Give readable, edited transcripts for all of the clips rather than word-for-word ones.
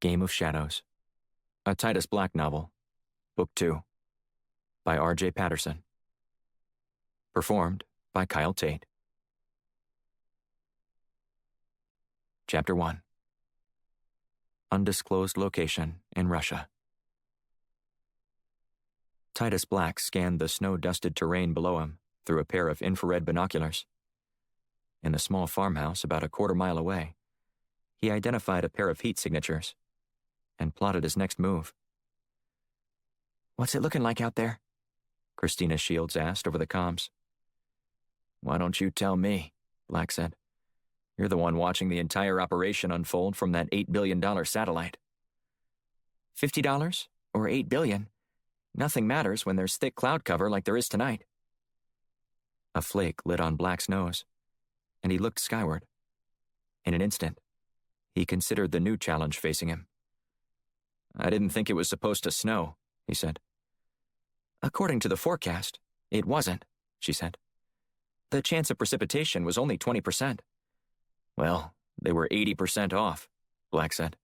Game of Shadows, a Titus Black novel, Book 2, by R.J. Patterson. Performed by Kyle Tate. Chapter 1. Undisclosed location in Russia. Titus Black scanned the snow-dusted terrain below him through a pair of infrared binoculars. In the small farmhouse about a quarter-mile away, he identified a pair of heat signatures and plotted his next move. "What's it looking like out there?" Christina Shields asked over the comms. "Why don't you tell me?" Black said. "You're the one watching the entire operation unfold from that $8 billion satellite." $50 or $8 billion? Nothing matters when there's thick cloud cover like there is tonight. A flake lit on Black's nose, and he looked skyward. In an instant, he considered the new challenge facing him. "I didn't think it was supposed to snow," he said. "According to the forecast, it wasn't," she said. "The chance of precipitation was only 20%. "Well, they were 80% off," Black said,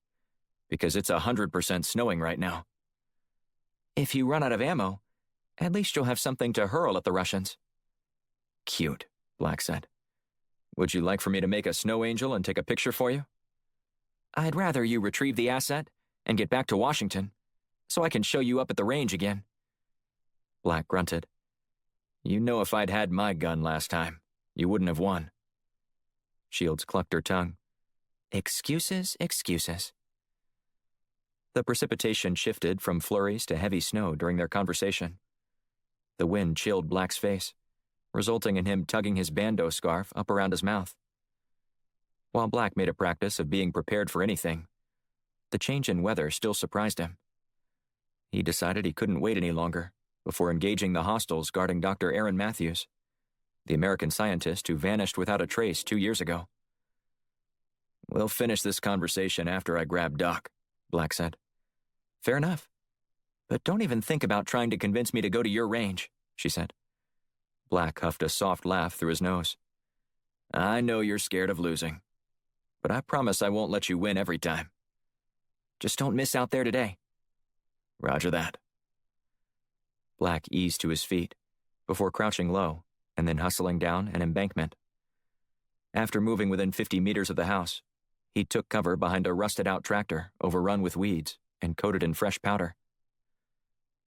"because it's 100% snowing right now." "If you run out of ammo, at least you'll have something to hurl at the Russians." "Cute," Black said. "Would you like for me to make a snow angel and take a picture for you?" "I'd rather you retrieve the asset and get back to Washington, so I can show you up at the range again." Black grunted. "You know if I'd had my gun last time, you wouldn't have won." Shields clucked her tongue. "Excuses, excuses." The precipitation shifted from flurries to heavy snow during their conversation. The wind chilled Black's face, resulting in him tugging his bandeau scarf up around his mouth. While Black made a practice of being prepared for anything, the change in weather still surprised him. He decided he couldn't wait any longer before engaging the hostiles guarding Dr. Aaron Matthews, the American scientist who vanished without a trace 2 years ago. "We'll finish this conversation after I grab Doc," Black said. "Fair enough. But don't even think about trying to convince me to go to your range," she said. Black huffed a soft laugh through his nose. "I know you're scared of losing, but I promise I won't let you win every time. Just don't miss out there today." "Roger that." Black eased to his feet before crouching low and then hustling down an embankment. After moving within 50 meters of the house, he took cover behind a rusted-out tractor overrun with weeds and coated in fresh powder.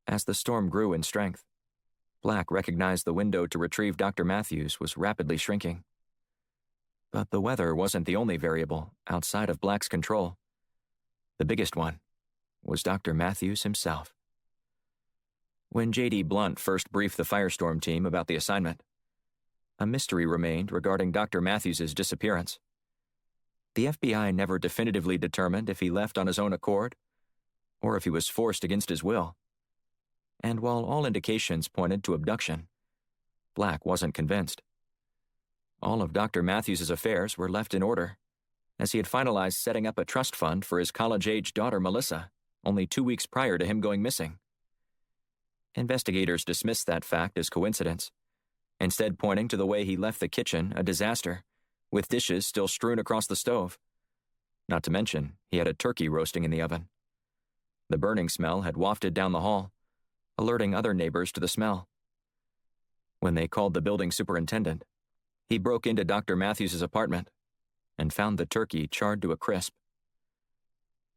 As the storm grew in strength, Black recognized the window to retrieve Dr. Matthews was rapidly shrinking. But the weather wasn't the only variable outside of Black's control. The biggest one was Dr. Matthews himself. When J.D. Blunt first briefed the Firestorm team about the assignment, a mystery remained regarding Dr. Matthews' disappearance. The FBI never definitively determined if he left on his own accord or if he was forced against his will. And while all indications pointed to abduction, Black wasn't convinced. All of Dr. Matthews' affairs were left in order, as he had finalized setting up a trust fund for his college-age daughter Melissa only 2 weeks prior to him going missing. Investigators dismissed that fact as coincidence, instead pointing to the way he left the kitchen a disaster, with dishes still strewn across the stove. Not to mention, he had a turkey roasting in the oven. The burning smell had wafted down the hall, alerting other neighbors to the smell. When they called the building superintendent, he broke into Dr. Matthews' apartment and found the turkey charred to a crisp.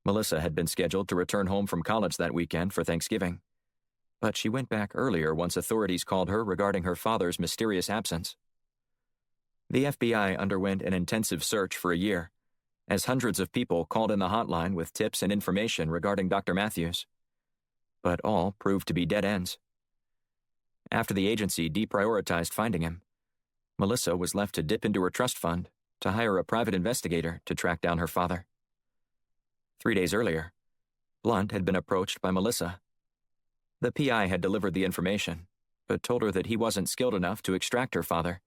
Melissa had been scheduled to return home from college that weekend for Thanksgiving, but she went back earlier once authorities called her regarding her father's mysterious absence. The FBI underwent an intensive search for a year, as hundreds of people called in the hotline with tips and information regarding Dr. Matthews. But all proved to be dead ends. After the agency deprioritized finding him, Melissa was left to dip into her trust fund to hire a private investigator to track down her father. 3 days earlier, Blunt had been approached by Melissa. The PI had delivered the information, but told her that he wasn't skilled enough to extract her father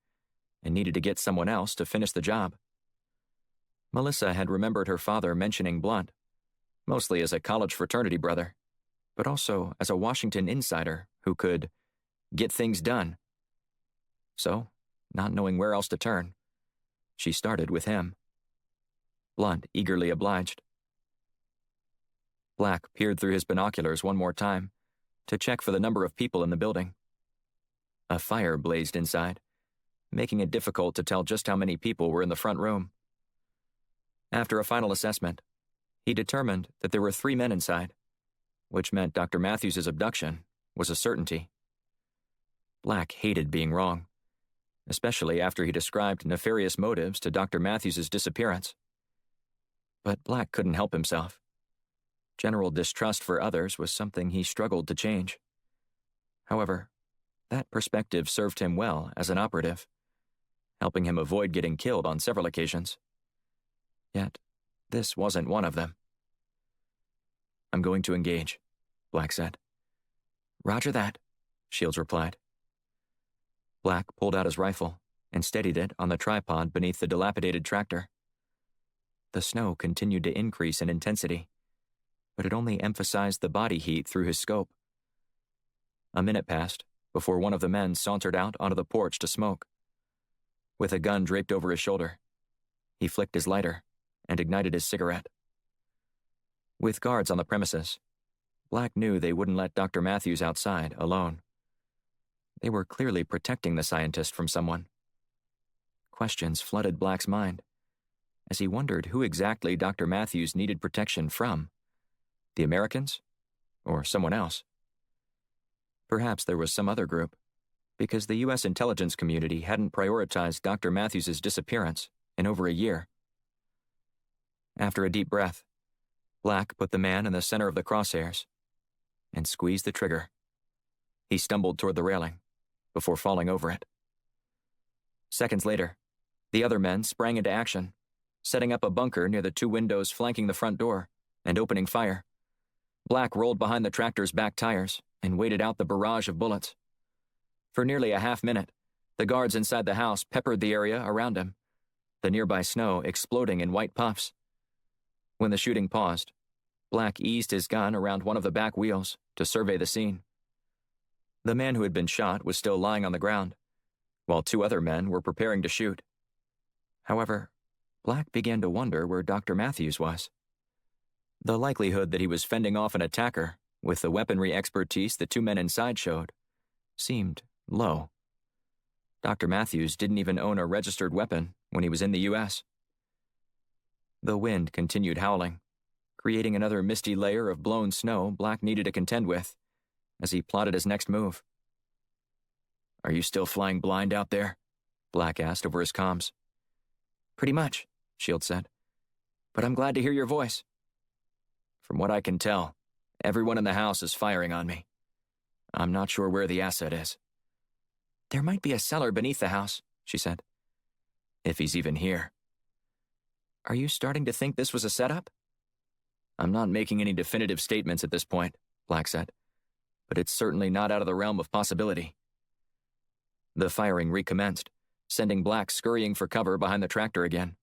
and needed to get someone else to finish the job. Melissa had remembered her father mentioning Blunt, mostly as a college fraternity brother, but also as a Washington insider who could get things done. So, not knowing where else to turn, she started with him. Blunt eagerly obliged. Black peered through his binoculars one more time to check for the number of people in the building. A fire blazed inside, making it difficult to tell just how many people were in the front room. After a final assessment, he determined that there were 3 men inside, which meant Dr. Matthews' abduction was a certainty. Black hated being wrong, especially after he described nefarious motives to Dr. Matthews' disappearance. But Black couldn't help himself. General distrust for others was something he struggled to change. However, that perspective served him well as an operative, helping him avoid getting killed on several occasions. Yet, this wasn't one of them. "I'm going to engage," Black said. "Roger that," Shields replied. Black pulled out his rifle and steadied it on the tripod beneath the dilapidated tractor. The snow continued to increase in intensity, but it only emphasized the body heat through his scope. A minute passed before one of the men sauntered out onto the porch to smoke. With a gun draped over his shoulder, he flicked his lighter and ignited his cigarette. With guards on the premises, Black knew they wouldn't let Dr. Matthews outside alone. They were clearly protecting the scientist from someone. Questions flooded Black's mind as he wondered who exactly Dr. Matthews needed protection from. The Americans? Or someone else? Perhaps there was some other group, because the U.S. intelligence community hadn't prioritized Dr. Matthews' disappearance in over a year. After a deep breath, Black put the man in the center of the crosshairs and squeezed the trigger. He stumbled toward the railing before falling over it. Seconds later, the other men sprang into action, setting up a bunker near the 2 windows flanking the front door and opening fire. Black rolled behind the tractor's back tires and waited out the barrage of bullets. For nearly a half minute, the guards inside the house peppered the area around him, the nearby snow exploding in white puffs. When the shooting paused, Black eased his gun around one of the back wheels to survey the scene. The man who had been shot was still lying on the ground, while 2 other men were preparing to shoot. However, Black began to wonder where Dr. Matthews was. The likelihood that he was fending off an attacker with the weaponry expertise the 2 men inside showed seemed low. Dr. Matthews didn't even own a registered weapon when he was in the U.S. The wind continued howling, creating another misty layer of blown snow Black needed to contend with as he plotted his next move. "Are you still flying blind out there?" Black asked over his comms. "Pretty much," Shields said. "But I'm glad to hear your voice." "From what I can tell, everyone in the house is firing on me. I'm not sure where the asset is." "There might be a cellar beneath the house," she said. "If he's even here." "Are you starting to think this was a setup?" "I'm not making any definitive statements at this point," Black said, "but it's certainly not out of the realm of possibility." The firing recommenced, sending Black scurrying for cover behind the tractor again.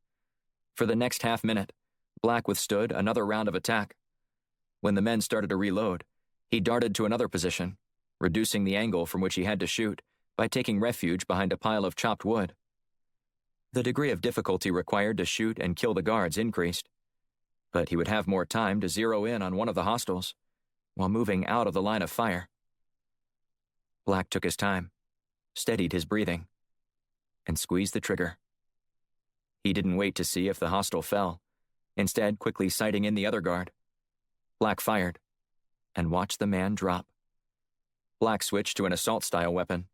For the next half minute, Black withstood another round of attack. When the men started to reload, he darted to another position, reducing the angle from which he had to shoot by taking refuge behind a pile of chopped wood. The degree of difficulty required to shoot and kill the guards increased, but he would have more time to zero in on one of the hostiles while moving out of the line of fire. Black took his time, steadied his breathing, and squeezed the trigger. He didn't wait to see if the hostile fell, instead quickly sighting in the other guard. Black fired, and watched the man drop. Black switched to an assault-style weapon,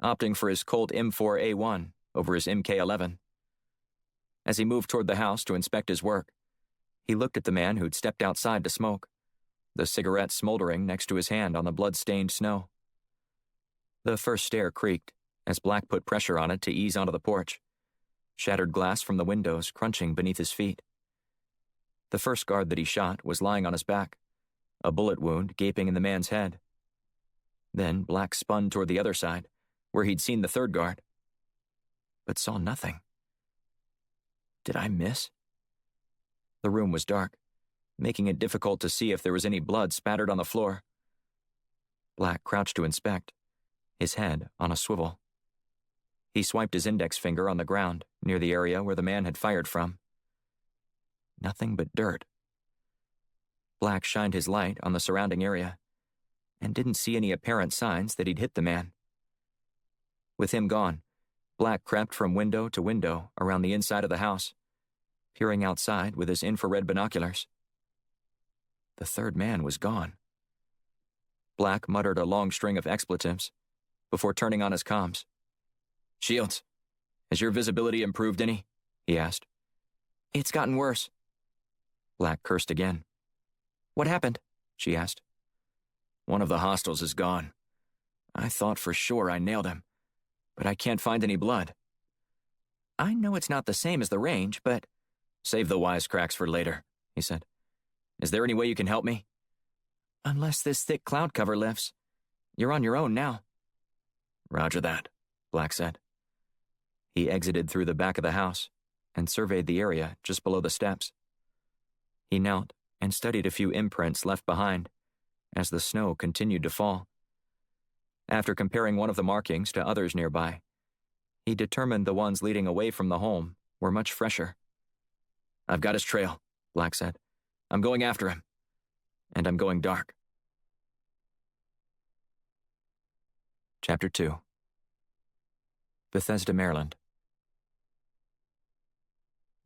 opting for his Colt M4A1 over his MK11. As he moved toward the house to inspect his work, he looked at the man who'd stepped outside to smoke, the cigarette smoldering next to his hand on the blood-stained snow. The first stair creaked as Black put pressure on it to ease onto the porch, shattered glass from the windows crunching beneath his feet. The first guard that he shot was lying on his back, a bullet wound gaping in the man's head. Then Black spun toward the other side, where he'd seen the third guard, but saw nothing. Did I miss? The room was dark, making it difficult to see if there was any blood spattered on the floor. Black crouched to inspect, his head on a swivel. He swiped his index finger on the ground near the area where the man had fired from. Nothing but dirt. Black shined his light on the surrounding area and didn't see any apparent signs that he'd hit the man. With him gone, Black crept from window to window around the inside of the house, peering outside with his infrared binoculars. The third man was gone. Black muttered a long string of expletives before turning on his comms. "Shields, has your visibility improved any?" he asked. "It's gotten worse." Black cursed again. "What happened?" she asked. "One of the hostiles is gone. I thought for sure I nailed him, but I can't find any blood." "I know it's not the same as the range, but—" "Save the wisecracks for later," he said. "Is there any way you can help me?" "Unless this thick cloud cover lifts. You're on your own now." "Roger that," Black said. He exited through the back of the house and surveyed the area just below the steps. He knelt and studied a few imprints left behind as the snow continued to fall. After comparing one of the markings to others nearby, he determined the ones leading away from the home were much fresher. "I've got his trail," Black said. "I'm going after him. And I'm going dark." Chapter 2. Bethesda, Maryland.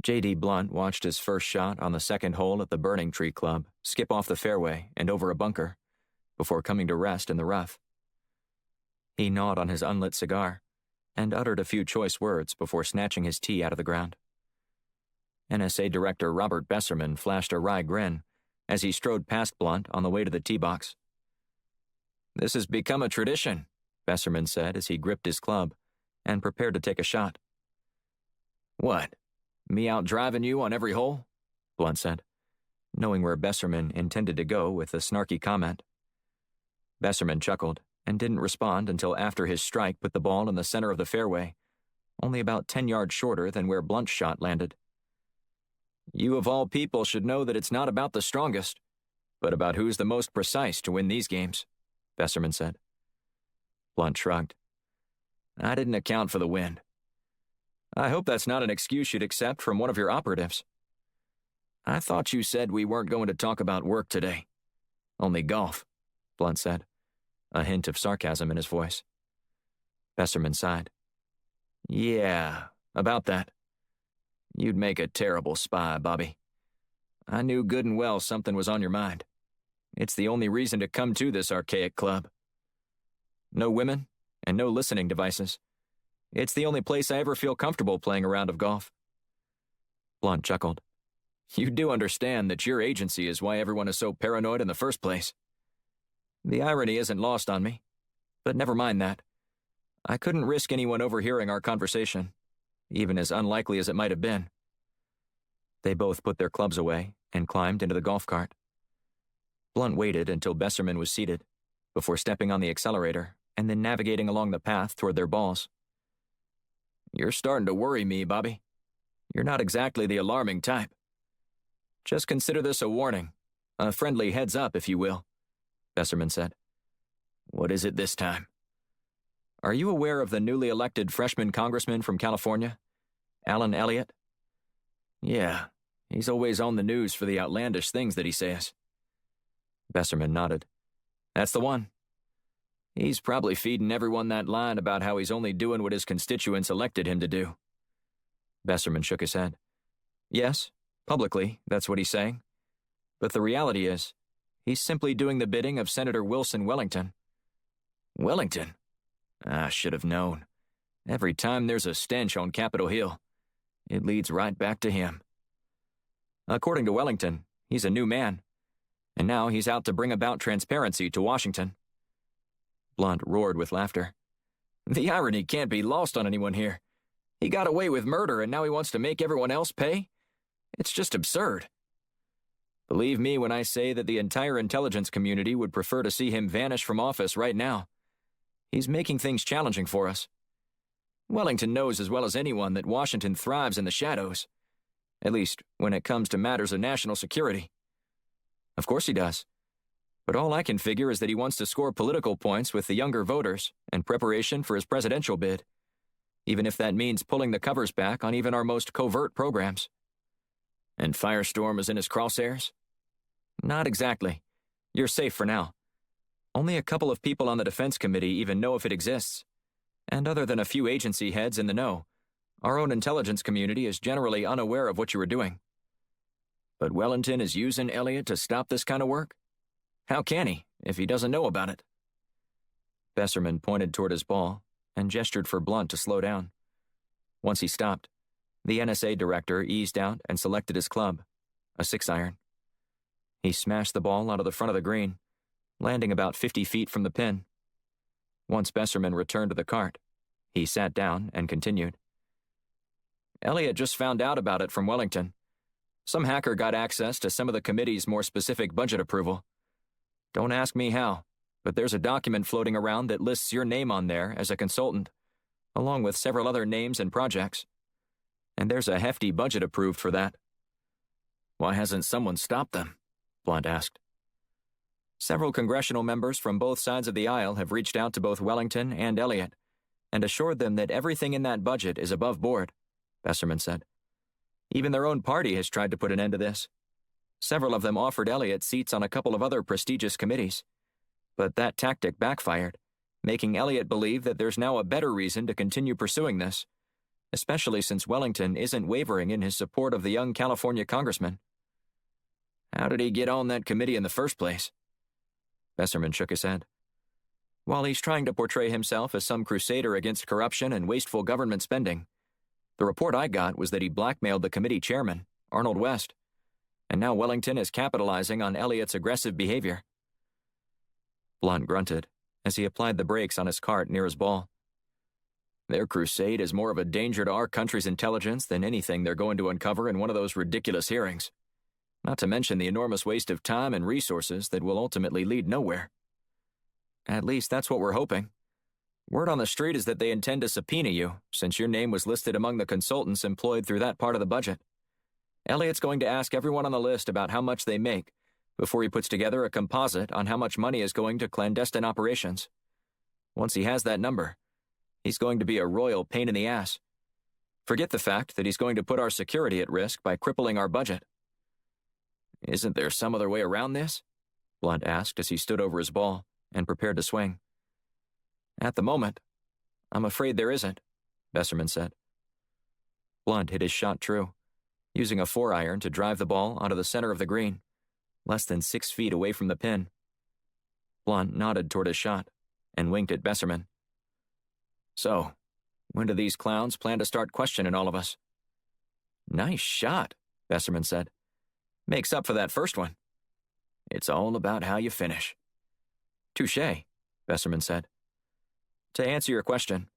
J.D. Blunt watched his first shot on the second hole at the Burning Tree Club skip off the fairway and over a bunker before coming to rest in the rough. He gnawed on his unlit cigar and uttered a few choice words before snatching his tee out of the ground. NSA Director Robert Besserman flashed a wry grin as he strode past Blunt on the way to the tee box. "This has become a tradition," Besserman said as he gripped his club and prepared to take a shot. "What? Me out driving you on every hole?" Blunt said, knowing where Besserman intended to go with the snarky comment. Besserman chuckled and didn't respond until after his strike put the ball in the center of the fairway, only about 10 yards shorter than where Blunt's shot landed. "You of all people should know that it's not about the strongest, but about who's the most precise to win these games," Besserman said. Blunt shrugged. "I didn't account for the wind. I hope that's not an excuse you'd accept from one of your operatives. I thought you said we weren't going to talk about work today. Only golf," Blunt said, a hint of sarcasm in his voice. Besserman sighed. "Yeah, about that. You'd make a terrible spy, Bobby. I knew good and well something was on your mind. It's the only reason to come to this archaic club. No women and no listening devices. It's the only place I ever feel comfortable playing a round of golf." Blunt chuckled. "You do understand that your agency is why everyone is so paranoid in the first place. The irony isn't lost on me, but never mind that. I couldn't risk anyone overhearing our conversation, even as unlikely as it might have been." They both put their clubs away and climbed into the golf cart. Blunt waited until Besserman was seated, before stepping on the accelerator and then navigating along the path toward their balls. "You're starting to worry me, Bobby. You're not exactly the alarming type. Just consider this a warning, a friendly heads-up, if you will," Besserman said. "What is it this time?" "Are you aware of the newly elected freshman congressman from California, Alan Elliott?" "Yeah, he's always on the news for the outlandish things that he says." Besserman nodded. "That's the one. He's probably feeding everyone that line about how he's only doing what his constituents elected him to do." Besserman shook his head. "Yes, publicly, that's what he's saying. But the reality is, he's simply doing the bidding of Senator Wilson Wellington." "Wellington? I should have known. Every time there's a stench on Capitol Hill, it leads right back to him." "According to Wellington, he's a new man, and now he's out to bring about transparency to Washington." Blunt roared with laughter. "The irony can't be lost on anyone here. He got away with murder and now he wants to make everyone else pay? It's just absurd. Believe me when I say that the entire intelligence community would prefer to see him vanish from office right now. He's making things challenging for us. Wellington knows as well as anyone that Washington thrives in the shadows, at least when it comes to matters of national security. Of course he does. But all I can figure is that he wants to score political points with the younger voters in preparation for his presidential bid, even if that means pulling the covers back on even our most covert programs." "And Firestorm is in his crosshairs?" Not exactly. You're safe for now. Only a couple of people on the defense committee even know if it exists. And other than a few agency heads in the know, our own intelligence community is generally unaware of what you were doing. But Wellington is using Elliot to stop this kind of work? How can he, if he doesn't know about it? Besserman pointed toward his ball and gestured for Blunt to slow down. Once he stopped, the NSA director eased out and selected his club, a 6-iron. He smashed the ball out of the front of the green, landing about 50 feet from the pin. Once Besserman returned to the cart, he sat down and continued. Elliot just found out about it from Wellington. Some hacker got access to some of the committee's more specific budget approval. Don't ask me how, but there's a document floating around that lists your name on there as a consultant, along with several other names and projects. And there's a hefty budget approved for that. Why hasn't someone stopped them? Blunt asked. Several congressional members from both sides of the aisle have reached out to both Wellington and Elliot and assured them that everything in that budget is above board, Besserman said. Even their own party has tried to put an end to this. Several of them offered Elliot seats on a couple of other prestigious committees. But that tactic backfired, making Elliot believe that there's now a better reason to continue pursuing this, especially since Wellington isn't wavering in his support of the young California congressman. How did he get on that committee in the first place? Besserman shook his head. While he's trying to portray himself as some crusader against corruption and wasteful government spending, the report I got was that he blackmailed the committee chairman, Arnold West, and now Wellington is capitalizing on Elliot's aggressive behavior. Blunt grunted as he applied the brakes on his cart near his ball. Their crusade is more of a danger to our country's intelligence than anything they're going to uncover in one of those ridiculous hearings, not to mention the enormous waste of time and resources that will ultimately lead nowhere. At least that's what we're hoping. Word on the street is that they intend to subpoena you, since your name was listed among the consultants employed through that part of the budget. Elliot's going to ask everyone on the list about how much they make before he puts together a composite on how much money is going to clandestine operations. Once he has that number, he's going to be a royal pain in the ass. Forget the fact that he's going to put our security at risk by crippling our budget. Isn't there some other way around this? Blunt asked as he stood over his ball and prepared to swing. At the moment, I'm afraid there isn't, Besserman said. Blunt hit his shot true, using a 4-iron to drive the ball onto the center of the green, less than 6 feet away from the pin. Blunt nodded toward his shot and winked at Besserman. So, when do these clowns plan to start questioning all of us? Nice shot, Besserman said. Makes up for that first one. It's all about how you finish. Touché, Besserman said. To answer your question,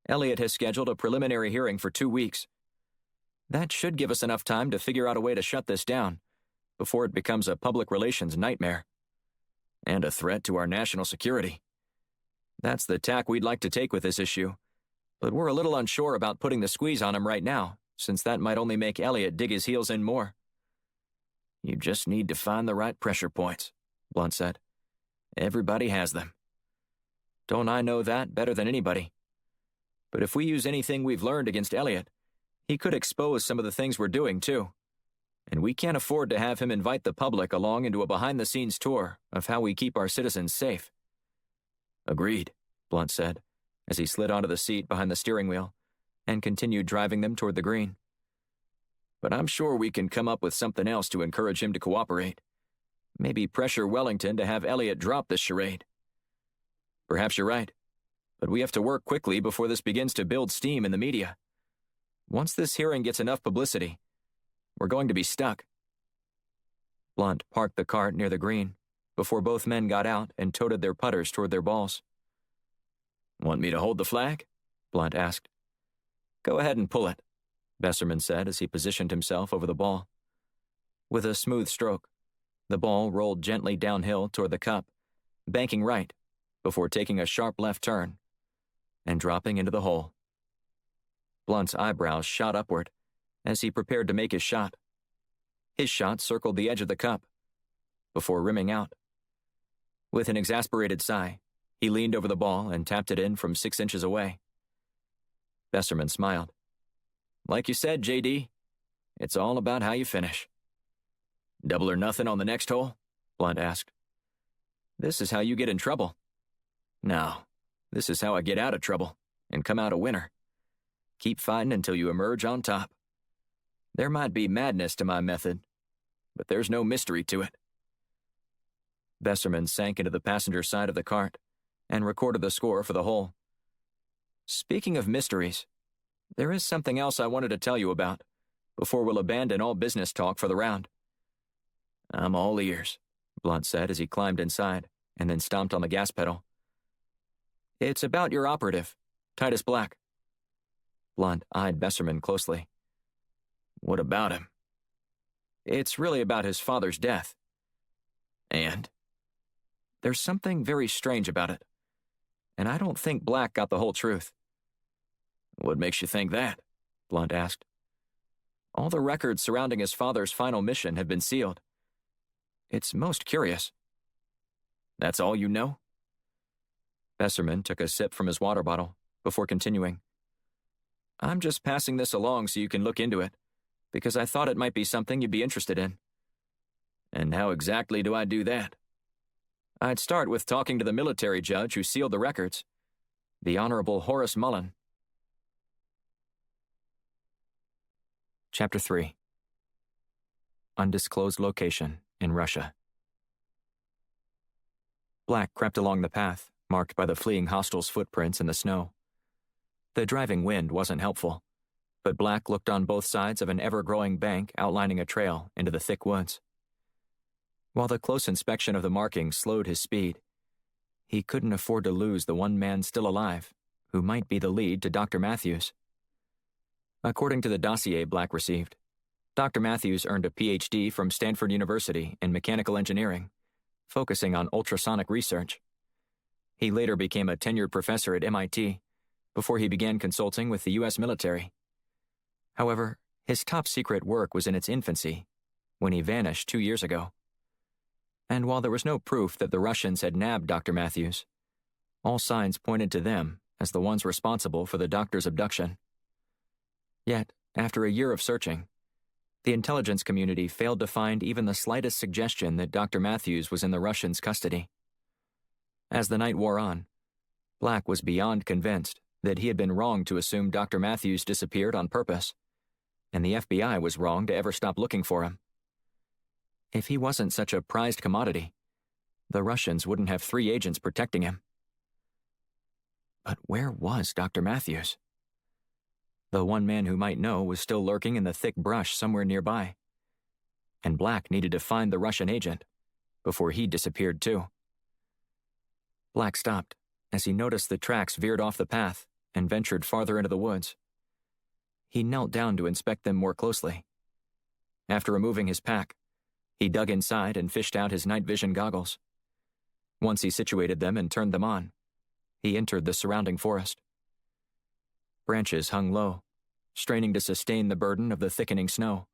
Elliot has scheduled a preliminary hearing for 2 weeks. That should give us enough time to figure out a way to shut this down before it becomes a public relations nightmare. And a threat to our national security. That's the tack we'd like to take with this issue, but we're a little unsure about putting the squeeze on him right now, since that might only make Elliot dig his heels in more. You just need to find the right pressure points, Blunt said. Everybody has them. Don't I know that better than anybody? But if we use anything we've learned against Elliot, he could expose some of the things we're doing, too. And we can't afford to have him invite the public along into a behind-the-scenes tour of how we keep our citizens safe. Agreed, Blunt said, as he slid onto the seat behind the steering wheel and continued driving them toward the green. But I'm sure we can come up with something else to encourage him to cooperate. Maybe pressure Wellington to have Elliot drop this charade. Perhaps you're right, but we have to work quickly before this begins to build steam in the media. Once this hearing gets enough publicity, we're going to be stuck. Blunt parked the cart near the green before both men got out and toted their putters toward their balls. Want me to hold the flag? Blunt asked. Go ahead and pull it, Besserman said as he positioned himself over the ball. With a smooth stroke, the ball rolled gently downhill toward the cup, banking right before taking a sharp left turn and dropping into the hole. Blunt's eyebrows shot upward as he prepared to make his shot. His shot circled the edge of the cup before rimming out. With an exasperated sigh, he leaned over the ball and tapped it in from 6 inches away. Besserman smiled. Like you said, J.D., it's all about how you finish. Double or nothing on the next hole? Blunt asked. This is how you get in trouble. No, this is how I get out of trouble and come out a winner. Keep fighting until you emerge on top. There might be madness to my method, but there's no mystery to it. Besserman sank into the passenger side of the cart and recorded the score for the hole. Speaking of mysteries, there is something else I wanted to tell you about before we'll abandon all business talk for the round. I'm all ears, Blunt said as he climbed inside and then stomped on the gas pedal. It's about your operative, Titus Black. Blunt eyed Besserman closely. What about him? It's really about his father's death. And? There's something very strange about it, and I don't think Black got the whole truth. What makes you think that? Blunt asked. All the records surrounding his father's final mission have been sealed. It's most curious. That's all you know? Besserman took a sip from his water bottle before continuing. I'm just passing this along so you can look into it, because I thought it might be something you'd be interested in. And how exactly do I do that? I'd start with talking to the military judge who sealed the records, the Honorable Horace Mullen. Chapter 3. Undisclosed location in Russia. Black crept along the path, marked by the fleeing hostiles' footprints in the snow. The driving wind wasn't helpful, but Black looked on both sides of an ever-growing bank outlining a trail into the thick woods. While the close inspection of the markings slowed his speed, he couldn't afford to lose the one man still alive, who might be the lead to Dr. Matthews. According to the dossier Black received, Dr. Matthews earned a Ph.D. from Stanford University in mechanical engineering, focusing on ultrasonic research. He later became a tenured professor at MIT, before he began consulting with the U.S. military. However, his top-secret work was in its infancy, when he vanished 2 years ago. And while there was no proof that the Russians had nabbed Dr. Matthews, all signs pointed to them as the ones responsible for the doctor's abduction. Yet, after a year of searching, the intelligence community failed to find even the slightest suggestion that Dr. Matthews was in the Russians' custody. As the night wore on, Black was beyond convinced that he had been wrong to assume Dr. Matthews disappeared on purpose, and the FBI was wrong to ever stop looking for him. If he wasn't such a prized commodity, the Russians wouldn't have 3 agents protecting him. But where was Dr. Matthews? The one man who might know was still lurking in the thick brush somewhere nearby, and Black needed to find the Russian agent before he disappeared too. Black stopped as he noticed the tracks veered off the path and ventured farther into the woods. He knelt down to inspect them more closely. After removing his pack, he dug inside and fished out his night vision goggles. Once he situated them and turned them on, he entered the surrounding forest. Branches hung low, straining to sustain the burden of the thickening snow.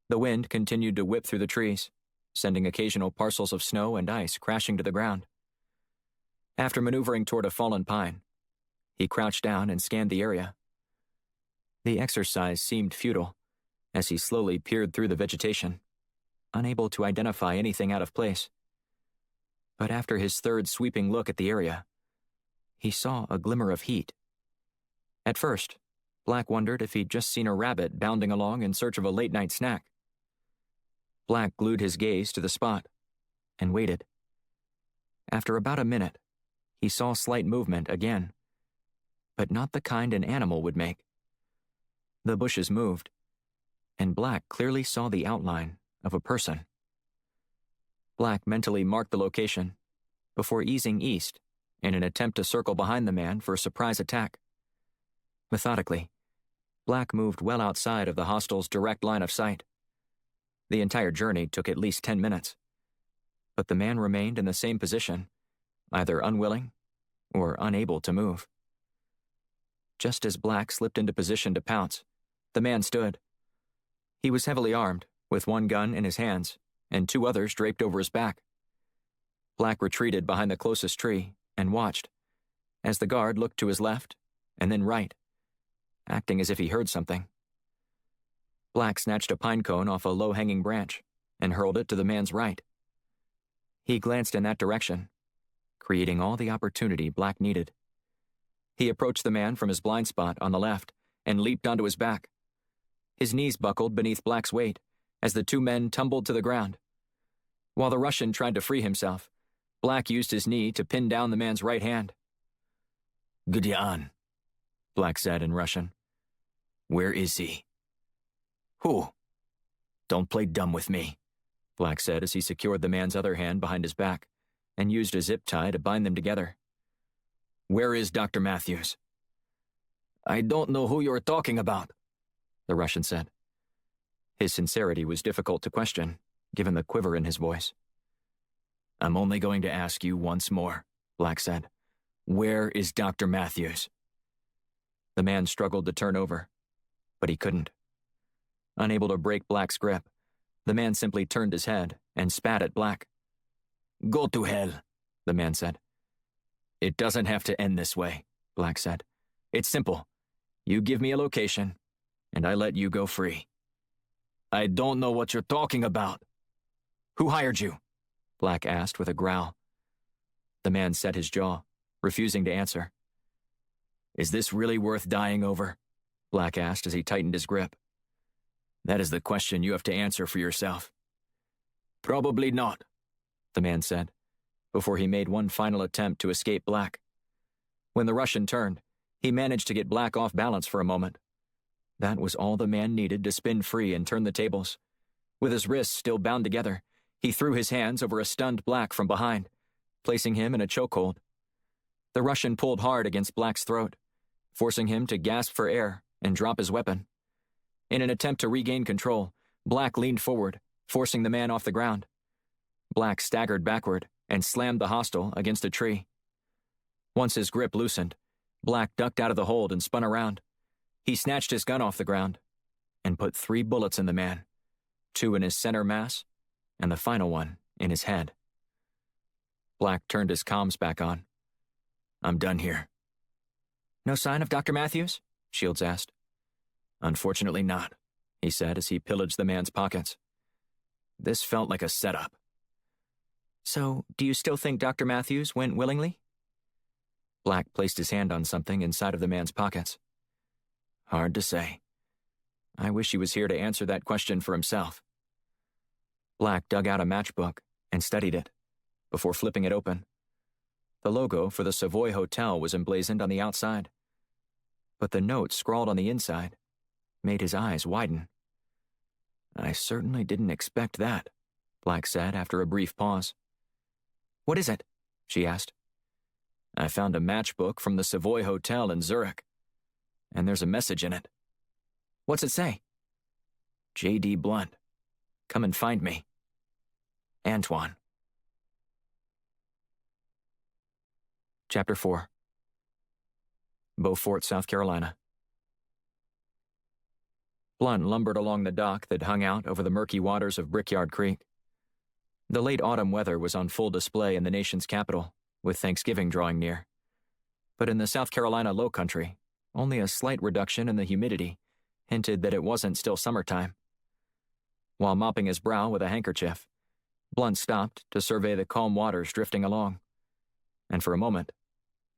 The wind continued to whip through the trees, sending occasional parcels of snow and ice crashing to the ground. After maneuvering toward a fallen pine, he crouched down and scanned the area. The exercise seemed futile as he slowly peered through the vegetation, unable to identify anything out of place. But after his third sweeping look at the area, he saw a glimmer of heat. At first, Black wondered if he'd just seen a rabbit bounding along in search of a late-night snack. Black glued his gaze to the spot and waited. After about a minute, he saw slight movement again, but not the kind an animal would make. The bushes moved, and Black clearly saw the outline of a person. Black mentally marked the location before easing east in an attempt to circle behind the man for a surprise attack. Methodically, Black moved well outside of the hostiles' direct line of sight. The entire journey took at least 10 minutes, but the man remained in the same position, either unwilling or unable to move. Just as Black slipped into position to pounce, the man stood. He was heavily armed, with one gun in his hands and 2 others draped over his back. Black retreated behind the closest tree and watched as the guard looked to his left and then right, acting as if he heard something. Black snatched a pine cone off a low-hanging branch and hurled it to the man's right. He glanced in that direction, creating all the opportunity Black needed. He approached the man from his blind spot on the left and leaped onto his back. His knees buckled beneath Black's weight as the two men tumbled to the ground. While the Russian tried to free himself, Black used his knee to pin down the man's right hand. "Gudyan," Black said in Russian. "Where is he?" "Who?" "Don't play dumb with me," Black said as he secured the man's other hand behind his back and used a zip tie to bind them together. "Where is Dr. Matthews?" "I don't know who you're talking about," the Russian said. His sincerity was difficult to question, given the quiver in his voice. "I'm only going to ask you once more," Black said. "Where is Dr. Matthews?" The man struggled to turn over, but he couldn't. Unable to break Black's grip, the man simply turned his head and spat at Black. "Go to hell," the man said. "It doesn't have to end this way," Black said. "It's simple. You give me a location, and I let you go free." "I don't know what you're talking about." "Who hired you?" Black asked with a growl. The man set his jaw, refusing to answer. "Is this really worth dying over?" Black asked as he tightened his grip. "That is the question you have to answer for yourself." "Probably not," the man said, before he made one final attempt to escape Black. When the Russian turned, he managed to get Black off balance for a moment. That was all the man needed to spin free and turn the tables. With his wrists still bound together, he threw his hands over a stunned Black from behind, placing him in a chokehold. The Russian pulled hard against Black's throat, forcing him to gasp for air and drop his weapon. In an attempt to regain control, Black leaned forward, forcing the man off the ground. Black staggered backward and slammed the hostile against a tree. Once his grip loosened, Black ducked out of the hold and spun around. He snatched his gun off the ground and put 3 bullets in the man, 2 in his center mass and the final one in his head. Black turned his comms back on. "I'm done here." "No sign of Dr. Matthews?" Shields asked. "Unfortunately not," he said as he pillaged the man's pockets. This felt like a setup. "So, do you still think Dr. Matthews went willingly?" Black placed his hand on something inside of the man's pockets. "Hard to say. I wish he was here to answer that question for himself." Black dug out a matchbook and studied it, before flipping it open. The logo for the Savoy Hotel was emblazoned on the outside, but the note scrawled on the inside made his eyes widen. "I certainly didn't expect that," Black said after a brief pause. "What is it?" she asked. "I found a matchbook from the Savoy Hotel in Zurich, and there's a message in it." "What's it say?" "J.D. Blunt. Come and find me. Antoine." Chapter 4. Beaufort, South Carolina. Blunt lumbered along the dock that hung out over the murky waters of Brickyard Creek. The late autumn weather was on full display in the nation's capital, with Thanksgiving drawing near. But in the South Carolina low country, only a slight reduction in the humidity hinted that it wasn't still summertime. While mopping his brow with a handkerchief, Blunt stopped to survey the calm waters drifting along. And for a moment,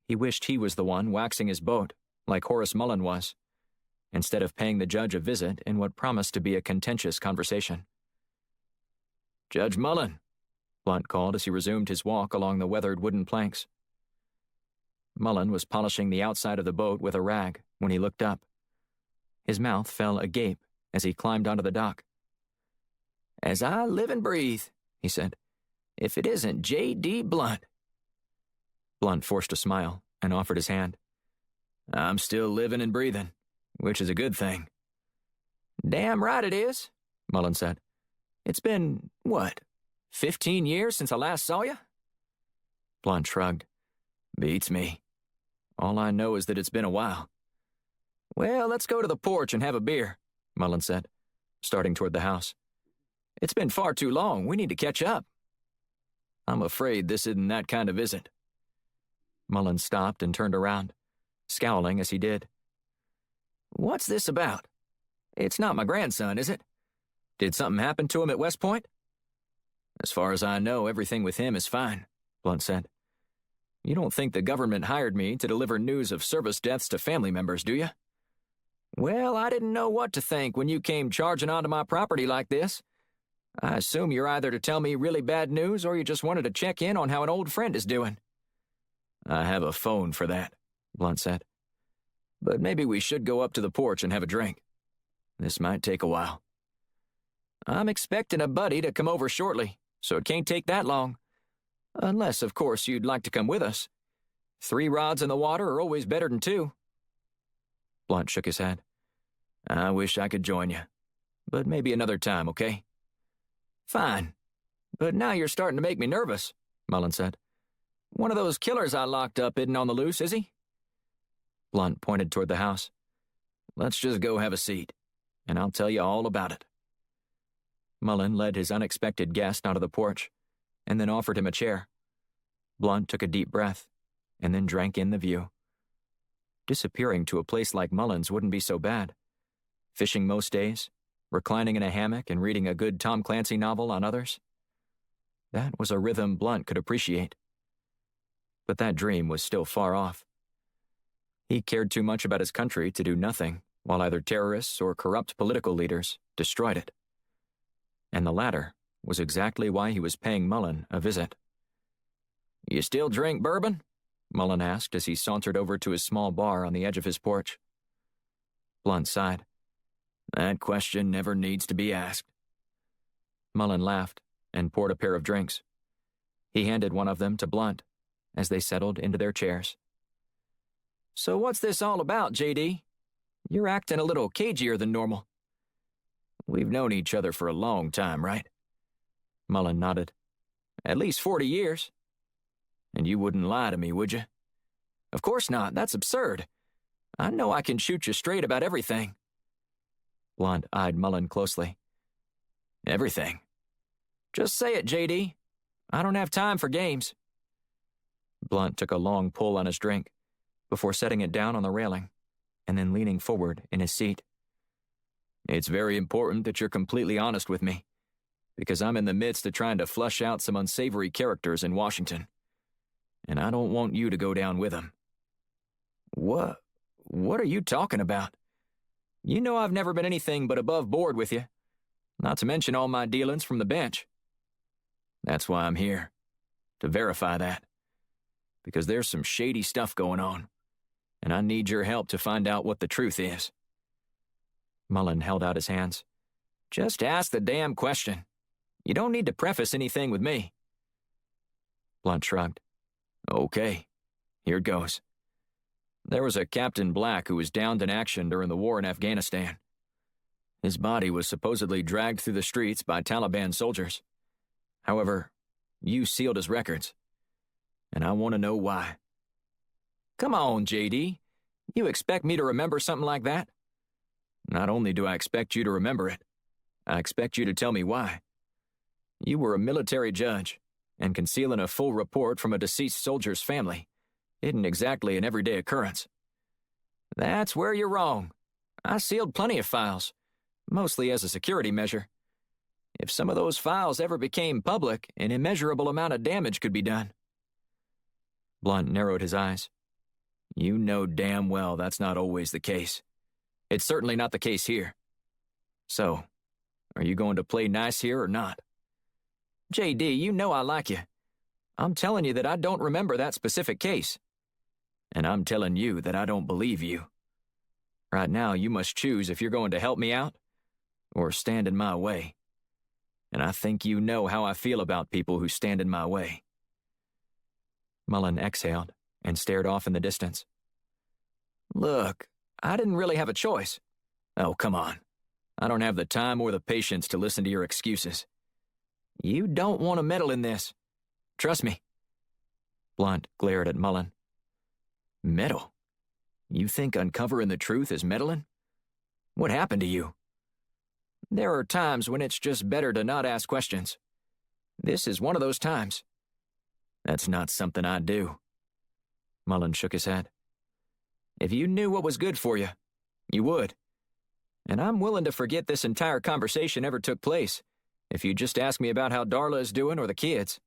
he wished he was the one waxing his boat, like Horace Mullen was, instead of paying the judge a visit in what promised to be a contentious conversation. "Judge Mullen," Blunt called as he resumed his walk along the weathered wooden planks. Mullen was polishing the outside of the boat with a rag when he looked up. His mouth fell agape as he climbed onto the dock. "As I live and breathe," he said, "if it isn't J.D. Blunt." Blunt forced a smile and offered his hand. "I'm still living and breathing, which is a good thing." "Damn right it is," Mullen said. "It's been, 15 years since I last saw you?" Blunt shrugged. "Beats me. All I know is that it's been a while." "Well, let's go to the porch and have a beer," Mullen said, starting toward the house. "It's been far too long. We need to catch up." "I'm afraid this isn't that kind of visit." Mullen stopped and turned around, scowling as he did. "What's this about? It's not my grandson, is it? Did something happen to him at West Point?" As far as I know, everything with him is fine, Blunt said. You don't think the government hired me to deliver news of service deaths to family members, do you? Well, I didn't know what to think when you came charging onto my property like this. I assume you're either to tell me really bad news or you just wanted to check in on how an old friend is doing. I have a phone for that, Blunt said. But maybe we should go up to the porch and have a drink. This might take a while. I'm expecting a buddy to come over shortly, so it can't take that long. Unless, of course, you'd like to come with us. 3 rods in the water are always better than 2. Blunt shook his head. I wish I could join you, but maybe another time, okay? Fine. But now you're starting to make me nervous, Mullen said. One of those killers I locked up isn't on the loose, is he? Blunt pointed toward the house. Let's just go have a seat, and I'll tell you all about it. Mullen led his unexpected guest onto the porch, and then offered him a chair. Blunt took a deep breath, and then drank in the view. Disappearing to a place like Mullen's wouldn't be so bad. Fishing most days, reclining in a hammock and reading a good Tom Clancy novel on others. That was a rhythm Blunt could appreciate. But that dream was still far off. He cared too much about his country to do nothing while either terrorists or corrupt political leaders destroyed it. And the latter was exactly why he was paying Mullen a visit. You still drink bourbon? Mullen asked as he sauntered over to his small bar on the edge of his porch. Blunt sighed. That question never needs to be asked. Mullen laughed and poured a pair of drinks. He handed one of them to Blunt as they settled into their chairs. So what's this all about, J.D.? You're acting a little cagier than normal. We've known each other for a long time, right? Mullen nodded. At least 40 years. And you wouldn't lie to me, would you? Of course not. That's absurd. I know I can shoot you straight about everything. Blunt eyed Mullen closely. Everything? Just say it, J.D. I don't have time for games. Blunt took a long pull on his drink before setting it down on the railing and then leaning forward in his seat. It's very important that you're completely honest with me, because I'm in the midst of trying to flush out some unsavory characters in Washington, and I don't want you to go down with them. What are you talking about? You know I've never been anything but above board with you, not to mention all my dealings from the bench. That's why I'm here, to verify that, because there's some shady stuff going on, and I need your help to find out what the truth is. Mullen held out his hands. Just ask the damn question. You don't need to preface anything with me. Blunt shrugged. Okay, here it goes. There was a Captain Black who was downed in action during the war in Afghanistan. His body was supposedly dragged through the streets by Taliban soldiers. However, you sealed his records, and I want to know why. Come on, J.D. You expect me to remember something like that? Not only do I expect you to remember it, I expect you to tell me why. You were a military judge, and concealing a full report from a deceased soldier's family isn't exactly an everyday occurrence. That's where you're wrong. I sealed plenty of files, mostly as a security measure. If some of those files ever became public, an immeasurable amount of damage could be done. Blunt narrowed his eyes. You know damn well that's not always the case. It's certainly not the case here. So, are you going to play nice here or not? J.D., you know I like you. I'm telling you that I don't remember that specific case. And I'm telling you that I don't believe you. Right now, you must choose if you're going to help me out or stand in my way. And I think you know how I feel about people who stand in my way. Mullen exhaled and stared off in the distance. Look, I didn't really have a choice. Oh, come on. I don't have the time or the patience to listen to your excuses. You don't want to meddle in this. Trust me. Blunt glared at Mullen. Meddle? You think uncovering the truth is meddling? What happened to you? There are times when it's just better to not ask questions. This is one of those times. That's not something I do. Mullen shook his head. If you knew what was good for you, you would. And I'm willing to forget this entire conversation ever took place, If you just ask me about how Darla is doing or the kids.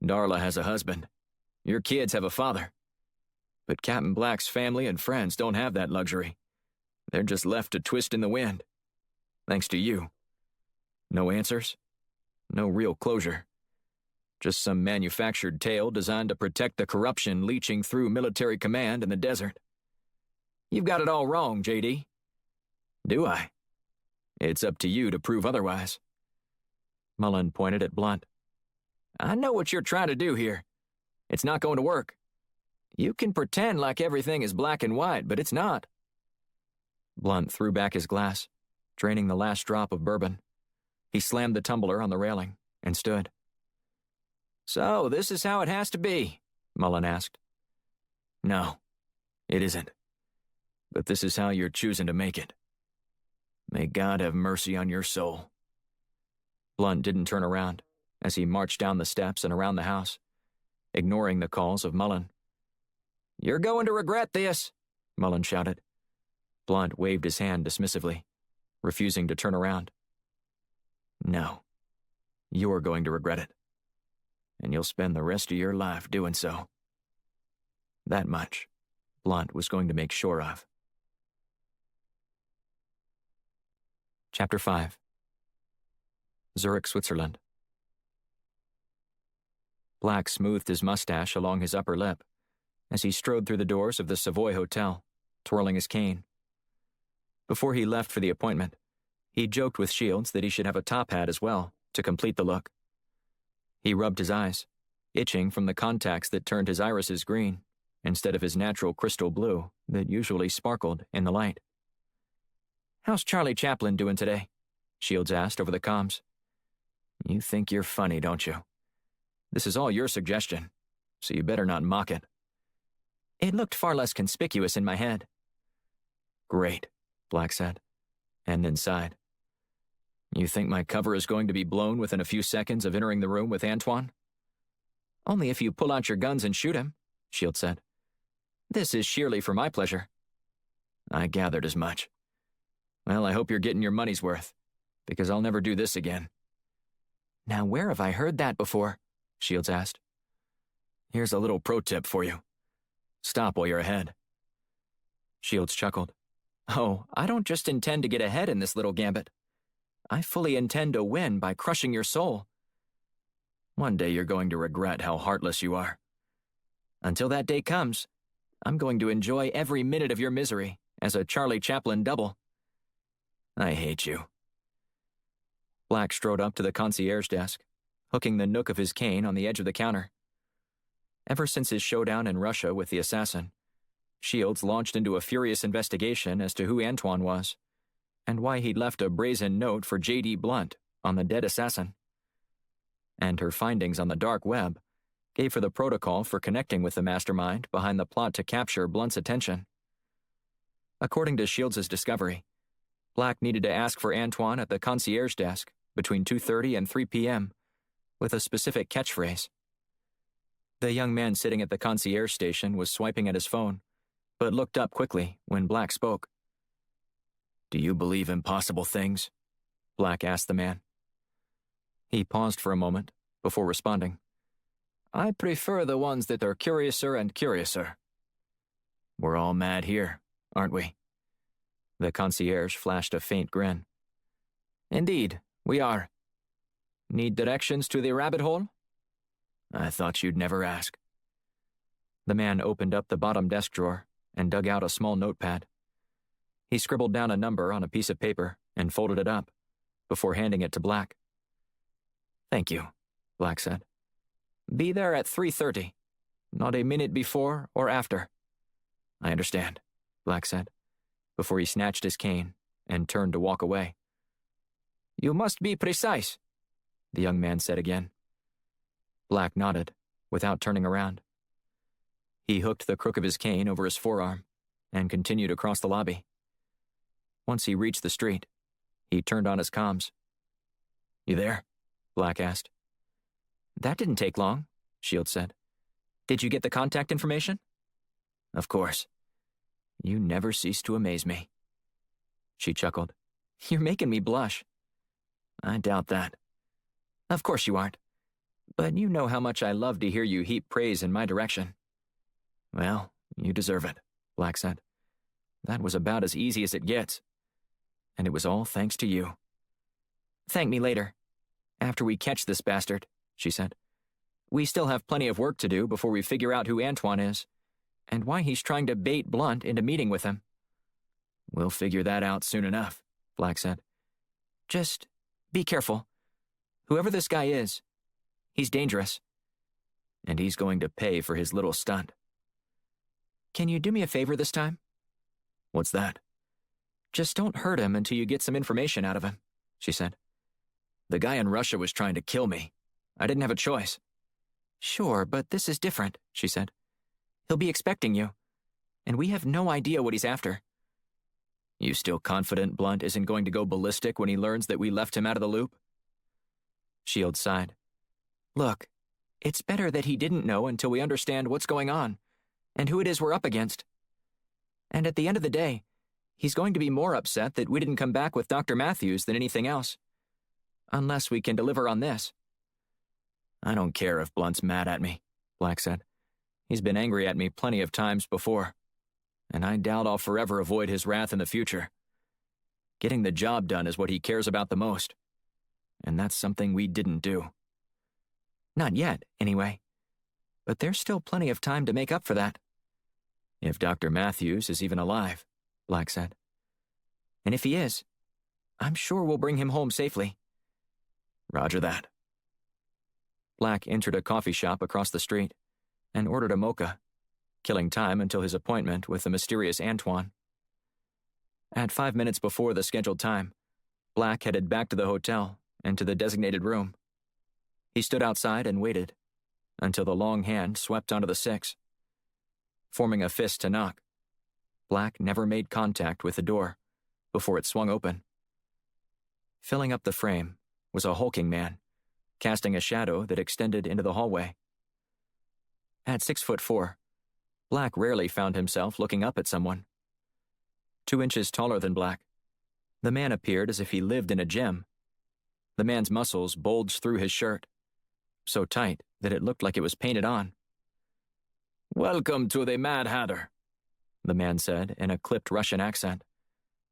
Darla has a husband. Your kids have a father. But Captain Black's family and friends don't have that luxury. They're just left to twist in the wind. Thanks to you. No answers? No real closure. Just some manufactured tale designed to protect the corruption leaching through military command in the desert. You've got it all wrong, J.D. Do I? It's up to you to prove otherwise. Mullen pointed at Blunt. I know what you're trying to do here. It's not going to work. You can pretend like everything is black and white, but it's not. Blunt threw back his glass, draining the last drop of bourbon. He slammed the tumbler on the railing and stood. So, this is how it has to be? Mullen asked. No, it isn't. But this is how you're choosing to make it. May God have mercy on your soul. Blunt didn't turn around as he marched down the steps and around the house, ignoring the calls of Mullen. You're going to regret this, Mullen shouted. Blunt waved his hand dismissively, refusing to turn around. No, you're going to regret it. And you'll spend the rest of your life doing so. That much, Blunt was going to make sure of. Chapter 5. Zurich, Switzerland. Black smoothed his mustache along his upper lip as he strode through the doors of the Savoy Hotel, twirling his cane. Before he left for the appointment, he joked with Shields that he should have a top hat as well, to complete the look. He rubbed his eyes, itching from the contacts that turned his irises green, instead of his natural crystal blue that usually sparkled in the light. How's Charlie Chaplin doing today? Shields asked over the comms. You think you're funny, don't you? This is all your suggestion, so you better not mock it. It looked far less conspicuous in my head. Great, Black said, and then sighed. You think my cover is going to be blown within a few seconds of entering the room with Antoine? Only if you pull out your guns and shoot him, Shields said. This is sheerly for my pleasure. I gathered as much. Well, I hope you're getting your money's worth, because I'll never do this again. Now, where have I heard that before? Shields asked. Here's a little pro tip for you. Stop while you're ahead. Shields chuckled. Oh, I don't just intend to get ahead in this little gambit. I fully intend to win by crushing your soul. One day you're going to regret how heartless you are. Until that day comes, I'm going to enjoy every minute of your misery as a Charlie Chaplin double. I hate you. Black strode up to the concierge desk, hooking the nook of his cane on the edge of the counter. Ever since his showdown in Russia with the assassin, Shields launched into a furious investigation as to who Antoine was, and why he'd left a brazen note for J.D. Blunt on the dead assassin. And her findings on the dark web gave her the protocol for connecting with the mastermind behind the plot to capture Blunt's attention. According to Shields' discovery, Black needed to ask for Antoine at the concierge desk between 2:30 and 3 p.m., with a specific catchphrase. The young man sitting at the concierge station was swiping at his phone, but looked up quickly when Black spoke. Do you believe impossible things? Black asked the man. He paused for a moment before responding. I prefer the ones that are curiouser and curiouser. We're all mad here, aren't we? The concierge flashed a faint grin. Indeed, we are. Need directions to the rabbit hole? I thought you'd never ask. The man opened up the bottom desk drawer and dug out a small notepad. He scribbled down a number on a piece of paper and folded it up, before handing it to Black. Thank you, Black said. Be there at 3:30, not a minute before or after. I understand, Black said, before he snatched his cane and turned to walk away. You must be precise, the young man said again. Black nodded, without turning around. He hooked the crook of his cane over his forearm and continued across the lobby. Once he reached the street, he turned on his comms. You there? Black asked. That didn't take long, Shields said. Did you get the contact information? Of course. You never cease to amaze me. She chuckled. You're making me blush. I doubt that. Of course you aren't. But you know how much I love to hear you heap praise in my direction. Well, you deserve it, Black said. That was about as easy as it gets. And it was all thanks to you. Thank me later. After we catch this bastard, she said. We still have plenty of work to do before we figure out who Antoine is, and why he's trying to bait Blunt into meeting with him. We'll figure that out soon enough, Black said. Just be careful. Whoever this guy is, he's dangerous. And he's going to pay for his little stunt. Can you do me a favor this time? What's that? Just don't hurt him until you get some information out of him, she said. The guy in Russia was trying to kill me. I didn't have a choice. Sure, but this is different, she said. He'll be expecting you, and we have no idea what he's after. You still confident Blunt isn't going to go ballistic when he learns that we left him out of the loop? Shield sighed. Look, it's better that he didn't know until we understand what's going on and who it is we're up against. And at the end of the day, he's going to be more upset that we didn't come back with Dr. Matthews than anything else. Unless we can deliver on this. I don't care if Blunt's mad at me, Black said. He's been angry at me plenty of times before, and I doubt I'll forever avoid his wrath in the future. Getting the job done is what he cares about the most, and that's something we didn't do. Not yet, anyway. But there's still plenty of time to make up for that. If Dr. Matthews is even alive, Black said. And if he is, I'm sure we'll bring him home safely. Roger that. Black entered a coffee shop across the street and ordered a mocha, killing time until his appointment with the mysterious Antoine. At 5 minutes before the scheduled time, Black headed back to the hotel and to the designated room. He stood outside and waited until the long hand swept onto the 6. Forming a fist to knock, Black never made contact with the door before it swung open. Filling up the frame was a hulking man, casting a shadow that extended into the hallway. At 6'4", Black rarely found himself looking up at someone. 2 inches taller than Black, the man appeared as if he lived in a gym. The man's muscles bulged through his shirt, so tight that it looked like it was painted on. "Welcome to the Mad Hatter," the man said in a clipped Russian accent,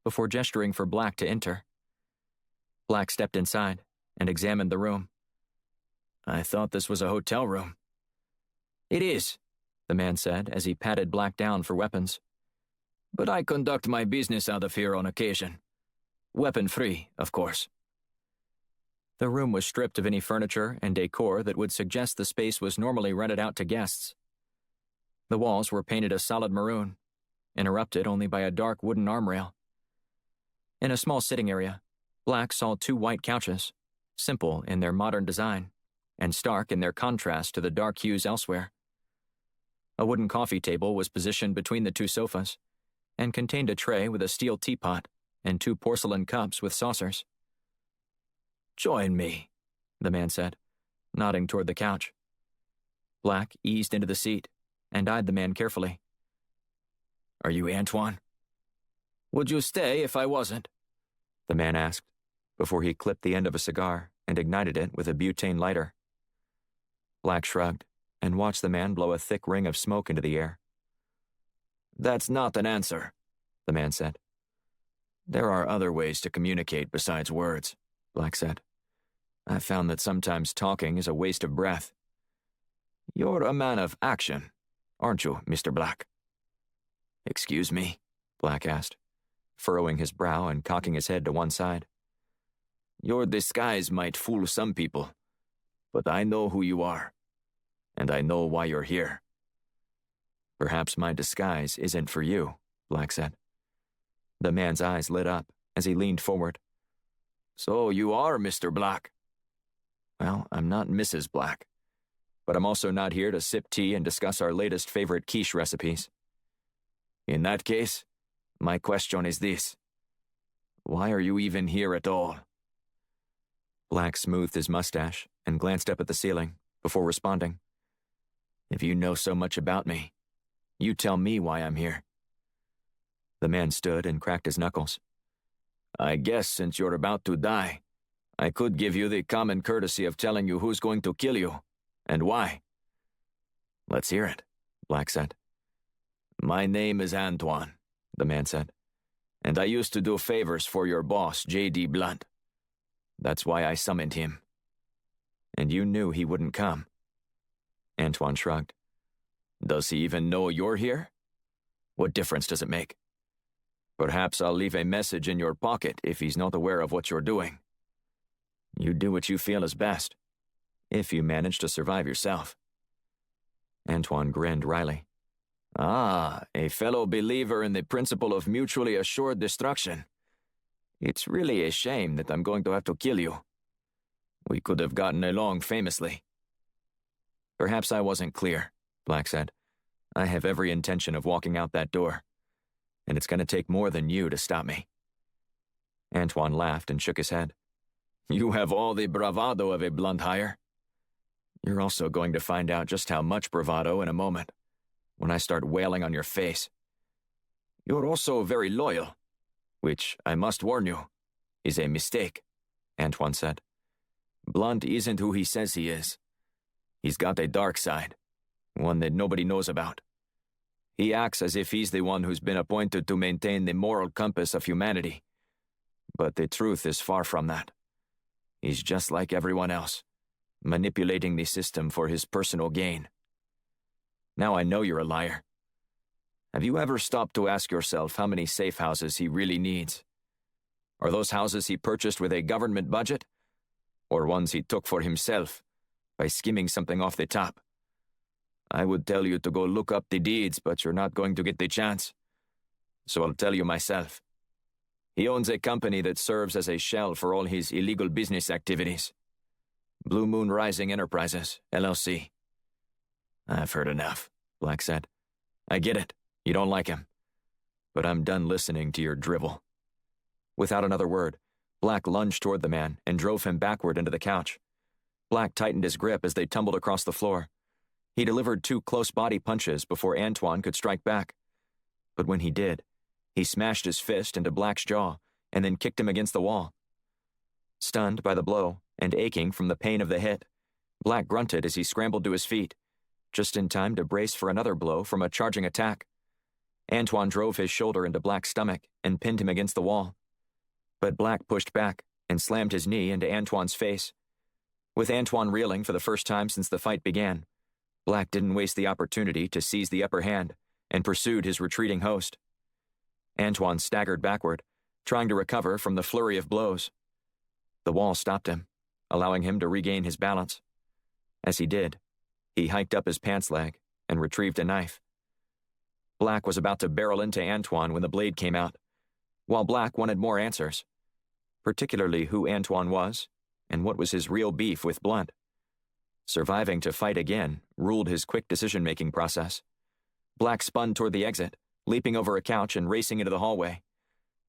before gesturing for Black to enter. Black stepped inside and examined the room. "I thought this was a hotel room." "It is," the man said as he patted Black down for weapons. "But I conduct my business out of here on occasion. Weapon-free, of course." The room was stripped of any furniture and decor that would suggest the space was normally rented out to guests. The walls were painted a solid maroon, interrupted only by a dark wooden armrail. In a small sitting area, Black saw 2 white couches, simple in their modern design, and stark in their contrast to the dark hues elsewhere. A wooden coffee table was positioned between the 2 sofas, and contained a tray with a steel teapot and 2 porcelain cups with saucers. "Join me," the man said, nodding toward the couch. Black eased into the seat and eyed the man carefully. "Are you Antoine?" "Would you stay if I wasn't?" the man asked, before he clipped the end of a cigar and ignited it with a butane lighter. Black shrugged and watched the man blow a thick ring of smoke into the air. "That's not an answer," the man said. "There are other ways to communicate besides words," Black said. "I've found that sometimes talking is a waste of breath. You're a man of action, aren't you, Mr. Black?" "Excuse me?" Black asked, furrowing his brow and cocking his head to one side. "Your disguise might fool some people, but I know who you are, and I know why you're here." "Perhaps my disguise isn't for you," Black said. The man's eyes lit up as he leaned forward. "So you are Mr. Black?" "Well, I'm not Mrs. Black, but I'm also not here to sip tea and discuss our latest favorite quiche recipes." "In that case, my question is this. Why are you even here at all?" Black smoothed his mustache and glanced up at the ceiling before responding. "If you know so much about me, you tell me why I'm here." The man stood and cracked his knuckles. "I guess since you're about to die, I could give you the common courtesy of telling you who's going to kill you, and why. Let's hear it, Black said. My name is Antoine, the man said, and I used to do favors for your boss, J.D. Blunt. That's why I summoned him. And you knew he wouldn't come. Antoine shrugged. Does he even know you're here? What difference does it make? Perhaps I'll leave a message in your pocket if he's not aware of what you're doing. You do what you feel is best, if you manage to survive yourself. Antoine grinned wryly. Ah, a fellow believer in the principle of mutually assured destruction. It's really a shame that I'm going to have to kill you. We could have gotten along famously. Perhaps I wasn't clear, Black said. I have every intention of walking out that door, and it's going to take more than you to stop me. Antoine laughed and shook his head. You have all the bravado of a blunt hire. You're also going to find out just how much bravado in a moment, when I start wailing on your face. You're also very loyal, which, I must warn you, is a mistake, Antoine said. Blunt isn't who he says he is. He's got a dark side, one that nobody knows about. He acts as if he's the one who's been appointed to maintain the moral compass of humanity. But the truth is far from that. He's just like everyone else, manipulating the system for his personal gain. Now I know you're a liar. Have you ever stopped to ask yourself how many safe houses he really needs? Are those houses he purchased with a government budget? Or ones he took for himself by skimming something off the top? I would tell you to go look up the deeds, but you're not going to get the chance. So I'll tell you myself. He owns a company that serves as a shell for all his illegal business activities. Blue Moon Rising Enterprises, LLC. I've heard enough, Black said. I get it. You don't like him. But I'm done listening to your drivel. Without another word, Black lunged toward the man and drove him backward into the couch. Black tightened his grip as they tumbled across the floor. He delivered 2 close body punches before Antoine could strike back. But when he did, he smashed his fist into Black's jaw and then kicked him against the wall. Stunned by the blow and aching from the pain of the hit, Black grunted as he scrambled to his feet, just in time to brace for another blow from a charging attack. Antoine drove his shoulder into Black's stomach and pinned him against the wall. But Black pushed back and slammed his knee into Antoine's face. With Antoine reeling for the first time since the fight began, Black didn't waste the opportunity to seize the upper hand and pursued his retreating host. Antoine staggered backward, trying to recover from the flurry of blows. The wall stopped him, allowing him to regain his balance. As he did, he hiked up his pants leg and retrieved a knife. Black was about to barrel into Antoine when the blade came out, while Black wanted more answers, particularly who Antoine was and what was his real beef with Blunt. Surviving to fight again ruled his quick decision-making process. Black spun toward the exit, leaping over a couch and racing into the hallway.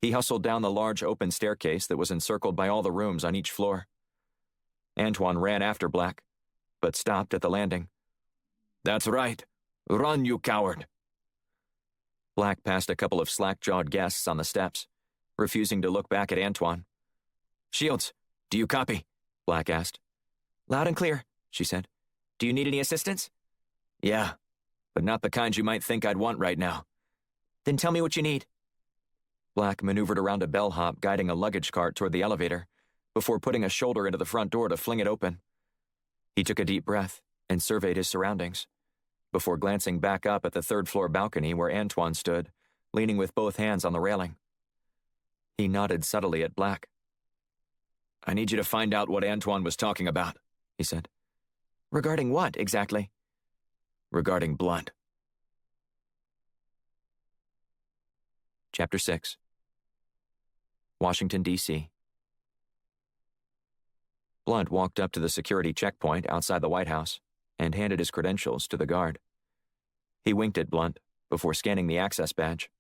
He hustled down the large open staircase that was encircled by all the rooms on each floor. Antoine ran after Black, but stopped at the landing. That's right. Run, you coward. Black passed a couple of slack-jawed guests on the steps, refusing to look back at Antoine. Shields, do you copy? Black asked. Loud and clear, she said. Do you need any assistance? Yeah, but not the kind you might think I'd want right now. Then tell me what you need. Black maneuvered around a bellhop guiding a luggage cart toward the elevator, before putting a shoulder into the front door to fling it open. He took a deep breath and surveyed his surroundings, before glancing back up at the third-floor balcony where Antoine stood, leaning with both hands on the railing. He nodded subtly at Black. I need you to find out what Antoine was talking about, he said. Regarding what, exactly? Regarding Blunt. Chapter 6. Washington, D.C. Blunt walked up to the security checkpoint outside the White House and handed his credentials to the guard. He winked at Blunt before scanning the access badge.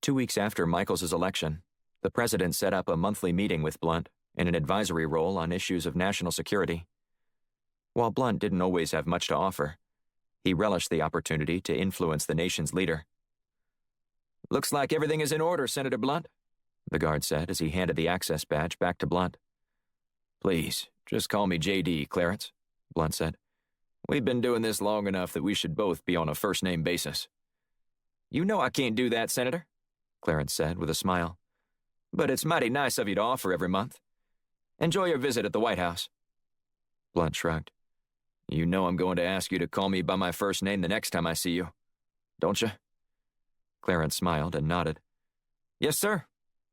2 weeks after Michaels's election, the president set up a monthly meeting with Blunt in an advisory role on issues of national security. While Blunt didn't always have much to offer, he relished the opportunity to influence the nation's leader. Looks like everything is in order, Senator Blunt, the guard said as he handed the access badge back to Blunt. Please, just call me J.D., Clarence, Blunt said. We've been doing this long enough that we should both be on a first-name basis. You know I can't do that, Senator, Clarence said with a smile. But it's mighty nice of you to offer every month. Enjoy your visit at the White House. Blunt shrugged. You know I'm going to ask you to call me by my first name the next time I see you, don't you? Clarence smiled and nodded. Yes, sir.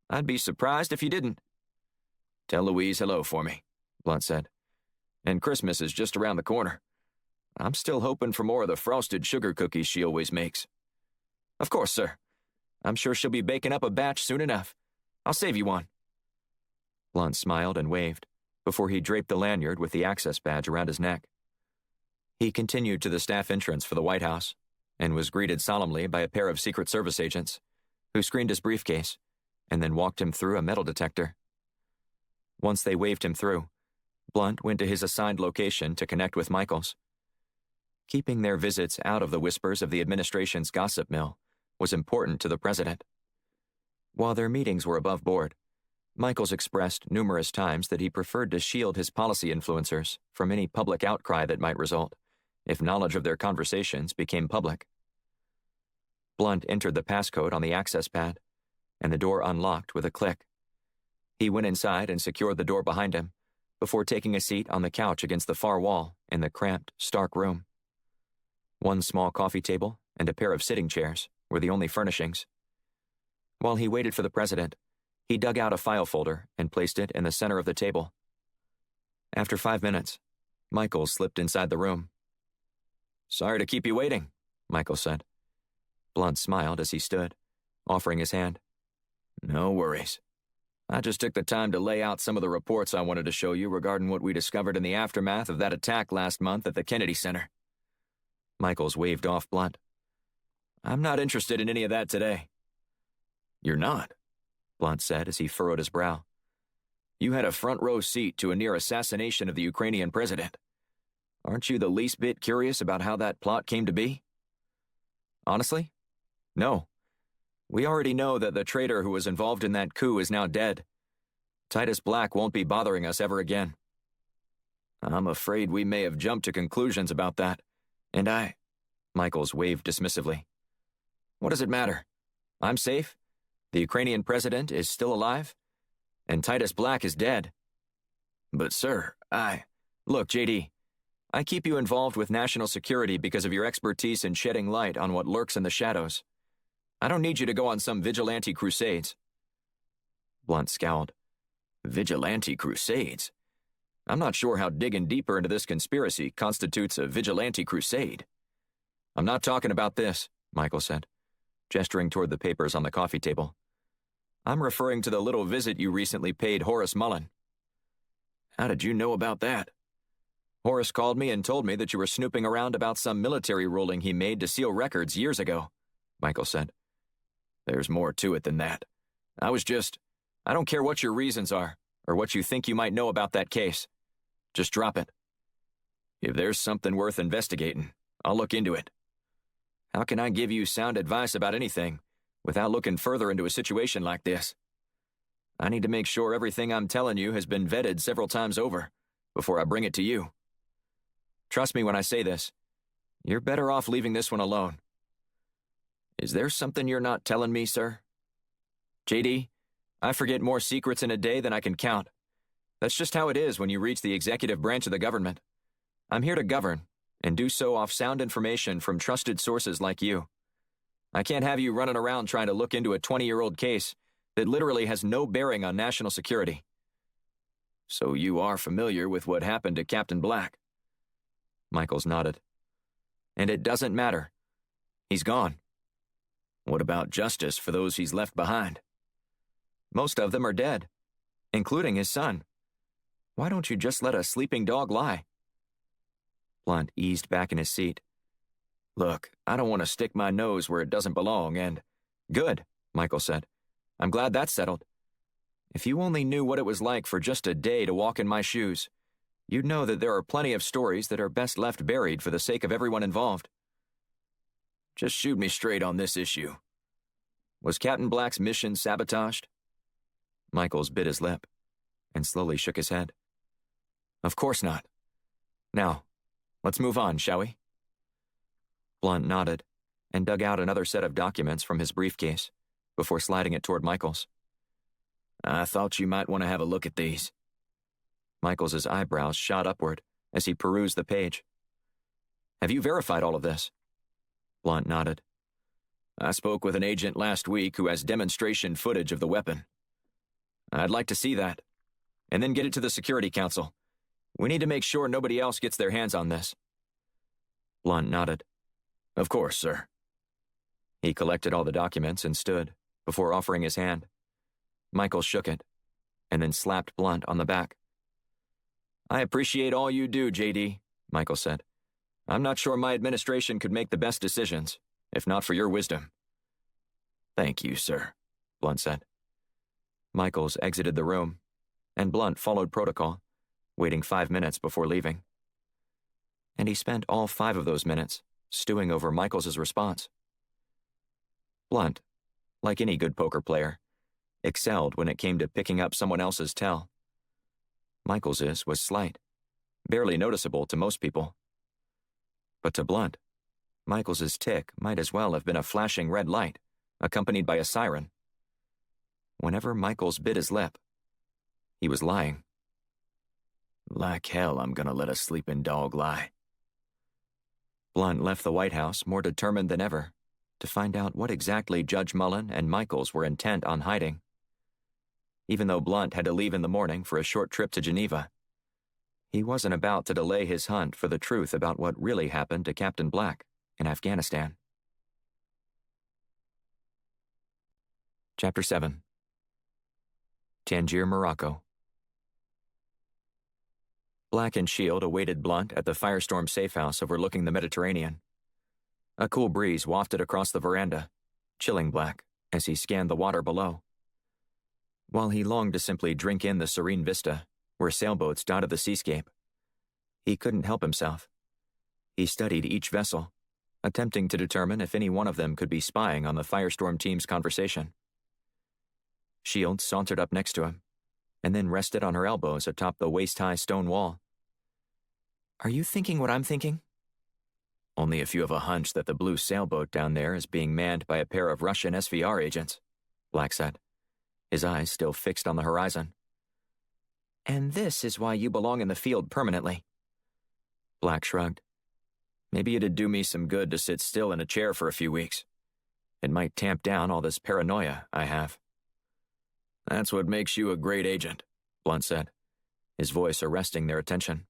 I'd be surprised if you didn't. Tell Louise hello for me, Blunt said. And Christmas is just around the corner. I'm still hoping for more of the frosted sugar cookies she always makes. Of course, sir. I'm sure she'll be baking up a batch soon enough. I'll save you one. Blunt smiled and waved before he draped the lanyard with the access badge around his neck. He continued to the staff entrance for the White House and was greeted solemnly by a pair of Secret Service agents who screened his briefcase and then walked him through a metal detector. Once they waved him through, Blunt went to his assigned location to connect with Michaels. Keeping their visits out of the whispers of the administration's gossip mill was important to the president. While their meetings were above board, Michaels expressed numerous times that he preferred to shield his policy influencers from any public outcry that might result if knowledge of their conversations became public. Blunt entered the passcode on the access pad, and the door unlocked with a click. He went inside and secured the door behind him before taking a seat on the couch against the far wall in the cramped, stark room. One small coffee table and a pair of sitting chairs were the only furnishings. While he waited for the president, he dug out a file folder and placed it in the center of the table. After 5 minutes, Michaels slipped inside the room. Sorry to keep you waiting, Michaels said. Blunt smiled as he stood, offering his hand. No worries. I just took the time to lay out some of the reports I wanted to show you regarding what we discovered in the aftermath of that attack last month at the Kennedy Center. Michaels waved off Blunt. I'm not interested in any of that today. You're not, Blunt said as he furrowed his brow. You had a front row seat to a near assassination of the Ukrainian president. Aren't you the least bit curious about how that plot came to be? Honestly? No. We already know that the traitor who was involved in that coup is now dead. Titus Black won't be bothering us ever again. I'm afraid we may have jumped to conclusions about that, and Michaels waved dismissively. What does it matter? I'm safe. The Ukrainian president is still alive, and Titus Black is dead. But sir, Look, JD, I keep you involved with national security because of your expertise in shedding light on what lurks in the shadows. I don't need you to go on some vigilante crusades. Blunt scowled. Vigilante crusades? I'm not sure how digging deeper into this conspiracy constitutes a vigilante crusade. I'm not talking about this, Michael said, gesturing toward the papers on the coffee table. I'm referring to the little visit you recently paid Horace Mullen. How did you know about that? Horace called me and told me that you were snooping around about some military ruling he made to seal records years ago, Michael said. There's more to it than that. I don't care what your reasons are, or what you think you might know about that case. Just drop it. If there's something worth investigating, I'll look into it. How can I give you sound advice about anything without looking further into a situation like this? I need to make sure everything I'm telling you has been vetted several times over before I bring it to you. Trust me when I say this. You're better off leaving this one alone. Is there something you're not telling me, sir? JD, I forget more secrets in a day than I can count. That's just how it is when you reach the executive branch of the government. I'm here to govern, and do so off sound information from trusted sources like you. I can't have you running around trying to look into a 20-year-old case that literally has no bearing on national security. So you are familiar with what happened to Captain Black? Michaels nodded. And it doesn't matter. He's gone. What about justice for those he's left behind? Most of them are dead, including his son. Why don't you just let a sleeping dog lie? Blunt eased back in his seat. Look, I don't want to stick my nose where it doesn't belong, and... Good, Michael said. I'm glad that's settled. If you only knew what it was like for just a day to walk in my shoes, you'd know that there are plenty of stories that are best left buried for the sake of everyone involved. Just shoot me straight on this issue. Was Captain Black's mission sabotaged? Michaels bit his lip and slowly shook his head. Of course not. Now, let's move on, shall we? Blunt nodded and dug out another set of documents from his briefcase before sliding it toward Michaels. I thought you might want to have a look at these. Michaels' eyebrows shot upward as he perused the page. Have you verified all of this? Blunt nodded. I spoke with an agent last week who has demonstration footage of the weapon. I'd like to see that. And then get it to the Security Council. We need to make sure nobody else gets their hands on this. Blunt nodded. Of course, sir. He collected all the documents and stood before offering his hand. Michael shook it and then slapped Blunt on the back. I appreciate all you do, JD, Michael said. I'm not sure my administration could make the best decisions, if not for your wisdom. Thank you, sir, Blunt said. Michaels exited the room, and Blunt followed protocol, waiting 5 minutes before leaving. And he spent all 5 of those minutes stewing over Michaels' response. Blunt, like any good poker player, excelled when it came to picking up someone else's tell. Michaels's was slight, barely noticeable to most people. But to Blunt, Michaels's tick might as well have been a flashing red light, accompanied by a siren. Whenever Michaels bit his lip, he was lying. Like hell, I'm gonna let a sleeping dog lie. Blunt left the White House more determined than ever to find out what exactly Judge Mullen and Michaels were intent on hiding. Even though Blunt had to leave in the morning for a short trip to Geneva, he wasn't about to delay his hunt for the truth about what really happened to Captain Black in Afghanistan. Chapter 7. Tangier, Morocco. Black and Shield awaited Blunt at the Firestorm safe house overlooking the Mediterranean. A cool breeze wafted across the veranda, chilling Black as he scanned the water below. While he longed to simply drink in the serene vista, where sailboats dotted the seascape, he couldn't help himself. He studied each vessel, attempting to determine if any one of them could be spying on the Firestorm team's conversation. Shield sauntered up next to him, and then rested on her elbows atop the waist-high stone wall. Are you thinking what I'm thinking? Only if you have a hunch that the blue sailboat down there is being manned by a pair of Russian SVR agents, Black said, his eyes still fixed on the horizon. And this is why you belong in the field permanently. Black shrugged. Maybe it'd do me some good to sit still in a chair for a few weeks. It might tamp down all this paranoia I have. That's what makes you a great agent, Blunt said, his voice arresting their attention.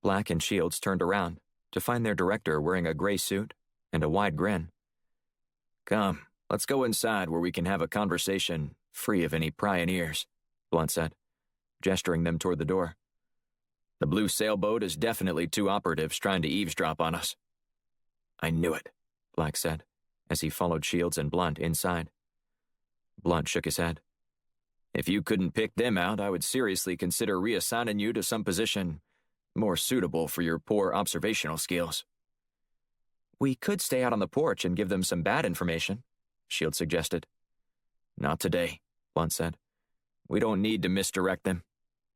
Black and Shields turned around to find their director wearing a gray suit and a wide grin. Come, let's go inside where we can have a conversation free of any prying ears, Blunt said, gesturing them toward the door. The blue sailboat is definitely 2 operatives trying to eavesdrop on us. I knew it, Black said, as he followed Shields and Blunt inside. Blunt shook his head. If you couldn't pick them out, I would seriously consider reassigning you to some position more suitable for your poor observational skills. We could stay out on the porch and give them some bad information, Shields suggested. Not today, Blunt said. We don't need to misdirect them,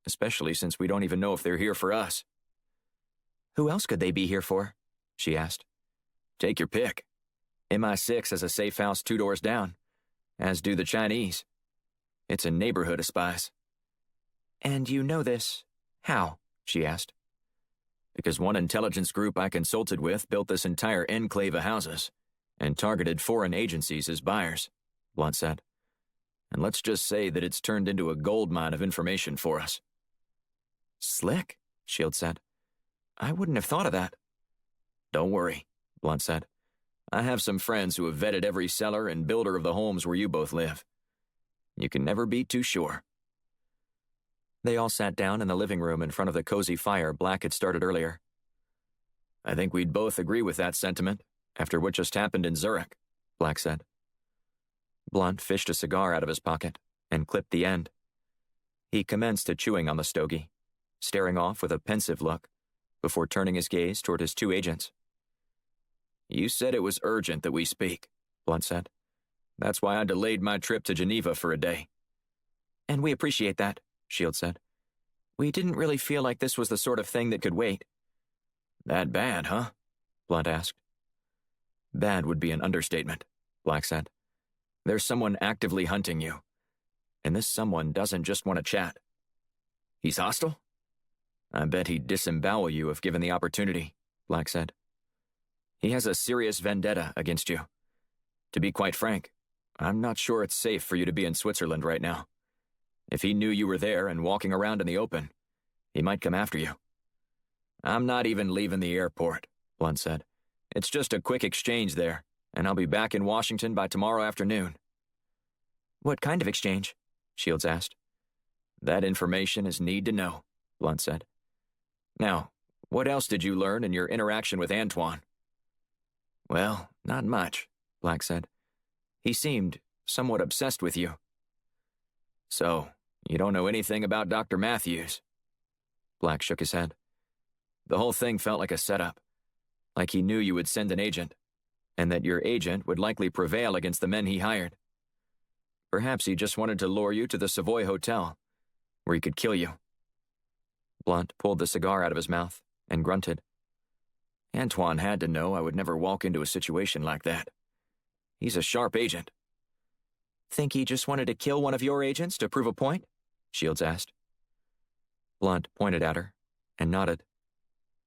especially since we don't even know if they're here for us. Who else could they be here for? She asked. Take your pick. MI6 has a safe house 2 doors down, as do the Chinese. It's a neighborhood of spies. And you know this? How? She asked. Because one intelligence group I consulted with built this entire enclave of houses and targeted foreign agencies as buyers, Blunt said. And let's just say that it's turned into a goldmine of information for us. Slick, Shield said. I wouldn't have thought of that. Don't worry, Blunt said. I have some friends who have vetted every seller and builder of the homes where you both live. You can never be too sure. They all sat down in the living room in front of the cozy fire Black had started earlier. I think we'd both agree with that sentiment after what just happened in Zurich, Black said. Blunt fished a cigar out of his pocket and clipped the end. He commenced to chewing on the stogie, staring off with a pensive look, before turning his gaze toward his 2 agents. You said it was urgent that we speak, Blunt said. That's why I delayed my trip to Geneva for a day. And we appreciate that, Shield said. We didn't really feel like this was the sort of thing that could wait. That bad, huh? Blunt asked. Bad would be an understatement, Black said. There's someone actively hunting you. And this someone doesn't just want to chat. He's hostile? I bet he'd disembowel you if given the opportunity, Black said. He has a serious vendetta against you. To be quite frank, I'm not sure it's safe for you to be in Switzerland right now. If he knew you were there and walking around in the open, he might come after you. I'm not even leaving the airport, Blunt said. It's just a quick exchange there, and I'll be back in Washington by tomorrow afternoon. What kind of exchange? Shields asked. That information is need to know, Blunt said. Now, what else did you learn in your interaction with Antoine? Well, not much, Black said. He seemed somewhat obsessed with you. So, you don't know anything about Dr. Matthews? Black shook his head. The whole thing felt like a setup, like he knew you would send an agent, and that your agent would likely prevail against the men he hired. Perhaps he just wanted to lure you to the Savoy Hotel, where he could kill you. Blunt pulled the cigar out of his mouth and grunted. Antoine had to know I would never walk into a situation like that. He's a sharp agent. Think he just wanted to kill one of your agents to prove a point? Shields asked. Blunt pointed at her and nodded.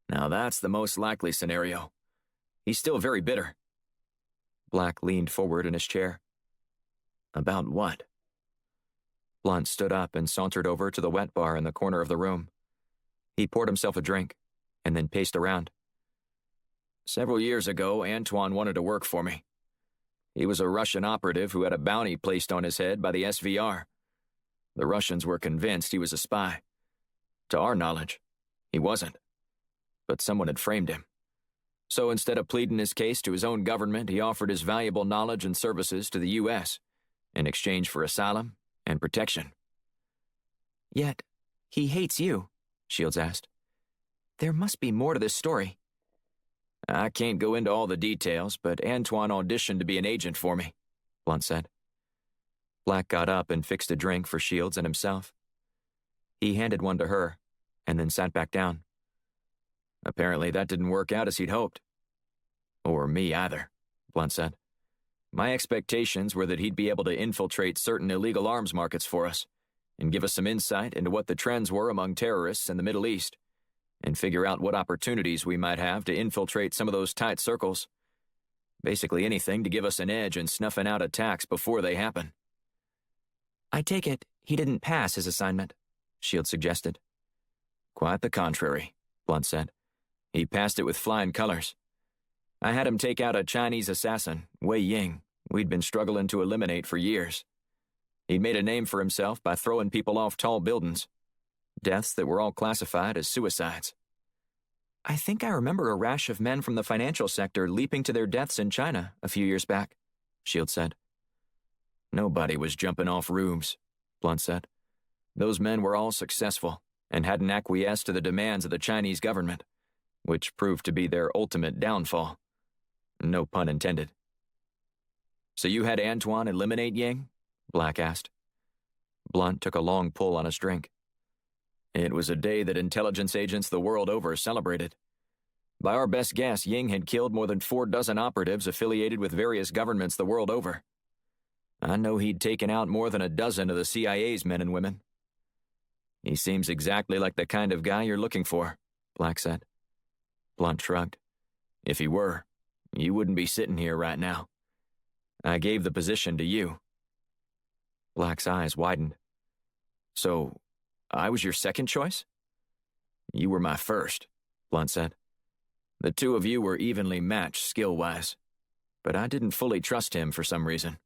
Now that's the most likely scenario. He's still very bitter. Black leaned forward in his chair. About what? Blunt stood up and sauntered over to the wet bar in the corner of the room. He poured himself a drink and then paced around. Several years ago, Antoine wanted to work for me. He was a Russian operative who had a bounty placed on his head by the SVR. The Russians were convinced he was a spy. To our knowledge, he wasn't. But someone had framed him. So instead of pleading his case to his own government, he offered his valuable knowledge and services to the U.S. in exchange for asylum and protection. Yet, he hates you, Shields asked. There must be more to this story. I can't go into all the details, but Antoine auditioned to be an agent for me, Blunt said. Black got up and fixed a drink for Shields and himself. He handed one to her, and then sat back down. Apparently that didn't work out as he'd hoped. Or me either, Blunt said. My expectations were that he'd be able to infiltrate certain illegal arms markets for us, and give us some insight into what the trends were among terrorists in the Middle East, and figure out what opportunities we might have to infiltrate some of those tight circles. Basically anything to give us an edge in snuffing out attacks before they happen. I take it he didn't pass his assignment, Shields suggested. Quite the contrary, Blunt said. He passed it with flying colors. I had him take out a Chinese assassin, Wei Ying, we'd been struggling to eliminate for years. He'd made a name for himself by throwing people off tall buildings. Deaths that were all classified as suicides. I think I remember a rash of men from the financial sector leaping to their deaths in China a few years back, Shields said. Nobody was jumping off roofs, Blunt said. Those men were all successful and hadn't acquiesced to the demands of the Chinese government, which proved to be their ultimate downfall. No pun intended. So you had Antoine eliminate Ying? Black asked. Blunt took a long pull on his drink. It was a day that intelligence agents the world over celebrated. By our best guess, Ying had killed more than 4 dozen operatives affiliated with various governments the world over. I know he'd taken out more than a dozen of the CIA's men and women. He seems exactly like the kind of guy you're looking for, Black said. Blunt shrugged. If he were, you wouldn't be sitting here right now. I gave the position to you. Black's eyes widened. So, I was your second choice? You were my first, Blunt said. The two of you were evenly matched skill-wise, but I didn't fully trust him for some reason.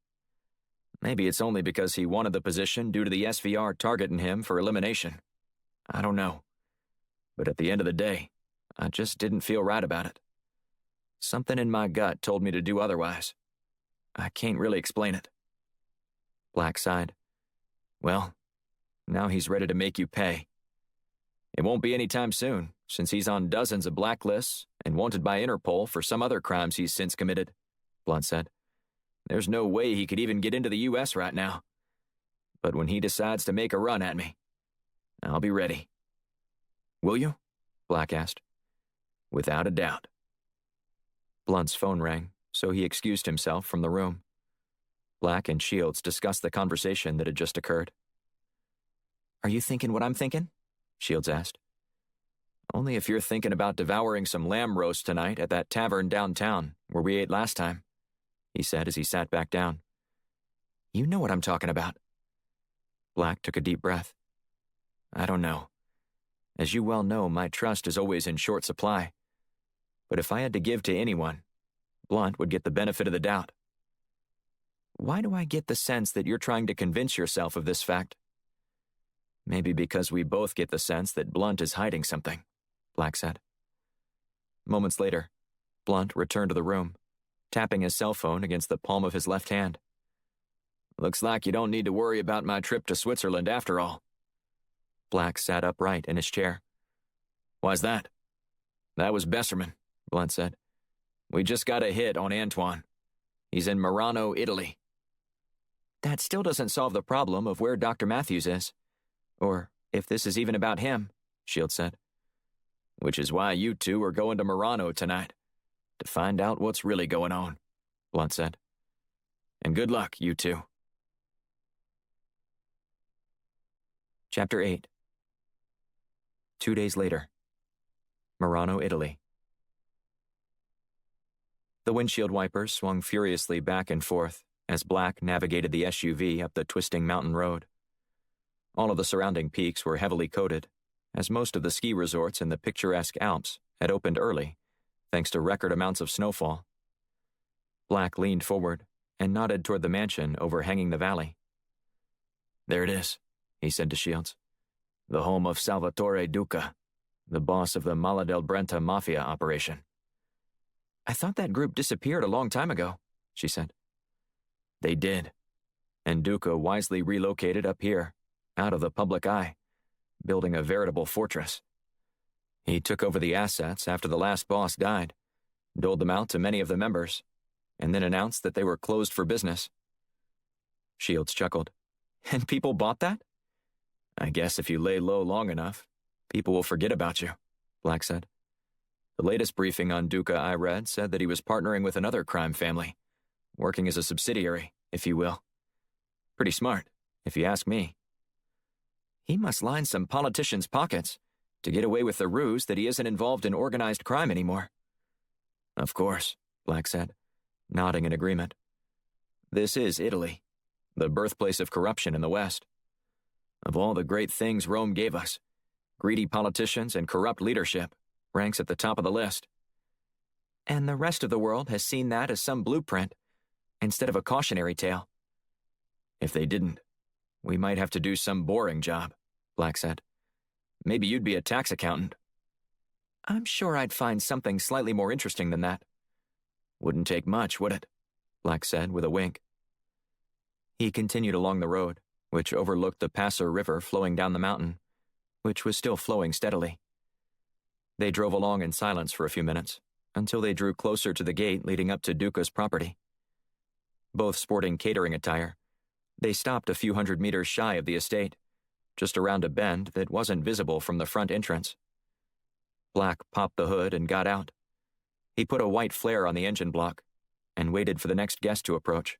Maybe it's only because he wanted the position due to the SVR targeting him for elimination. I don't know. But at the end of the day, I just didn't feel right about it. Something in my gut told me to do otherwise. I can't really explain it. Black sighed. Well, now he's ready to make you pay. It won't be any time soon, since he's on dozens of blacklists and wanted by Interpol for some other crimes he's since committed, Blunt said. There's no way he could even get into the U.S. right now. But when he decides to make a run at me, I'll be ready. Will you? Black asked. Without a doubt. Blunt's phone rang, so he excused himself from the room. Black and Shields discussed the conversation that had just occurred. Are you thinking what I'm thinking? Shields asked. Only if you're thinking about devouring some lamb roast tonight at that tavern downtown where we ate last time, he said as he sat back down. You know what I'm talking about. Black took a deep breath. I don't know. As you well know, my trust is always in short supply. But if I had to give to anyone, Blunt would get the benefit of the doubt. Why do I get the sense that you're trying to convince yourself of this fact? Maybe because we both get the sense that Blunt is hiding something, Black said. Moments later, Blunt returned to the room, tapping his cell phone against the palm of his left hand. Looks like you don't need to worry about my trip to Switzerland after all. Black sat upright in his chair. Why's that? That was Besserman, Blunt said. We just got a hit on Antoine. He's in Murano, Italy. That still doesn't solve the problem of where Dr. Matthews is. Or if this is even about him, Shields said. Which is why you two are going to Murano tonight, to find out what's really going on, Blunt said. And good luck, you two. Chapter 8. 2 days later. Murano, Italy. The windshield wipers swung furiously back and forth as Black navigated the SUV up the twisting mountain road. All of the surrounding peaks were heavily coated, as most of the ski resorts in the picturesque Alps had opened early, thanks to record amounts of snowfall. Black leaned forward and nodded toward the mansion overhanging the valley. There it is, he said to Shields. The home of Salvatore Duca, the boss of the Mala del Brenta mafia operation. I thought that group disappeared a long time ago, she said. They did, and Duca wisely relocated up here, out of the public eye, building a veritable fortress. He took over the assets after the last boss died, doled them out to many of the members, and then announced that they were closed for business. Shields chuckled. And people bought that? I guess if you lay low long enough, people will forget about you, Black said. The latest briefing on Duca I read said that he was partnering with another crime family, working as a subsidiary, if you will. Pretty smart, if you ask me. He must line some politicians' pockets to get away with the ruse that he isn't involved in organized crime anymore. Of course, Black said, nodding in agreement. This is Italy, the birthplace of corruption in the West. Of all the great things Rome gave us, greedy politicians and corrupt leadership ranks at the top of the list. And the rest of the world has seen that as some blueprint, instead of a cautionary tale. If they didn't, we might have to do some boring job, Black said. Maybe you'd be a tax accountant. I'm sure I'd find something slightly more interesting than that. Wouldn't take much, would it? Black said with a wink. He continued along the road, which overlooked the Passer River flowing down the mountain, which was still flowing steadily. They drove along in silence for a few minutes, until they drew closer to the gate leading up to Duca's property. Both sporting catering attire, they stopped a few hundred meters shy of the estate, just around a bend that wasn't visible from the front entrance. Black popped the hood and got out. He put a white flare on the engine block and waited for the next guest to approach.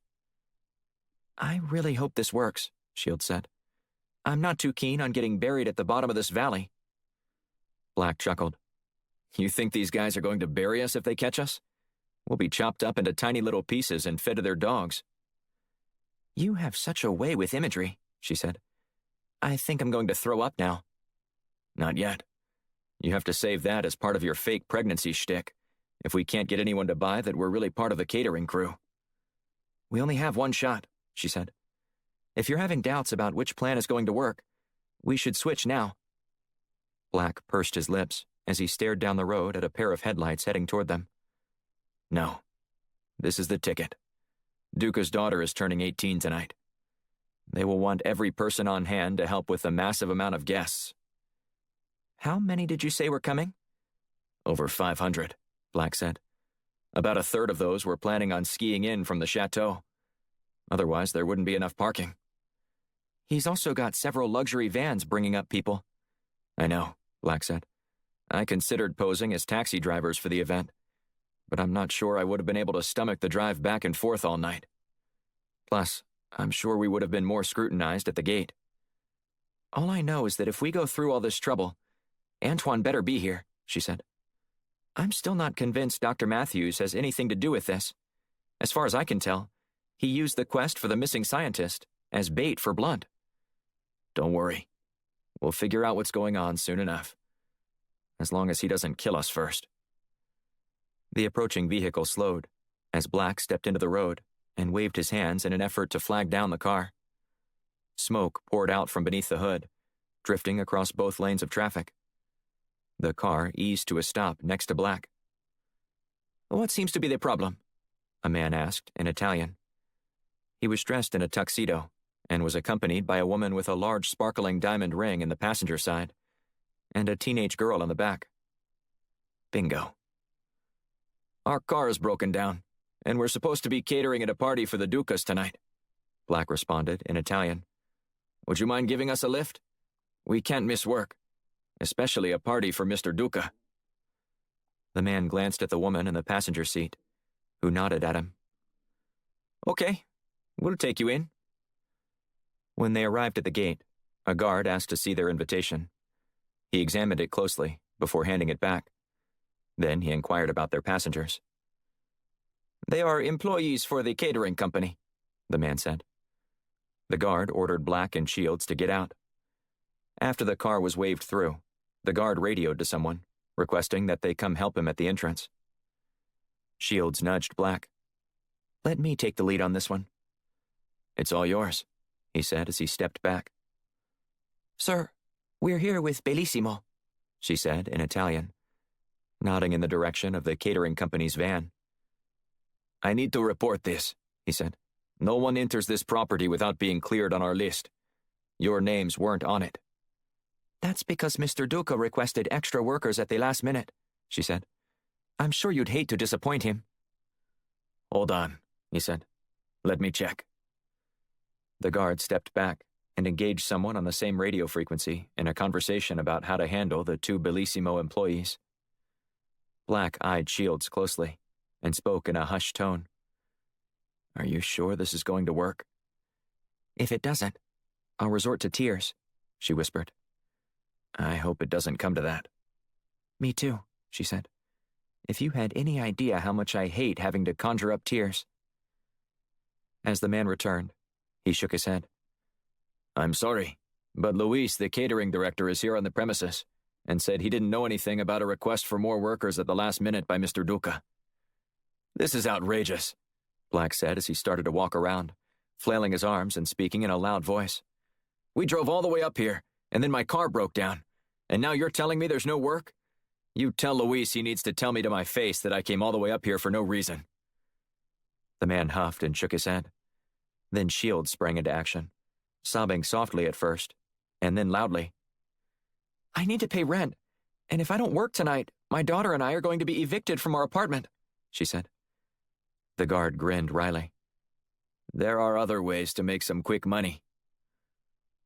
I really hope this works, Shields said. I'm not too keen on getting buried at the bottom of this valley. Black chuckled. You think these guys are going to bury us if they catch us? We'll be chopped up into tiny little pieces and fed to their dogs. You have such a way with imagery, she said. I think I'm going to throw up now. Not yet. You have to save that as part of your fake pregnancy shtick, if we can't get anyone to buy that we're really part of the catering crew. We only have one shot, she said. If you're having doubts about which plan is going to work, we should switch now. Black pursed his lips as he stared down the road at a pair of headlights heading toward them. No. This is the ticket. Duca's daughter is turning 18 tonight. They will want every person on hand to help with the massive amount of guests. How many did you say were coming? Over 500, Black said. About a third of those were planning on skiing in from the chateau. Otherwise, there wouldn't be enough parking. He's also got several luxury vans bringing up people. I know, Black said. I considered posing as taxi drivers for the event, but I'm not sure I would have been able to stomach the drive back and forth all night. Plus, I'm sure we would have been more scrutinized at the gate. All I know is that if we go through all this trouble, Antoine better be here, she said. I'm still not convinced Dr. Matthews has anything to do with this. As far as I can tell, he used the quest for the missing scientist as bait for Blunt. Don't worry. We'll figure out what's going on soon enough. As long as he doesn't kill us first. The approaching vehicle slowed as Black stepped into the road and waved his hands in an effort to flag down the car. Smoke poured out from beneath the hood, drifting across both lanes of traffic. The car eased to a stop next to Black. What seems to be the problem? A man asked in Italian. He was dressed in a tuxedo and was accompanied by a woman with a large sparkling diamond ring in the passenger side and a teenage girl in the back. Bingo. Our car is broken down, and we're supposed to be catering at a party for the Ducas tonight, Black responded in Italian. Would you mind giving us a lift? We can't miss work, especially a party for Mr. Duca. The man glanced at the woman in the passenger seat, who nodded at him. Okay, we'll take you in. When they arrived at the gate, a guard asked to see their invitation. He examined it closely before handing it back. Then he inquired about their passengers. They are employees for the catering company, the man said. The guard ordered Black and Shields to get out. After the car was waved through, the guard radioed to someone, requesting that they come help him at the entrance. Shields nudged Black. Let me take the lead on this one. It's all yours, he said as he stepped back. Sir, we're here with Bellissimo, she said in Italian, nodding in the direction of the catering company's van. I need to report this, he said. No one enters this property without being cleared on our list. Your names weren't on it. That's because Mr. Duca requested extra workers at the last minute, she said. I'm sure you'd hate to disappoint him. Hold on, he said. Let me check. The guard stepped back and engaged someone on the same radio frequency in a conversation about how to handle the two Bellissimo employees. Black eyed Shields closely and spoke in a hushed tone. Are you sure this is going to work? If it doesn't, I'll resort to tears, she whispered. I hope it doesn't come to that. Me too, she said. If you had any idea how much I hate having to conjure up tears. As the man returned, he shook his head. I'm sorry, but Luis, the catering director, is here on the premises and said he didn't know anything about a request for more workers at the last minute by Mr. Duca. This is outrageous, Black said as he started to walk around, flailing his arms and speaking in a loud voice. We drove all the way up here, and then my car broke down, and now you're telling me there's no work? You tell Luis he needs to tell me to my face that I came all the way up here for no reason. The man huffed and shook his head. Then Shields sprang into action, sobbing softly at first, and then loudly. I need to pay rent, and if I don't work tonight, my daughter and I are going to be evicted from our apartment, she said. The guard grinned wryly. There are other ways to make some quick money.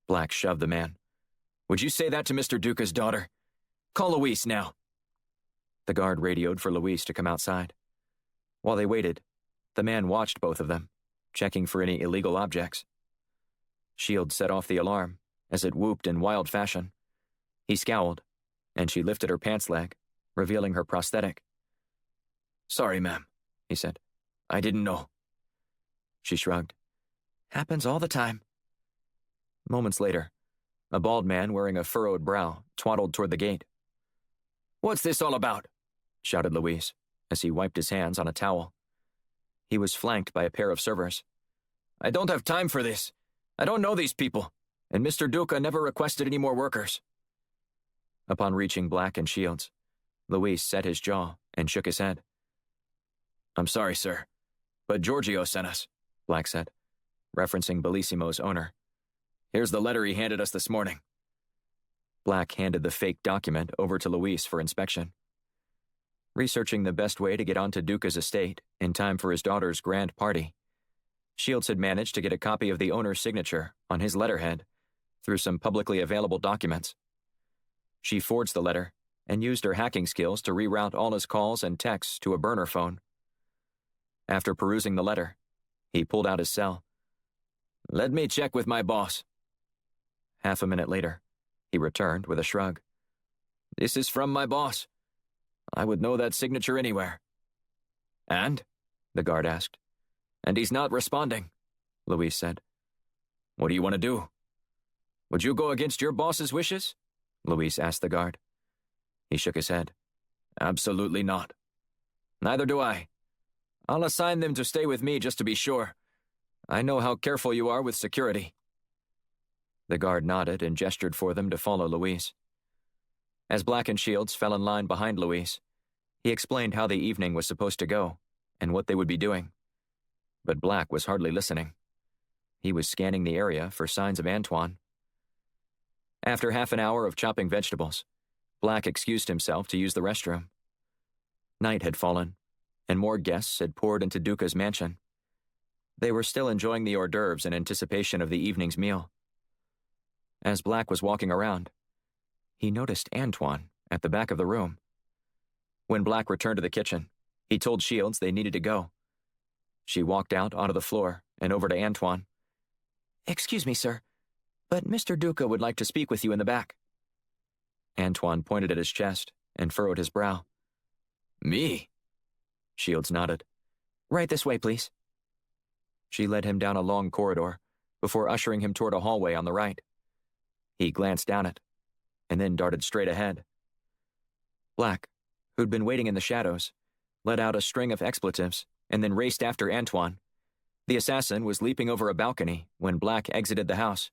Black shoved the man. Would you say that to Mr. Duca's daughter? Call Luis now. The guard radioed for Luis to come outside. While they waited, the man watched both of them, checking for any illegal objects. Shields set off the alarm as it whooped in wild fashion. He scowled, and she lifted her pants leg, revealing her prosthetic. Sorry, ma'am, he said. I didn't know. She shrugged. Happens all the time. Moments later, a bald man wearing a furrowed brow twaddled toward the gate. What's this all about? Shouted Luis as he wiped his hands on a towel. He was flanked by a pair of servers. I don't have time for this. I don't know these people, and Mr. Duca never requested any more workers. Upon reaching Black and Shields, Luis set his jaw and shook his head. I'm sorry, sir, but Giorgio sent us, Black said, referencing Bellissimo's owner. Here's the letter he handed us this morning. Black handed the fake document over to Luis for inspection. Researching the best way to get onto Duca's estate in time for his daughter's grand party, Shields had managed to get a copy of the owner's signature on his letterhead through some publicly available documents. She forged the letter and used her hacking skills to reroute all his calls and texts to a burner phone. After perusing the letter, he pulled out his cell. "Let me check with my boss." Half a minute later, he returned with a shrug. "This is from my boss. I would know that signature anywhere." "And?" the guard asked. "And he's not responding," Luis said. "What do you want to do?" "Would you go against your boss's wishes?" Luis asked the guard. He shook his head. "Absolutely not." "Neither do I. I'll assign them to stay with me just to be sure. I know how careful you are with security." The guard nodded and gestured for them to follow Luis. As Black and Shields fell in line behind Luis, he explained how the evening was supposed to go and what they would be doing. But Black was hardly listening. He was scanning the area for signs of Antoine. After half an hour of chopping vegetables, Black excused himself to use the restroom. Night had fallen, and more guests had poured into Duca's mansion. They were still enjoying the hors d'oeuvres in anticipation of the evening's meal. As Black was walking around, he noticed Antoine at the back of the room. When Black returned to the kitchen, he told Shields they needed to go. She walked out onto the floor and over to Antoine. "Excuse me, sir, but Mr. Duca would like to speak with you in the back." Antoine pointed at his chest and furrowed his brow. "Me?" Shields nodded. "Right this way, please." She led him down a long corridor before ushering him toward a hallway on the right. He glanced down it, and then darted straight ahead. Black, who'd been waiting in the shadows, let out a string of expletives and then raced after Antoine. The assassin was leaping over a balcony when Black exited the house.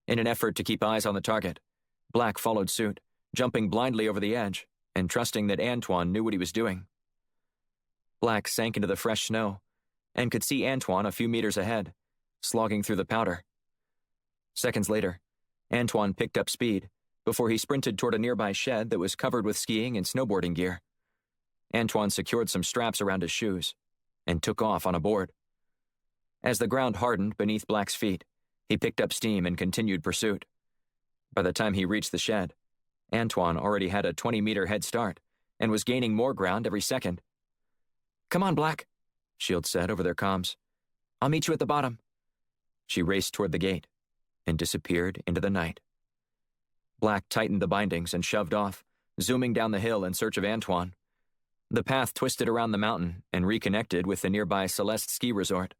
In an effort to keep eyes on the target, Black followed suit, jumping blindly over the edge and trusting that Antoine knew what he was doing. Black sank into the fresh snow and could see Antoine a few meters ahead, slogging through the powder. Seconds later, Antoine picked up speed before he sprinted toward a nearby shed that was covered with skiing and snowboarding gear. Antoine secured some straps around his shoes and took off on a board. As the ground hardened beneath Black's feet, he picked up steam and continued pursuit. By the time he reached the shed, Antoine already had a 20-meter head start and was gaining more ground every second. "Come on, Black," Shields said over their comms. "I'll meet you at the bottom." She raced toward the gate and disappeared into the night. Black tightened the bindings and shoved off, zooming down the hill in search of Antoine. The path twisted around the mountain and reconnected with the nearby Celeste ski resort.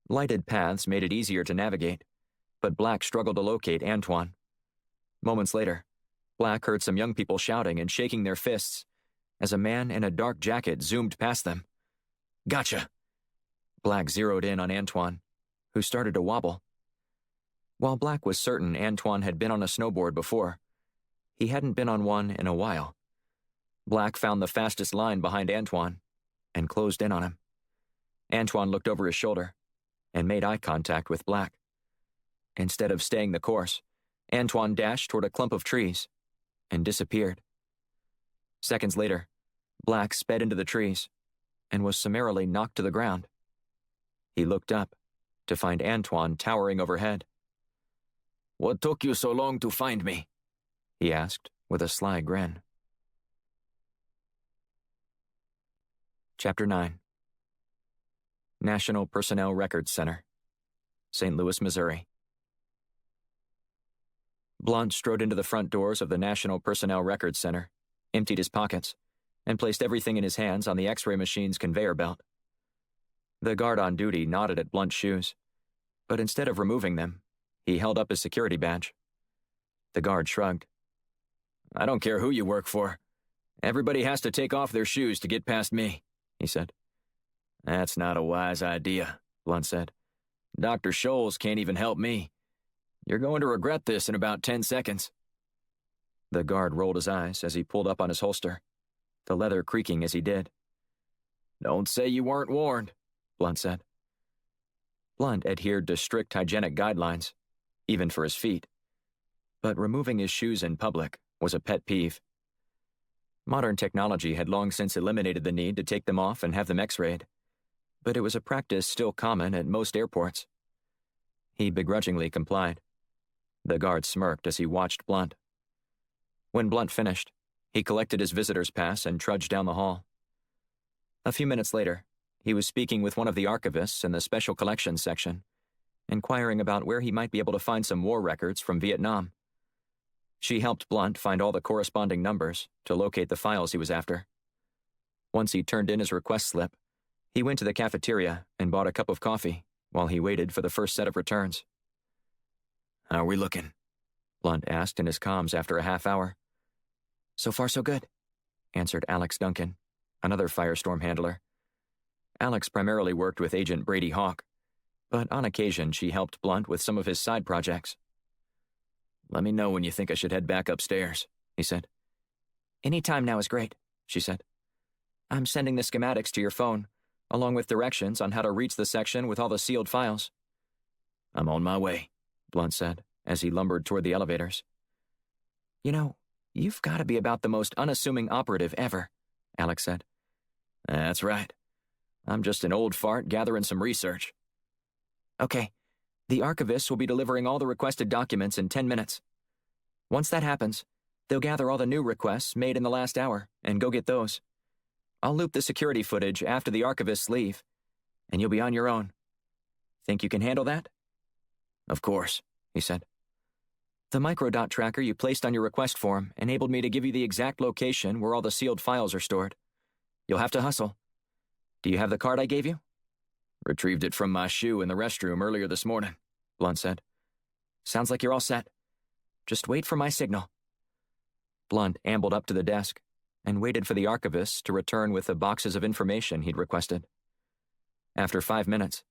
Lighted paths made it easier to navigate, but Black struggled to locate Antoine. Moments later, Black heard some young people shouting and shaking their fists as a man in a dark jacket zoomed past them. "Gotcha!" Black zeroed in on Antoine, who started to wobble. While Black was certain Antoine had been on a snowboard before, he hadn't been on one in a while. Black found the fastest line behind Antoine and closed in on him. Antoine looked over his shoulder and made eye contact with Black. Instead of staying the course, Antoine dashed toward a clump of trees and disappeared. Seconds later, Black sped into the trees and was summarily knocked to the ground. He looked up to find Antoine towering overhead. "What took you so long to find me?" he asked with a sly grin. Chapter 9. National Personnel Records Center, St. Louis, Missouri. Blunt strode into the front doors of the National Personnel Records Center, emptied his pockets, and placed everything in his hands on the X-ray machine's conveyor belt. The guard on duty nodded at Blunt's shoes, but instead of removing them, he held up his security badge. The guard shrugged. "I don't care who you work for. Everybody has to take off their shoes to get past me," he said. "That's not a wise idea," Blunt said. "Dr. Scholes can't even help me. You're going to regret this in about 10 seconds. The guard rolled his eyes as he pulled up on his holster, the leather creaking as he did. "Don't say you weren't warned," Blunt said. Blunt adhered to strict hygienic guidelines, even for his feet. But removing his shoes in public was a pet peeve. Modern technology had long since eliminated the need to take them off and have them x-rayed, but it was a practice still common at most airports. He begrudgingly complied. The guard smirked as he watched Blunt. When Blunt finished, he collected his visitor's pass and trudged down the hall. A few minutes later, he was speaking with one of the archivists in the Special Collections section, inquiring about where he might be able to find some war records from Vietnam. She helped Blunt find all the corresponding numbers to locate the files he was after. Once he turned in his request slip, he went to the cafeteria and bought a cup of coffee while he waited for the first set of returns. "How are we looking?" Blunt asked in his comms after a half hour. "So far so good," answered Alex Duncan, another Firestorm handler. Alex primarily worked with Agent Brady Hawk, but on occasion she helped Blunt with some of his side projects. "Let me know when you think I should head back upstairs," he said. "Any time now is great," she said. "I'm sending the schematics to your phone, along with directions on how to reach the section with all the sealed files." "I'm on my way," Blunt said, as he lumbered toward the elevators. "You know, you've got to be about the most unassuming operative ever," Alex said. "That's right. I'm just an old fart gathering some research." "Okay, the archivists will be delivering all the requested documents in 10 minutes. Once that happens, they'll gather all the new requests made in the last hour and go get those. I'll loop the security footage after the archivists leave, and you'll be on your own. Think you can handle that?" "Of course," he said. "The microdot tracker you placed on your request form enabled me to give you the exact location where all the sealed files are stored. You'll have to hustle. Do you have the card I gave you?" "Retrieved it from my shoe in the restroom earlier this morning," Blunt said. "Sounds like you're all set. Just wait for my signal." Blunt ambled up to the desk and waited for the archivist to return with the boxes of information he'd requested. After 5 minutes,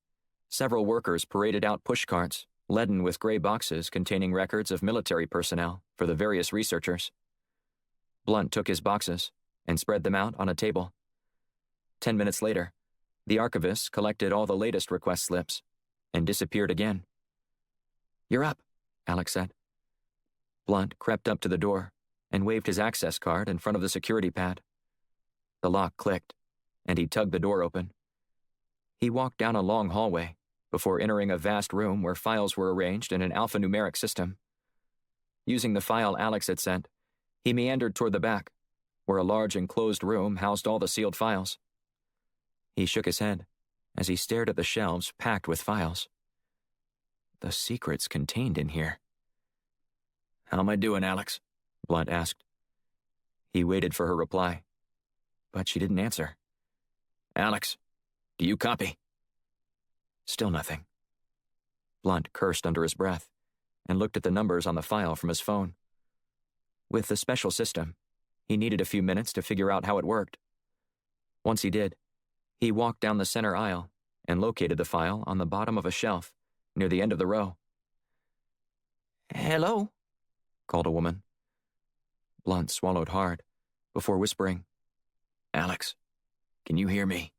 several workers paraded out pushcarts laden with gray boxes containing records of military personnel for the various researchers. Blunt took his boxes and spread them out on a table. 10 minutes later, the archivist collected all the latest request slips and disappeared again. "You're up," Alex said. Blunt crept up to the door and waved his access card in front of the security pad. The lock clicked, and he tugged the door open. He walked down a long hallway before entering a vast room where files were arranged in an alphanumeric system. Using the file Alex had sent, he meandered toward the back, where a large enclosed room housed all the sealed files. He shook his head as he stared at the shelves packed with files. The secrets contained in here. "How am I doing, Alex?" Blunt asked. He waited for her reply, but she didn't answer. "Alex, do you copy?" Still nothing. Blunt cursed under his breath and looked at the numbers on the file from his phone. With the special system, he needed a few minutes to figure out how it worked. Once he did, he walked down the center aisle and located the file on the bottom of a shelf near the end of the row. "Hello?" called a woman. Blunt swallowed hard before whispering, "Alex, can you hear me?"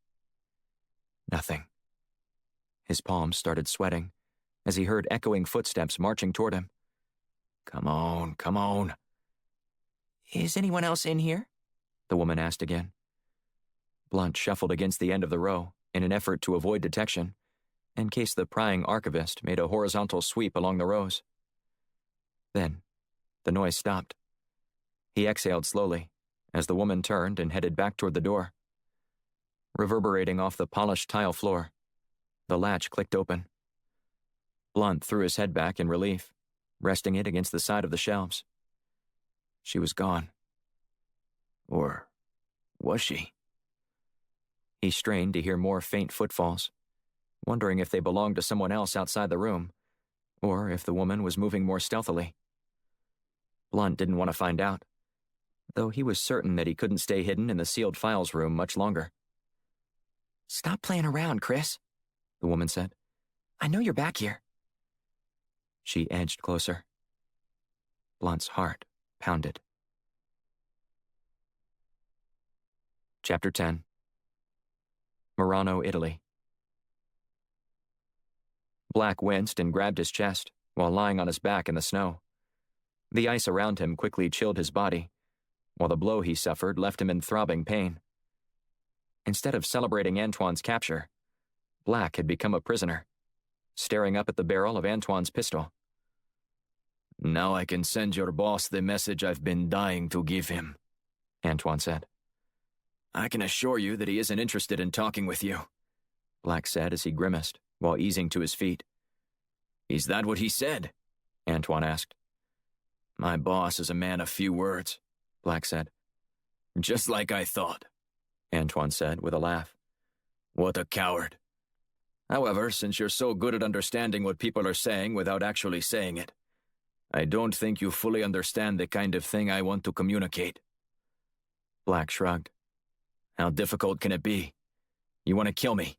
Nothing. His palms started sweating as he heard echoing footsteps marching toward him. Come on, come on." "Is anyone else in here?" the woman asked again. Blunt shuffled against the end of the row in an effort to avoid detection, in case the prying archivist made a horizontal sweep along the rows. Then, the noise stopped. He exhaled slowly as the woman turned and headed back toward the door. Reverberating off the polished tile floor, the latch clicked open. Blunt threw his head back in relief, resting it against the side of the shelves. She was gone. Or was she? He strained to hear more faint footfalls, wondering if they belonged to someone else outside the room, or if the woman was moving more stealthily. Blunt didn't want to find out, though he was certain that he couldn't stay hidden in the sealed files room much longer. "Stop playing around, Chris," the woman said. "I know you're back here." She edged closer. Blunt's heart pounded. Chapter 10. Murano, Italy. Black winced and grabbed his chest while lying on his back in the snow. The ice around him quickly chilled his body, while the blow he suffered left him in throbbing pain. Instead of celebrating Antoine's capture, Black had become a prisoner, staring up at the barrel of Antoine's pistol. Now I can send your boss the message I've been dying to give him, Antoine said. I can assure you that he isn't interested in talking with you, Black said as he grimaced, while easing to his feet. Is that what he said? Antoine asked. My boss is a man of few words, Black said. Just like I thought, Antoine said with a laugh. What a coward. However, since you're so good at understanding what people are saying without actually saying it, I don't think you fully understand the kind of thing I want to communicate. Black shrugged. How difficult can it be? You want to kill me?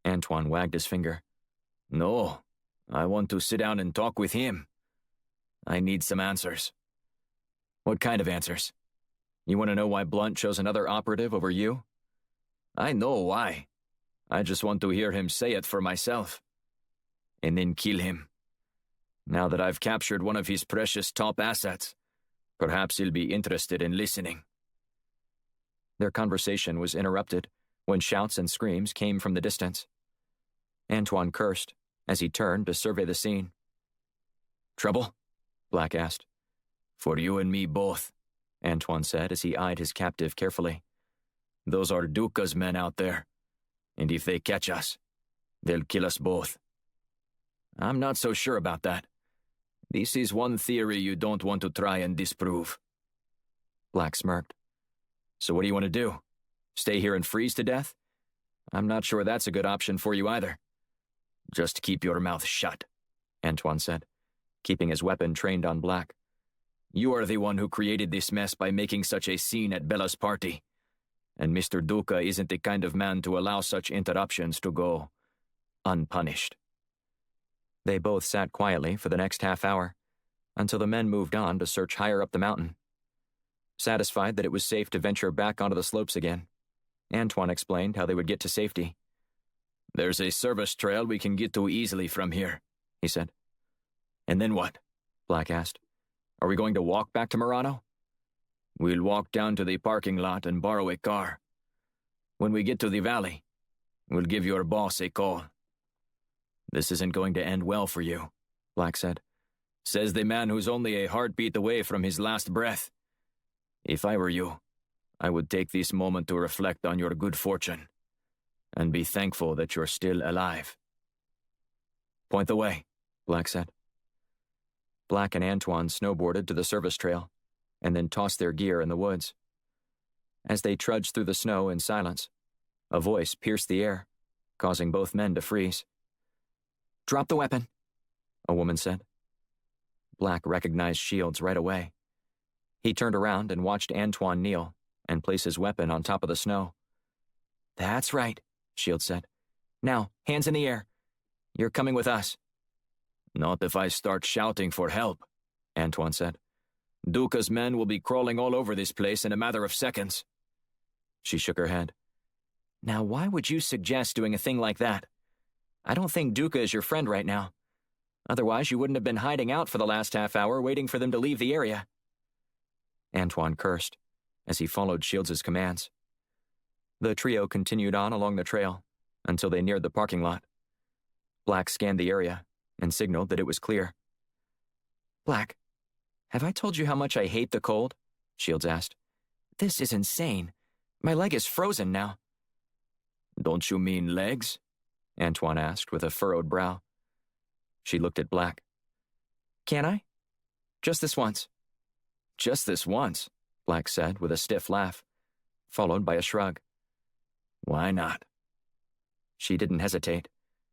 Antoine wagged his finger. No, I want to sit down and talk with him. I need some answers. What kind of answers? You want to know why Blunt chose another operative over you? I know why. I just want to hear him say it for myself. And then kill him. Now that I've captured one of his precious top assets, perhaps he'll be interested in listening. Their conversation was interrupted when shouts and screams came from the distance. Antoine cursed as he turned to survey the scene. Trouble? Black asked. For you and me both, Antoine said as he eyed his captive carefully. Those are Duca's men out there, and if they catch us, they'll kill us both. I'm not so sure about that. This is one theory you don't want to try and disprove. Black smirked. So what do you want to do? Stay here and freeze to death? I'm not sure that's a good option for you either. Just keep your mouth shut, Antoine said, keeping his weapon trained on Black. You are the one who created this mess by making such a scene at Bella's party. And Mr. Duca isn't the kind of man to allow such interruptions to go unpunished. They both sat quietly for the next half hour, until the men moved on to search higher up the mountain. Satisfied that it was safe to venture back onto the slopes again, Antoine explained how they would get to safety. There's a service trail we can get to easily from here, he said. And then what? Black asked. Are we going to walk back to Murano? We'll walk down to the parking lot and borrow a car. When we get to the valley, we'll give your boss a call. This isn't going to end well for you, Black said. Says the man who's only a heartbeat away from his last breath. If I were you, I would take this moment to reflect on your good fortune and be thankful that you're still alive. Point the way, Black said. Black and Antoine snowboarded to the service trail and then tossed their gear in the woods. As they trudged through the snow in silence, a voice pierced the air, causing both men to freeze. Drop the weapon, a woman said. Black recognized Shields right away. He turned around and watched Antoine kneel and place his weapon on top of the snow. That's right, Shields said. Now, hands in the air. You're coming with us. Not if I start shouting for help, Antoine said. Duca's men will be crawling all over this place in a matter of seconds. She shook her head. Now, why would you suggest doing a thing like that? I don't think Duca is your friend right now. Otherwise, you wouldn't have been hiding out for the last half hour waiting for them to leave the area. Antoine cursed as he followed Shields' commands. The trio continued on along the trail until they neared the parking lot. Black scanned the area and signaled that it was clear. Black, have I told you how much I hate the cold? Shields asked. This is insane. My leg is frozen now. Don't you mean legs? Antoine asked with a furrowed brow. She looked at Black. Can I? Just this once. Just this once, Black said with a stiff laugh, followed by a shrug. Why not? She didn't hesitate,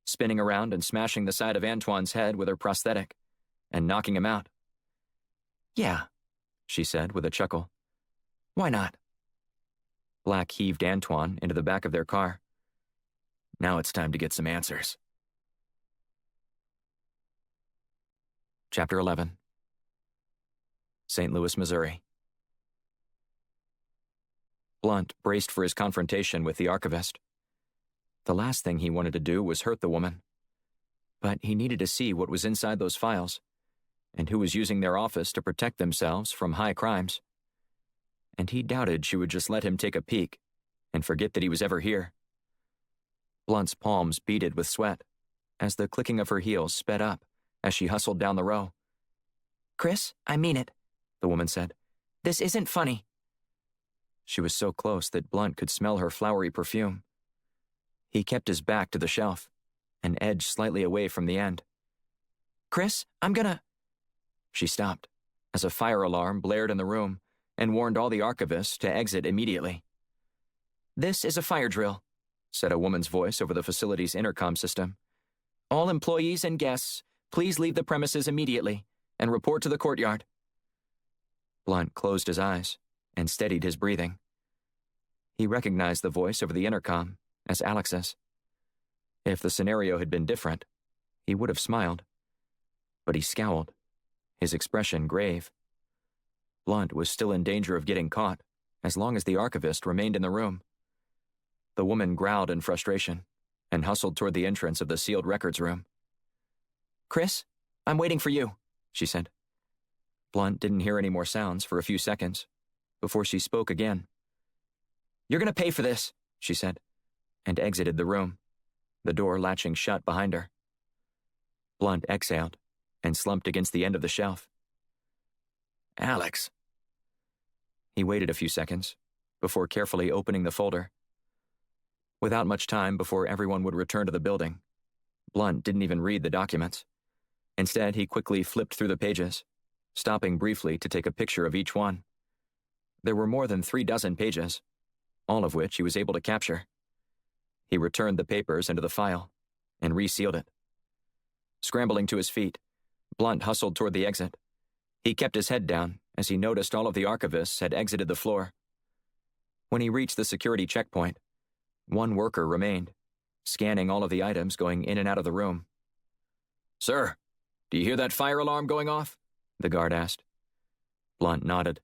spinning around and smashing the side of Antoine's head with her prosthetic, and knocking him out. Yeah, she said with a chuckle. Why not? Black heaved Antoine into the back of their car. Now it's time to get some answers. Chapter 11. St. Louis, Missouri. Blunt braced for his confrontation with the archivist. The last thing he wanted to do was hurt the woman. But he needed to see what was inside those files, and who was using their office to protect themselves from high crimes. And he doubted she would just let him take a peek and forget that he was ever here. Blunt's palms beaded with sweat as the clicking of her heels sped up as she hustled down the row, Chris, I mean it, the woman said. This isn't funny. She was so close that Blunt could smell her flowery perfume. He kept his back to the shelf, and edged slightly away from the end. Chris, I'm gonna... She stopped, as a fire alarm blared in the room and warned all the archivists to exit immediately. This is a fire drill, said a woman's voice over the facility's intercom system. All employees and guests, please leave the premises immediately and report to the courtyard. Blunt closed his eyes and steadied his breathing. He recognized the voice over the intercom as Alex's. If the scenario had been different, he would have smiled. But he scowled, his expression grave. Blunt was still in danger of getting caught, as long as the archivist remained in the room. The woman growled in frustration and hustled toward the entrance of the sealed records room. Chris, I'm waiting for you, she said. Blunt didn't hear any more sounds for a few seconds before she spoke again. You're gonna pay for this, she said, and exited the room, the door latching shut behind her. Blunt exhaled and slumped against the end of the shelf. Alex. He waited a few seconds before carefully opening the folder. Without much time before everyone would return to the building, Blunt didn't even read the documents. Instead, he quickly flipped through the pages, stopping briefly to take a picture of each one. There were more than 36 pages, all of which he was able to capture. He returned the papers into the file and resealed it. Scrambling to his feet, Blunt hustled toward the exit. He kept his head down as he noticed all of the archivists had exited the floor. When he reached the security checkpoint, one worker remained, scanning all of the items going in and out of the room. Sir, do you hear that fire alarm going off? The guard asked. Blunt nodded.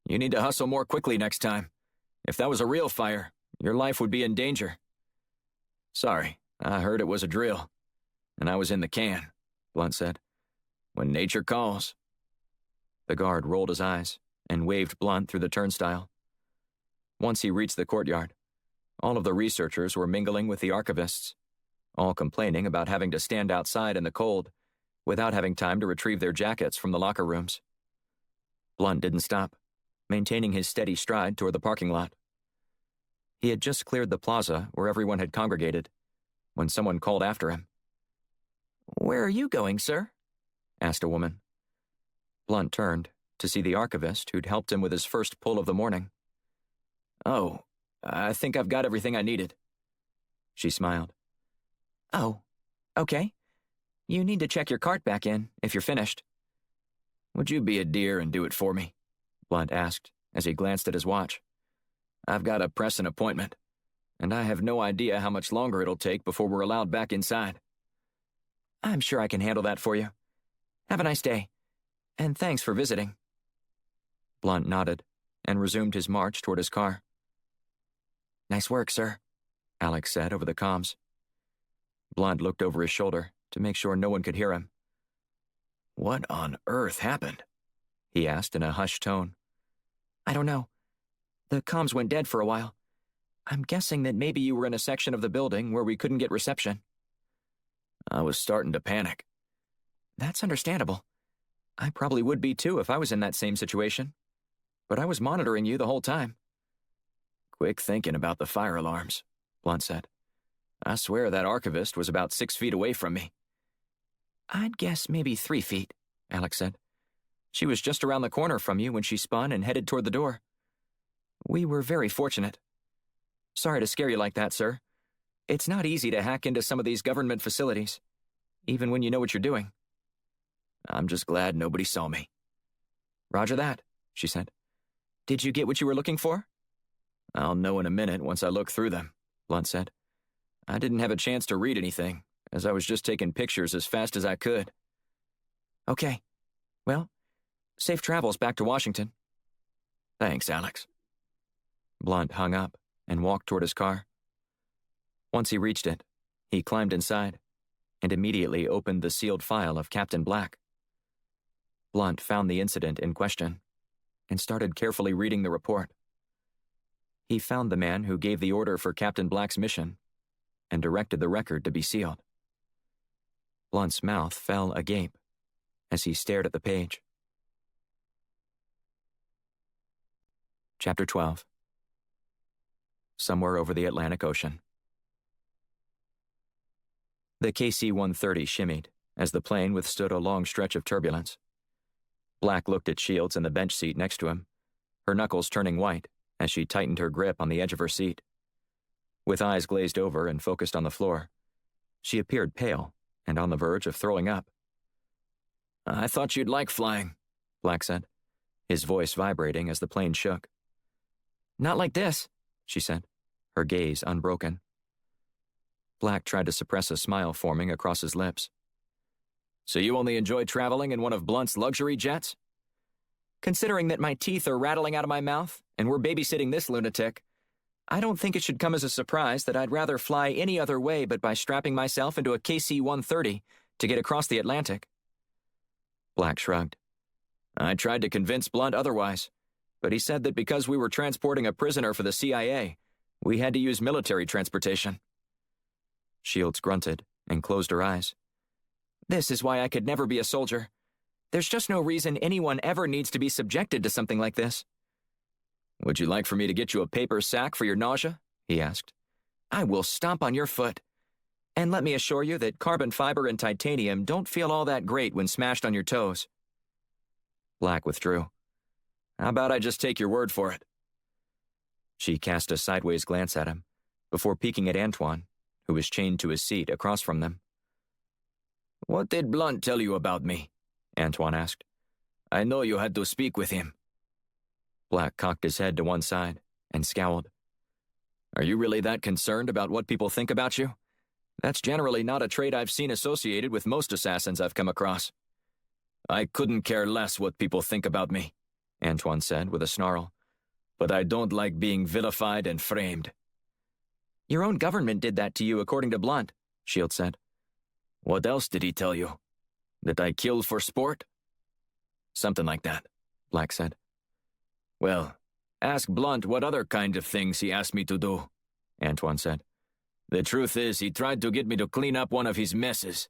You need to hustle more quickly next time. If that was a real fire, your life would be in danger. Sorry, I heard it was a drill, and I was in the can, Blunt said. When nature calls. The guard rolled his eyes and waved Blunt through the turnstile. Once he reached the courtyard, all of the researchers were mingling with the archivists, all complaining about having to stand outside in the cold without having time to retrieve their jackets from the locker rooms. Blunt didn't stop, maintaining his steady stride toward the parking lot. He had just cleared the plaza where everyone had congregated when someone called after him. Where are you going, sir? Asked a woman. Blunt turned to see the archivist who'd helped him with his first pull of the morning. Oh, I think I've got everything I needed. She smiled. Oh, okay. You need to check your cart back in if you're finished. Would you be a dear and do it for me? Blunt asked as he glanced at his watch. I've got to press an appointment, and I have no idea how much longer it'll take before we're allowed back inside. I'm sure I can handle that for you. Have a nice day, and thanks for visiting. Blunt nodded and resumed his march toward his car. Nice work, sir, Alex said over the comms. Blunt looked over his shoulder to make sure no one could hear him. What on earth happened? He asked in a hushed tone. I don't know. The comms went dead for a while. I'm guessing that maybe you were in a section of the building where we couldn't get reception. I was starting to panic. That's understandable. I probably would be too if I was in that same situation. But I was monitoring you the whole time. Quick thinking about the fire alarms, Blunt said. I swear that archivist was about 6 feet away from me. I'd guess maybe 3 feet, Alex said. She was just around the corner from you when she spun and headed toward the door. We were very fortunate. Sorry to scare you like that, sir. It's not easy to hack into some of these government facilities, even when you know what you're doing. I'm just glad nobody saw me. Roger that, she said. Did you get what you were looking for? I'll know in a minute once I look through them, Blunt said. I didn't have a chance to read anything, as I was just taking pictures as fast as I could. Okay. Well, safe travels back to Washington. Thanks, Alex. Blunt hung up and walked toward his car. Once he reached it, he climbed inside and immediately opened the sealed file of Captain Black. Blunt found the incident in question and started carefully reading the report. He found the man who gave the order for Captain Black's mission and directed the record to be sealed. Blunt's mouth fell agape as he stared at the page. Chapter 12. Somewhere over the Atlantic Ocean. The KC-130 shimmied as the plane withstood a long stretch of turbulence. Black looked at Shields in the bench seat next to him, her knuckles turning white as she tightened her grip on the edge of her seat. With eyes glazed over and focused on the floor, she appeared pale and on the verge of throwing up. "I thought you'd like flying," Black said, his voice vibrating as the plane shook. "Not like this," she said, her gaze unbroken. Black tried to suppress a smile forming across his lips. "So you only enjoy traveling in one of Blunt's luxury jets?" "Considering that my teeth are rattling out of my mouth and we're babysitting this lunatic, I don't think it should come as a surprise that I'd rather fly any other way but by strapping myself into a KC-130 to get across the Atlantic." Black shrugged. "I tried to convince Blunt otherwise, but he said that because we were transporting a prisoner for the CIA, we had to use military transportation." Shields grunted and closed her eyes. "This is why I could never be a soldier. There's just no reason anyone ever needs to be subjected to something like this." "Would you like for me to get you a paper sack for your nausea?" he asked. "I will stomp on your foot. And let me assure you that carbon fiber and titanium don't feel all that great when smashed on your toes." Black withdrew. "How about I just take your word for it?" She cast a sideways glance at him before peeking at Antoine, who was chained to his seat across from them. "What did Blunt tell you about me?" Antoine asked. "I know you had to speak with him." Black cocked his head to one side and scowled. "Are you really that concerned about what people think about you? That's generally not a trait I've seen associated with most assassins I've come across." "I couldn't care less what people think about me," Antoine said with a snarl. "But I don't like being vilified and framed." "Your own government did that to you, according to Blunt," Shields said. "What else did he tell you? That I killed for sport?" "Something like that," Black said. "Well, ask Blunt what other kind of things he asked me to do," Antoine said. "The truth is, he tried to get me to clean up one of his messes.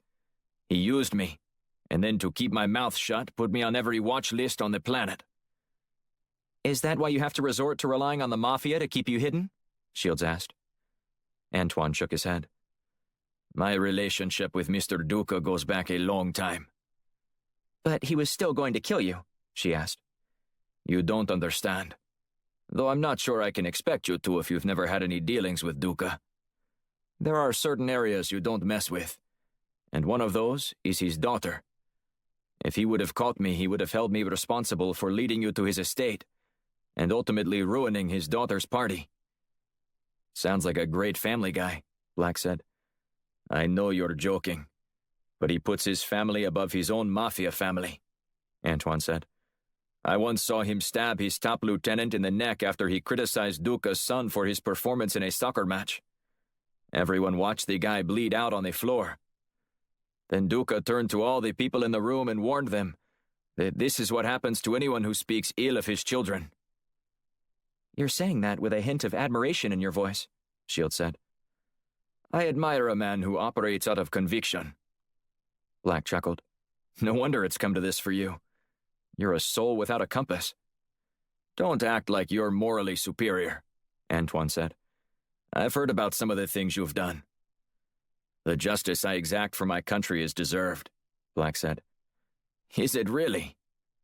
He used me, and then to keep my mouth shut, put me on every watch list on the planet." "Is that why you have to resort to relying on the mafia to keep you hidden?" Shields asked. Antoine shook his head. "My relationship with Mr. Duca goes back a long time." "But he was still going to kill you," she asked. "You don't understand. Though I'm not sure I can expect you to if you've never had any dealings with Duca. There are certain areas you don't mess with, and one of those is his daughter. If he would have caught me, he would have held me responsible for leading you to his estate, and ultimately ruining his daughter's party." "Sounds like a great family guy," Black said. "I know you're joking, but he puts his family above his own mafia family," Antoine said. "I once saw him stab his top lieutenant in the neck after he criticized Duca's son for his performance in a soccer match. Everyone watched the guy bleed out on the floor. Then Duca turned to all the people in the room and warned them that this is what happens to anyone who speaks ill of his children." "You're saying that with a hint of admiration in your voice," Shields said. "I admire a man who operates out of conviction." Black chuckled. "No wonder it's come to this for you. You're a soul without a compass." "Don't act like you're morally superior," Antoine said. "I've heard about some of the things you've done." "The justice I exact for my country is deserved," Black said. "Is it really?"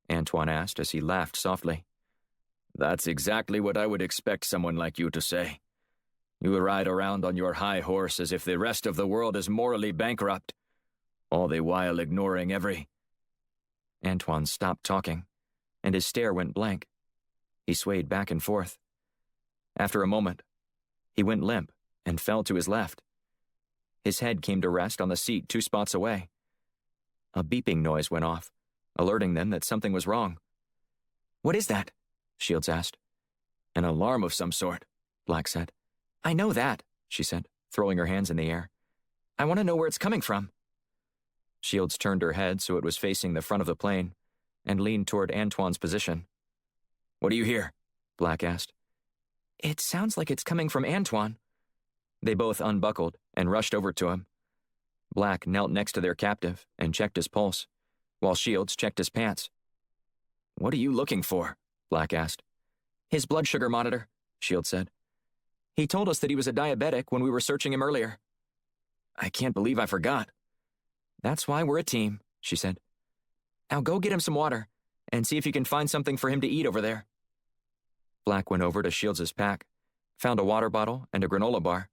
Antoine asked as he laughed softly. "That's exactly what I would expect someone like you to say. You ride around on your high horse as if the rest of the world is morally bankrupt, all the while ignoring every—" Antoine stopped talking, and his stare went blank. He swayed back and forth. After a moment, he went limp and fell to his left. His head came to rest on the seat 2 spots away. A beeping noise went off, alerting them that something was wrong. "What is that?" Shields asked. "An alarm of some sort," Black said. "I know that," she said, throwing her hands in the air. "I want to know where it's coming from." Shields turned her head so it was facing the front of the plane and leaned toward Antoine's position. "What do you hear?" Black asked. "It sounds like it's coming from Antoine." They both unbuckled and rushed over to him. Black knelt next to their captive and checked his pulse, while Shields checked his pants. "What are you looking for?" Black asked. His blood sugar monitor, Shield said. He told us that he was a diabetic when we were searching him earlier. I can't believe I forgot. That's why we're a team, she said. Now go get him some water, and see if you can find something for him to eat over there. Black went over to Shields' pack, found a water bottle and a granola bar,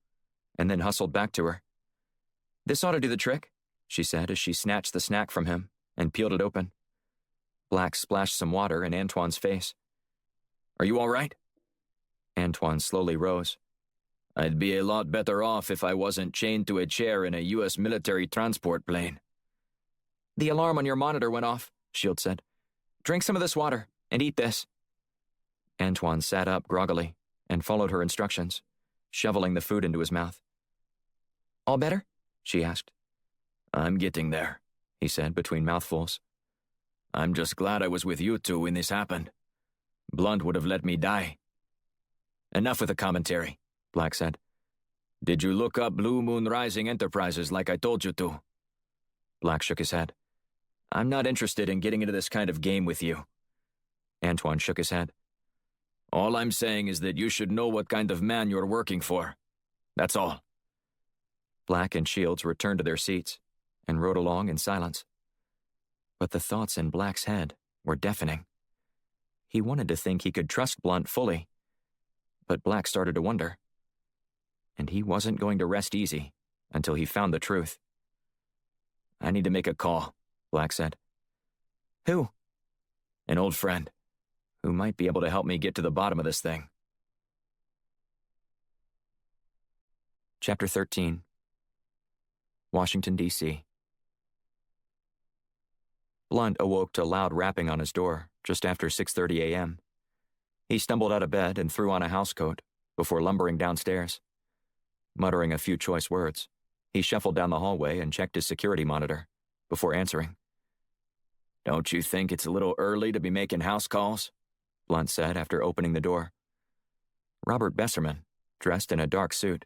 and then hustled back to her. This ought to do the trick, she said as she snatched the snack from him and peeled it open. Black splashed some water in Antoine's face. Are you all right? Antoine slowly rose. I'd be a lot better off if I wasn't chained to a chair in a U.S. military transport plane. The alarm on your monitor went off, Shield said. Drink some of this water and eat this. Antoine sat up groggily and followed her instructions, shoveling the food into his mouth. All better? She asked. I'm getting there, he said between mouthfuls. I'm just glad I was with you two when this happened. Blunt would have let me die. Enough with the commentary, Black said. Did you look up Blue Moon Rising Enterprises like I told you to? Black shook his head. I'm not interested in getting into this kind of game with you. Antoine shook his head. All I'm saying is that you should know what kind of man you're working for. That's all. Black and Shields returned to their seats and rode along in silence. But the thoughts in Black's head were deafening. He wanted to think he could trust Blunt fully, but Black started to wonder. And he wasn't going to rest easy until he found the truth. I need to make a call, Black said. Who? An old friend, who might be able to help me get to the bottom of this thing. Chapter 13. Washington, D.C. Blunt awoke to loud rapping on his door just after 6:30 a.m. He stumbled out of bed and threw on a housecoat before lumbering downstairs. Muttering a few choice words, he shuffled down the hallway and checked his security monitor before answering. Don't you think it's a little early to be making house calls? Blunt said after opening the door. Robert Besserman, dressed in a dark suit,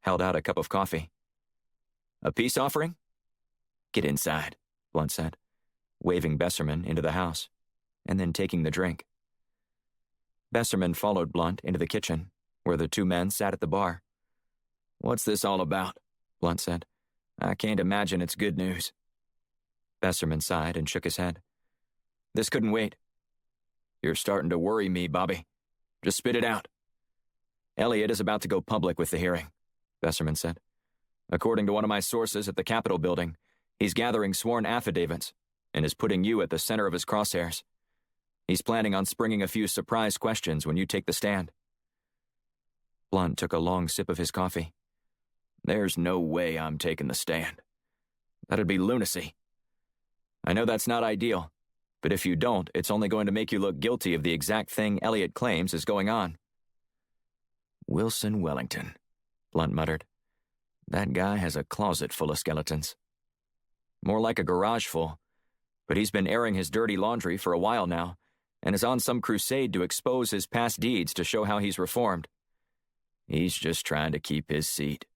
held out a cup of coffee. A peace offering? Get inside, Blunt said, waving Besserman into the house, and then taking the drink. Besserman followed Blunt into the kitchen, where the two men sat at the bar. What's this all about? Blunt said. I can't imagine it's good news. Besserman sighed and shook his head. This couldn't wait. You're starting to worry me, Bobby. Just spit it out. Elliot is about to go public with the hearing, Besserman said. According to one of my sources at the Capitol building, he's gathering sworn affidavits and is putting you at the center of his crosshairs. He's planning on springing a few surprise questions when you take the stand. Blunt took a long sip of his coffee. There's no way I'm taking the stand. That'd be lunacy. I know that's not ideal, but if you don't, it's only going to make you look guilty of the exact thing Elliot claims is going on. Wilson Wellington, Blunt muttered. That guy has a closet full of skeletons. More like a garage full, but he's been airing his dirty laundry for a while now and is on some crusade to expose his past deeds to show how he's reformed. He's just trying to keep his seat.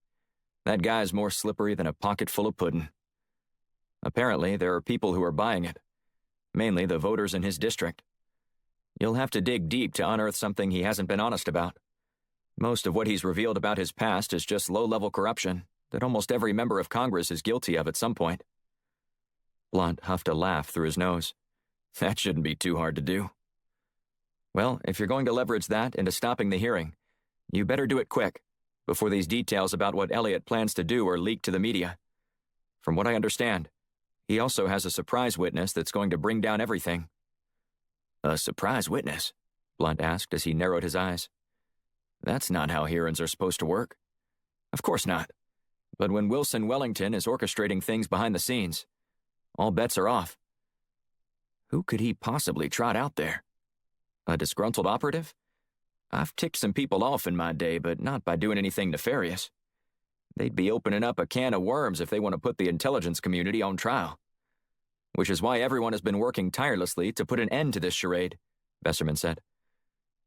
That guy's more slippery than a pocket full of pudding. Apparently, there are people who are buying it, mainly the voters in his district. You'll have to dig deep to unearth something he hasn't been honest about. Most of what he's revealed about his past is just low-level corruption that almost every member of Congress is guilty of at some point. Blunt huffed a laugh through his nose. That shouldn't be too hard to do. Well, if you're going to leverage that into stopping the hearing, you better do it quick, before these details about what Elliot plans to do are leaked to the media. From what I understand, he also has a surprise witness that's going to bring down everything. A surprise witness? Blunt asked as he narrowed his eyes. That's not how hearings are supposed to work. Of course not. But when Wilson Wellington is orchestrating things behind the scenes, all bets are off. Who could he possibly trot out there? A disgruntled operative? I've ticked some people off in my day, but not by doing anything nefarious. They'd be opening up a can of worms if they want to put the intelligence community on trial. Which is why everyone has been working tirelessly to put an end to this charade, Besserman said.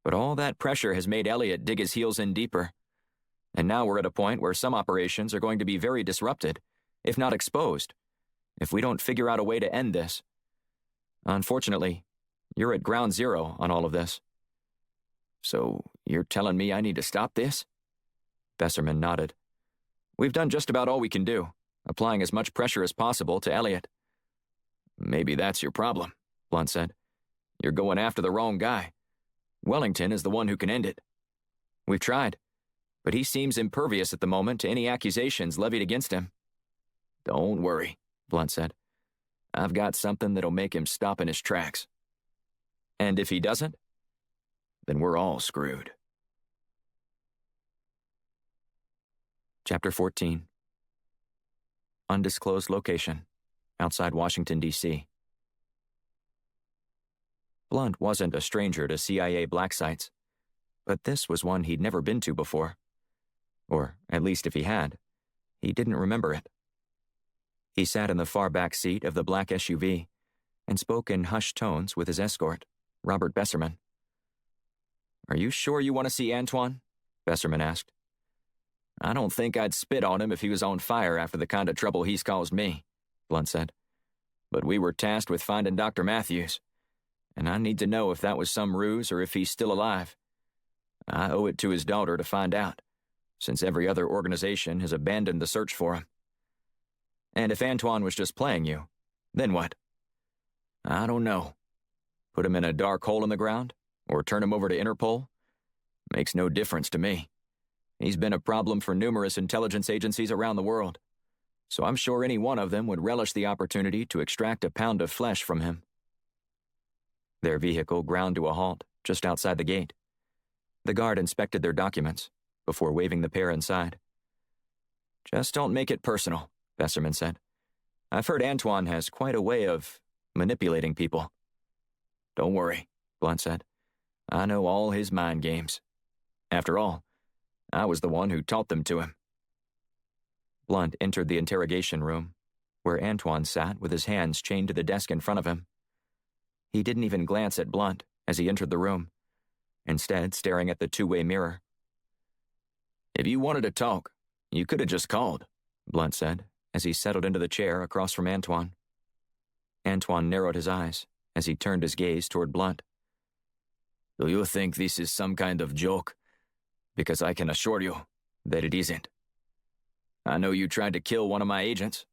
But all that pressure has made Elliot dig his heels in deeper. And now we're at a point where some operations are going to be very disrupted, if not exposed, if we don't figure out a way to end this. Unfortunately, you're at ground zero on all of this. So you're telling me I need to stop this? Besserman nodded. We've done just about all we can do, applying as much pressure as possible to Elliot. Maybe that's your problem, Blunt said. You're going after the wrong guy. Wellington is the one who can end it. We've tried, but he seems impervious at the moment to any accusations levied against him. Don't worry, Blunt said. I've got something that'll make him stop in his tracks. And if he doesn't, then we're all screwed. Chapter 14. Undisclosed location, outside Washington, D.C. Blunt wasn't a stranger to CIA black sites, but this was one he'd never been to before. Or, at least if he had, he didn't remember it. He sat in the far back seat of the black SUV and spoke in hushed tones with his escort, Robert Besserman. "Are you sure you want to see Antoine?" Besserman asked. "I don't think I'd spit on him if he was on fire after the kind of trouble he's caused me," Blunt said. "But we were tasked with finding Dr. Matthews, and I need to know if that was some ruse or if he's still alive. I owe it to his daughter to find out, since every other organization has abandoned the search for him. And if Antoine was just playing you, then what? I don't know. Put him in a dark hole in the ground, or turn him over to Interpol? Makes no difference to me. He's been a problem for numerous intelligence agencies around the world, so I'm sure any one of them would relish the opportunity to extract a pound of flesh from him." Their vehicle ground to a halt just outside the gate. The guard inspected their documents before waving the pair inside. "Just don't make it personal," Besserman said. "I've heard Antoine has quite a way of manipulating people." "Don't worry," Blunt said. "I know all his mind games. After all, I was the one who taught them to him." Blunt entered the interrogation room, where Antoine sat with his hands chained to the desk in front of him. He didn't even glance at Blunt as he entered the room, instead staring at the two-way mirror. "If you wanted to talk, you could have just called," Blunt said, as he settled into the chair across from Antoine. Antoine narrowed his eyes as he turned his gaze toward Blunt. "Do you think this is some kind of joke? Because I can assure you that it isn't. I know you tried to kill one of my agents."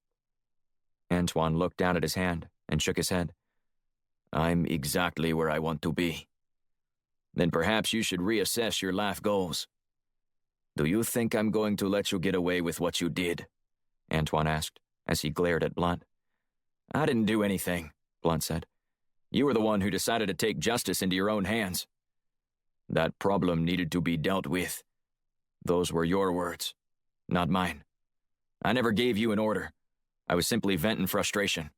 Antoine looked down at his hand and shook his head. "I'm exactly where I want to be. Then perhaps you should reassess your life goals. Do you think I'm going to let you get away with what you did?" Antoine asked, as he glared at Blunt. "I didn't do anything," Blunt said. "You were the one who decided to take justice into your own hands. That problem needed to be dealt with. Those were your words, not mine. I never gave you an order. I was simply venting frustration.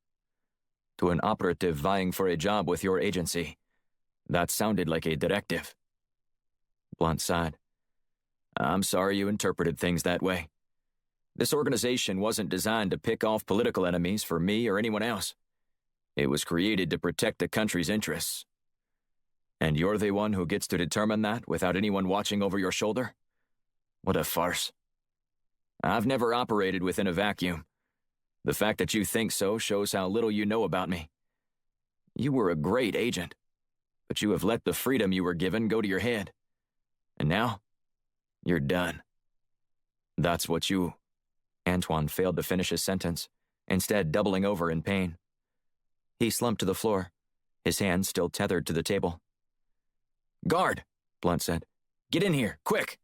To an operative vying for a job with your agency, that sounded like a directive." Blunt sighed. "I'm sorry you interpreted things that way. This organization wasn't designed to pick off political enemies for me or anyone else. It was created to protect the country's interests. And you're the one who gets to determine that without anyone watching over your shoulder? What a farce. I've never operated within a vacuum. The fact that you think so shows how little you know about me. You were a great agent, but you have let the freedom you were given go to your head. And now, you're done. That's what you..." Antoine failed to finish his sentence, instead doubling over in pain. He slumped to the floor, his hands still tethered to the table. "Guard," Blunt said. "Get in here, quick!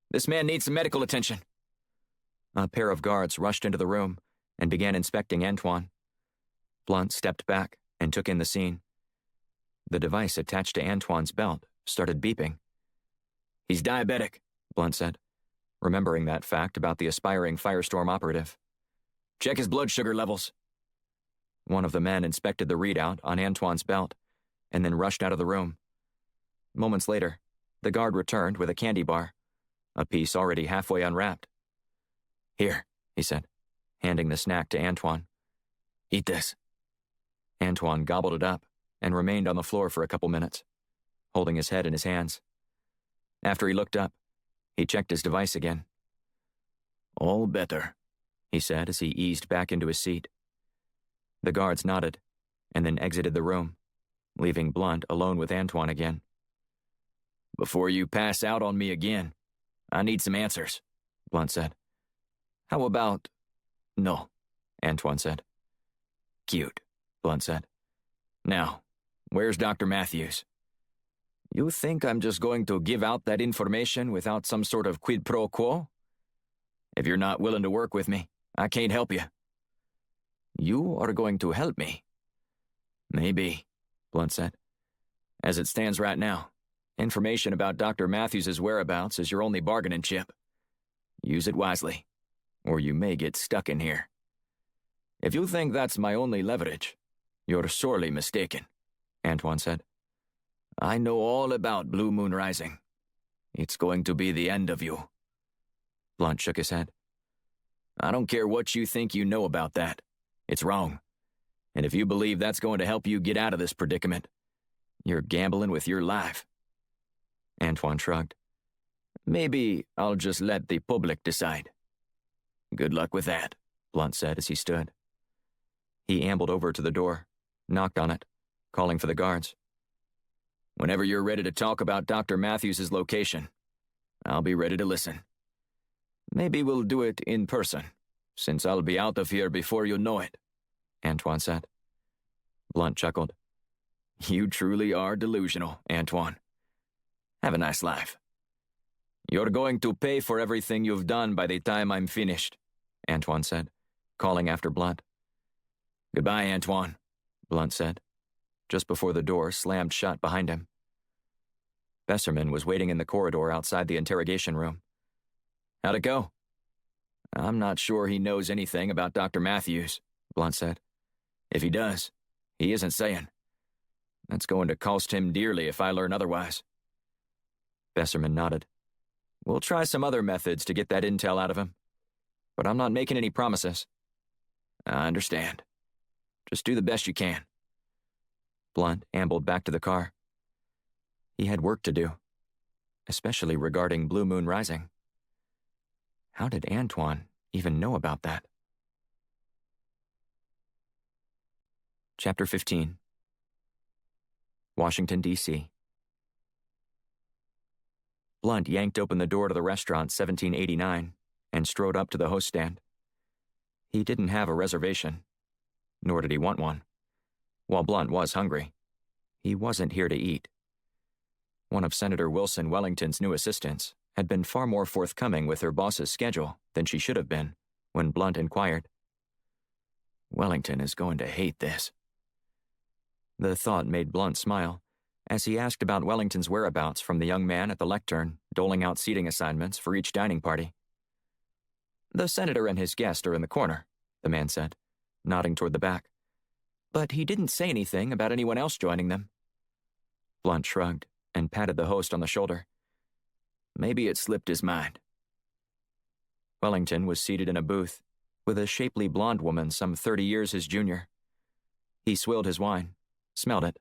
This man needs some medical attention." A pair of guards rushed into the room and began inspecting Antoine. Blunt stepped back and took in the scene. The device attached to Antoine's belt started beeping. "He's diabetic," Blunt said, remembering that fact about the aspiring Firestorm operative. "Check his blood sugar levels." One of the men inspected the readout on Antoine's belt and then rushed out of the room. Moments later, the guard returned with a candy bar, a piece already halfway unwrapped. "Here," he said, handing the snack to Antoine. "Eat this." Antoine gobbled it up and remained on the floor for a couple minutes, holding his head in his hands. After he looked up, he checked his device again. "All better," he said as he eased back into his seat. The guards nodded and then exited the room, leaving Blunt alone with Antoine again. Before you pass out on me again, I need some answers, Blunt said. How about... No, Antoine said. Cute, Blunt said. Now, where's Dr. Matthews? You think I'm just going to give out that information without some sort of quid pro quo? If you're not willing to work with me, I can't help you. You are going to help me. Maybe, Blunt said. As it stands right now, information about Dr. Matthews' whereabouts is your only bargaining chip. Use it wisely, or you may get stuck in here. If you think that's my only leverage, you're sorely mistaken, Antoine said. I know all about Blue Moon Rising. It's going to be the end of you. Blunt shook his head. I don't care what you think you know about that. It's wrong. And if you believe that's going to help you get out of this predicament, you're gambling with your life. Antoine shrugged. Maybe I'll just let the public decide. Good luck with that, Blunt said as he stood. He ambled over to the door, knocked on it, calling for the guards. Whenever you're ready to talk about Dr. Matthews' location, I'll be ready to listen. Maybe we'll do it in person, since I'll be out of here before you know it, Antoine said. Blunt chuckled. You truly are delusional, Antoine. Have a nice life. You're going to pay for everything you've done by the time I'm finished, Antoine said, calling after Blunt. Goodbye, Antoine, Blunt said, just before the door slammed shut behind him. Besserman was waiting in the corridor outside the interrogation room. How'd it go? I'm not sure he knows anything about Dr. Matthews, Blunt said. If he does, he isn't saying. That's going to cost him dearly if I learn otherwise. Besserman nodded. We'll try some other methods to get that intel out of him. But I'm not making any promises. I understand. Just do the best you can. Blunt ambled back to the car. He had work to do, especially regarding Blue Moon Rising. How did Antoine even know about that? Chapter 15. Washington, D.C. Blunt yanked open the door to the restaurant 1789 and strode up to the host stand. He didn't have a reservation, nor did he want one. While Blunt was hungry, he wasn't here to eat. One of Senator Wilson Wellington's new assistants had been far more forthcoming with her boss's schedule than she should have been when Blunt inquired. Wellington is going to hate this. The thought made Blunt smile as he asked about Wellington's whereabouts from the young man at the lectern doling out seating assignments for each dining party. The senator and his guest are in the corner, the man said, nodding toward the back. But he didn't say anything about anyone else joining them. Blunt shrugged and patted the host on the shoulder. Maybe it slipped his mind. Wellington was seated in a booth with a shapely blonde woman some 30 years his junior. He swilled his wine, smelled it,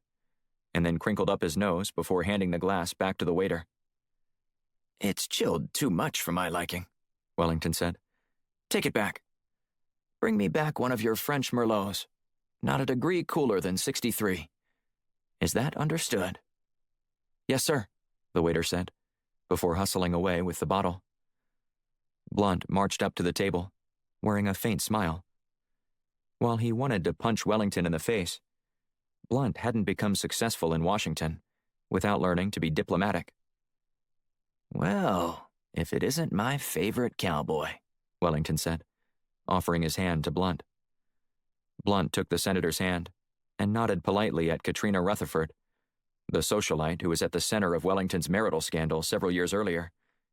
and then crinkled up his nose before handing the glass back to the waiter. It's chilled too much for my liking, Wellington said. Take it back. Bring me back one of your French Merlots, not a degree cooler than 63. Is that understood? Yes, sir, the waiter said, before hustling away with the bottle. Blunt marched up to the table, wearing a faint smile. While he wanted to punch Wellington in the face, Blunt hadn't become successful in Washington without learning to be diplomatic. Well, if it isn't my favorite cowboy, Wellington said, offering his hand to Blunt. Blunt took the senator's hand and nodded politely at Katrina Rutherford, the socialite who was at the center of Wellington's marital scandal several years earlier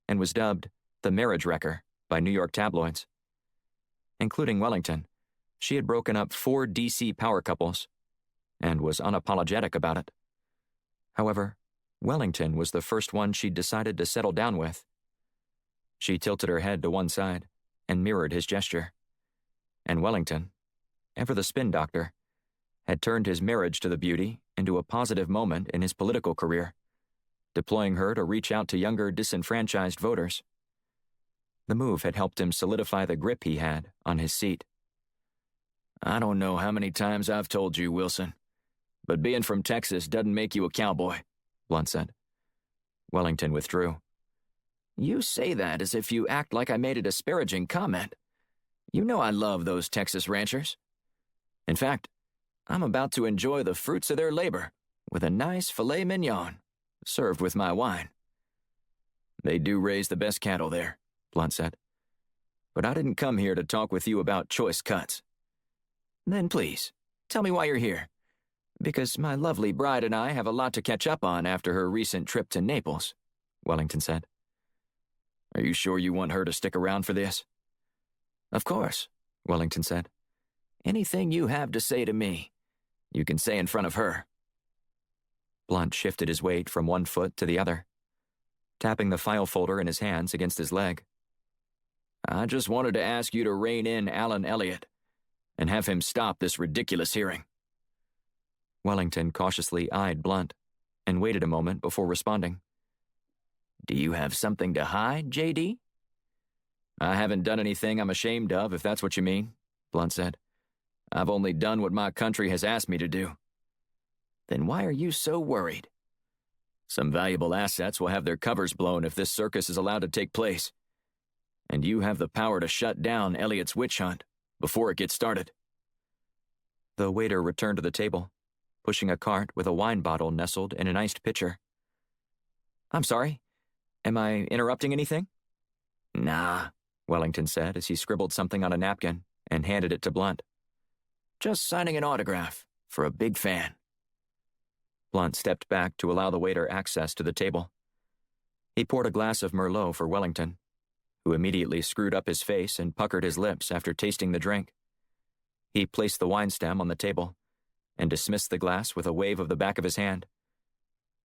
and was dubbed the marriage wrecker by New York tabloids. Including Wellington, she had broken up 4 D.C. power couples and was unapologetic about it. However, Wellington was the first one she'd decided to settle down with. She tilted her head to one side and mirrored his gesture. And Wellington, ever the spin doctor, had turned his marriage to the beauty into a positive moment in his political career, deploying her to reach out to younger disenfranchised voters. The move had helped him solidify the grip he had on his seat. I don't know how many times I've told you, Wilson, but being from Texas doesn't make you a cowboy, Blunt said. Wellington withdrew. You say that as if you act like I made a disparaging comment. You know I love those Texas ranchers. In fact, I'm about to enjoy the fruits of their labor with a nice filet mignon, served with my wine. They do raise the best cattle there, Blunt said. But I didn't come here to talk with you about choice cuts. Then please, tell me why you're here. Because my lovely bride and I have a lot to catch up on after her recent trip to Naples, Wellington said. Are you sure you want her to stick around for this? Of course, Wellington said. Anything you have to say to me, you can say in front of her. Blunt shifted his weight from one foot to the other, tapping the file folder in his hands against his leg. I just wanted to ask you to rein in Alan Elliott and have him stop this ridiculous hearing. Wellington cautiously eyed Blunt and waited a moment before responding. Do you have something to hide, J.D.? I haven't done anything I'm ashamed of, if that's what you mean, Blunt said. I've only done what my country has asked me to do. Then why are you so worried? Some valuable assets will have their covers blown if this circus is allowed to take place. And you have the power to shut down Elliott's witch hunt before it gets started. The waiter returned to the table, pushing a cart with a wine bottle nestled in an iced pitcher. I'm sorry. Am I interrupting anything? Nah, Wellington said as he scribbled something on a napkin and handed it to Blunt. Just signing an autograph for a big fan. Blunt stepped back to allow the waiter access to the table. He poured a glass of Merlot for Wellington, who immediately screwed up his face and puckered his lips after tasting the drink. He placed the wine stem on the table and dismissed the glass with a wave of the back of his hand.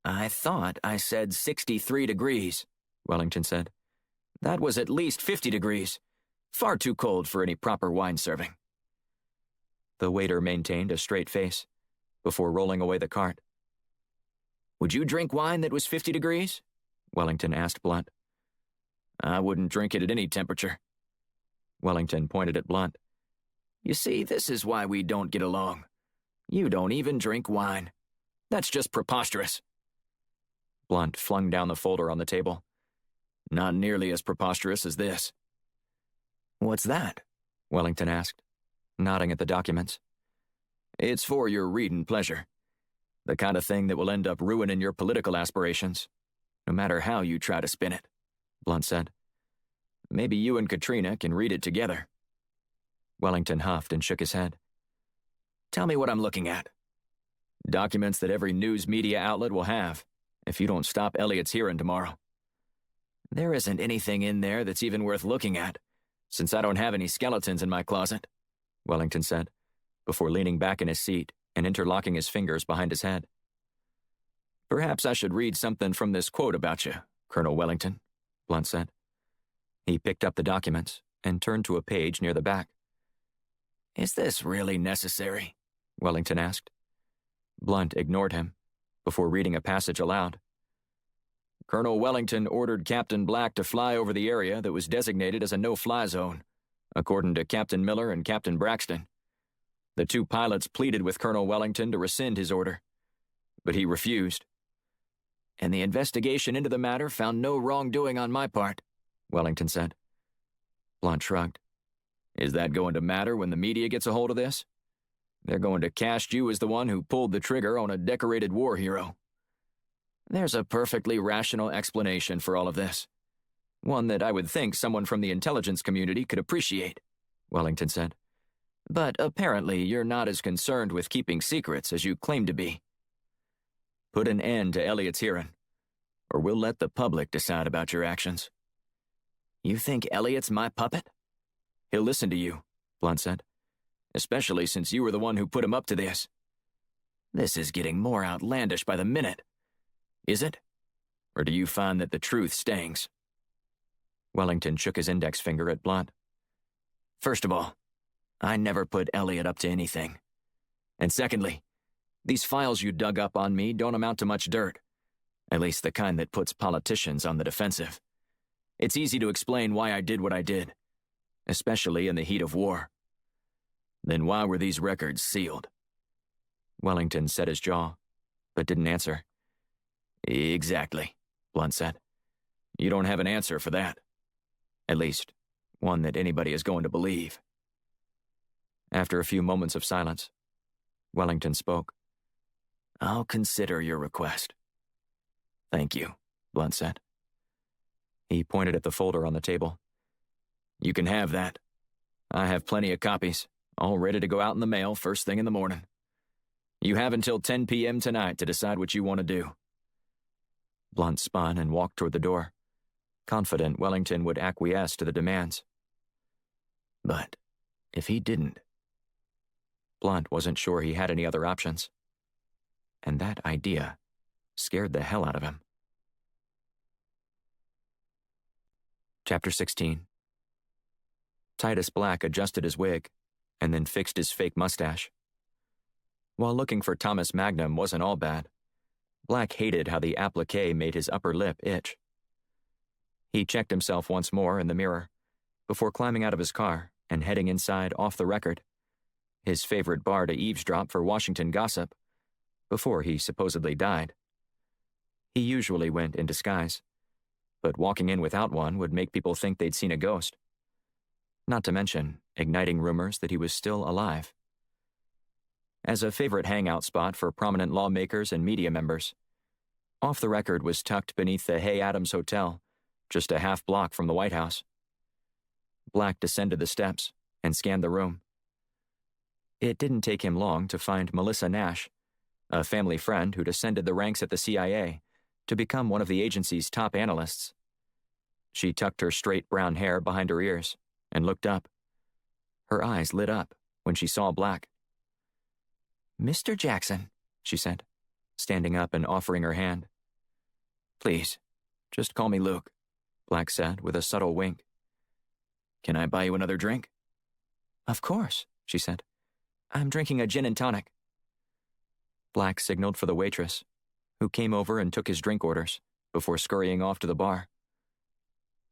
I thought I said 63 degrees, Wellington said. That was at least 50 degrees. Far too cold for any proper wine serving. The waiter maintained a straight face before rolling away the cart. Would you drink wine that was 50 degrees? Wellington asked Blunt. I wouldn't drink it at any temperature. Wellington pointed at Blunt. You see, this is why we don't get along. You don't even drink wine. That's just preposterous. Blunt flung down the folder on the table. Not nearly as preposterous as this. What's that? Wellington asked, nodding at the documents. It's for your reading pleasure. The kind of thing that will end up ruining your political aspirations, no matter how you try to spin it, Blunt said. Maybe you and Katrina can read it together. Wellington huffed and shook his head. Tell me what I'm looking at. Documents that every news media outlet will have, if you don't stop Elliott's hearing tomorrow. There isn't anything in there that's even worth looking at, since I don't have any skeletons in my closet, Wellington said, before leaning back in his seat and interlocking his fingers behind his head. Perhaps I should read something from this quote about you, Colonel Wellington, Blunt said. He picked up the documents and turned to a page near the back. Is this really necessary? Wellington asked. Blunt ignored him before reading a passage aloud. Colonel Wellington ordered Captain Black to fly over the area that was designated as a no-fly zone, according to Captain Miller and Captain Braxton. The two pilots pleaded with Colonel Wellington to rescind his order, but he refused. And the investigation into the matter found no wrongdoing on my part, Wellington said. Blunt shrugged. Is that going to matter when the media gets a hold of this? They're going to cast you as the one who pulled the trigger on a decorated war hero. There's a perfectly rational explanation for all of this. One that I would think someone from the intelligence community could appreciate, Wellington said. But apparently you're not as concerned with keeping secrets as you claim to be. Put an end to Elliott's hearing, or we'll let the public decide about your actions. You think Elliott's my puppet? He'll listen to you, Blunt said, especially since you were the one who put him up to this. This is getting more outlandish by the minute. Is it? Or do you find that the truth stings? Wellington shook his index finger at Blunt. First of all, I never put Elliott up to anything. And secondly, these files you dug up on me don't amount to much dirt, at least the kind that puts politicians on the defensive. It's easy to explain why I did what I did, especially in the heat of war. Then why were these records sealed? Wellington set his jaw, but didn't answer. Exactly, Blunt said. You don't have an answer for that. At least, one that anybody is going to believe. After a few moments of silence, Wellington spoke. I'll consider your request. Thank you, Blunt said. He pointed at the folder on the table. You can have that. I have plenty of copies, all ready to go out in the mail first thing in the morning. You have until 10 p.m. tonight to decide what you want to do. Blunt spun and walked toward the door, confident Wellington would acquiesce to the demands. But if he didn't? Blunt wasn't sure he had any other options. And that idea scared the hell out of him. Chapter 16. Titus Black adjusted his wig and then fixed his fake mustache. While looking for Thomas Magnum wasn't all bad, Black hated how the applique made his upper lip itch. He checked himself once more in the mirror before climbing out of his car and heading inside Off the Record, his favorite bar to eavesdrop for Washington gossip, before he supposedly died. He usually went in disguise, but walking in without one would make people think they'd seen a ghost. Not to mention igniting rumors that he was still alive. As a favorite hangout spot for prominent lawmakers and media members, Off the Record was tucked beneath the Hay Adams Hotel, just a half block from the White House. Black descended the steps and scanned the room. It didn't take him long to find Melissa Nash, a family friend who'd ascended the ranks at the CIA to become one of the agency's top analysts. She tucked her straight brown hair behind her ears and looked up. Her eyes lit up when she saw Black. "Mr. Jackson," she said, standing up and offering her hand. "Please, just call me Luke," Black said with a subtle wink. "Can I buy you another drink?" "Of course," she said. "I'm drinking a gin and tonic." Black signaled for the waitress, who came over and took his drink orders before scurrying off to the bar.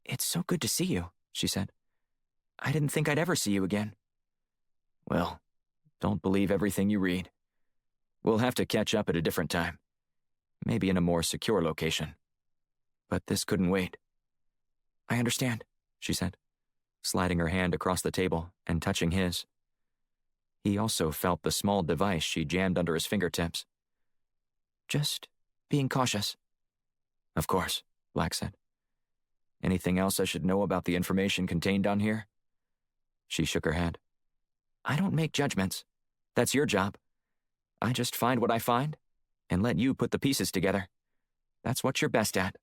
"It's so good to see you," she said. "I didn't think I'd ever see you again." "Well, don't believe everything you read. We'll have to catch up at a different time, maybe in a more secure location. But this couldn't wait." "I understand," she said, sliding her hand across the table and touching his. He also felt the small device she jammed under his fingertips. "Just being cautious." "Of course," Black said. "Anything else I should know about the information contained down here?" She shook her head. "I don't make judgments. That's your job. I just find what I find and let you put the pieces together. That's what you're best at.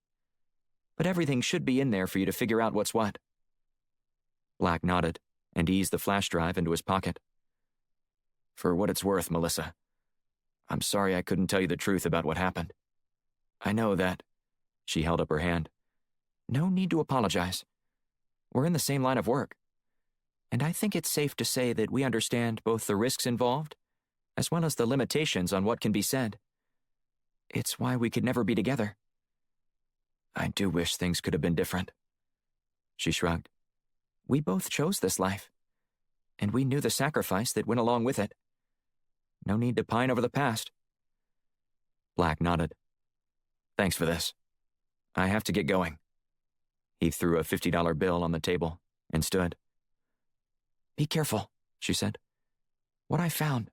But everything should be in there for you to figure out what's what." Black nodded and eased the flash drive into his pocket. "For what it's worth, Melissa, I'm sorry I couldn't tell you the truth about what happened. I know that." She held up her hand. "No need to apologize. We're in the same line of work. And I think it's safe to say that we understand both the risks involved as well as the limitations on what can be said. It's why we could never be together." "I do wish things could have been different." She shrugged. "We both chose this life, and we knew the sacrifice that went along with it. No need to pine over the past." Black nodded. "Thanks for this. I have to get going." He threw a $50 bill on the table and stood. "Be careful," she said. "What I found,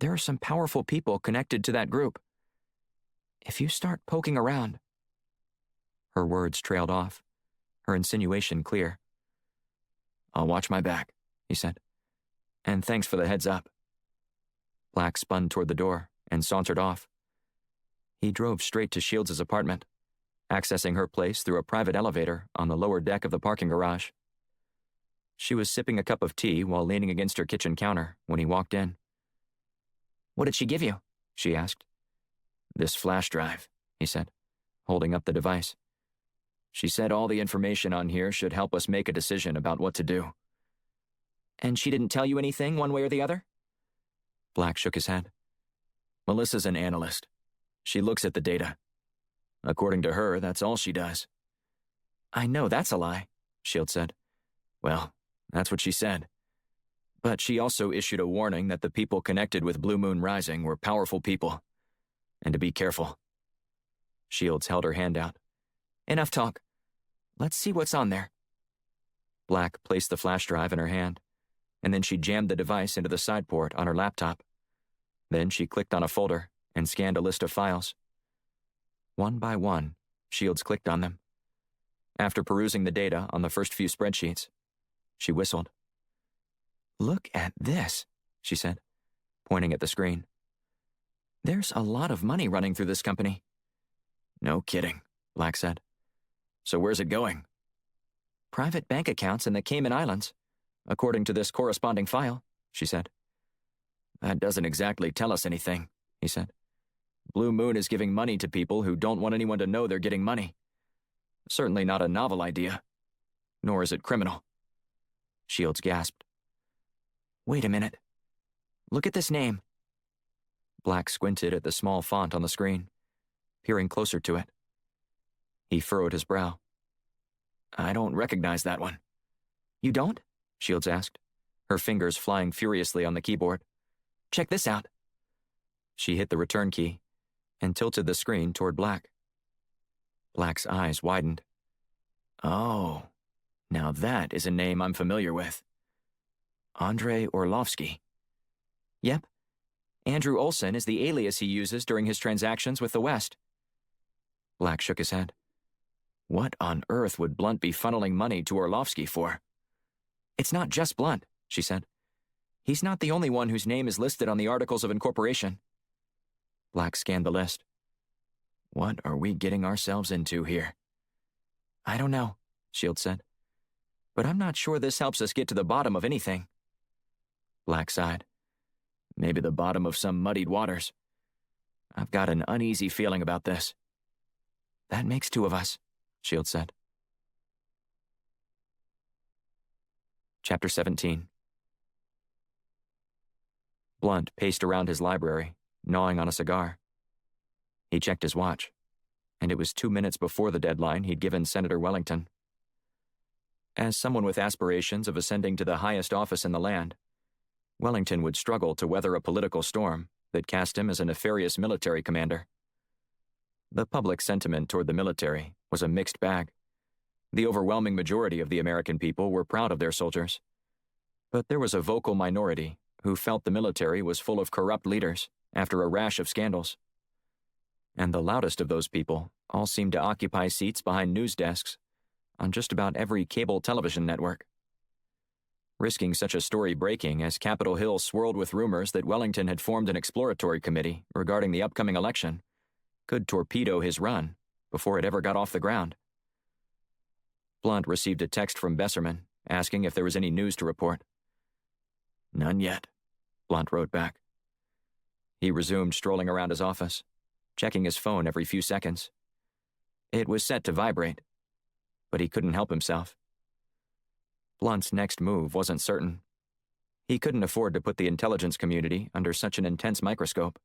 there are some powerful people connected to that group. If you start poking around—" Her words trailed off, her insinuation clear. "I'll watch my back," he said. "And thanks for the heads up." Black spun toward the door and sauntered off. He drove straight to Shields' apartment, accessing her place through a private elevator on the lower deck of the parking garage. She was sipping a cup of tea while leaning against her kitchen counter when he walked in. "What did she give you?" she asked. "This flash drive," he said, holding up the device. "She said all the information on here should help us make a decision about what to do." "And she didn't tell you anything one way or the other?" Black shook his head. "Melissa's an analyst. She looks at the data. According to her, that's all she does." "I know that's a lie," Shields said. "Well, that's what she said. But she also issued a warning that the people connected with Blue Moon Rising were powerful people, and to be careful." Shields held her hand out, Enough talk. Let's see what's on there. Black placed the flash drive in her hand, and then she jammed the device into the side port on her laptop. Then she clicked on a folder and scanned a list of files. One by one, Shields clicked on them. After perusing the data on the first few spreadsheets, she whistled. "Look at this," she said, pointing at the screen. "There's a lot of money running through this company." "No kidding," Black said. "So where's it going?" "Private bank accounts in the Cayman Islands, according to this corresponding file," she said. "That doesn't exactly tell us anything," he said. "Blue Moon is giving money to people who don't want anyone to know they're getting money. Certainly not a novel idea. Nor is it criminal." Shields gasped. "Wait a minute. Look at this name." Black squinted at the small font on the screen, peering closer to it. He furrowed his brow. "I don't recognize that one." "You don't?" Shields asked, her fingers flying furiously on the keyboard. "Check this out." She hit the return key and tilted the screen toward Black. Black's eyes widened. "Oh, now that is a name I'm familiar with. Andrei Orlovsky." "Yep. Andrew Olson is the alias he uses during his transactions with the West." Black shook his head. "What on earth would Blunt be funneling money to Orlovsky for?" "It's not just Blunt," she said. "He's not the only one whose name is listed on the Articles of Incorporation." Black scanned the list. "What are we getting ourselves into here?" "I don't know," Shields said. "But I'm not sure this helps us get to the bottom of anything." Black sighed. "Maybe the bottom of some muddied waters. I've got an uneasy feeling about this." "That makes two of us," Shields said. Chapter 17. Blunt paced around his library, gnawing on a cigar. He checked his watch, and it was 2 minutes before the deadline he'd given Senator Wellington. As someone with aspirations of ascending to the highest office in the land, Wellington would struggle to weather a political storm that cast him as a nefarious military commander. The public sentiment toward the military was a mixed bag. The overwhelming majority of the American people were proud of their soldiers. But there was a vocal minority who felt the military was full of corrupt leaders after a rash of scandals. And the loudest of those people all seemed to occupy seats behind news desks on just about every cable television network. Risking such a story breaking as Capitol Hill swirled with rumors that Wellington had formed an exploratory committee regarding the upcoming election could torpedo his run before it ever got off the ground. Blunt received a text from Besserman asking if there was any news to report. "None yet," Blunt wrote back. He resumed strolling around his office, checking his phone every few seconds. It was set to vibrate, but he couldn't help himself. Blunt's next move wasn't certain. He couldn't afford to put the intelligence community under such an intense microscope.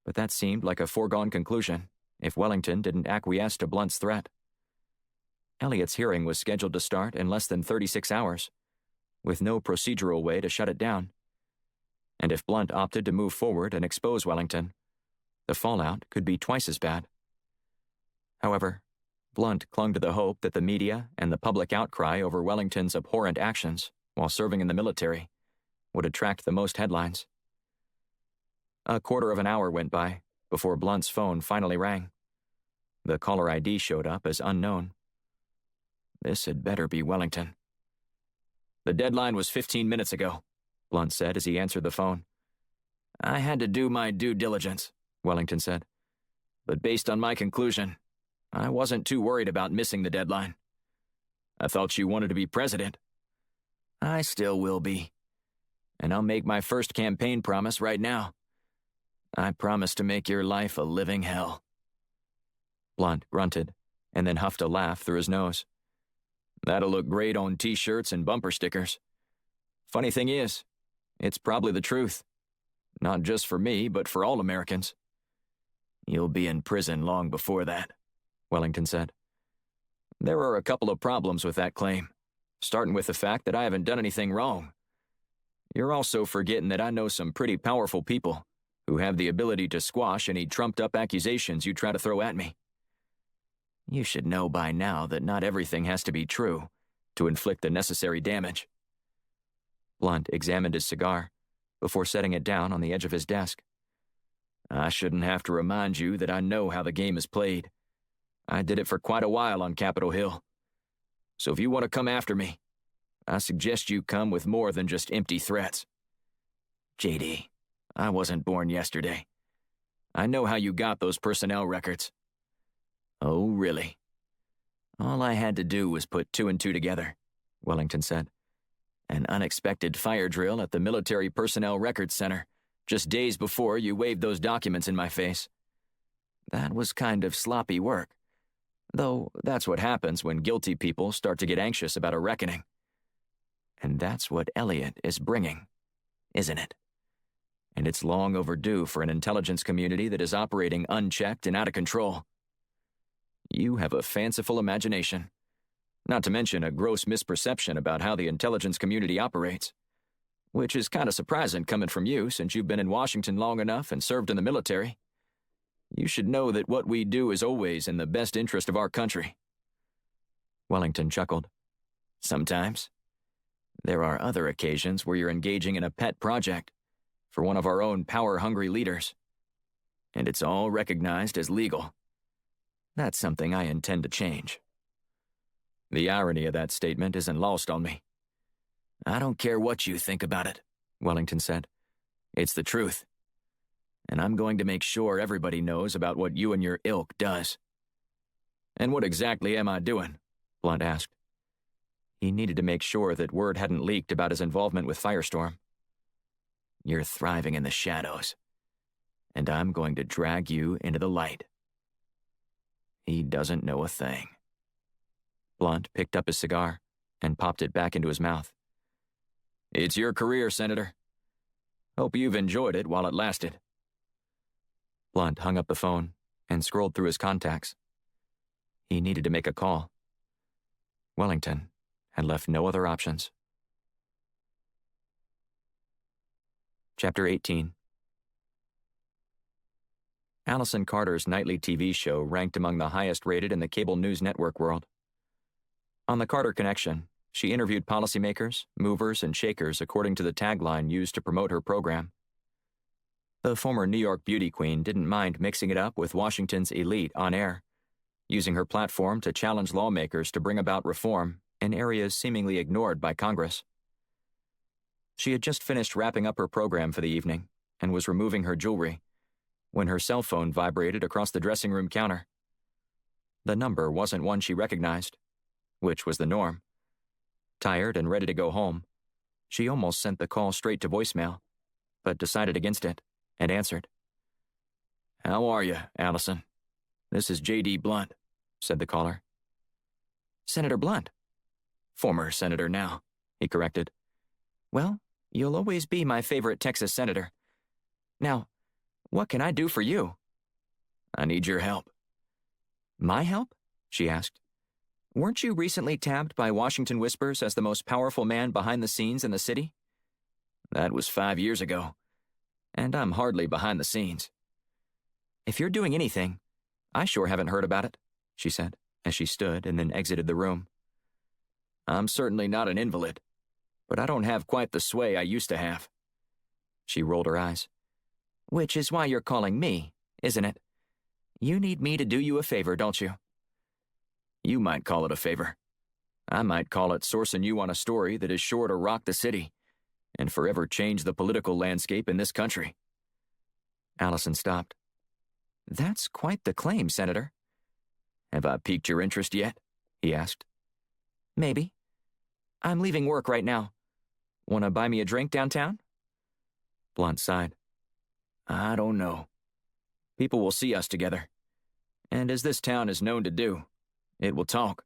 But that seemed like a foregone conclusion if Wellington didn't acquiesce to Blunt's threat. Elliott's hearing was scheduled to start in less than 36 hours, with no procedural way to shut it down. And if Blunt opted to move forward and expose Wellington, the fallout could be twice as bad. However, Blunt clung to the hope that the media and the public outcry over Wellington's abhorrent actions while serving in the military would attract the most headlines. A quarter of an hour went by before Blunt's phone finally rang. The caller ID showed up as unknown. This had better be Wellington. "The deadline was 15 minutes ago," Blunt said as he answered the phone. "I had to do my due diligence," Wellington said. "But based on my conclusion, I wasn't too worried about missing the deadline. I thought you wanted to be president. I still will be. And I'll make my first campaign promise right now. I promise to make your life a living hell." Blunt grunted and then huffed a laugh through his nose. "That'll look great on t-shirts and bumper stickers. Funny thing is, it's probably the truth. Not just for me, but for all Americans. You'll be in prison long before that," Wellington said. "There are a couple of problems with that claim, starting with the fact that I haven't done anything wrong. You're also forgetting that I know some pretty powerful people who have the ability to squash any trumped-up accusations you try to throw at me. You should know by now that not everything has to be true to inflict the necessary damage. Blunt examined his cigar before setting it down on the edge of his desk. I shouldn't have to remind you that I know how the game is played. I did it for quite a while on Capitol Hill. So if you want to come after me, I suggest you come with more than just empty threats. JD, I wasn't born yesterday. I know how you got those personnel records. Oh, really? All I had to do was put 2 and 2 together, Wellington said. An unexpected fire drill at the Military Personnel Records Center, just days before you waved those documents in my face. That was kind of sloppy work, though that's what happens when guilty people start to get anxious about a reckoning. And that's what Elliot is bringing, isn't it? And it's long overdue for an intelligence community that is operating unchecked and out of control. You have a fanciful imagination, not to mention a gross misperception about how the intelligence community operates, which is kind of surprising coming from you since you've been in Washington long enough and served in the military. You should know that what we do is always in the best interest of our country. Wellington chuckled. Sometimes. There are other occasions where you're engaging in a pet project for one of our own power-hungry leaders. And it's all recognized as legal. That's something I intend to change. The irony of that statement isn't lost on me. I don't care what you think about it, Wellington said. It's the truth. And I'm going to make sure everybody knows about what you and your ilk does. And what exactly am I doing? Blunt asked. He needed to make sure that word hadn't leaked about his involvement with Firestorm. You're thriving in the shadows, and I'm going to drag you into the light. He doesn't know a thing. Blunt picked up his cigar and popped it back into his mouth. It's your career, Senator. Hope you've enjoyed it while it lasted. Blunt hung up the phone and scrolled through his contacts. He needed to make a call. Wellington had left no other options. Chapter 18. Allison Carter's nightly TV show ranked among the highest rated in the cable news network world. On the Carter Connection, she interviewed policymakers, movers, and shakers according to the tagline used to promote her program. The former New York beauty queen didn't mind mixing it up with Washington's elite on air, using her platform to challenge lawmakers to bring about reform in areas seemingly ignored by Congress. She had just finished wrapping up her program for the evening and was removing her jewelry when her cell phone vibrated across the dressing room counter. The number wasn't one she recognized, which was the norm. Tired and ready to go home, she almost sent the call straight to voicemail, but decided against it and answered. How are you, Allison? This is J.D. Blunt, said the caller. Senator Blunt. Former senator now, he corrected. Well, you'll always be my favorite Texas senator. Now, what can I do for you? I need your help. My help? She asked. Weren't you recently tabbed by Washington Whispers as the most powerful man behind the scenes in the city? That was 5 years ago, and I'm hardly behind the scenes. If you're doing anything, I sure haven't heard about it, she said, as she stood and then exited the room. I'm certainly not an invalid, but I don't have quite the sway I used to have. She rolled her eyes. Which is why you're calling me, isn't it? You need me to do you a favor, don't you? You might call it a favor. I might call it sourcing you on a story that is sure to rock the city and forever change the political landscape in this country. Allison stopped. That's quite the claim, Senator. Have I piqued your interest yet? He asked. Maybe. I'm leaving work right now. Want to buy me a drink downtown? Blunt sighed. I don't know. People will see us together. And as this town is known to do, it will talk.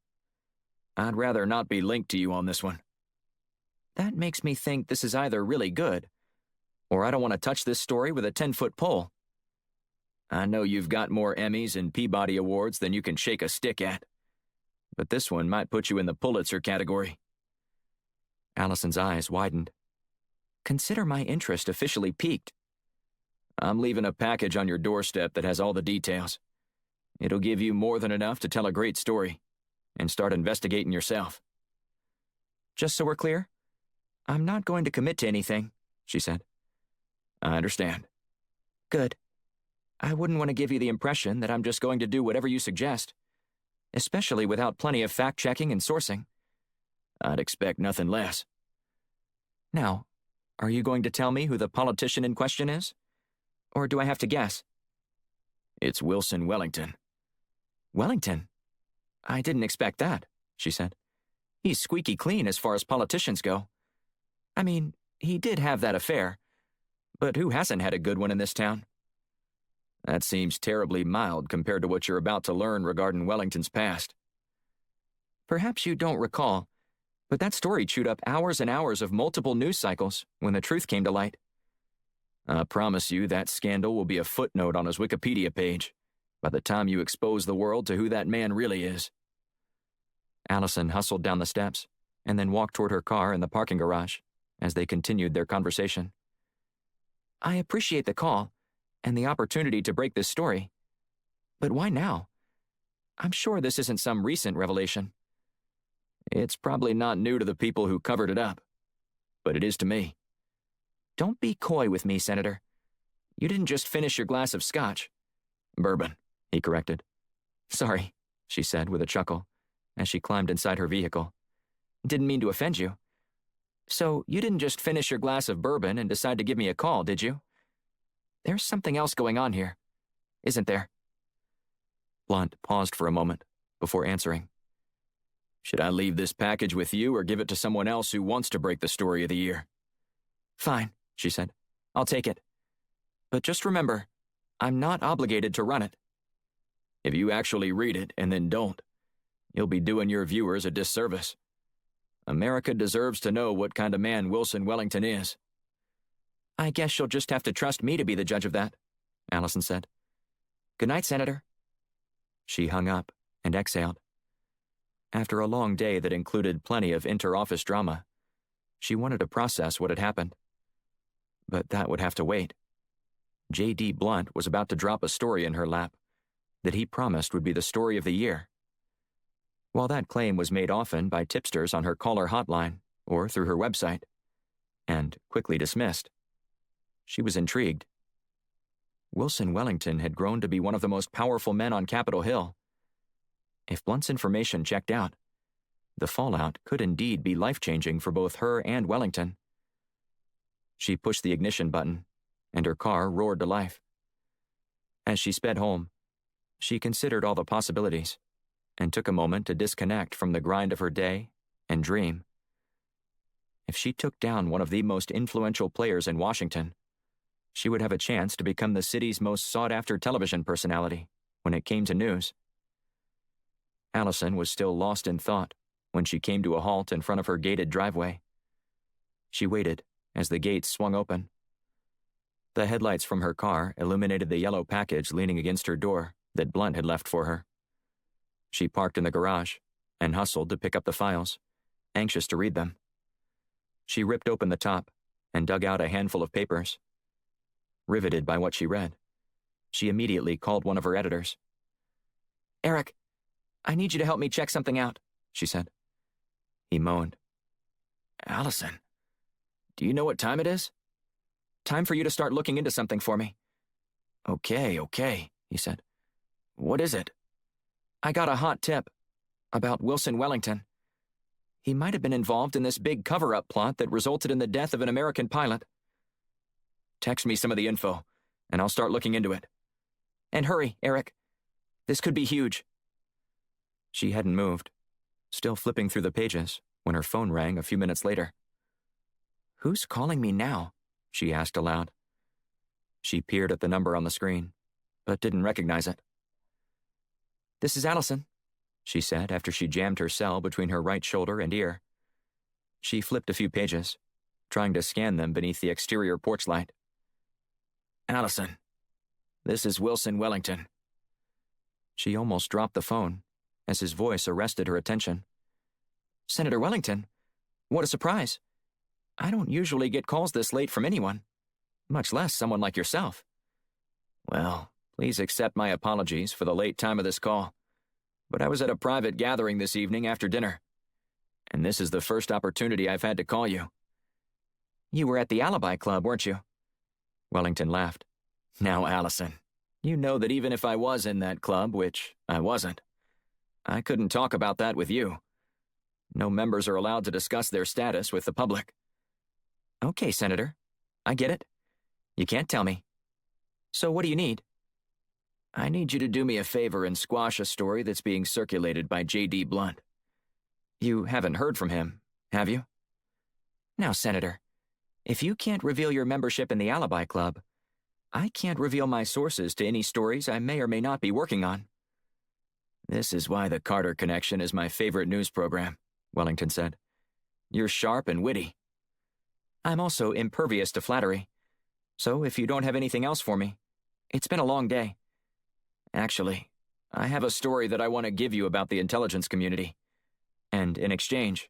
I'd rather not be linked to you on this one. That makes me think this is either really good, or I don't want to touch this story with a 10-foot pole. I know you've got more Emmys and Peabody Awards than you can shake a stick at, but this one might put you in the Pulitzer category. Allison's eyes widened. Consider my interest officially piqued. I'm leaving a package on your doorstep that has all the details. It'll give you more than enough to tell a great story and start investigating yourself. Just so we're clear, I'm not going to commit to anything, she said. I understand. Good. I wouldn't want to give you the impression that I'm just going to do whatever you suggest, especially without plenty of fact-checking and sourcing. I'd expect nothing less. Now, are you going to tell me who the politician in question is? Or do I have to guess? It's Wilson Wellington. Wellington? I didn't expect that, she said. He's squeaky clean as far as politicians go. I mean, he did have that affair, but who hasn't had a good one in this town? That seems terribly mild compared to what you're about to learn regarding Wellington's past. Perhaps you don't recall, but that story chewed up hours and hours of multiple news cycles when the truth came to light. I promise you that scandal will be a footnote on his Wikipedia page by the time you expose the world to who that man really is. Allison hustled down the steps and then walked toward her car in the parking garage as they continued their conversation. I appreciate the call and the opportunity to break this story, but why now? I'm sure this isn't some recent revelation. It's probably not new to the people who covered it up, but it is to me. Don't be coy with me, Senator. You didn't just finish your glass of scotch. Bourbon, he corrected. Sorry, she said with a chuckle as she climbed inside her vehicle. Didn't mean to offend you. So you didn't just finish your glass of bourbon and decide to give me a call, did you? There's something else going on here, isn't there? Blunt paused for a moment before answering. Should I leave this package with you or give it to someone else who wants to break the story of the year? Fine, she said. I'll take it. But just remember, I'm not obligated to run it. If you actually read it and then don't, you'll be doing your viewers a disservice. America deserves to know what kind of man Wilson Wellington is. I guess you'll just have to trust me to be the judge of that, Allison said. Good night, Senator. She hung up and exhaled. After a long day that included plenty of inter-office drama, she wanted to process what had happened. But that would have to wait. J.D. Blunt was about to drop a story in her lap that he promised would be the story of the year. While that claim was made often by tipsters on her caller hotline or through her website, and quickly dismissed, she was intrigued. Wilson Wellington had grown to be one of the most powerful men on Capitol Hill. If Blunt's information checked out, the fallout could indeed be life-changing for both her and Wellington. She pushed the ignition button, and her car roared to life. As she sped home, she considered all the possibilities and took a moment to disconnect from the grind of her day and dream. If she took down one of the most influential players in Washington, she would have a chance to become the city's most sought-after television personality when it came to news. Allison was still lost in thought when she came to a halt in front of her gated driveway. She waited as the gates swung open. The headlights from her car illuminated the yellow package leaning against her door that Blunt had left for her. She parked in the garage and hustled to pick up the files, anxious to read them. She ripped open the top and dug out a handful of papers. Riveted by what she read, she immediately called one of her editors. Eric, I need you to help me check something out, she said. He moaned. Allison, do you know what time it is? Time for you to start looking into something for me. Okay, he said. What is it? I got a hot tip about Wilson Wellington. He might have been involved in this big cover-up plot that resulted in the death of an American pilot. Text me some of the info, and I'll start looking into it. And hurry, Eric. This could be huge. She hadn't moved, still flipping through the pages, when her phone rang a few minutes later. Who's calling me now? She asked aloud. She peered at the number on the screen, but didn't recognize it. This is Allison, she said after she jammed her cell between her right shoulder and ear. She flipped a few pages, trying to scan them beneath the exterior porch light. Allison, this is Wilson Wellington. She almost dropped the phone as his voice arrested her attention. Senator Wellington, what a surprise. I don't usually get calls this late from anyone, much less someone like yourself. Well, Please accept my apologies for the late time of this call, but I was at a private gathering this evening after dinner, and this is the first opportunity I've had to call you." "You were at the Alibi Club, weren't you?" Wellington laughed. "Now, Allison, you know that even if I was in that club, which I wasn't, I couldn't talk about that with you. No members are allowed to discuss their status with the public." "Okay, Senator. I get it. You can't tell me. So what do you need?" "I need you to do me a favor and squash a story that's being circulated by J.D. Blunt. You haven't heard from him, have you?" "Now, Senator, if you can't reveal your membership in the Alibi Club, I can't reveal my sources to any stories I may or may not be working on." "This is why the Carter Connection is my favorite news program," Wellington said. "You're sharp and witty." "I'm also impervious to flattery. So if you don't have anything else for me, it's been a long day. Actually, I have a story that I want to give you about the intelligence community. And in exchange,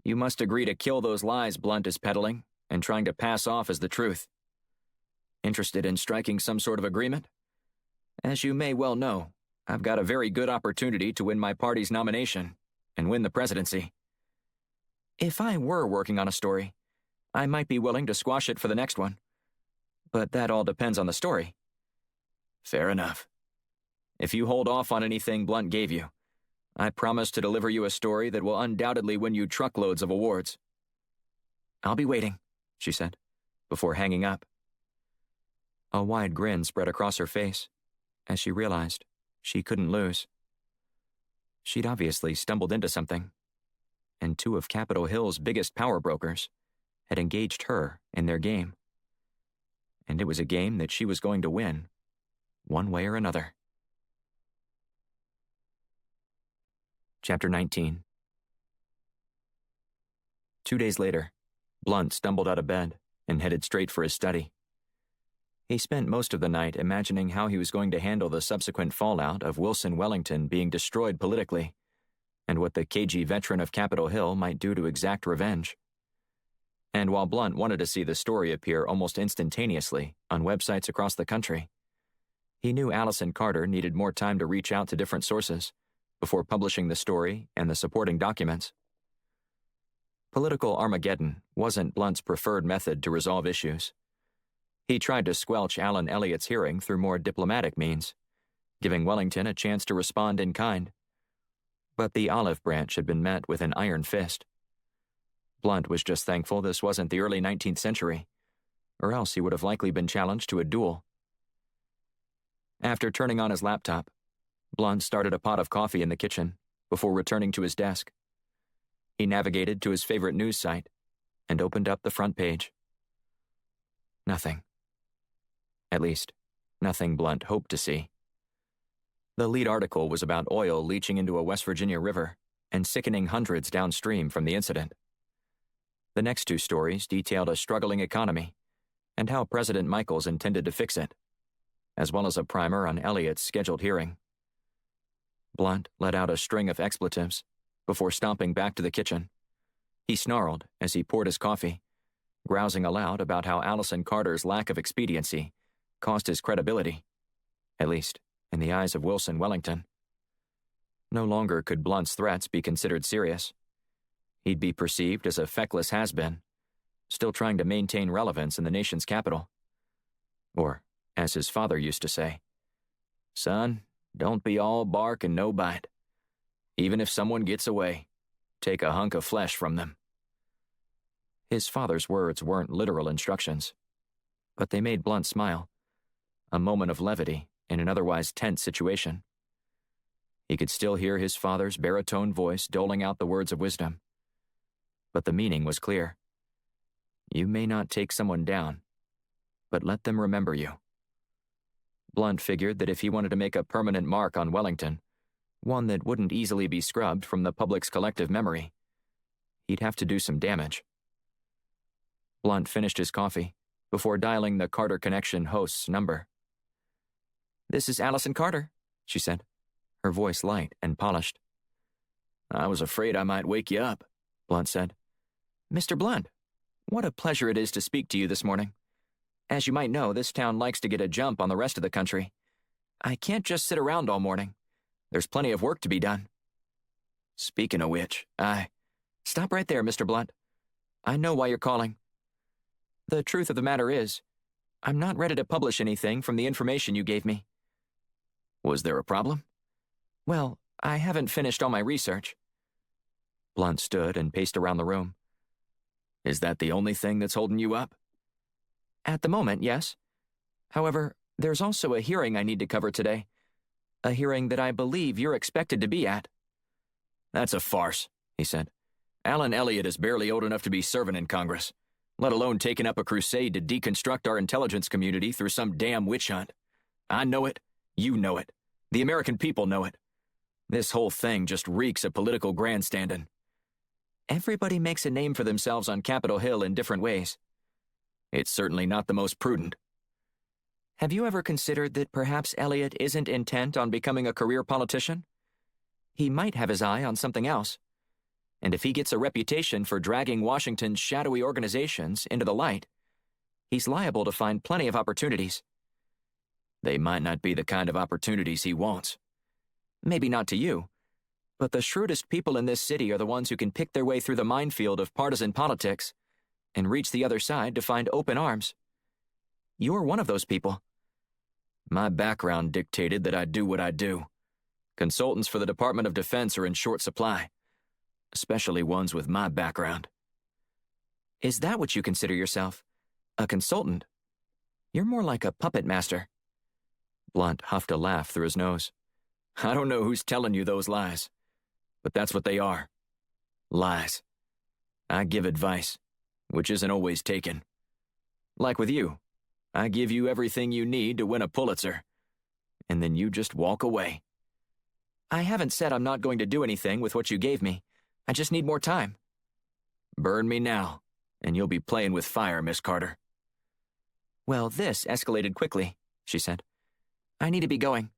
you must agree to kill those lies Blunt is peddling and trying to pass off as the truth. Interested in striking some sort of agreement? As you may well know, I've got a very good opportunity to win my party's nomination and win the presidency. If I were working on a story, I might be willing to squash it for the next one. But that all depends on the story." "Fair enough. If you hold off on anything Blunt gave you, I promise to deliver you a story that will undoubtedly win you truckloads of awards." "I'll be waiting," she said, before hanging up. A wide grin spread across her face as she realized she couldn't lose. She'd obviously stumbled into something, and two of Capitol Hill's biggest power brokers had engaged her in their game. And it was a game that she was going to win, one way or another. Chapter 19. 2 days later, Blunt stumbled out of bed and headed straight for his study. He spent most of the night imagining how he was going to handle the subsequent fallout of Wilson Wellington being destroyed politically, and what the cagey veteran of Capitol Hill might do to exact revenge. And while Blunt wanted to see the story appear almost instantaneously on websites across the country, he knew Allison Carter needed more time to reach out to different sources before publishing the story and the supporting documents. Political Armageddon wasn't Blunt's preferred method to resolve issues. He tried to squelch Alan Elliott's hearing through more diplomatic means, giving Wellington a chance to respond in kind. But the olive branch had been met with an iron fist. Blunt was just thankful this wasn't the early 19th century, or else he would have likely been challenged to a duel. After turning on his laptop, Blunt started a pot of coffee in the kitchen before returning to his desk. He navigated to his favorite news site and opened up the front page. Nothing. At least, nothing Blunt hoped to see. The lead article was about oil leaching into a West Virginia river and sickening hundreds downstream from the incident. The next two stories detailed a struggling economy and how President Michaels intended to fix it, as well as a primer on Elliott's scheduled hearing. Blunt let out a string of expletives before stomping back to the kitchen. He snarled as he poured his coffee, grousing aloud about how Allison Carter's lack of expediency cost his credibility, at least in the eyes of Wilson Wellington. No longer could Blunt's threats be considered serious. He'd be perceived as a feckless has-been, still trying to maintain relevance in the nation's capital. Or, as his father used to say, "Son, don't be all bark and no bite. Even if someone gets away, take a hunk of flesh from them." His father's words weren't literal instructions, but they made Blunt smile, a moment of levity in an otherwise tense situation. He could still hear his father's baritone voice doling out the words of wisdom, but the meaning was clear. You may not take someone down, but let them remember you. Blunt figured that if he wanted to make a permanent mark on Wellington, one that wouldn't easily be scrubbed from the public's collective memory, he'd have to do some damage. Blunt finished his coffee before dialing the Carter Connection host's number. "This is Allison Carter," she said, her voice light and polished. "I was afraid I might wake you up," Blunt said. "Mr. Blunt, what a pleasure it is to speak to you this morning. As you might know, this town likes to get a jump on the rest of the country. I can't just sit around all morning. There's plenty of work to be done. Speaking of which, Stop right there, Mr. Blunt. I know why you're calling. The truth of the matter is, I'm not ready to publish anything from the information you gave me. Was there a problem? Well, I haven't finished all my research. Blunt stood and paced around the room. Is that the only thing that's holding you up? At the moment, yes. However, there's also a hearing I need to cover today. A hearing that I believe you're expected to be at. That's a farce, he said. Alan Elliott is barely old enough to be serving in Congress, let alone taking up a crusade to deconstruct our intelligence community through some damn witch hunt. I know it. You know it. The American people know it. This whole thing just reeks of political grandstanding. Everybody makes a name for themselves on Capitol Hill in different ways. It's certainly not the most prudent. Have you ever considered that perhaps Elliott isn't intent on becoming a career politician? He might have his eye on something else. And if he gets a reputation for dragging Washington's shadowy organizations into the light, he's liable to find plenty of opportunities. They might not be the kind of opportunities he wants. Maybe not to you, but the shrewdest people in this city are the ones who can pick their way through the minefield of partisan politics and reach the other side to find open arms. You're one of those people. My background dictated that I do what I do. Consultants for the Department of Defense are in short supply, especially ones with my background. Is that what you consider yourself? A consultant? You're more like a puppet master. Blunt huffed a laugh through his nose. I don't know who's telling you those lies, but that's what they are. Lies. I give advice, which isn't always taken. Like with you, I give you everything you need to win a Pulitzer, and then you just walk away. I haven't said I'm not going to do anything with what you gave me. I just need more time. Burn me now, and you'll be playing with fire, Miss Carter. Well, this escalated quickly, she said. I need to be going.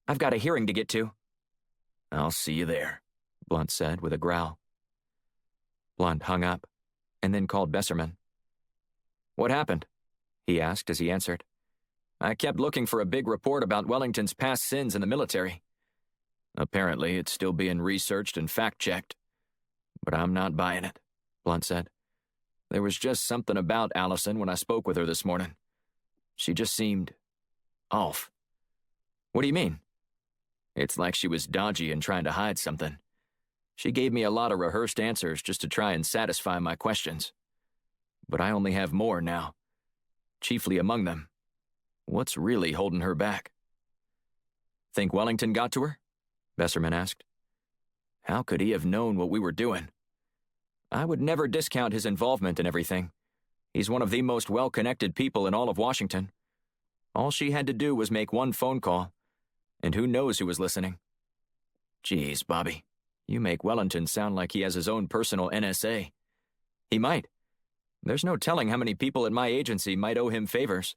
I've got a hearing to get to. I'll see you there, Blunt said with a growl. Blunt hung up, and then called Besserman. What happened? He asked as he answered. I kept looking for a big report about Wellington's past sins in the military. Apparently, it's still being researched and fact-checked. But I'm not buying it, Blunt said. There was just something about Allison when I spoke with her this morning. She just seemed off. What do you mean? It's like she was dodgy and trying to hide something. She gave me a lot of rehearsed answers just to try and satisfy my questions. But I only have more now. Chiefly among them, what's really holding her back? Think Wellington got to her? Besserman asked. How could he have known what we were doing? I would never discount his involvement in everything. He's one of the most well-connected people in all of Washington. All she had to do was make one phone call, and who knows who was listening. Geez, Bobby, you make Wellington sound like he has his own personal NSA. He might. There's no telling how many people at my agency might owe him favors,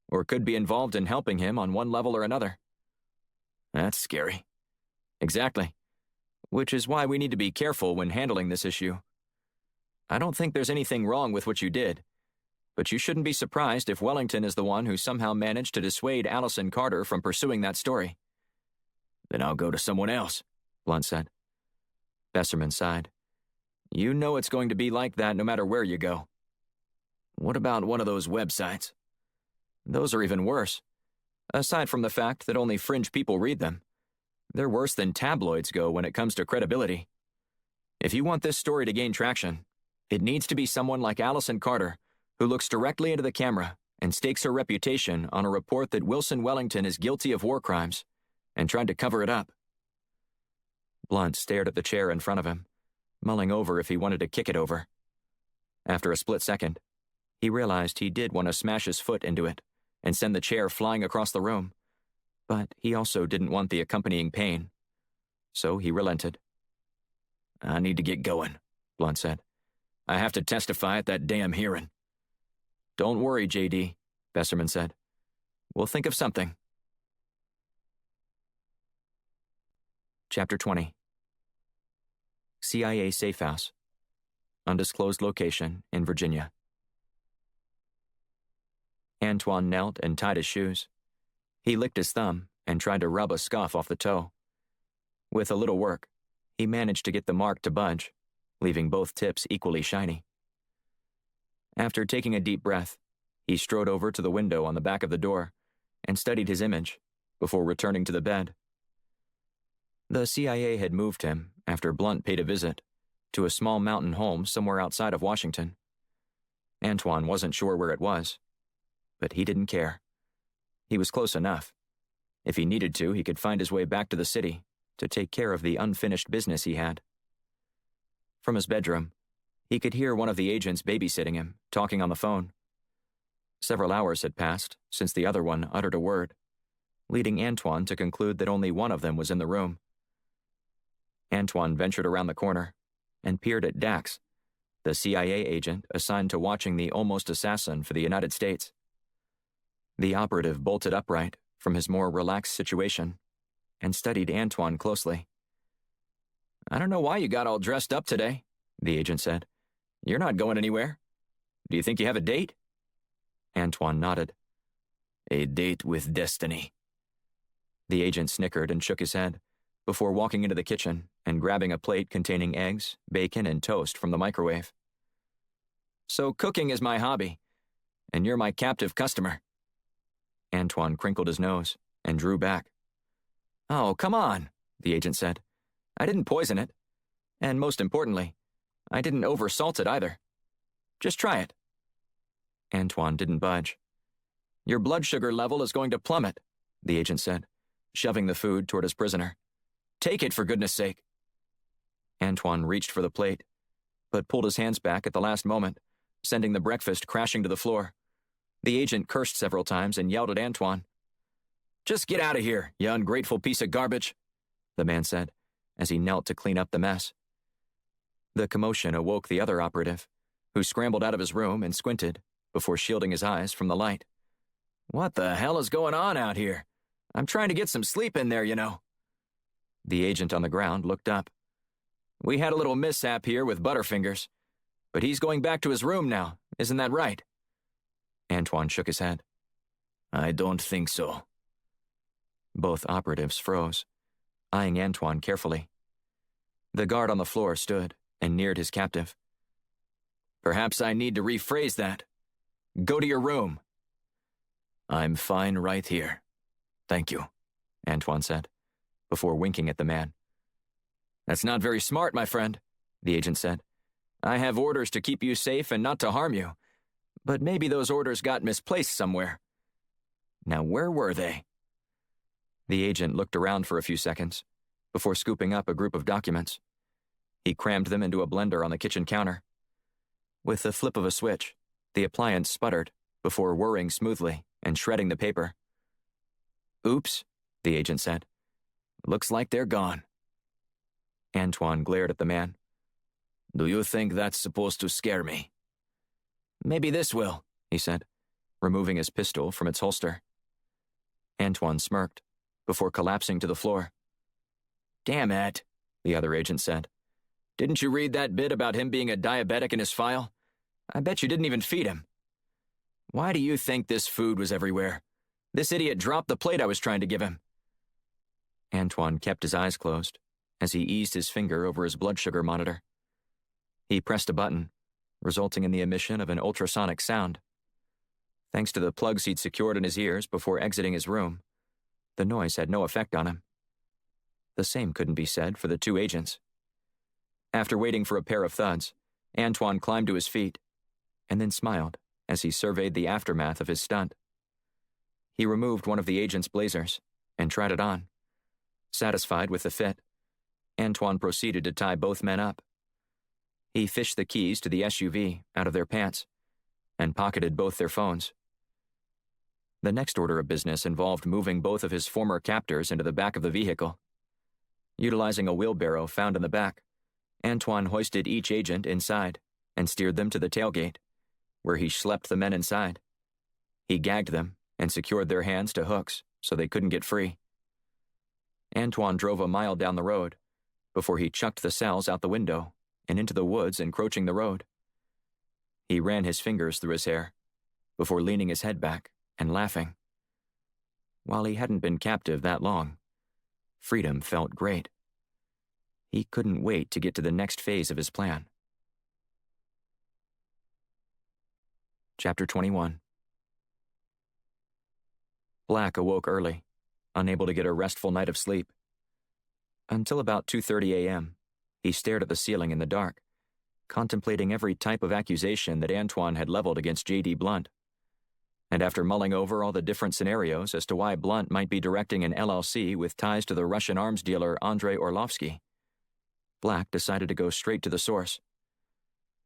or could be involved in helping him on one level or another. That's scary. Exactly. Which is why we need to be careful when handling this issue. I don't think there's anything wrong with what you did, but you shouldn't be surprised if Wellington is the one who somehow managed to dissuade Allison Carter from pursuing that story. Then I'll go to someone else, Blunt said. Besserman sighed. You know it's going to be like that no matter where you go. What about one of those websites? Those are even worse. Aside from the fact that only fringe people read them, they're worse than tabloids go when it comes to credibility. If you want this story to gain traction, it needs to be someone like Allison Carter, who looks directly into the camera and stakes her reputation on a report that Wilson Wellington is guilty of war crimes and tried to cover it up. Blunt stared at the chair in front of him, mulling over if he wanted to kick it over. After a split second, he realized he did want to smash his foot into it and send the chair flying across the room, but he also didn't want the accompanying pain. So he relented. I need to get going, Blunt said. I have to testify at that damn hearing. Don't worry, J.D., Besserman said. We'll think of something. Chapter 20. CIA Safe House. Undisclosed location in Virginia. Antoine knelt and tied his shoes. He licked his thumb and tried to rub a scuff off the toe. With a little work, he managed to get the mark to budge, leaving both tips equally shiny. After taking a deep breath, he strode over to the window on the back of the door and studied his image before returning to the bed. The CIA had moved him, after Blunt paid a visit, to a small mountain home somewhere outside of Washington. Antoine wasn't sure where it was, but he didn't care. He was close enough. If he needed to, he could find his way back to the city to take care of the unfinished business he had. From his bedroom, he could hear one of the agents babysitting him, talking on the phone. Several hours had passed since the other one uttered a word, leading Antoine to conclude that only one of them was in the room. Antoine ventured around the corner and peered at Dax, the CIA agent assigned to watching the almost assassin for the United States. The operative bolted upright from his more relaxed situation and studied Antoine closely. "I don't know why you got all dressed up today," the agent said. "You're not going anywhere. Do you think you have a date?" Antoine nodded. "A date with destiny." The agent snickered and shook his head before walking into the kitchen and grabbing a plate containing eggs, bacon, and toast from the microwave. "So cooking is my hobby, and you're my captive customer." Antoine crinkled his nose and drew back. "Oh, come on," the agent said. "I didn't poison it. And most importantly, I didn't oversalt it either. Just try it." Antoine didn't budge. "Your blood sugar level is going to plummet," the agent said, shoving the food toward his prisoner. "Take it, for goodness sake." Antoine reached for the plate, but pulled his hands back at the last moment, sending the breakfast crashing to the floor. The agent cursed several times and yelled at Antoine. "Just get out of here, you ungrateful piece of garbage," the man said, as he knelt to clean up the mess. The commotion awoke the other operative, who scrambled out of his room and squinted before shielding his eyes from the light. "What the hell is going on out here? I'm trying to get some sleep in there, you know." The agent on the ground looked up. "We had a little mishap here with Butterfingers, but he's going back to his room now, isn't that right?" Antoine shook his head. "I don't think so." Both operatives froze, eyeing Antoine carefully. The guard on the floor stood and neared his captive. "Perhaps I need to rephrase that. Go to your room." "I'm fine right here. Thank you," Antoine said, before winking at the man. "That's not very smart, my friend," the agent said. "I have orders to keep you safe and not to harm you, but maybe those orders got misplaced somewhere. Now, where were they?" The agent looked around for a few seconds before scooping up a group of documents. He crammed them into a blender on the kitchen counter. With the flip of a switch, the appliance sputtered before whirring smoothly and shredding the paper. "Oops," the agent said. "Looks like they're gone." Antoine glared at the man. "Do you think that's supposed to scare me?" "Maybe this will," he said, removing his pistol from its holster. Antoine smirked before collapsing to the floor. "Damn it," the other agent said. "Didn't you read that bit about him being a diabetic in his file? I bet you didn't even feed him. Why do you think this food was everywhere? This idiot dropped the plate I was trying to give him." Antoine kept his eyes closed as he eased his finger over his blood sugar monitor. He pressed a button, resulting in the emission of an ultrasonic sound. Thanks to the plugs he'd secured in his ears before exiting his room, the noise had no effect on him. The same couldn't be said for the two agents. After waiting for a pair of thuds, Antoine climbed to his feet and then smiled as he surveyed the aftermath of his stunt. He removed one of the agent's blazers and tried it on. Satisfied with the fit, Antoine proceeded to tie both men up. He fished the keys to the SUV out of their pants and pocketed both their phones. The next order of business involved moving both of his former captors into the back of the vehicle. Utilizing a wheelbarrow found in the back, Antoine hoisted each agent inside and steered them to the tailgate, where he schlepped the men inside. He gagged them and secured their hands to hooks so they couldn't get free. Antoine drove a mile down the road before he chucked the cells out the window and into the woods encroaching the road. He ran his fingers through his hair before leaning his head back and laughing. while he hadn't been captive that long, freedom felt great. He couldn't wait to get to the next phase of his plan. Chapter 21. Black awoke early, unable to get a restful night of sleep. Until about 2:30 a.m., he stared at the ceiling in the dark, contemplating every type of accusation that Antoine had leveled against J.D. Blunt. And after mulling over all the different scenarios as to why Blunt might be directing an LLC with ties to the Russian arms dealer Andrei Orlovsky, Black decided to go straight to the source.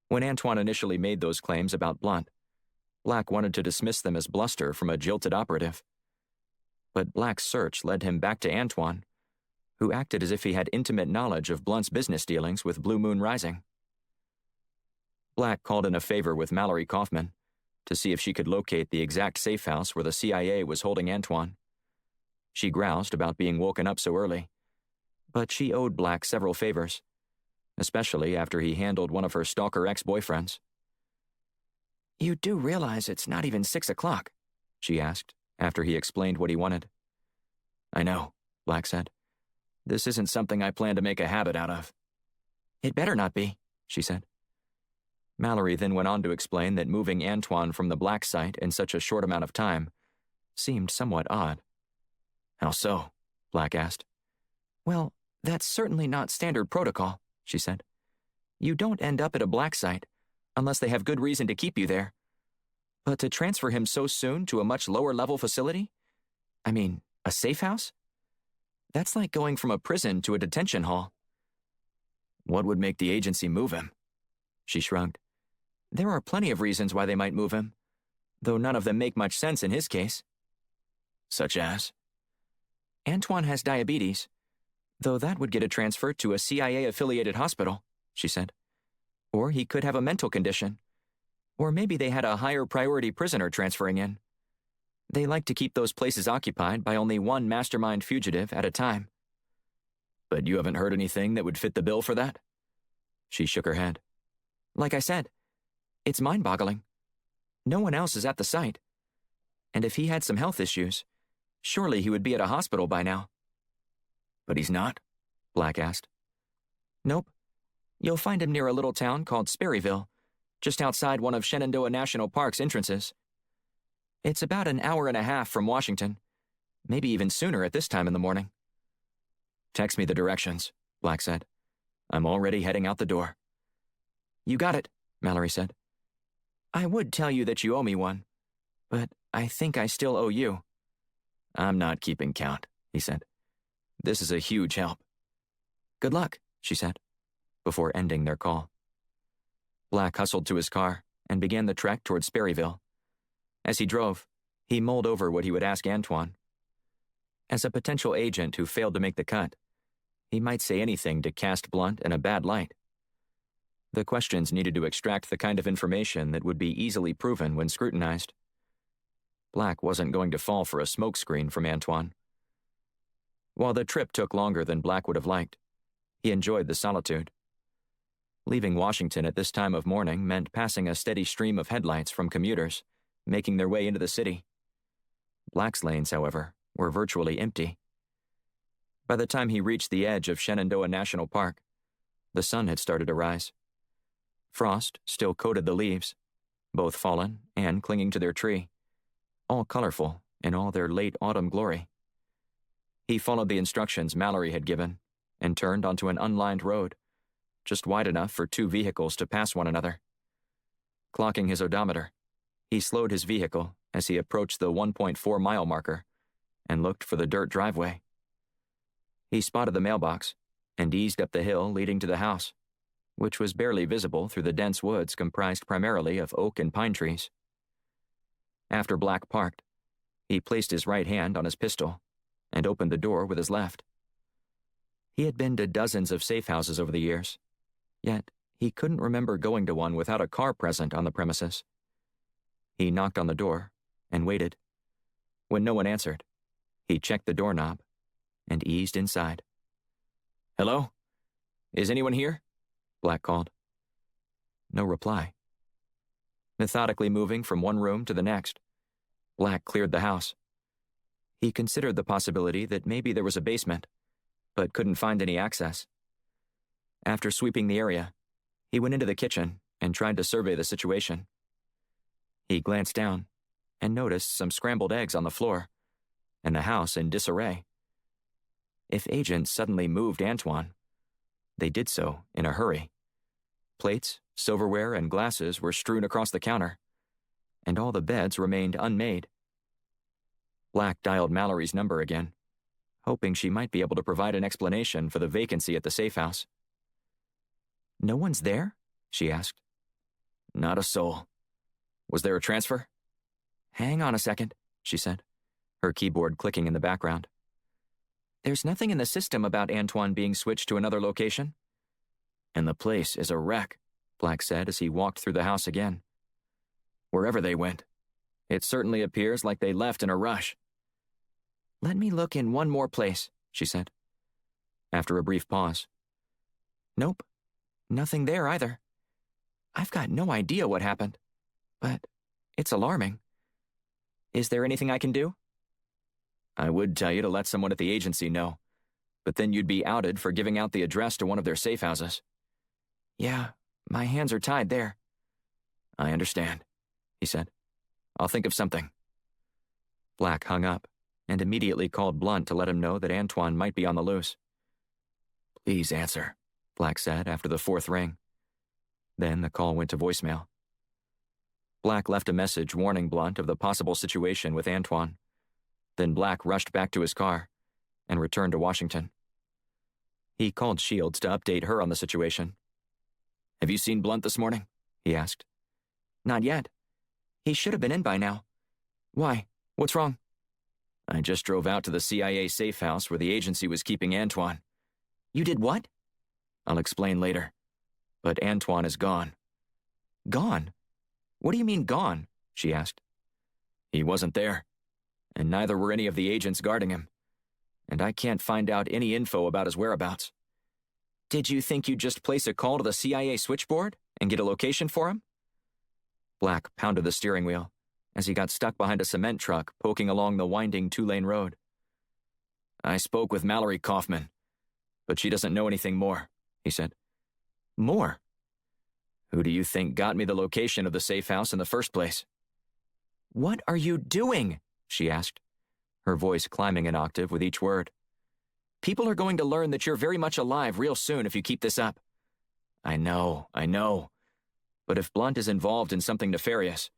When Antoine initially made those claims about Blunt, Black wanted to dismiss them as bluster from a jilted operative. But Black's search led him back to Antoine, who acted as if he had intimate knowledge of Blunt's business dealings with Blue Moon Rising. Black called in a favor with Mallory Kaufman to see if she could locate the exact safe house where the CIA was holding Antoine. She groused about being woken up so early, but she owed Black several favors, especially after he handled one of her stalker ex-boyfriends. "You do realize it's not even 6 o'clock?" she asked, after he explained what he wanted. "I know," Black said. "This isn't something I plan to make a habit out of." "It better not be," she said. Mallory then went on to explain that moving Antoine from the Black site in such a short amount of time seemed somewhat odd. "How so?" Black asked. "Well, that's certainly not standard protocol," she said. "You don't end up at a Black site unless they have good reason to keep you there. But to transfer him so soon to a much lower-level facility? I mean, a safe house? That's like going from a prison to a detention hall." "What would make the agency move him?" She shrugged. "There are plenty of reasons why they might move him, though none of them make much sense in his case." "Such as?" "Antoine has diabetes, though that would get a transfer to a CIA-affiliated hospital," she said. "Or he could have a mental condition. Or maybe they had a higher priority prisoner transferring in. They like to keep those places occupied by only one mastermind fugitive at a time." "But you haven't heard anything that would fit the bill for that?" She shook her head. "Like I said, it's mind-boggling. No one else is at the site. And if he had some health issues, surely he would be at a hospital by now." "But he's not?" Black asked. "Nope. You'll find him near a little town called Sperryville, just outside one of Shenandoah National Park's entrances. It's about an hour and a half from Washington, maybe even sooner at this time in the morning." "Text me the directions," Black said. "I'm already heading out the door." "You got it," Mallory said. "I would tell you that you owe me one, but I think I still owe you." "I'm not keeping count," he said. "This is a huge help." "Good luck," she said, before ending their call. Black hustled to his car and began the trek toward Sperryville. As he drove, he mulled over what he would ask Antoine. As a potential agent who failed to make the cut, he might say anything to cast Blunt in a bad light. The questions needed to extract the kind of information that would be easily proven when scrutinized. Black wasn't going to fall for a smokescreen from Antoine. While the trip took longer than Black would have liked, he enjoyed the solitude. Leaving Washington at this time of morning meant passing a steady stream of headlights from commuters, making their way into the city. Black's lanes, however, were virtually empty. By the time he reached the edge of Shenandoah National Park, the sun had started to rise. Frost still coated the leaves, both fallen and clinging to their tree, all colorful in all their late autumn glory. He followed the instructions Mallory had given and turned onto an unlined road, just wide enough for two vehicles to pass one another. Clocking his odometer, he slowed his vehicle as he approached the 1.4-mile marker and looked for the dirt driveway. He spotted the mailbox and eased up the hill leading to the house, which was barely visible through the dense woods comprised primarily of oak and pine trees. After Black parked, he placed his right hand on his pistol and opened the door with his left. He had been to dozens of safe houses over the years, yet he couldn't remember going to one without a car present on the premises. He knocked on the door and waited. When no one answered, he checked the doorknob and eased inside. "Hello? Is anyone here?" Black called. No reply. Methodically moving from one room to the next, Black cleared the house. He considered the possibility that maybe there was a basement, but couldn't find any access. After sweeping the area, he went into the kitchen and tried to survey the situation. He glanced down and noticed some scrambled eggs on the floor, and the house in disarray. If agents suddenly moved Antoine, they did so in a hurry. Plates, silverware, and glasses were strewn across the counter, and all the beds remained unmade. Black dialed Mallory's number again, hoping she might be able to provide an explanation for the vacancy at the safe house. "No one's there?" she asked. "Not a soul. Was there a transfer?" "Hang on a second," she said, her keyboard clicking in the background. "There's nothing in the system about Antoine being switched to another location." "And the place is a wreck," Black said as he walked through the house again. "Wherever they went, it certainly appears like they left in a rush." "Let me look in one more place," she said. After a brief pause. "Nope, nothing there either. I've got no idea what happened, but it's alarming. Is there anything I can do?" "I would tell you to let someone at the agency know, but then you'd be outed for giving out the address to one of their safe houses." "Yeah, my hands are tied there." "I understand," he said. "I'll think of something." Black hung up and immediately called Blunt to let him know that Antoine might be on the loose. "Please answer," Black said after the fourth ring. Then the call went to voicemail. Black left a message warning Blunt of the possible situation with Antoine. Then Black rushed back to his car and returned to Washington. He called Shields to update her on the situation. "Have you seen Blunt this morning?" he asked. "Not yet. He should have been in by now. Why? What's wrong?" "I just drove out to the CIA safe house where the agency was keeping Antoine." "You did what?" "I'll explain later. But Antoine is gone." "Gone? What do you mean gone?" she asked. "He wasn't there, and neither were any of the agents guarding him, and I can't find out any info about his whereabouts." "Did you think you'd just place a call to the CIA switchboard and get a location for him?" Black pounded the steering wheel as he got stuck behind a cement truck poking along the winding two-lane road. "I spoke with Mallory Kaufman, but she doesn't know anything more," he said. "More? Who do you think got me the location of the safe house in the first place?" "What are you doing?" she asked, her voice climbing an octave with each word. "People are going to learn that you're very much alive real soon if you keep this up." I know. But if Blunt is involved in something nefarious,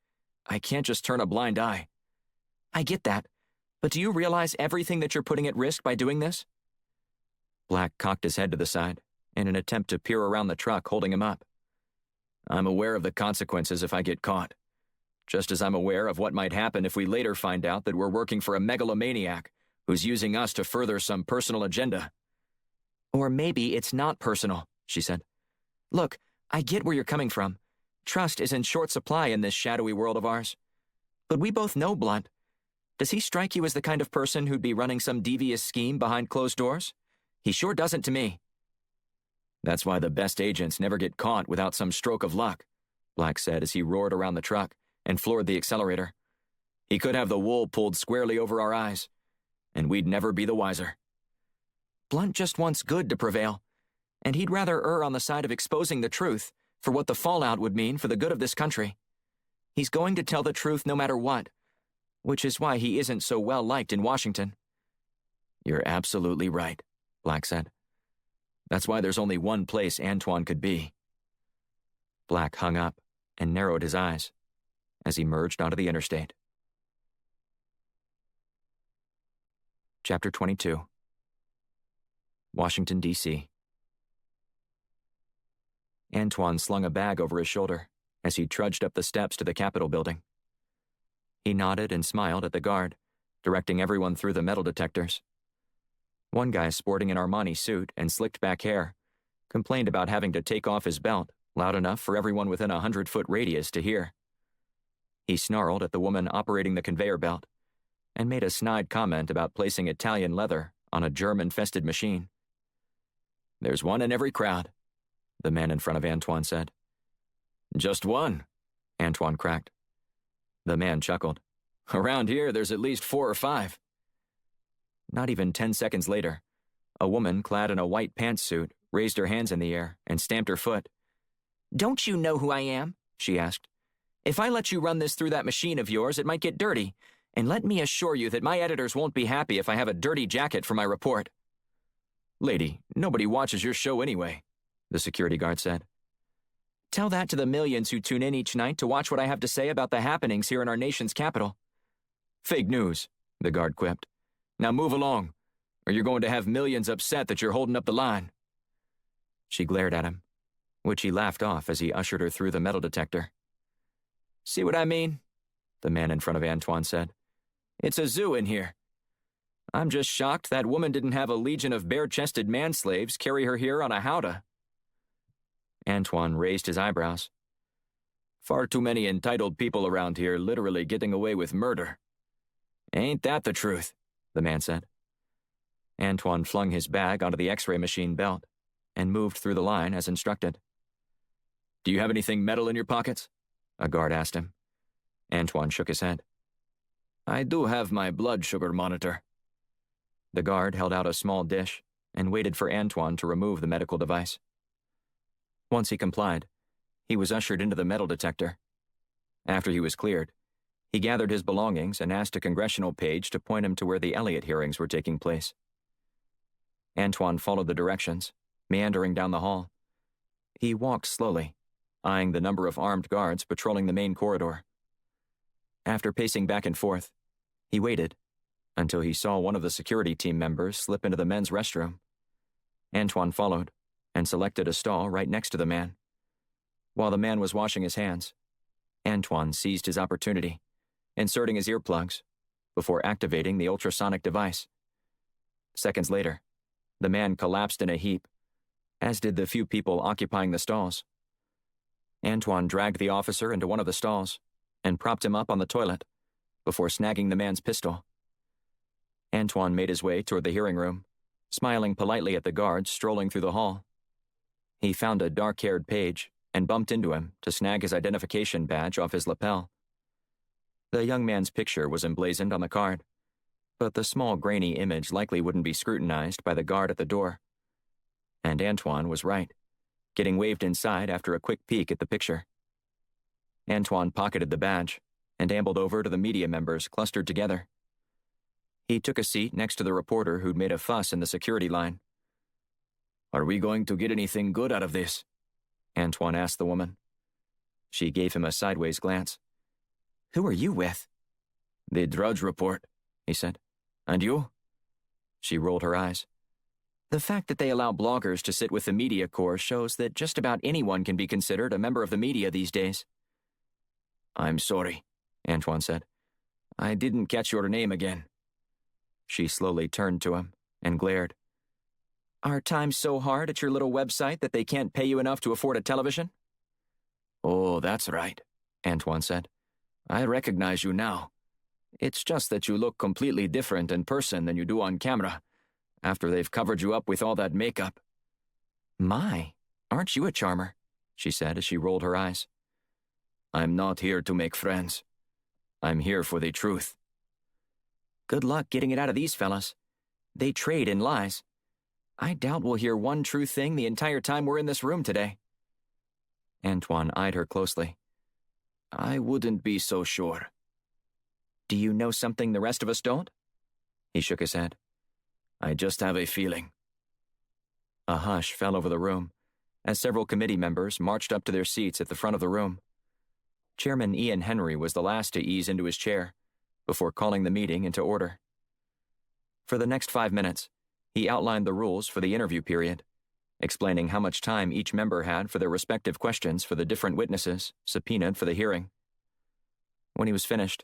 I can't just turn a blind eye." "I get that, but do you realize everything that you're putting at risk by doing this?" Black cocked his head to the side in an attempt to peer around the truck holding him up. "I'm aware of the consequences if I get caught, just as I'm aware of what might happen if we later find out that we're working for a megalomaniac who's using us to further some personal agenda." "Or maybe it's not personal," she said. "Look, I get where you're coming from. Trust is in short supply in this shadowy world of ours. But we both know Blunt. Does he strike you as the kind of person who'd be running some devious scheme behind closed doors? He sure doesn't to me." "That's why the best agents never get caught without some stroke of luck," Black said as he roared around the truck and floored the accelerator. "He could have the wool pulled squarely over our eyes, and we'd never be the wiser." "Blunt just wants good to prevail, and he'd rather err on the side of exposing the truth for what the fallout would mean for the good of this country. He's going to tell the truth no matter what, which is why he isn't so well liked in Washington." "You're absolutely right," Black said. "That's why there's only one place Antoine could be." Black hung up and narrowed his eyes as he merged onto the interstate. Chapter 22. Washington, D.C. Antoine slung a bag over his shoulder as he trudged up the steps to the Capitol building. He nodded and smiled at the guard, directing everyone through the metal detectors. One guy sporting an Armani suit and slicked back hair complained about having to take off his belt loud enough for everyone within a 100-foot radius to hear. He snarled at the woman operating the conveyor belt and made a snide comment about placing Italian leather on a germ-infested machine. "There's one in every crowd," the man in front of Antoine said. "Just one," Antoine cracked. The man chuckled. "Around here, there's at least 4 or 5. Not even 10 seconds later, a woman clad in a white pantsuit raised her hands in the air and stamped her foot. "Don't you know who I am?" she asked. "If I let you run this through that machine of yours, it might get dirty. And let me assure you that my editors won't be happy if I have a dirty jacket for my report." "Lady, nobody watches your show anyway," the security guard said. "Tell that to the millions who tune in each night to watch what I have to say about the happenings here in our nation's capital." "Fake news," the guard quipped. "Now move along, or you're going to have millions upset that you're holding up the line." She glared at him, which he laughed off as he ushered her through the metal detector. "See what I mean?" the man in front of Antoine said. "It's a zoo in here. I'm just shocked that woman didn't have a legion of bare-chested manslaves carry her here on a howdah." Antoine raised his eyebrows. "Far too many entitled people around here literally getting away with murder. Ain't that the truth?" the man said. Antoine flung his bag onto the X-ray machine belt and moved through the line as instructed. "Do you have anything metal in your pockets?" a guard asked him. Antoine shook his head. "I do have my blood sugar monitor." The guard held out a small dish and waited for Antoine to remove the medical device. Once he complied, he was ushered into the metal detector. After he was cleared, he gathered his belongings and asked a congressional page to point him to where the Elliott hearings were taking place. Antoine followed the directions, meandering down the hall. He walked slowly, eyeing the number of armed guards patrolling the main corridor. After pacing back and forth, he waited until he saw one of the security team members slip into the men's restroom. Antoine followed and selected a stall right next to the man. While the man was washing his hands, Antoine seized his opportunity, inserting his earplugs before activating the ultrasonic device. Seconds later, the man collapsed in a heap, as did the few people occupying the stalls. Antoine dragged the officer into one of the stalls and propped him up on the toilet before snagging the man's pistol. Antoine made his way toward the hearing room, smiling politely at the guards strolling through the hall. He found a dark-haired page and bumped into him to snag his identification badge off his lapel. The young man's picture was emblazoned on the card, but the small grainy image likely wouldn't be scrutinized by the guard at the door. And Antoine was right, getting waved inside after a quick peek at the picture. Antoine pocketed the badge and ambled over to the media members clustered together. He took a seat next to the reporter who'd made a fuss in the security line. "Are we going to get anything good out of this?" Antoine asked the woman. She gave him a sideways glance. "Who are you with?" "The Drudge Report," he said. "And you?" She rolled her eyes. "The fact that they allow bloggers to sit with the media corps shows that just about anyone can be considered a member of the media these days." "I'm sorry," Antoine said. "I didn't catch your name again." She slowly turned to him and glared. "Are times so hard at your little website that they can't pay you enough to afford a television?" "Oh, that's right," Antoine said. "I recognize you now. It's just that you look completely different in person than you do on camera, after they've covered you up with all that makeup." "My, aren't you a charmer?" she said as she rolled her eyes. "I'm not here to make friends. I'm here for the truth." "Good luck getting it out of these fellas. They trade in lies. I doubt we'll hear one true thing the entire time we're in this room today." Antoine eyed her closely. "I wouldn't be so sure." "Do you know something the rest of us don't?" He shook his head. "I just have a feeling." A hush fell over the room as several committee members marched up to their seats at the front of the room. Chairman Ian Henry was the last to ease into his chair before calling the meeting into order. For the next 5 minutes, he outlined the rules for the interview period, explaining how much time each member had for their respective questions for the different witnesses subpoenaed for the hearing. When he was finished,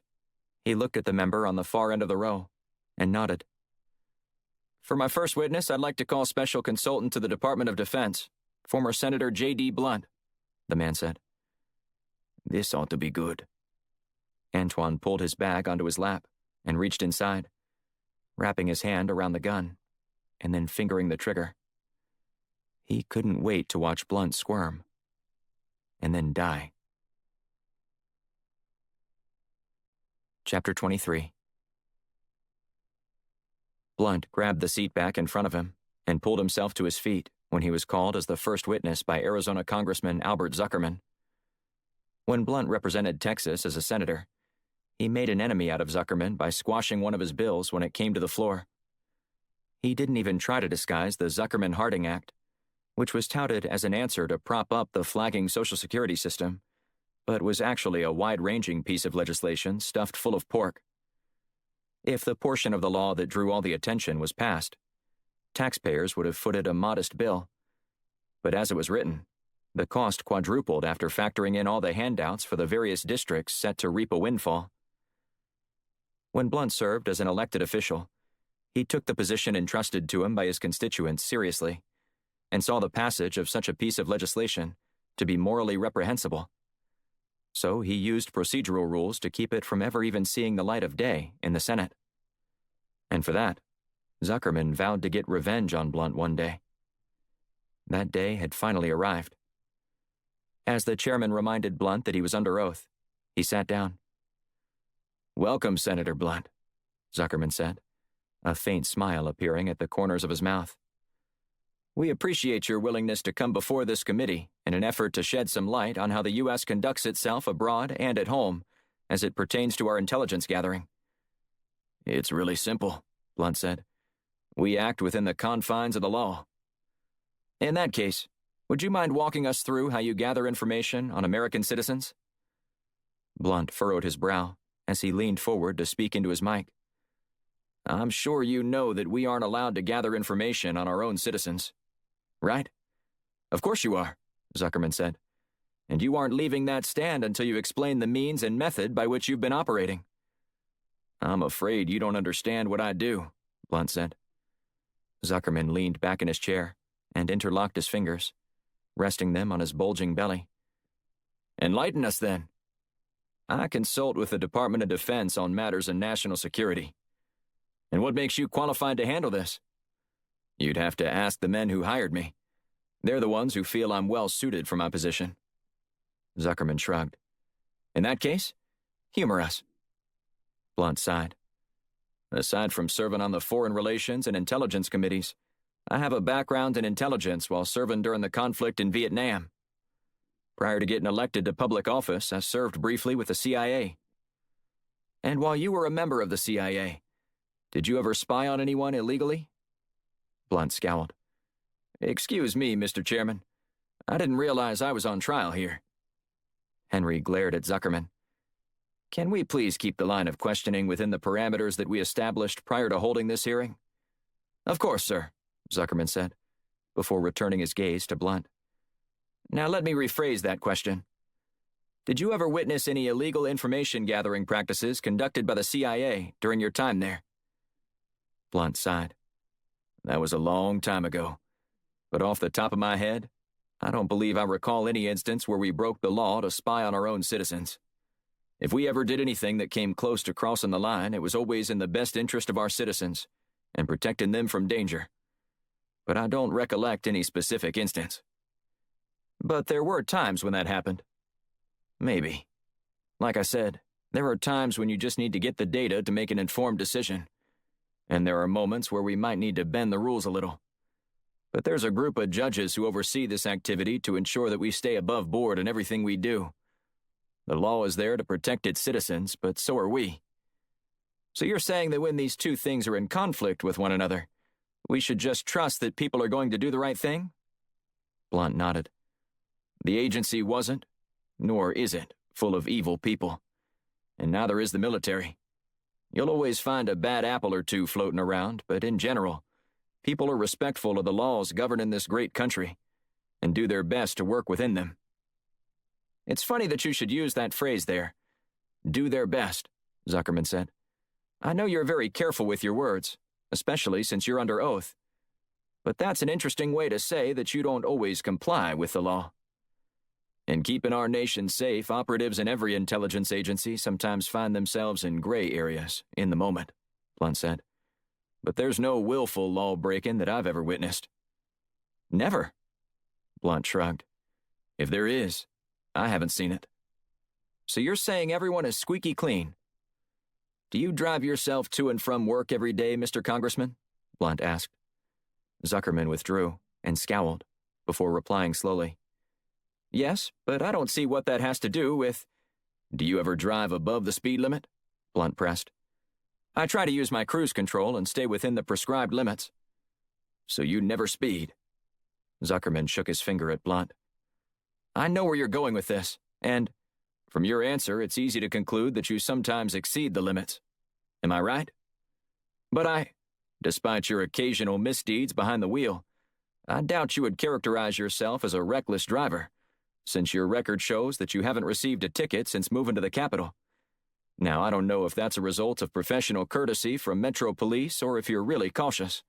he looked at the member on the far end of the row and nodded. "For my first witness, I'd like to call Special Consultant to the Department of Defense, former Senator J.D. Blunt," the man said. "This ought to be good." Antoine pulled his bag onto his lap and reached inside, wrapping his hand around the gun and then fingering the trigger. He couldn't wait to watch Blunt squirm and then die. Chapter 23. Blunt grabbed the seat back in front of him and pulled himself to his feet when he was called as the first witness by Arizona Congressman Albert Zuckerman. When Blunt represented Texas as a senator, he made an enemy out of Zuckerman by squashing one of his bills when it came to the floor. He didn't even try to disguise the Zuckerman-Harding Act, which was touted as an answer to prop up the flagging Social Security system, but was actually a wide-ranging piece of legislation stuffed full of pork. If the portion of the law that drew all the attention was passed, taxpayers would have footed a modest bill. But as it was written, the cost quadrupled after factoring in all the handouts for the various districts set to reap a windfall. When Blunt served as an elected official, he took the position entrusted to him by his constituents seriously, and saw the passage of such a piece of legislation to be morally reprehensible. So he used procedural rules to keep it from ever even seeing the light of day in the Senate. And for that, Zuckerman vowed to get revenge on Blunt one day. That day had finally arrived. As the chairman reminded Blunt that he was under oath, he sat down. "Welcome, Senator Blunt," Zuckerman said, a faint smile appearing at the corners of his mouth. "We appreciate your willingness to come before this committee in an effort to shed some light on how the U.S. conducts itself abroad and at home as it pertains to our intelligence gathering." "It's really simple," Blunt said. "We act within the confines of the law." "In that case, would you mind walking us through how you gather information on American citizens?" Blunt furrowed his brow as he leaned forward to speak into his mic. "I'm sure you know that we aren't allowed to gather information on our own citizens. Right?" "Of course you are," Zuckerman said. "And you aren't leaving that stand until you explain the means and method by which you've been operating." "I'm afraid you don't understand what I do," Blunt said. Zuckerman leaned back in his chair and interlocked his fingers, resting them on his bulging belly. "Enlighten us, then." "I consult with the Department of Defense on matters of national security." "And what makes you qualified to handle this?" "You'd have to ask the men who hired me. They're the ones who feel I'm well suited for my position." Zuckerman shrugged. "In that case, humor us." Blunt sighed. "Aside from serving on the Foreign Relations and Intelligence Committees, I have a background in intelligence while serving during the conflict in Vietnam. Prior to getting elected to public office, I served briefly with the CIA." "And while you were a member of the CIA, did you ever spy on anyone illegally?" Blunt scowled. "Excuse me, Mr. Chairman. I didn't realize I was on trial here." Henry glared at Zuckerman. "Can we please keep the line of questioning within the parameters that we established prior to holding this hearing?" "Of course, sir," Zuckerman said, before returning his gaze to Blunt. "Now let me rephrase that question. Did you ever witness any illegal information gathering practices conducted by the CIA during your time there?" Blunt sighed. "That was a long time ago. But off the top of my head, I don't believe I recall any instance where we broke the law to spy on our own citizens. If we ever did anything that came close to crossing the line, it was always in the best interest of our citizens and protecting them from danger. But I don't recollect any specific instance." "But there were times when that happened." "Maybe. Like I said, there are times when you just need to get the data to make an informed decision. And there are moments where we might need to bend the rules a little. But there's a group of judges who oversee this activity to ensure that we stay above board in everything we do. The law is there to protect its citizens, but so are we. So you're saying that when these two things are in conflict with one another, we should just trust that people are going to do the right thing?" Blunt nodded. "The agency wasn't, nor is it, full of evil people. And neither is the military. You'll always find a bad apple or two floating around, but in general, people are respectful of the laws governing this great country and do their best to work within them." "It's funny that you should use that phrase there. 'Do their best,'" Zuckerman said. "I know you're very careful with your words, especially since you're under oath. But that's an interesting way to say that you don't always comply with the law. In keeping our nation safe, operatives in every intelligence agency sometimes find themselves in gray areas in the moment," Blunt said. "But there's no willful law-breaking that I've ever witnessed." "Never?" Blunt shrugged. "If there is, I haven't seen it." "So you're saying everyone is squeaky clean? Do you drive yourself to and from work every day, Mr. Congressman?" Blunt asked. Zuckerman withdrew and scowled before replying slowly. Yes, but I don't see what that has to do with... Do you ever drive above the speed limit? Blunt pressed. I try to use my cruise control and stay within the prescribed limits. So you never speed? Zuckerman shook his finger at Blunt. I know where you're going with this, and from your answer, it's easy to conclude that you sometimes exceed the limits. Am I right? But despite your occasional misdeeds behind the wheel, I doubt you would characterize yourself as a reckless driver, since your record shows that you haven't received a ticket since moving to the capital. Now, I don't know if that's a result of professional courtesy from Metro Police or if you're really cautious.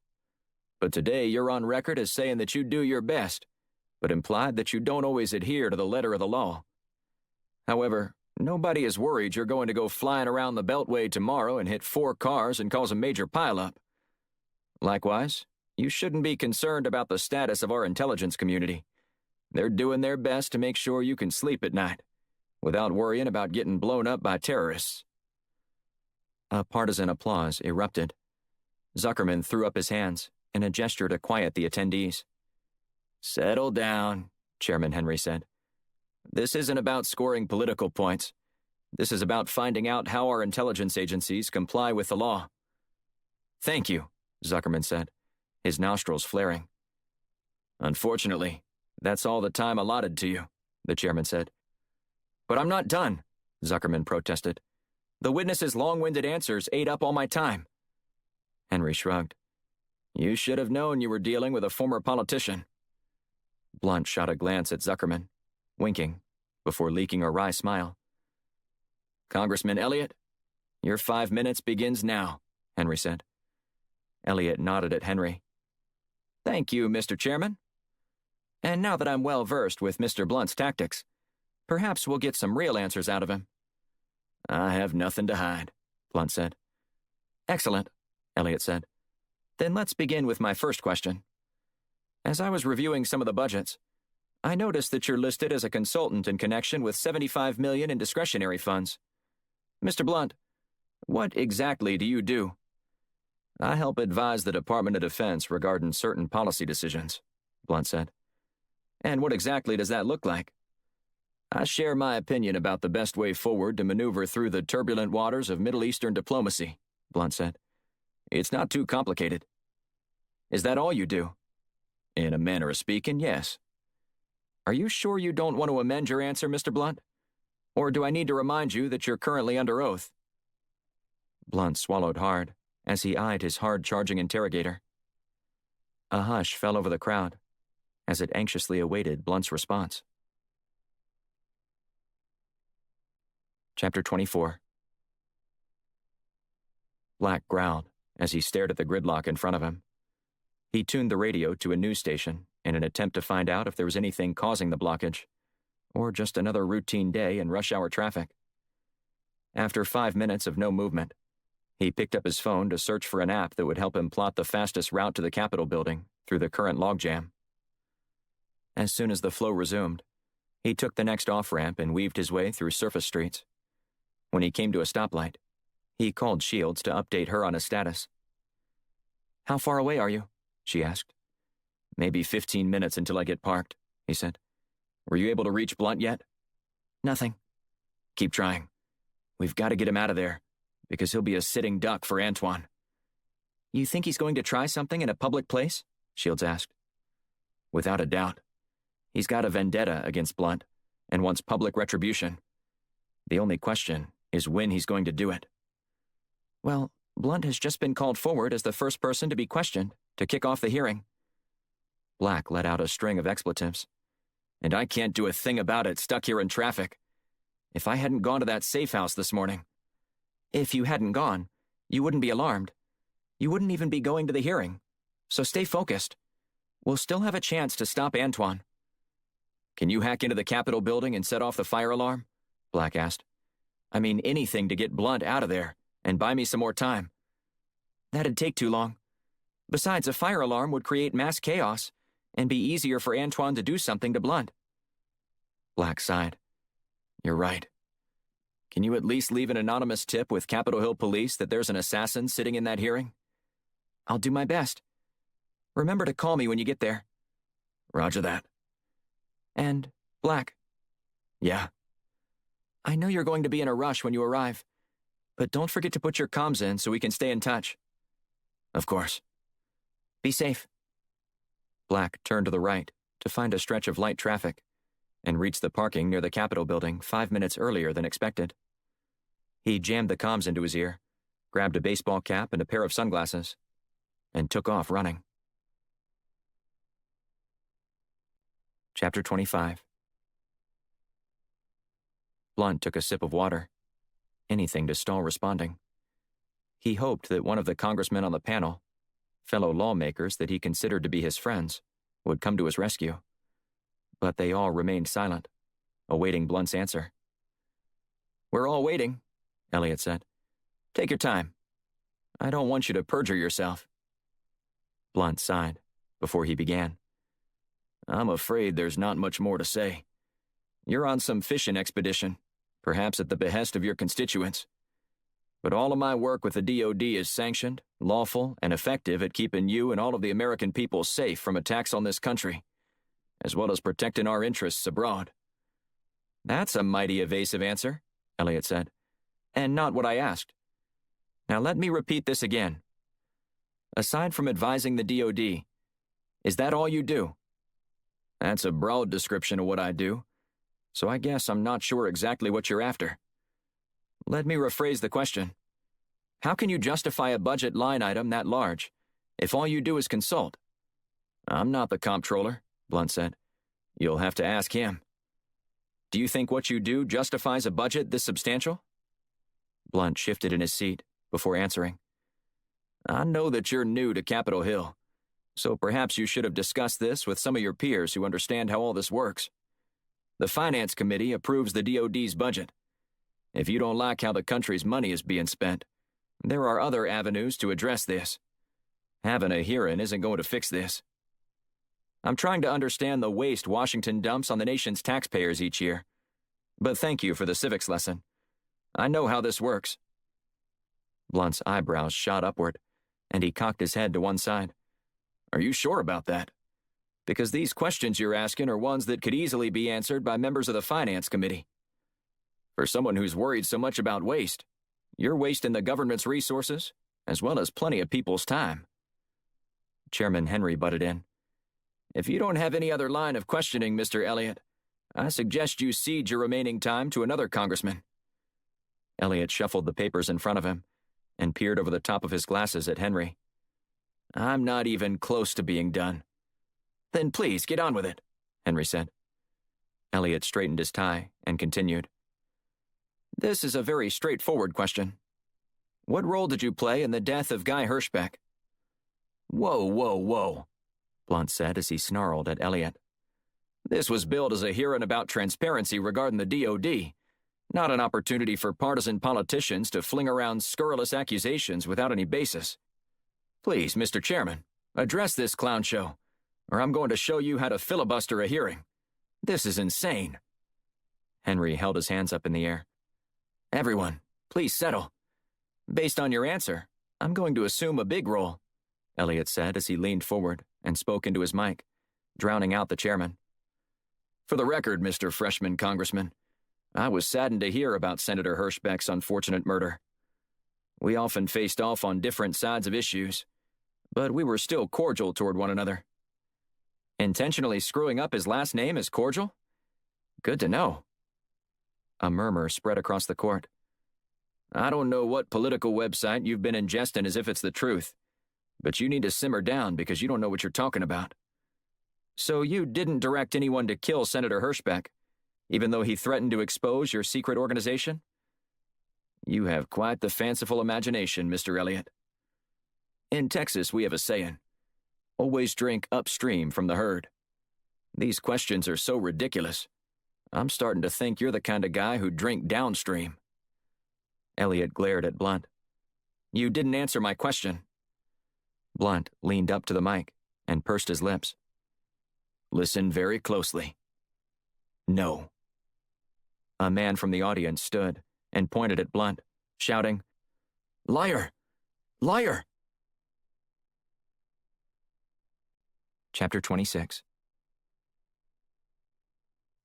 But today you're on record as saying that you do your best, but implied that you don't always adhere to the letter of the law. However, nobody is worried you're going to go flying around the Beltway tomorrow and hit 4 cars and cause a major pileup. Likewise, you shouldn't be concerned about the status of our intelligence community. They're doing their best to make sure you can sleep at night, without worrying about getting blown up by terrorists. A partisan applause erupted. Zuckerman threw up his hands in a gesture to quiet the attendees. Settle down, Chairman Henry said. This isn't about scoring political points. This is about finding out how our intelligence agencies comply with the law. Thank you, Zuckerman said, his nostrils flaring. Unfortunately, that's all the time allotted to you, the chairman said. But I'm not done, Zuckerman protested. The witness's long-winded answers ate up all my time. Henry shrugged. You should have known you were dealing with a former politician. Blunt shot a glance at Zuckerman, winking, before leaking a wry smile. Congressman Elliott, your 5 minutes begins now, Henry said. Elliott nodded at Henry. Thank you, Mr. Chairman. And now that I'm well versed with Mr. Blunt's tactics, perhaps we'll get some real answers out of him. I have nothing to hide, Blunt said. Excellent, Elliott said. Then let's begin with my first question. As I was reviewing some of the budgets, I noticed that you're listed as a consultant in connection with $75 million in discretionary funds. Mr. Blunt, what exactly do you do? I help advise the Department of Defense regarding certain policy decisions, Blunt said. And what exactly does that look like? I share my opinion about the best way forward to maneuver through the turbulent waters of Middle Eastern diplomacy, Blunt said. It's not too complicated. Is that all you do? In a manner of speaking, yes. Are you sure you don't want to amend your answer, Mr. Blunt? Or do I need to remind you that you're currently under oath? Blunt swallowed hard as he eyed his hard-charging interrogator. A hush fell over the crowd as it anxiously awaited Blunt's response. Chapter 24. Black growled as he stared at the gridlock in front of him. He tuned the radio to a news station in an attempt to find out if there was anything causing the blockage, or just another routine day in rush-hour traffic. After 5 minutes of no movement, he picked up his phone to search for an app that would help him plot the fastest route to the Capitol building through the current logjam. As soon as the flow resumed, he took the next off-ramp and weaved his way through surface streets. When he came to a stoplight, he called Shields to update her on his status. How far away are you? She asked. Maybe 15 minutes until I get parked, he said. Were you able to reach Blunt yet? Nothing. Keep trying. We've got to get him out of there, because he'll be a sitting duck for Antoine. You think he's going to try something in a public place? Shields asked. Without a doubt. He's got a vendetta against Blunt and wants public retribution. The only question is when he's going to do it. Well, Blunt has just been called forward as the first person to be questioned to kick off the hearing. Black let out a string of expletives. And I can't do a thing about it stuck here in traffic. If I hadn't gone to that safe house this morning. If you hadn't gone, you wouldn't be alarmed. You wouldn't even be going to the hearing. So stay focused. We'll still have a chance to stop Antoine. Can you hack into the Capitol building and set off the fire alarm? Black asked. I mean anything to get Blunt out of there and buy me some more time. That'd take too long. Besides, a fire alarm would create mass chaos and be easier for Antoine to do something to Blunt. Black sighed. You're right. Can you at least leave an anonymous tip with Capitol Hill Police that there's an assassin sitting in that hearing? I'll do my best. Remember to call me when you get there. Roger that. And, Black. Yeah? I know you're going to be in a rush when you arrive, but don't forget to put your comms in so we can stay in touch. Of course. Be safe. Black turned to the right to find a stretch of light traffic and reached the parking near the Capitol building 5 minutes earlier than expected. He jammed the comms into his ear, grabbed a baseball cap and a pair of sunglasses, and took off running. Chapter 25. Blunt took a sip of water. Anything to stall responding. He hoped that one of the congressmen on the panel, fellow lawmakers that he considered to be his friends, would come to his rescue. But they all remained silent, awaiting Blunt's answer. "We're all waiting," Elliot said. "Take your time. I don't want you to perjure yourself." Blunt sighed before he began. "I'm afraid there's not much more to say. You're on some fishing expedition, perhaps at the behest of your constituents. But all of my work with the DOD is sanctioned, lawful, and effective at keeping you and all of the American people safe from attacks on this country, as well as protecting our interests abroad." "That's a mighty evasive answer," Elliot said, "and not what I asked. Now let me repeat this again. Aside from advising the DOD, is that all you do?" "That's a broad description of what I do, so I guess I'm not sure exactly what you're after." Let me rephrase the question. How can you justify a budget line item that large if all you do is consult? "I'm not the comptroller," Blunt said. "You'll have to ask him." Do you think what you do justifies a budget this substantial? Blunt shifted in his seat before answering. "I know that you're new to Capitol Hill, so perhaps you should have discussed this with some of your peers who understand how all this works. The Finance Committee approves the DOD's budget. If you don't like how the country's money is being spent, there are other avenues to address this. Having a hearing isn't going to fix this." I'm trying to understand the waste Washington dumps on the nation's taxpayers each year. But thank you for the civics lesson. I know how this works. Blunt's eyebrows shot upward, and he cocked his head to one side. "Are you sure about that? Because these questions you're asking are ones that could easily be answered by members of the Finance Committee. For someone who's worried so much about waste, you're wasting the government's resources, as well as plenty of people's time." Chairman Henry butted in. "If you don't have any other line of questioning, Mr. Elliott, I suggest you cede your remaining time to another congressman." Elliott shuffled the papers in front of him and peered over the top of his glasses at Henry. "I'm not even close to being done." "Then please get on with it," Henry said. Elliott straightened his tie and continued. "This is a very straightforward question. What role did you play in the death of Guy Hirschbeck?" "Whoa, whoa, whoa," Blunt said as he snarled at Elliott. "This was billed as a hearing about transparency regarding the DOD, not an opportunity for partisan politicians to fling around scurrilous accusations without any basis. Please, Mr. Chairman, address this clown show, or I'm going to show you how to filibuster a hearing. This is insane." Henry held his hands up in the air. "Everyone, please settle. Based on your answer, I'm going to assume a big role," Elliott said as he leaned forward and spoke into his mic, drowning out the chairman. "For the record, Mr. Freshman Congressman, I was saddened to hear about Senator Hirschbeck's unfortunate murder. We often faced off on different sides of issues, but we were still cordial toward one another." "Intentionally screwing up his last name is cordial? Good to know." A murmur spread across the court. "I don't know what political website you've been ingesting as if it's the truth, but you need to simmer down because you don't know what you're talking about." "So you didn't direct anyone to kill Senator Hirschbeck, even though he threatened to expose your secret organization?" "You have quite the fanciful imagination, Mr. Elliott. In Texas, we have a saying, always drink upstream from the herd. These questions are so ridiculous. I'm starting to think you're the kind of guy who'd drink downstream." Elliott glared at Blunt. "You didn't answer my question." Blunt leaned up to the mic and pursed his lips. "Listen very closely. No." A man from the audience stood and pointed at Blunt, shouting, "Liar! Liar!" Chapter 26.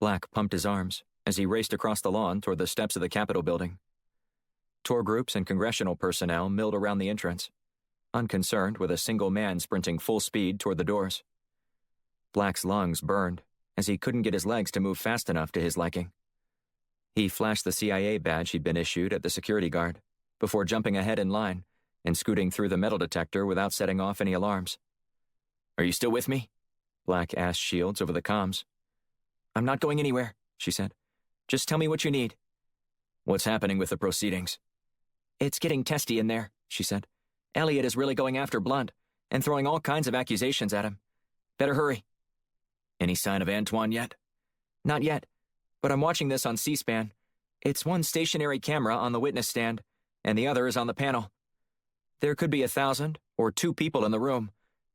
Black pumped his arms as he raced across the lawn toward the steps of the Capitol building. Tour groups and congressional personnel milled around the entrance, unconcerned with a single man sprinting full speed toward the doors. Black's lungs burned as he couldn't get his legs to move fast enough to his liking. He flashed the CIA badge he'd been issued at the security guard before jumping ahead in line and scooting through the metal detector without setting off any alarms. "Are you still with me?" Black asked Shields over the comms. "I'm not going anywhere," she said. "Just tell me what you need." "What's happening with the proceedings?" "It's getting testy in there," she said. "Elliot is really going after Blunt and throwing all kinds of accusations at him. Better hurry." "Any sign of Antoine yet?" "Not yet, but I'm watching this on C-SPAN. It's one stationary camera on the witness stand, and the other is on the panel. There could be 1,000 or 2 people in the room,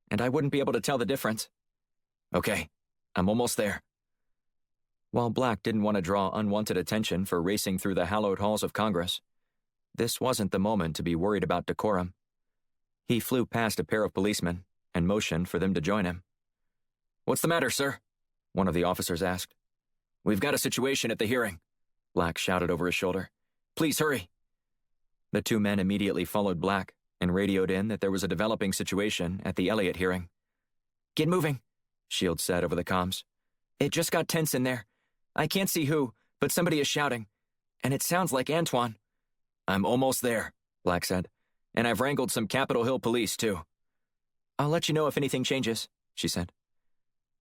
and I wouldn't be able to tell the difference." "Okay, I'm almost there." While Black didn't want to draw unwanted attention for racing through the hallowed halls of Congress, this wasn't the moment to be worried about decorum. He flew past a pair of policemen and motioned for them to join him. "What's the matter, sir?" one of the officers asked. "We've got a situation at the hearing," Black shouted over his shoulder. "Please hurry." The 2 men immediately followed Black and radioed in that there was a developing situation at the Elliot hearing. "Get moving," Shields said over the comms. "It just got tense in there. I can't see who, but somebody is shouting. And it sounds like Antoine." "I'm almost there," Black said. "And I've wrangled some Capitol Hill police, too." "I'll let you know if anything changes," she said.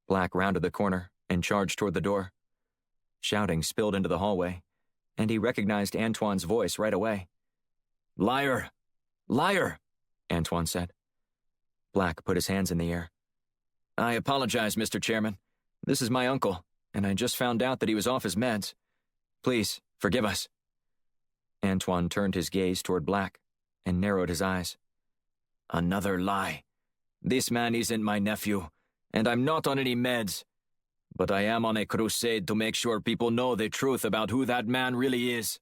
Black rounded the corner and charged toward the door. Shouting spilled into the hallway, and he recognized Antoine's voice right away. "Liar! Liar!" Antoine said. Black put his hands in the air. "I apologize, Mr. Chairman. This is my uncle, and I just found out that he was off his meds. Please, forgive us." Antoine turned his gaze toward Black and narrowed his eyes. "Another lie. This man isn't my nephew, and I'm not on any meds. But I am on a crusade to make sure people know the truth about who that man really is."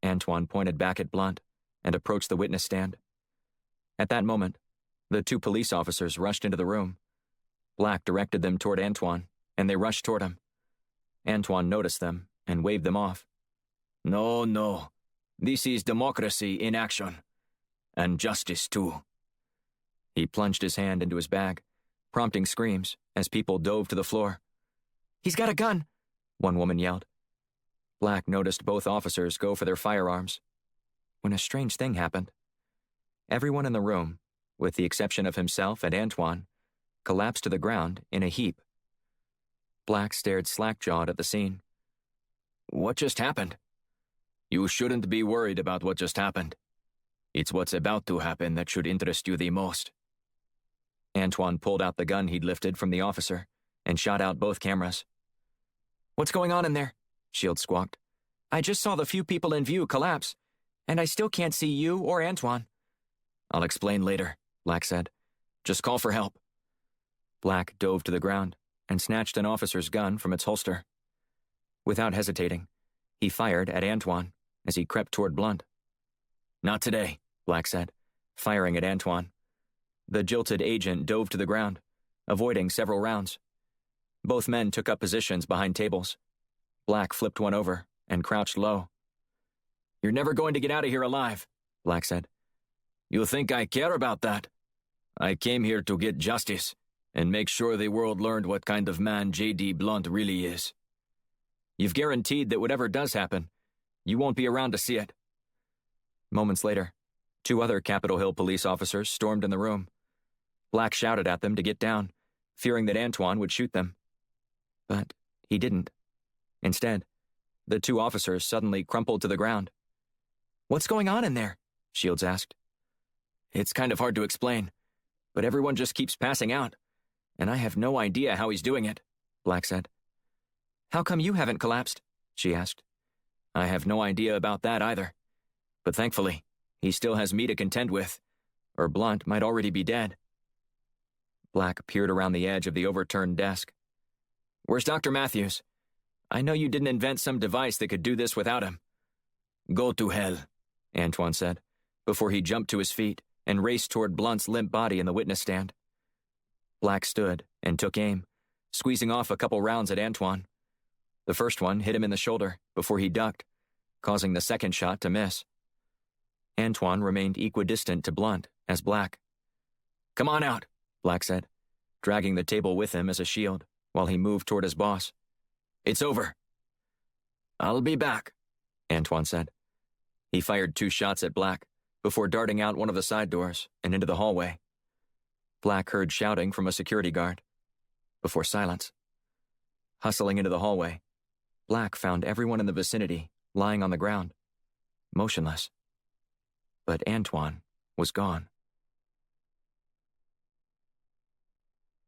Antoine pointed back at Blunt and approached the witness stand. At that moment, the 2 police officers rushed into the room. Black directed them toward Antoine, and they rushed toward him. Antoine noticed them and waved them off. "No, no. This is democracy in action. And justice, too." He plunged his hand into his bag, prompting screams as people dove to the floor. "He's got a gun!" one woman yelled. Black noticed both officers go for their firearms, when a strange thing happened. Everyone in the room, with the exception of himself and Antoine, collapsed to the ground in a heap. Black stared slack-jawed at the scene. "What just happened?" "You shouldn't be worried about what just happened. It's what's about to happen that should interest you the most." Antoine pulled out the gun he'd lifted from the officer and shot out both cameras. "What's going on in there?" Shields squawked. "I just saw the few people in view collapse, and I still can't see you or Antoine." "I'll explain later," Black said. "Just call for help." Black dove to the ground and snatched an officer's gun from its holster. Without hesitating, he fired at Antoine as he crept toward Blunt. "Not today," Black said, firing at Antoine. The jilted agent dove to the ground, avoiding several rounds. Both men took up positions behind tables. Black flipped one over and crouched low. "You're never going to get out of here alive," Black said. "You think I care about that? I came here to get justice and make sure the world learned what kind of man J.D. Blunt really is." "You've guaranteed that whatever does happen, you won't be around to see it." Moments later, 2 other Capitol Hill police officers stormed in the room. Black shouted at them to get down, fearing that Antoine would shoot them. But he didn't. Instead, the 2 officers suddenly crumpled to the ground. "What's going on in there?" Shields asked. "It's kind of hard to explain, but everyone just keeps passing out, and I have no idea how he's doing it," Black said. "How come you haven't collapsed?" she asked. "I have no idea about that either. But thankfully, he still has me to contend with, or Blunt might already be dead." Black peered around the edge of the overturned desk. "Where's Dr. Matthews? I know you didn't invent some device that could do this without him." "Go to hell," Antoine said, before he jumped to his feet and raced toward Blunt's limp body in the witness stand. Black stood and took aim, squeezing off a couple rounds at Antoine. The first one hit him in the shoulder before he ducked, causing the second shot to miss. Antoine remained equidistant to Blunt as Black. "Come on out," Black said, dragging the table with him as a shield while he moved toward his boss. "It's over." "I'll be back," Antoine said. He fired 2 shots at Black before darting out one of the side doors and into the hallway. Black heard shouting from a security guard, before silence. Hustling into the hallway, Black found everyone in the vicinity lying on the ground, motionless. But Antoine was gone.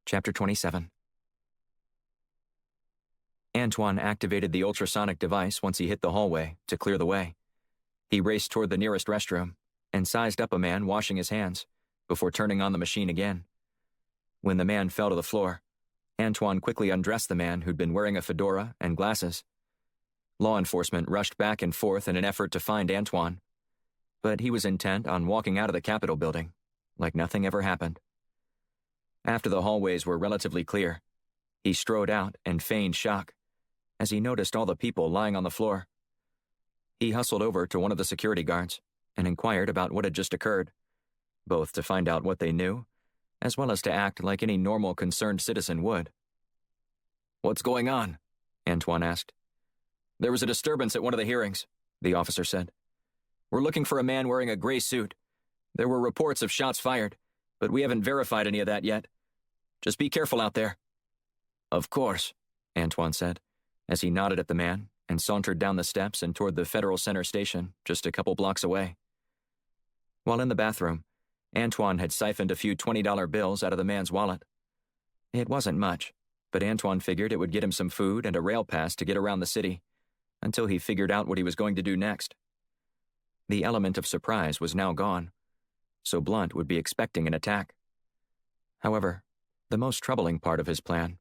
Chapter 27. Antoine activated the ultrasonic device once he hit the hallway to clear the way. He raced toward the nearest restroom and sized up a man washing his hands before turning on the machine again. When the man fell to the floor, Antoine quickly undressed the man who'd been wearing a fedora and glasses. Law enforcement rushed back and forth in an effort to find Antoine, but he was intent on walking out of the Capitol building like nothing ever happened. After the hallways were relatively clear, he strode out and feigned shock as he noticed all the people lying on the floor. He hustled over to one of the security guards and inquired about what had just occurred, both to find out what they knew, as well as to act like any normal concerned citizen would. "What's going on?" Antoine asked. "There was a disturbance at one of the hearings," the officer said. "We're looking for a man wearing a gray suit. There were reports of shots fired, but we haven't verified any of that yet. Just be careful out there." "Of course," Antoine said, as he nodded at the man and sauntered down the steps and toward the Federal Center station just a couple blocks away. While in the bathroom, Antoine had siphoned a few $20 bills out of the man's wallet. It wasn't much, but Antoine figured it would get him some food and a rail pass to get around the city, until he figured out what he was going to do next. The element of surprise was now gone, so Blunt would be expecting an attack. However, the most troubling part of his plan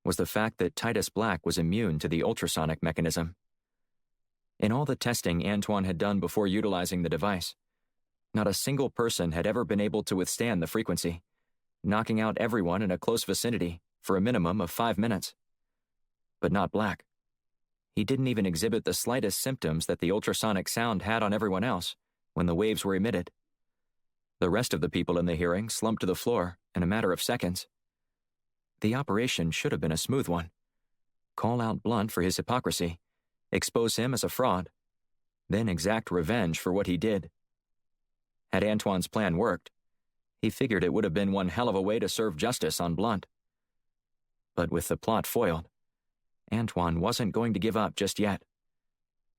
was the fact that Titus Black was immune to the ultrasonic mechanism. In all the testing Antoine had done before utilizing the device, not a single person had ever been able to withstand the frequency, knocking out everyone in a close vicinity for a minimum of 5 minutes. But not Black. He didn't even exhibit the slightest symptoms that the ultrasonic sound had on everyone else when the waves were emitted. The rest of the people in the hearing slumped to the floor in a matter of seconds. The operation should have been a smooth one. Call out Blunt for his hypocrisy, expose him as a fraud, then exact revenge for what he did. Had Antoine's plan worked, he figured it would have been one hell of a way to serve justice on Blunt. But with the plot foiled, Antoine wasn't going to give up just yet.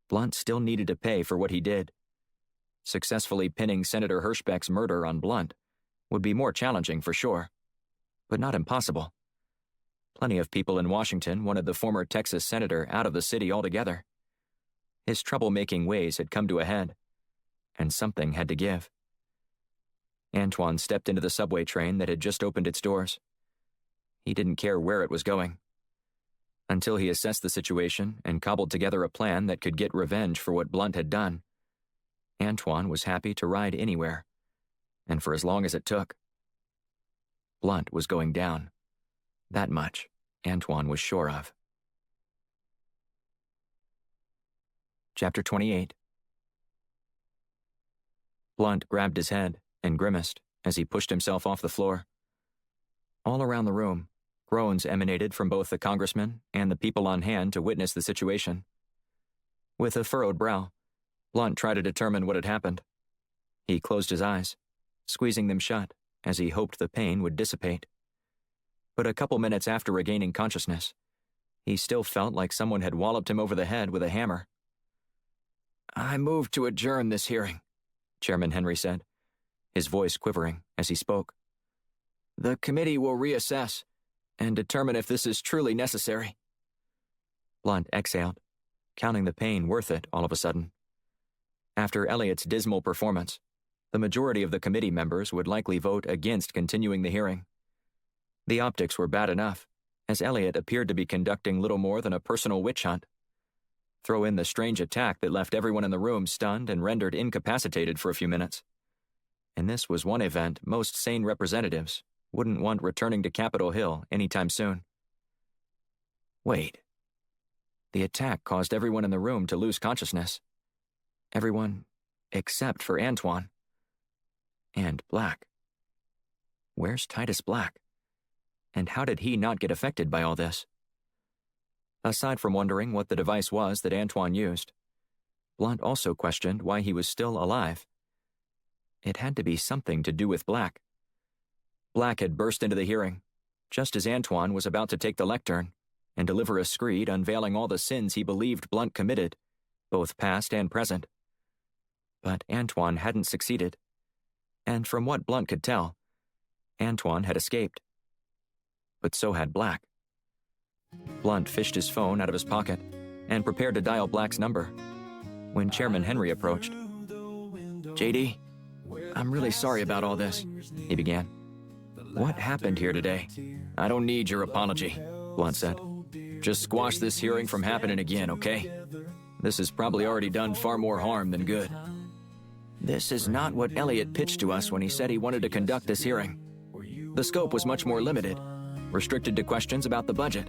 Blunt still needed to pay for what he did. Successfully pinning Senator Hirschbeck's murder on Blunt would be more challenging for sure, but not impossible. Plenty of people in Washington wanted the former Texas senator out of the city altogether. His troublemaking ways had come to a head, and something had to give. Antoine stepped into the subway train that had just opened its doors. He didn't care where it was going. Until he assessed the situation and cobbled together a plan that could get revenge for what Blunt had done, Antoine was happy to ride anywhere, and for as long as it took. Blunt was going down. That much Antoine was sure of. Chapter 28. Blunt grabbed his head and grimaced as he pushed himself off the floor. All around the room, groans emanated from both the congressman and the people on hand to witness the situation. With a furrowed brow, Blunt tried to determine what had happened. He closed his eyes, squeezing them shut as he hoped the pain would dissipate. But a couple minutes after regaining consciousness, he still felt like someone had walloped him over the head with a hammer. "I move to adjourn this hearing," Chairman Henry said, his voice quivering as he spoke. "The committee will reassess and determine if this is truly necessary." Blunt exhaled, counting the pain worth it all of a sudden. After Elliott's dismal performance, the majority of the committee members would likely vote against continuing the hearing. The optics were bad enough, as Elliott appeared to be conducting little more than a personal witch hunt. Throw in the strange attack that left everyone in the room stunned and rendered incapacitated for a few minutes. And this was one event most sane representatives wouldn't want returning to Capitol Hill anytime soon. Wait. The attack caused everyone in the room to lose consciousness. Everyone except for Antoine. And Black. Where's Titus Black? And how did he not get affected by all this? Aside from wondering what the device was that Antoine used, Blunt also questioned why he was still alive. It had to be something to do with Black. Black had burst into the hearing, just as Antoine was about to take the lectern and deliver a screed unveiling all the sins he believed Blunt committed, both past and present. But Antoine hadn't succeeded, and from what Blunt could tell, Antoine had escaped. But so had Black. Blunt fished his phone out of his pocket and prepared to dial Black's number when Chairman Henry approached. "JD, I'm really sorry about all this," he began. "What happened here today?" I don't need your apology, Blunt said. Just squash this hearing from happening again, okay? This has probably already done far more harm than good. This is not what Elliot pitched to us when he said he wanted to conduct this hearing. The scope was much more limited, restricted to questions about the budget.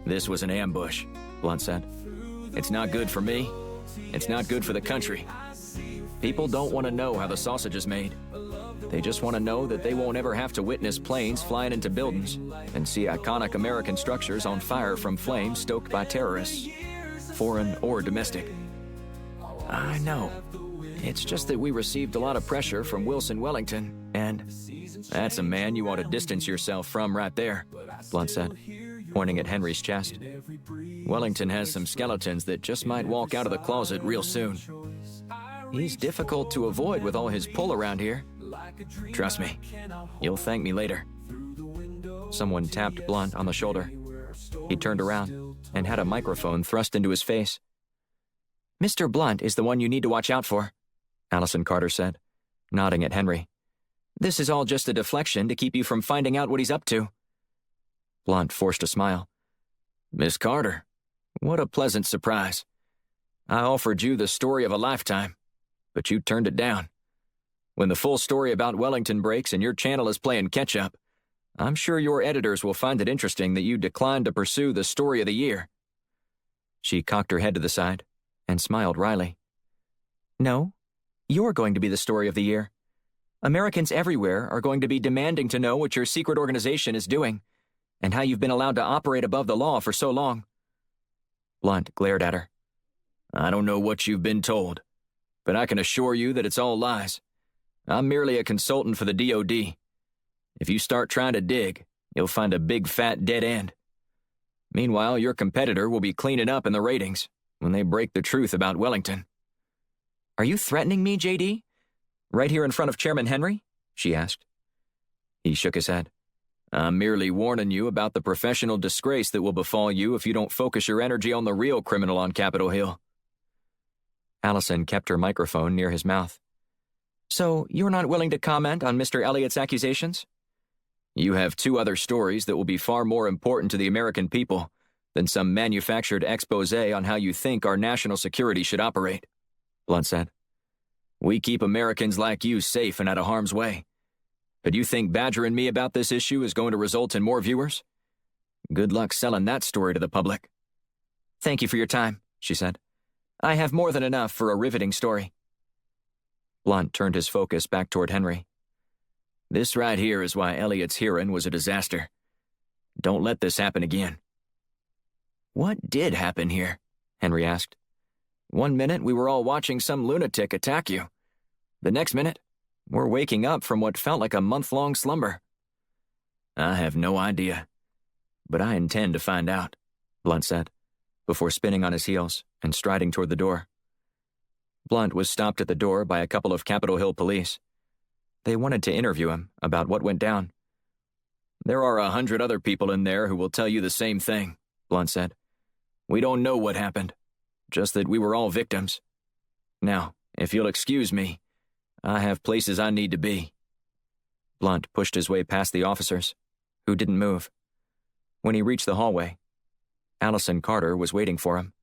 This was an ambush, Blunt said. It's not good for me. It's not good for the country. People don't want to know how the sausage is made. They just want to know that they won't ever have to witness planes flying into buildings and see iconic American structures on fire from flames stoked by terrorists, foreign or domestic. I know. It's just that we received a lot of pressure from Wilson Wellington, and that's a man you ought to distance yourself from right there, Blunt said, pointing at Henry's chest. Wellington has some skeletons that just might walk out of the closet real soon. He's difficult to avoid with all his pull around here. Trust me, you'll thank me later. Someone tapped Blunt on the shoulder. He turned around and had a microphone thrust into his face. "Mr. Blunt is the one you need to watch out for," Allison Carter said, nodding at Henry. "This is all just a deflection to keep you from finding out what he's up to." Blunt forced a smile. Miss Carter, what a pleasant surprise. I offered you the story of a lifetime, but you turned it down. When the full story about Wellington breaks and your channel is playing catch-up, I'm sure your editors will find it interesting that you declined to pursue the story of the year. She cocked her head to the side and smiled wryly. "No, you're going to be the story of the year. Americans everywhere are going to be demanding to know what your secret organization is doing and how you've been allowed to operate above the law for so long." Blunt glared at her. I don't know what you've been told, but I can assure you that it's all lies. I'm merely a consultant for the DOD. If you start trying to dig, you'll find a big fat dead end. Meanwhile, your competitor will be cleaning up in the ratings when they break the truth about Wellington. "Are you threatening me, JD? Right here in front of Chairman Henry?" she asked. He shook his head. I'm merely warning you about the professional disgrace that will befall you if you don't focus your energy on the real criminal on Capitol Hill. Allison kept her microphone near his mouth. "So you're not willing to comment on Mr. Elliott's accusations?" You have two other stories that will be far more important to the American people than some manufactured expose on how you think our national security should operate, Blunt said. We keep Americans like you safe and out of harm's way. But you think badgering me about this issue is going to result in more viewers? Good luck selling that story to the public. "Thank you for your time," she said. "I have more than enough for a riveting story." Blunt turned his focus back toward Henry. This right here is why Elliott's hearing was a disaster. Don't let this happen again. "What did happen here?" Henry asked. "One minute we were all watching some lunatic attack you. The next minute, we're waking up from what felt like a month-long slumber." I have no idea, but I intend to find out, Blunt said, before spinning on his heels and striding toward the door. Blunt was stopped at the door by a couple of Capitol Hill police. They wanted to interview him about what went down. There are 100 other people in there who will tell you the same thing, Blunt said. We don't know what happened, just that we were all victims. Now, if you'll excuse me, I have places I need to be. Blunt pushed his way past the officers, who didn't move. When he reached the hallway, Allison Carter was waiting for him.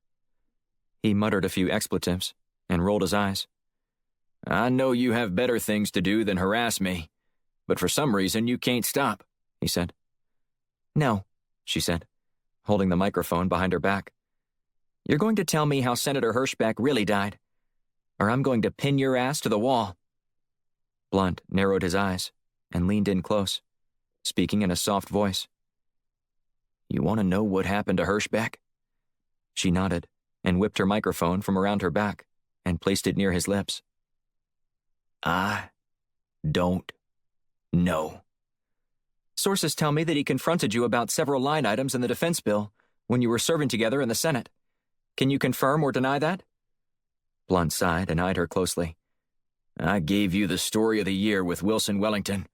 He muttered a few expletives and rolled his eyes. I know you have better things to do than harass me, but for some reason you can't stop," he said. "No," she said, holding the microphone behind her back. "You're going to tell me how Senator Hirschbeck really died, or I'm going to pin your ass to the wall." Blunt narrowed his eyes and leaned in close, speaking in a soft voice. "You want to know what happened to Hirschbeck?" She nodded and whipped her microphone from around her back and placed it near his lips. "I don't know." "Sources tell me that he confronted you about several line items in the defense bill when you were serving together in the Senate. Can you confirm or deny that?" Blunt sighed and eyed her closely. "I gave you the story of the year with Wilson Wellington,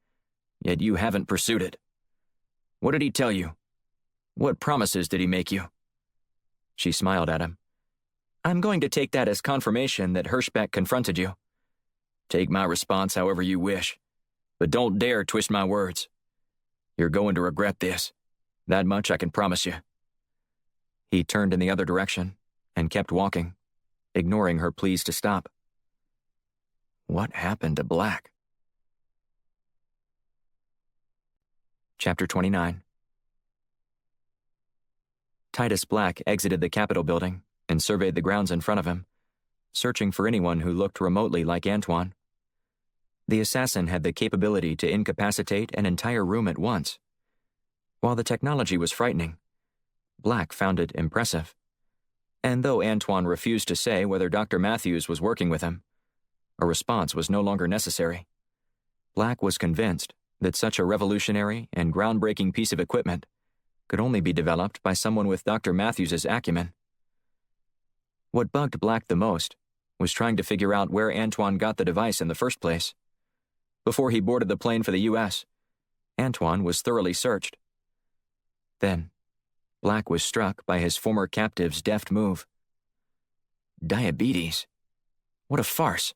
yet you haven't pursued it. What did he tell you? What promises did he make you?" She smiled at him. "I'm going to take that as confirmation that Hirschbeck confronted you." "Take my response however you wish, but don't dare twist my words. You're going to regret this. That much I can promise you." He turned in the other direction and kept walking, ignoring her pleas to stop. What happened to Black? Chapter 29. Titus Black exited the Capitol building and surveyed the grounds in front of him, searching for anyone who looked remotely like Antoine. The assassin had the capability to incapacitate an entire room at once. While the technology was frightening, Black found it impressive. And though Antoine refused to say whether Dr. Matthews was working with him, a response was no longer necessary. Black was convinced that such a revolutionary and groundbreaking piece of equipment could only be developed by someone with Dr. Matthews' acumen. What bugged Black the most was trying to figure out where Antoine got the device in the first place. Before he boarded the plane for the U.S., Antoine was thoroughly searched. Then, Black was struck by his former captive's deft move. Diabetes. What a farce.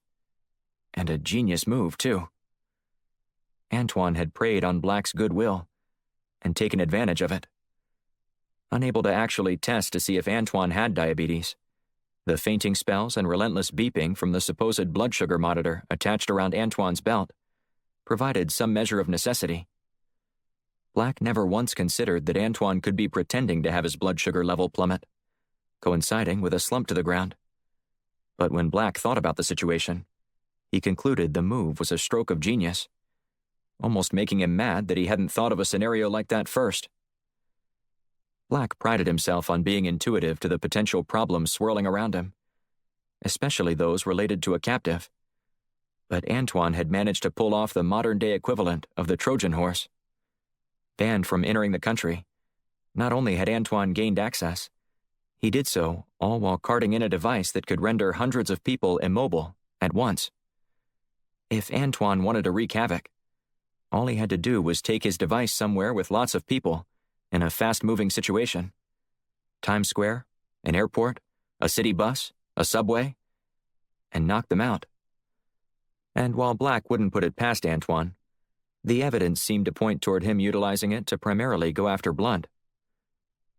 And a genius move, too. Antoine had preyed on Black's goodwill and taken advantage of it. Unable to actually test to see if Antoine had diabetes, the fainting spells and relentless beeping from the supposed blood sugar monitor attached around Antoine's belt provided some measure of necessity. Black never once considered that Antoine could be pretending to have his blood sugar level plummet, coinciding with a slump to the ground. But when Black thought about the situation, he concluded the move was a stroke of genius, almost making him mad that he hadn't thought of a scenario like that first. Black prided himself on being intuitive to the potential problems swirling around him, especially those related to a captive. But Antoine had managed to pull off the modern-day equivalent of the Trojan horse. Banned from entering the country, not only had Antoine gained access, he did so all while carting in a device that could render hundreds of people immobile at once. If Antoine wanted to wreak havoc, all he had to do was take his device somewhere with lots of people in a fast-moving situation. Times Square, an airport, a city bus, a subway, and knock them out. And while Black wouldn't put it past Antoine, the evidence seemed to point toward him utilizing it to primarily go after Blunt.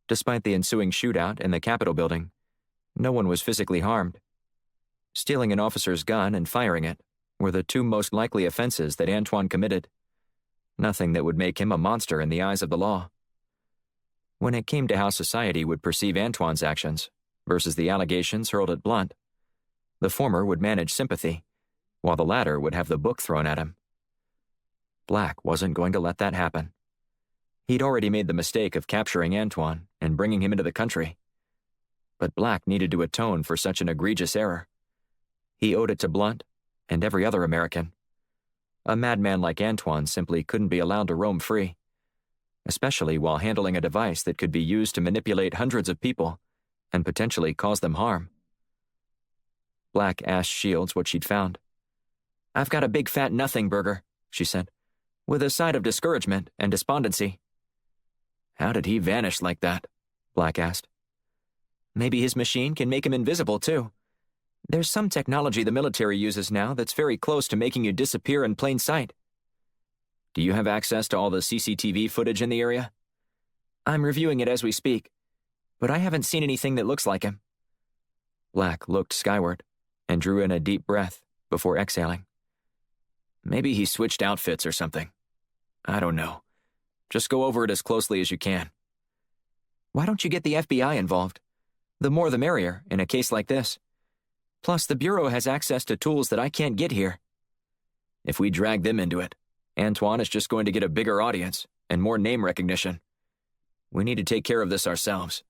Despite the ensuing shootout in the Capitol building, no one was physically harmed. Stealing an officer's gun and firing it were the two most likely offenses that Antoine committed. Nothing that would make him a monster in the eyes of the law. When it came to how society would perceive Antoine's actions versus the allegations hurled at Blunt, the former would manage sympathy, while the latter would have the book thrown at him. Black wasn't going to let that happen. He'd already made the mistake of capturing Antoine and bringing him into the country. But Black needed to atone for such an egregious error. He owed it to Blunt and every other American. A madman like Antoine simply couldn't be allowed to roam free, especially while handling a device that could be used to manipulate hundreds of people and potentially cause them harm. Black asked Shields what she'd found. "I've got a big fat nothing burger," she said, "with a side of discouragement and despondency." "How did he vanish like that?" Black asked. "Maybe his machine can make him invisible, too. There's some technology the military uses now that's very close to making you disappear in plain sight." "Do you have access to all the CCTV footage in the area?" "I'm reviewing it as we speak, but I haven't seen anything that looks like him." Black looked skyward and drew in a deep breath before exhaling. "Maybe he switched outfits or something. I don't know. Just go over it as closely as you can. Why don't you get the FBI involved? The more the merrier, in a case like this. Plus, the Bureau has access to tools that I can't get here. If we drag them into it, Antoine is just going to get a bigger audience and more name recognition. We need to take care of this ourselves.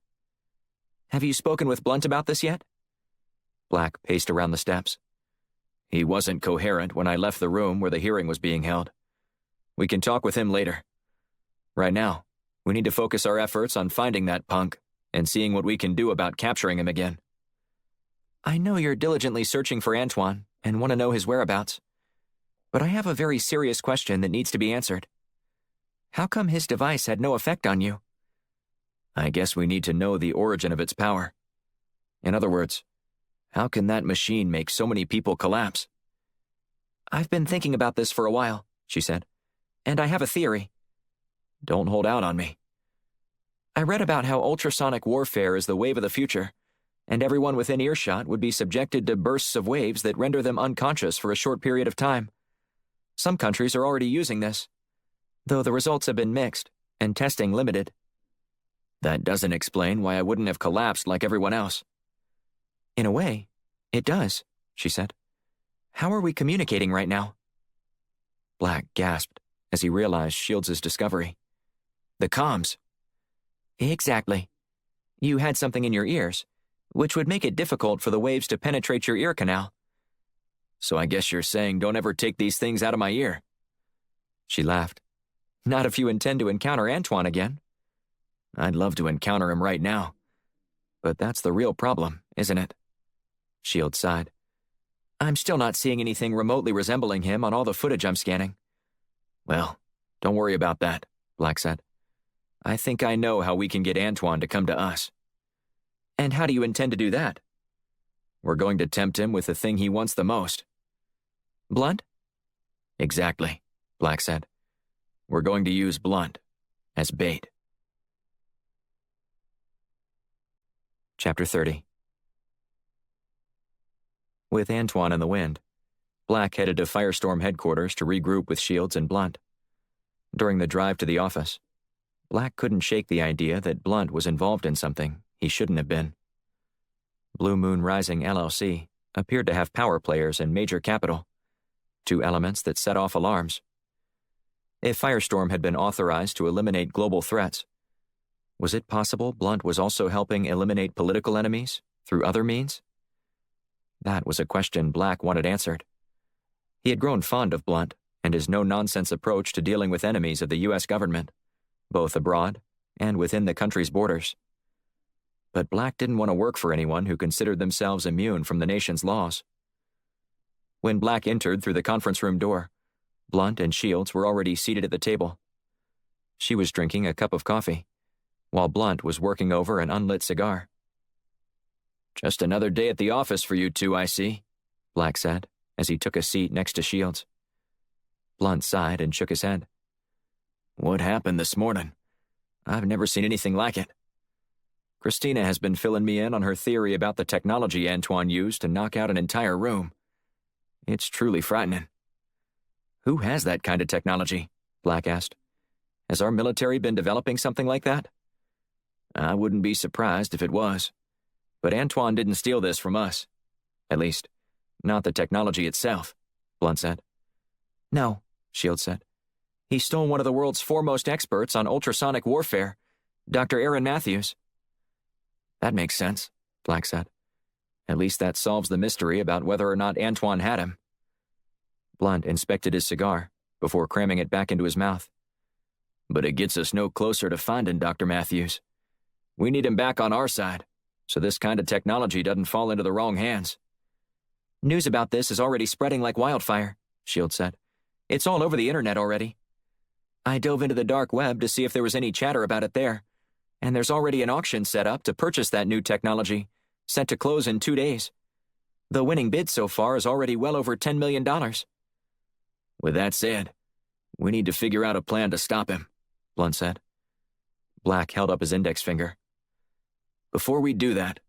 Have you spoken with Blunt about this yet? Black paced around the steps. He wasn't coherent when I left the room where the hearing was being held. We can talk with him later. Right now, we need to focus our efforts on finding that punk and seeing what we can do about capturing him again. I know you're diligently searching for Antoine and want to know his whereabouts. But I have a very serious question that needs to be answered. How come his device had no effect on you? I guess we need to know the origin of its power. In other words, how can that machine make so many people collapse? I've been thinking about this for a while, she said, and I have a theory. Don't hold out on me. I read about how ultrasonic warfare is the wave of the future, and everyone within earshot would be subjected to bursts of waves that render them unconscious for a short period of time. Some countries are already using this, though the results have been mixed and testing limited. That doesn't explain why I wouldn't have collapsed like everyone else. In a way, it does, she said. How are we communicating right now? Black gasped as he realized Shields' discovery. The comms. Exactly. You had something in your ears, which would make it difficult for the waves to penetrate your ear canal. So I guess you're saying don't ever take these things out of my ear. She laughed. Not if you intend to encounter Antoine again. I'd love to encounter him right now. But that's the real problem, isn't it? Shields sighed. I'm still not seeing anything remotely resembling him on all the footage I'm scanning. Well, don't worry about that, Black said. I think I know how we can get Antoine to come to us. And how do you intend to do that? We're going to tempt him with the thing he wants the most. Blunt? Exactly, Black said. We're going to use Blunt as bait. Chapter 30. With Antoine in the wind, Black headed to Firestorm headquarters to regroup with Shields and Blunt. During the drive to the office, Black couldn't shake the idea that Blunt was involved in something he shouldn't have been. Blue Moon Rising LLC appeared to have power players in major capital, two elements that set off alarms. If Firestorm had been authorized to eliminate global threats, was it possible Blunt was also helping eliminate political enemies through other means? That was a question Black wanted answered. He had grown fond of Blunt and his no-nonsense approach to dealing with enemies of the U.S. government, both abroad and within the country's borders. But Black didn't want to work for anyone who considered themselves immune from the nation's laws. When Black entered through the conference room door, Blunt and Shields were already seated at the table. She was drinking a cup of coffee, while Blunt was working over an unlit cigar. Just another day at the office for you two, I see, Black said, as he took a seat next to Shields. Blunt sighed and shook his head. What happened this morning? I've never seen anything like it. Christina has been filling me in on her theory about the technology Antoine used to knock out an entire room. It's truly frightening. Who has that kind of technology? Black asked. Has our military been developing something like that? I wouldn't be surprised if it was. But Antoine didn't steal this from us. At least, not the technology itself, Blunt said. No, Shields said. He stole one of the world's foremost experts on ultrasonic warfare, Dr. Aaron Matthews. That makes sense, Black said. At least that solves the mystery about whether or not Antoine had him. Blunt inspected his cigar before cramming it back into his mouth. But it gets us no closer to finding Dr. Matthews. We need him back on our side, so this kind of technology doesn't fall into the wrong hands. News about this is already spreading like wildfire, Shields said. It's all over the internet already. I dove into the dark web to see if there was any chatter about it there, and there's already an auction set up to purchase that new technology, set to close in 2 days. The winning bid so far is already well over $10 million. With that said, we need to figure out a plan to stop him, Blunt said. Black held up his index finger. Before we do that,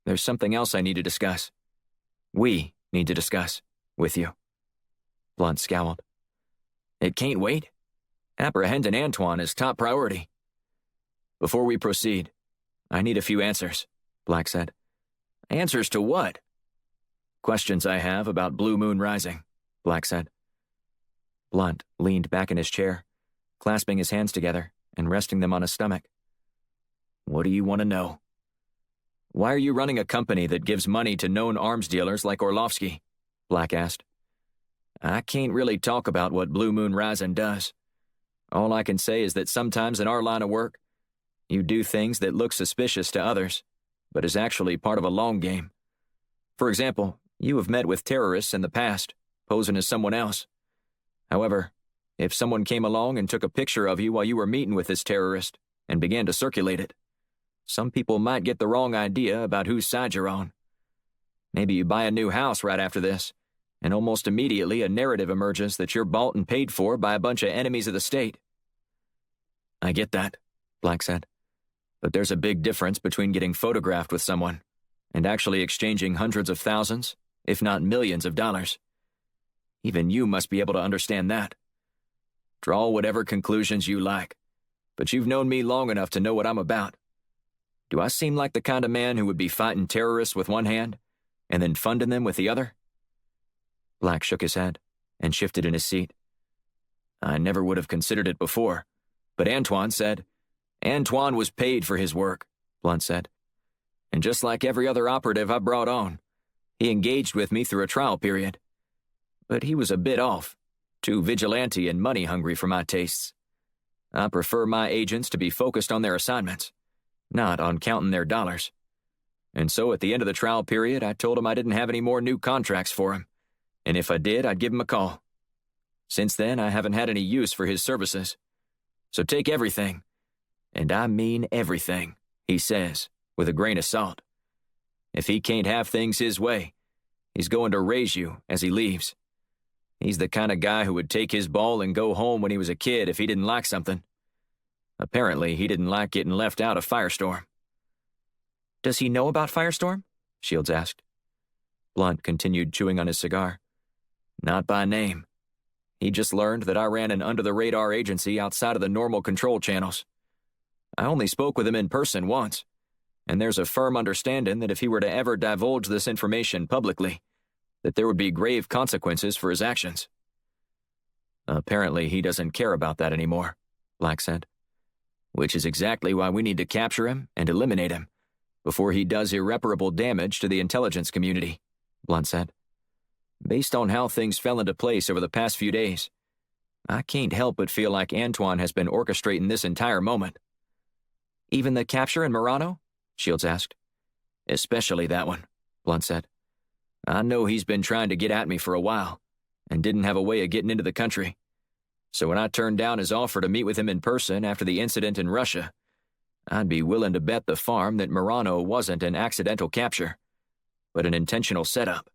there's something else I need to discuss. We need to discuss with you. Blunt scowled. It can't wait? Apprehending Antoine is top priority. Before we proceed, I need a few answers, Black said. Answers to what? Questions I have about Blue Moon Rising, Black said. Blunt leaned back in his chair, clasping his hands together and resting them on his stomach. What do you want to know? Why are you running a company that gives money to known arms dealers like Orlovsky? Black asked. I can't really talk about what Blue Moon Rising does. All I can say is that sometimes in our line of work, you do things that look suspicious to others, but is actually part of a long game. For example, you have met with terrorists in the past, posing as someone else. However, if someone came along and took a picture of you while you were meeting with this terrorist and began to circulate it, some people might get the wrong idea about whose side you're on. Maybe you buy a new house right after this, and almost immediately a narrative emerges that you're bought and paid for by a bunch of enemies of the state. I get that, Black said. But there's a big difference between getting photographed with someone and actually exchanging hundreds of thousands, if not millions of dollars. Even you must be able to understand that. Draw whatever conclusions you like, but you've known me long enough to know what I'm about. Do I seem like the kind of man who would be fighting terrorists with one hand and then funding them with the other? Black shook his head and shifted in his seat. I never would have considered it before, but Antoine said, Antoine was paid for his work, Blunt said. And just like every other operative I brought on, he engaged with me through a trial period. But he was a bit off, too vigilante and money-hungry for my tastes. I prefer my agents to be focused on their assignments, not on counting their dollars. And so at the end of the trial period, I told him I didn't have any more new contracts for him, and if I did, I'd give him a call. Since then, I haven't had any use for his services. So take everything, and I mean everything, he says, with a grain of salt. If he can't have things his way, he's going to raise you as he leaves. He's the kind of guy who would take his ball and go home when he was a kid if he didn't like something. Apparently, he didn't like getting left out of Firestorm. Does he know about Firestorm? Shields asked. Blunt continued chewing on his cigar. Not by name. He just learned that I ran an under-the-radar agency outside of the normal control channels. I only spoke with him in person once, and there's a firm understanding that if he were to ever divulge this information publicly, that there would be grave consequences for his actions. Apparently, he doesn't care about that anymore, Black said. Which is exactly why we need to capture him and eliminate him before he does irreparable damage to the intelligence community, Blunt said. Based on how things fell into place over the past few days, I can't help but feel like Antoine has been orchestrating this entire moment. Even the capture in Murano? Shields asked. Especially that one, Blunt said. I know he's been trying to get at me for a while and didn't have a way of getting into the country. So when I turned down his offer to meet with him in person after the incident in Russia, I'd be willing to bet the farm that Murano wasn't an accidental capture, but an intentional setup.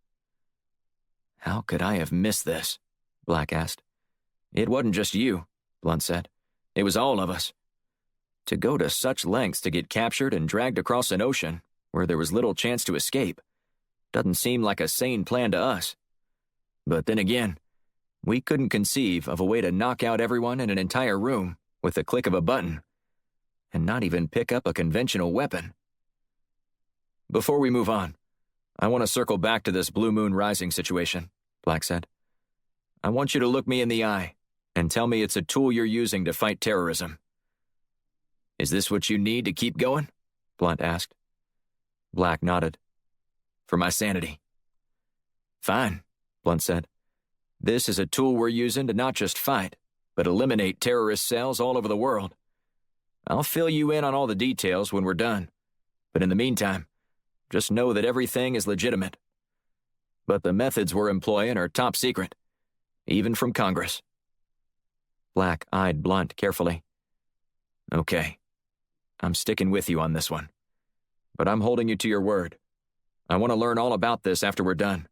How could I have missed this? Black asked. It wasn't just you, Blunt said. It was all of us. To go to such lengths to get captured and dragged across an ocean where there was little chance to escape doesn't seem like a sane plan to us. But then again, we couldn't conceive of a way to knock out everyone in an entire room with the click of a button, and not even pick up a conventional weapon. Before we move on, I want to circle back to this Blue Moon Rising situation, Black said. I want you to look me in the eye and tell me it's a tool you're using to fight terrorism. Is this what you need to keep going? Blunt asked. Black nodded. For my sanity. Fine, Blunt said. This is a tool we're using to not just fight, but eliminate terrorist cells all over the world. I'll fill you in on all the details when we're done, but in the meantime, just know that everything is legitimate. But the methods we're employing are top secret, even from Congress. Black eyed Blunt carefully. Okay, I'm sticking with you on this one, but I'm holding you to your word. I want to learn all about this after we're done.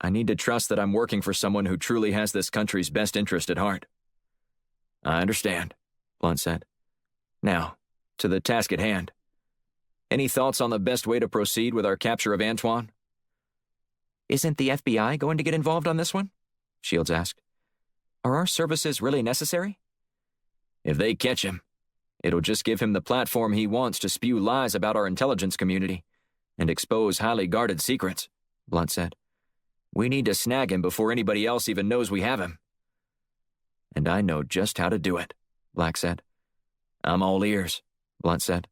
I need to trust that I'm working for someone who truly has this country's best interest at heart. I understand, Blunt said. Now, to the task at hand. Any thoughts on the best way to proceed with our capture of Antoine? Isn't the FBI going to get involved on this one? Shields asked. Are our services really necessary? If they catch him, it'll just give him the platform he wants to spew lies about our intelligence community and expose highly guarded secrets, Blunt said. We need to snag him before anybody else even knows we have him. And I know just how to do it, Black said. I'm all ears, Blunt said.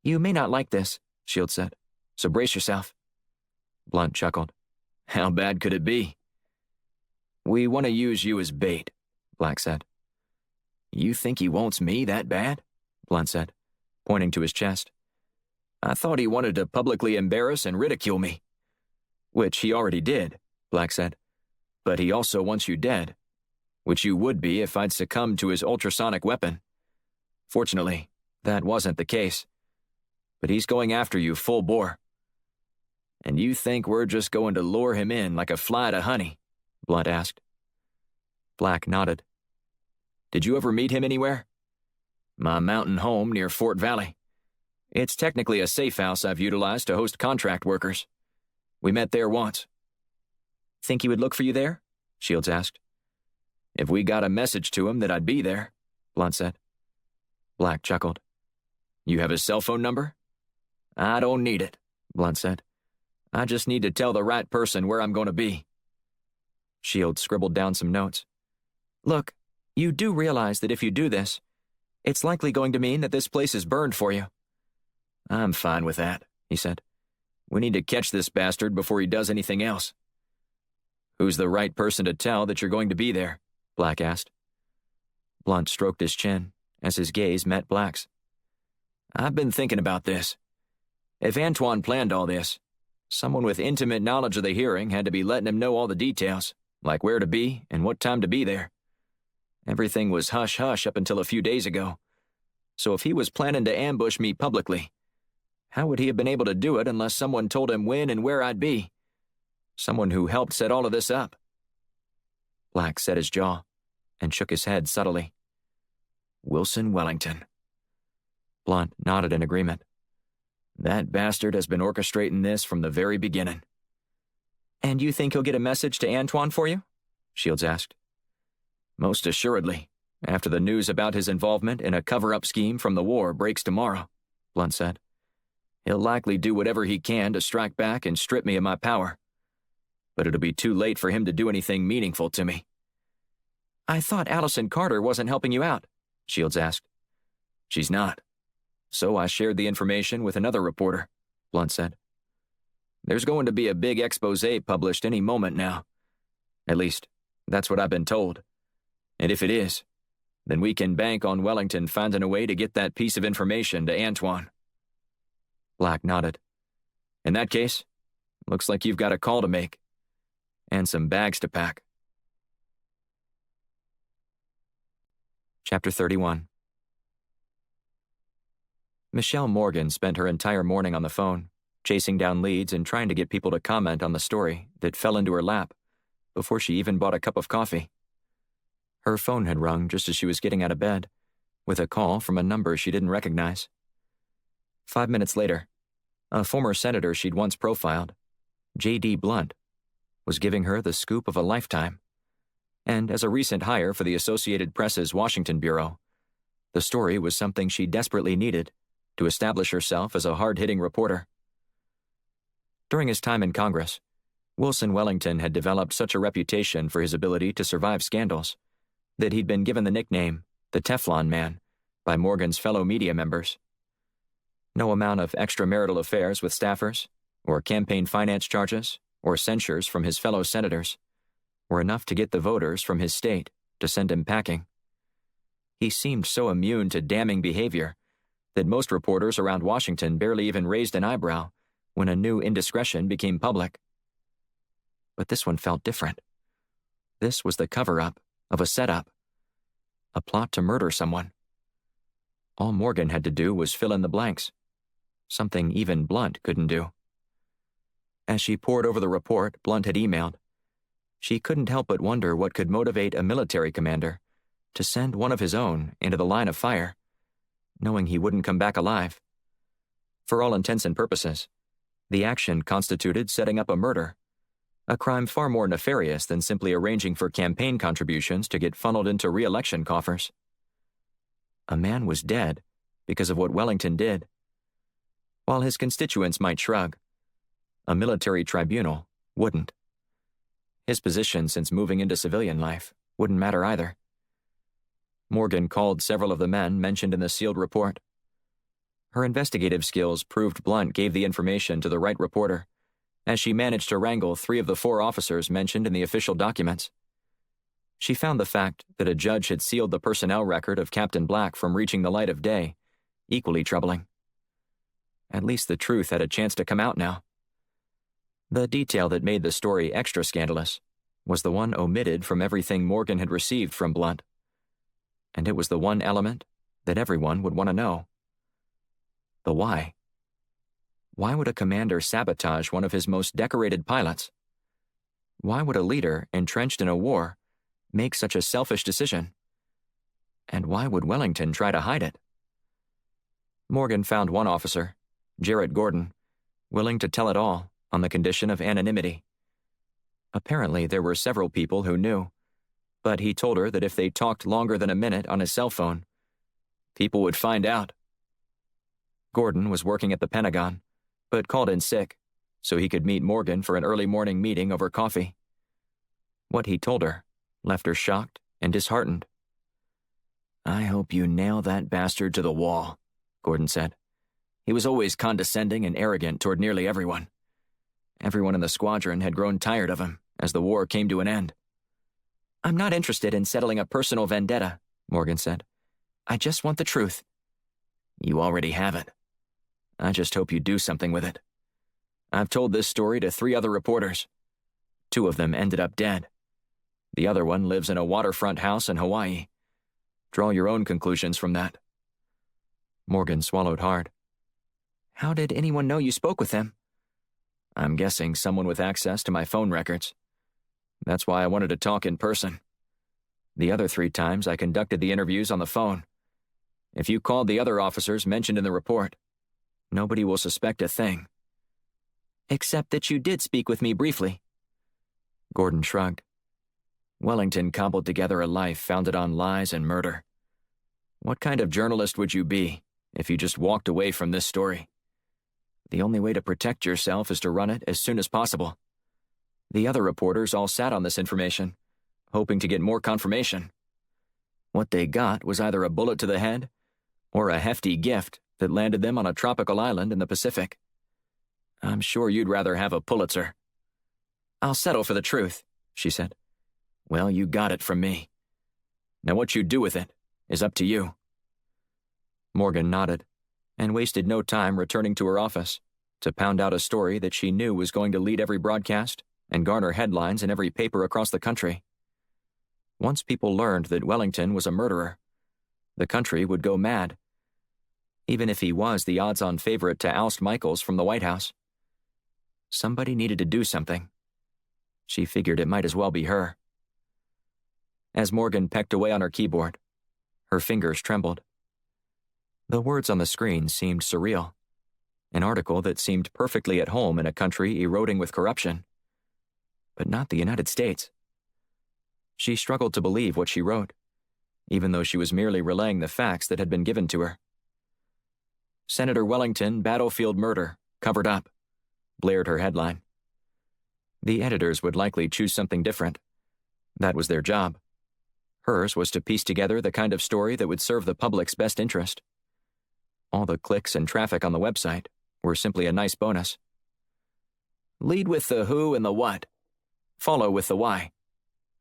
You may not like this, Shield said, so brace yourself. Blunt chuckled. How bad could it be? We want to use you as bait, Black said. You think he wants me that bad? Blunt said, pointing to his chest. I thought he wanted to publicly embarrass and ridicule me. Which he already did, Black said. But he also wants you dead, which you would be if I'd succumbed to his ultrasonic weapon. Fortunately, that wasn't the case. But he's going after you full bore. And you think we're just going to lure him in like a fly to honey? Blunt asked. Black nodded. Did you ever meet him anywhere? My mountain home near Fort Valley. It's technically a safe house I've utilized to host contract workers. We met there once. Think he would look for you there? Shields asked. If we got a message to him that I'd be there, Blunt said. Black chuckled. You have his cell phone number? I don't need it, Blunt said. I just need to tell the right person where I'm going to be. Shields scribbled down some notes. Look, you do realize that if you do this, it's likely going to mean that this place is burned for you. I'm fine with that, he said. We need to catch this bastard before he does anything else. Who's the right person to tell that you're going to be there? Black asked. Blunt stroked his chin as his gaze met Black's. I've been thinking about this. If Antoine planned all this, someone with intimate knowledge of the hearing had to be letting him know all the details, like where to be and what time to be there. Everything was hush-hush up until a few days ago. So if he was planning to ambush me publicly, how would he have been able to do it unless someone told him when and where I'd be? Someone who helped set all of this up. Black set his jaw and shook his head subtly. Wilson Wellington. Blunt nodded in agreement. That bastard has been orchestrating this from the very beginning. And you think he'll get a message to Antoine for you? Shields asked. Most assuredly, after the news about his involvement in a cover-up scheme from the war breaks tomorrow, Blunt said. He'll likely do whatever he can to strike back and strip me of my power. But it'll be too late for him to do anything meaningful to me. I thought Allison Carter wasn't helping you out, Shields asked. She's not. So I shared the information with another reporter, Blunt said. There's going to be a big expose published any moment now. At least, that's what I've been told. And if it is, then we can bank on Wellington finding a way to get that piece of information to Antoine. Black nodded. In that case, looks like you've got a call to make. And some bags to pack. Chapter 31. Michelle Morgan spent her entire morning on the phone, chasing down leads and trying to get people to comment on the story that fell into her lap before she even bought a cup of coffee. Her phone had rung just as she was getting out of bed, with a call from a number she didn't recognize. 5 minutes later, a former senator she'd once profiled, J.D. Blunt, was giving her the scoop of a lifetime. And as a recent hire for the Associated Press's Washington Bureau, the story was something she desperately needed to establish herself as a hard-hitting reporter. During his time in Congress, Wilson Wellington had developed such a reputation for his ability to survive scandals that he'd been given the nickname the Teflon Man by Morgan's fellow media members. No amount of extramarital affairs with staffers, or campaign finance charges, or censures from his fellow senators were enough to get the voters from his state to send him packing. He seemed so immune to damning behavior that most reporters around Washington barely even raised an eyebrow when a new indiscretion became public. But this one felt different. This was the cover-up of a setup, a plot to murder someone. All Morgan had to do was fill in the blanks, something even Blunt couldn't do. As she pored over the report Blunt had emailed, she couldn't help but wonder what could motivate a military commander to send one of his own into the line of fire, knowing he wouldn't come back alive. For all intents and purposes, the action constituted setting up a murder, a crime far more nefarious than simply arranging for campaign contributions to get funneled into re-election coffers. A man was dead because of what Wellington did. While his constituents might shrug, a military tribunal wouldn't. His position since moving into civilian life wouldn't matter either. Morgan called several of the men mentioned in the sealed report. Her investigative skills proved Blunt gave the information to the right reporter, as she managed to wrangle 3 of the 4 officers mentioned in the official documents. She found the fact that a judge had sealed the personnel record of Captain Black from reaching the light of day equally troubling. At least the truth had a chance to come out now. The detail that made the story extra scandalous was the one omitted from everything Morgan had received from Blunt. And it was the one element that everyone would want to know. The why. Why would a commander sabotage one of his most decorated pilots? Why would a leader entrenched in a war make such a selfish decision? And why would Wellington try to hide it? Morgan found one officer, Jarrett Gordon, willing to tell it all on the condition of anonymity. Apparently, there were several people who knew, but he told her that if they talked longer than a minute on his cell phone, people would find out. Gordon was working at the Pentagon, but called in sick, so he could meet Morgan for an early morning meeting over coffee. What he told her left her shocked and disheartened. "I hope you nail that bastard to the wall," Gordon said. "He was always condescending and arrogant toward nearly everyone. Everyone in the squadron had grown tired of him as the war came to an end." "I'm not interested in settling a personal vendetta," Morgan said. "I just want the truth." "You already have it. I just hope you do something with it. I've told this story to 3 other reporters. 2 of them ended up dead. The other one lives in a waterfront house in Hawaii. Draw your own conclusions from that." Morgan swallowed hard. "How did anyone know you spoke with him?" "I'm guessing someone with access to my phone records. That's why I wanted to talk in person. The other 3 times I conducted the interviews on the phone. If you called the other officers mentioned in the report, nobody will suspect a thing." "Except that you did speak with me briefly." Gordon shrugged. "Wellington cobbled together a life founded on lies and murder. What kind of journalist would you be if you just walked away from this story? The only way to protect yourself is to run it as soon as possible. The other reporters all sat on this information, hoping to get more confirmation. What they got was either a bullet to the head or a hefty gift that landed them on a tropical island in the Pacific. I'm sure you'd rather have a Pulitzer." "I'll settle for the truth," she said. "Well, you got it from me. Now what you do with it is up to you." Morgan nodded, and wasted no time returning to her office to pound out a story that she knew was going to lead every broadcast and garner headlines in every paper across the country. Once people learned that Wellington was a murderer, the country would go mad. Even if he was the odds-on favorite to oust Michaels from the White House. Somebody needed to do something. She figured it might as well be her. As Morgan pecked away on her keyboard, her fingers trembled. The words on the screen seemed surreal. An article that seemed perfectly at home in a country eroding with corruption. But not the United States. She struggled to believe what she wrote, even though she was merely relaying the facts that had been given to her. "Senator Wellington, battlefield murder, covered up," blared her headline. The editors would likely choose something different. That was their job. Hers was to piece together the kind of story that would serve the public's best interest. All the clicks and traffic on the website were simply a nice bonus. "Lead with the who and the what. Follow with the why,"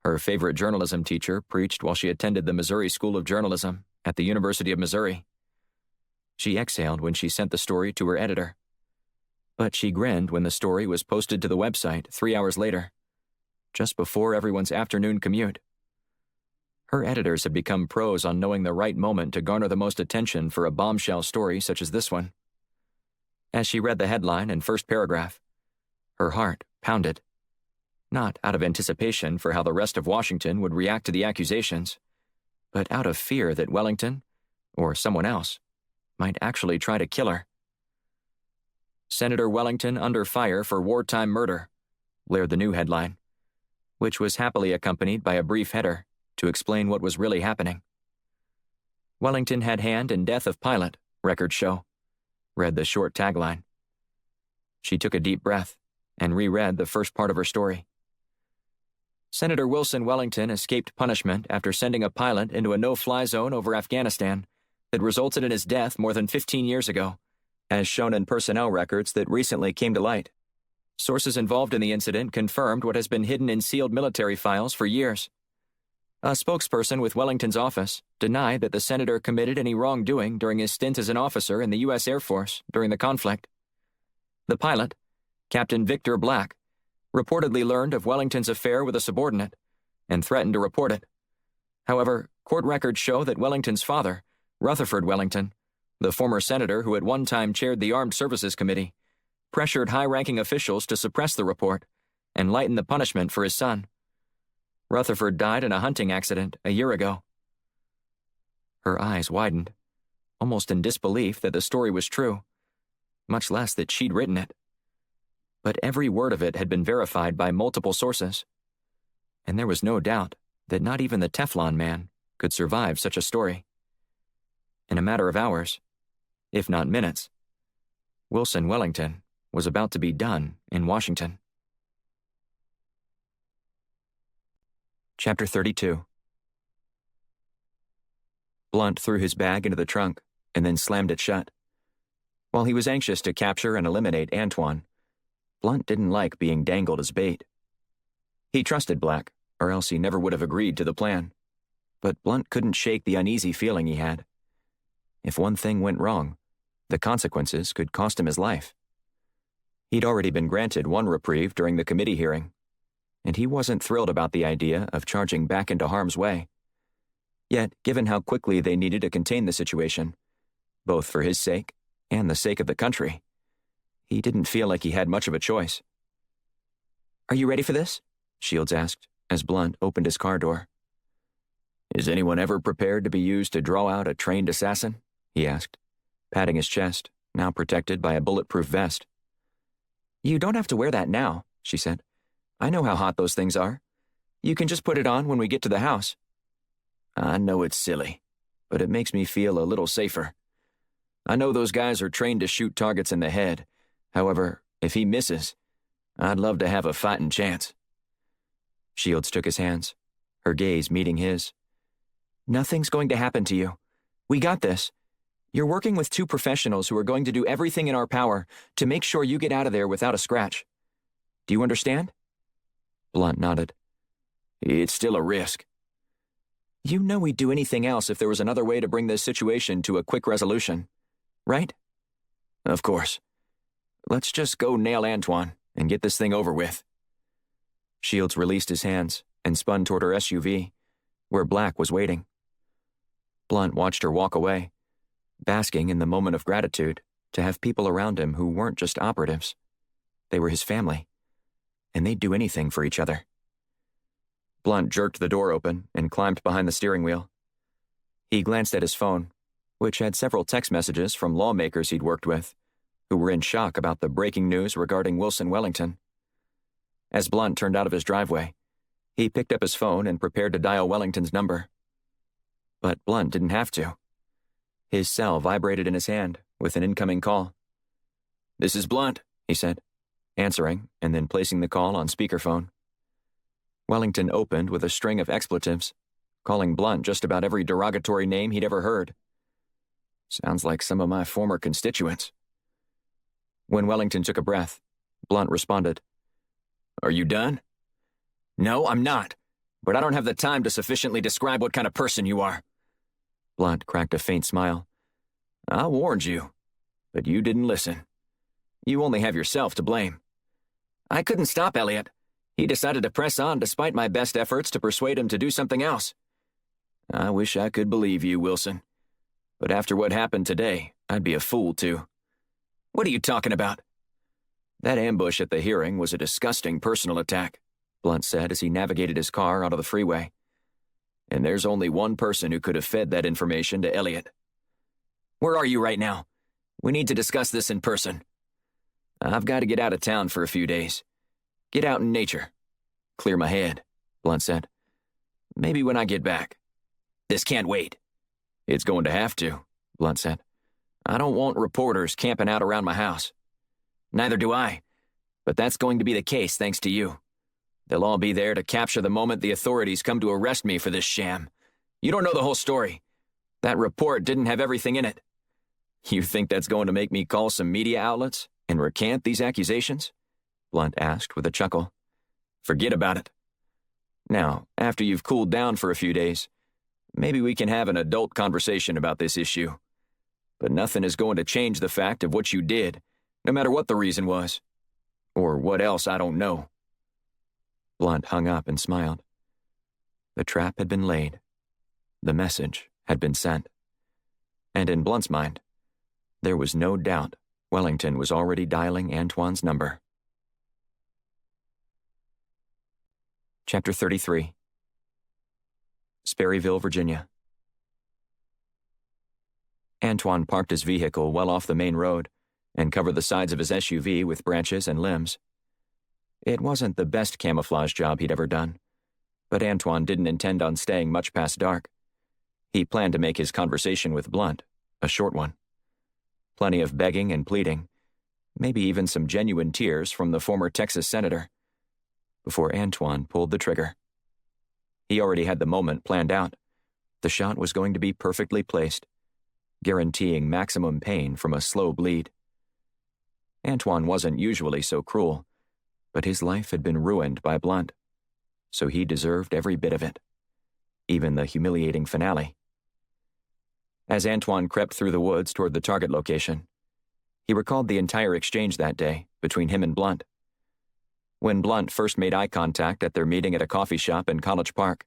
her favorite journalism teacher preached while she attended the Missouri School of Journalism at the University of Missouri. She exhaled when she sent the story to her editor. But she grinned when the story was posted to the website 3 hours later, just before everyone's afternoon commute. Her editors had become pros on knowing the right moment to garner the most attention for a bombshell story such as this one. As she read the headline and first paragraph, her heart pounded. Not out of anticipation for how the rest of Washington would react to the accusations, but out of fear that Wellington, or someone else, might actually try to kill her. "Senator Wellington under fire for wartime murder," blared the new headline, which was happily accompanied by a brief header to explain what was really happening. Wellington had hand in death of pilot, records show, read the short tagline. She took a deep breath and reread the first part of her story. Senator Wilson Wellington escaped punishment after sending a pilot into a no-fly zone over Afghanistan that resulted in his death more than 15 years ago, as shown in personnel records that recently came to light. Sources involved in the incident confirmed what has been hidden in sealed military files for years. A spokesperson with Wellington's office denied that the senator committed any wrongdoing during his stint as an officer in the U.S. Air Force during the conflict. The pilot, Captain Victor Black, reportedly learned of Wellington's affair with a subordinate and threatened to report it. However, court records show that Wellington's father, Rutherford Wellington, the former senator who at one time chaired the Armed Services Committee, pressured high-ranking officials to suppress the report and lighten the punishment for his son. Rutherford died in a hunting accident a year ago. Her eyes widened, almost in disbelief that the story was true, much less that she'd written it. But every word of it had been verified by multiple sources, and there was no doubt that not even the Teflon Man could survive such a story. In a matter of hours, if not minutes, Wilson Wellington was about to be done in Washington. Chapter 32. Blunt threw his bag into the trunk and then slammed it shut. While he was anxious to capture and eliminate Antoine, Blunt didn't like being dangled as bait. He trusted Black, or else he never would have agreed to the plan. But Blunt couldn't shake the uneasy feeling he had. If one thing went wrong, the consequences could cost him his life. He'd already been granted one reprieve during the committee hearing, and he wasn't thrilled about the idea of charging back into harm's way. Yet, given how quickly they needed to contain the situation, both for his sake and the sake of the country, he didn't feel like he had much of a choice. "Are you ready for this?" Shields asked, as Blunt opened his car door. "Is anyone ever prepared to be used to draw out a trained assassin?" he asked, patting his chest, now protected by a bulletproof vest. "You don't have to wear that now," she said. "I know how hot those things are. You can just put it on when we get to the house." "I know it's silly, but it makes me feel a little safer. I know those guys are trained to shoot targets in the head. However, if he misses, I'd love to have a fighting chance." Shields took his hands, her gaze meeting his. "Nothing's going to happen to you. We got this. You're working with two professionals who are going to do everything in our power to make sure you get out of there without a scratch. Do you understand?" Blunt nodded. "It's still a risk." "You know we'd do anything else if there was another way to bring this situation to a quick resolution, right?" "Of course. Let's just go nail Antoine and get this thing over with." Shields released his hands and spun toward her SUV, where Black was waiting. Blunt watched her walk away, basking in the moment of gratitude to have people around him who weren't just operatives. They were his family, and they'd do anything for each other. Blunt jerked the door open and climbed behind the steering wheel. He glanced at his phone, which had several text messages from lawmakers he'd worked with, who were in shock about the breaking news regarding Wilson Wellington. As Blunt turned out of his driveway, he picked up his phone and prepared to dial Wellington's number. But Blunt didn't have to. His cell vibrated in his hand with an incoming call. "This is Blunt," he said, answering and then placing the call on speakerphone. Wellington opened with a string of expletives, calling Blunt just about every derogatory name he'd ever heard. "Sounds like some of my former constituents." When Wellington took a breath, Blunt responded, "Are you done?" "No, I'm not, but I don't have the time to sufficiently describe what kind of person you are." Blunt cracked a faint smile. "I warned you, but you didn't listen. You only have yourself to blame. I couldn't stop Elliot. He decided to press on despite my best efforts to persuade him to do something else. I wish I could believe you, Wilson. But after what happened today, I'd be a fool to." "What are you talking about?" "That ambush at the hearing was a disgusting personal attack," Blunt said as he navigated his car out of the freeway. "And there's only one person who could have fed that information to Elliot." "Where are you right now? We need to discuss this in person." "I've got to get out of town for a few days. Get out in nature. Clear my head," Blunt said. "Maybe when I get back." "This can't wait." It's going to have to, Blunt said. I don't want reporters camping out around my house. Neither do I, but that's going to be the case thanks to you. They'll all be there to capture the moment the authorities come to arrest me for this sham. You don't know the whole story. That report didn't have everything in it. You think that's going to make me call some media outlets and recant these accusations? Blunt asked with a chuckle. Forget about it. Now, after you've cooled down for a few days, maybe we can have an adult conversation about this issue. But nothing is going to change the fact of what you did, no matter what the reason was. Or what else I don't know. Blunt hung up and smiled. The trap had been laid. The message had been sent. And in Blunt's mind, there was no doubt Wellington was already dialing Antoine's number. Chapter 33. Sperryville, Virginia. Antoine parked his vehicle well off the main road and covered the sides of his SUV with branches and limbs. It wasn't the best camouflage job he'd ever done, but Antoine didn't intend on staying much past dark. He planned to make his conversation with Blunt a short one. Plenty of begging and pleading, maybe even some genuine tears from the former Texas senator, before Antoine pulled the trigger. He already had the moment planned out. The shot was going to be perfectly placed, guaranteeing maximum pain from a slow bleed. Antoine wasn't usually so cruel, but his life had been ruined by Blunt, so he deserved every bit of it, even the humiliating finale. As Antoine crept through the woods toward the target location, he recalled the entire exchange that day between him and Blunt. When Blunt first made eye contact at their meeting at a coffee shop in College Park,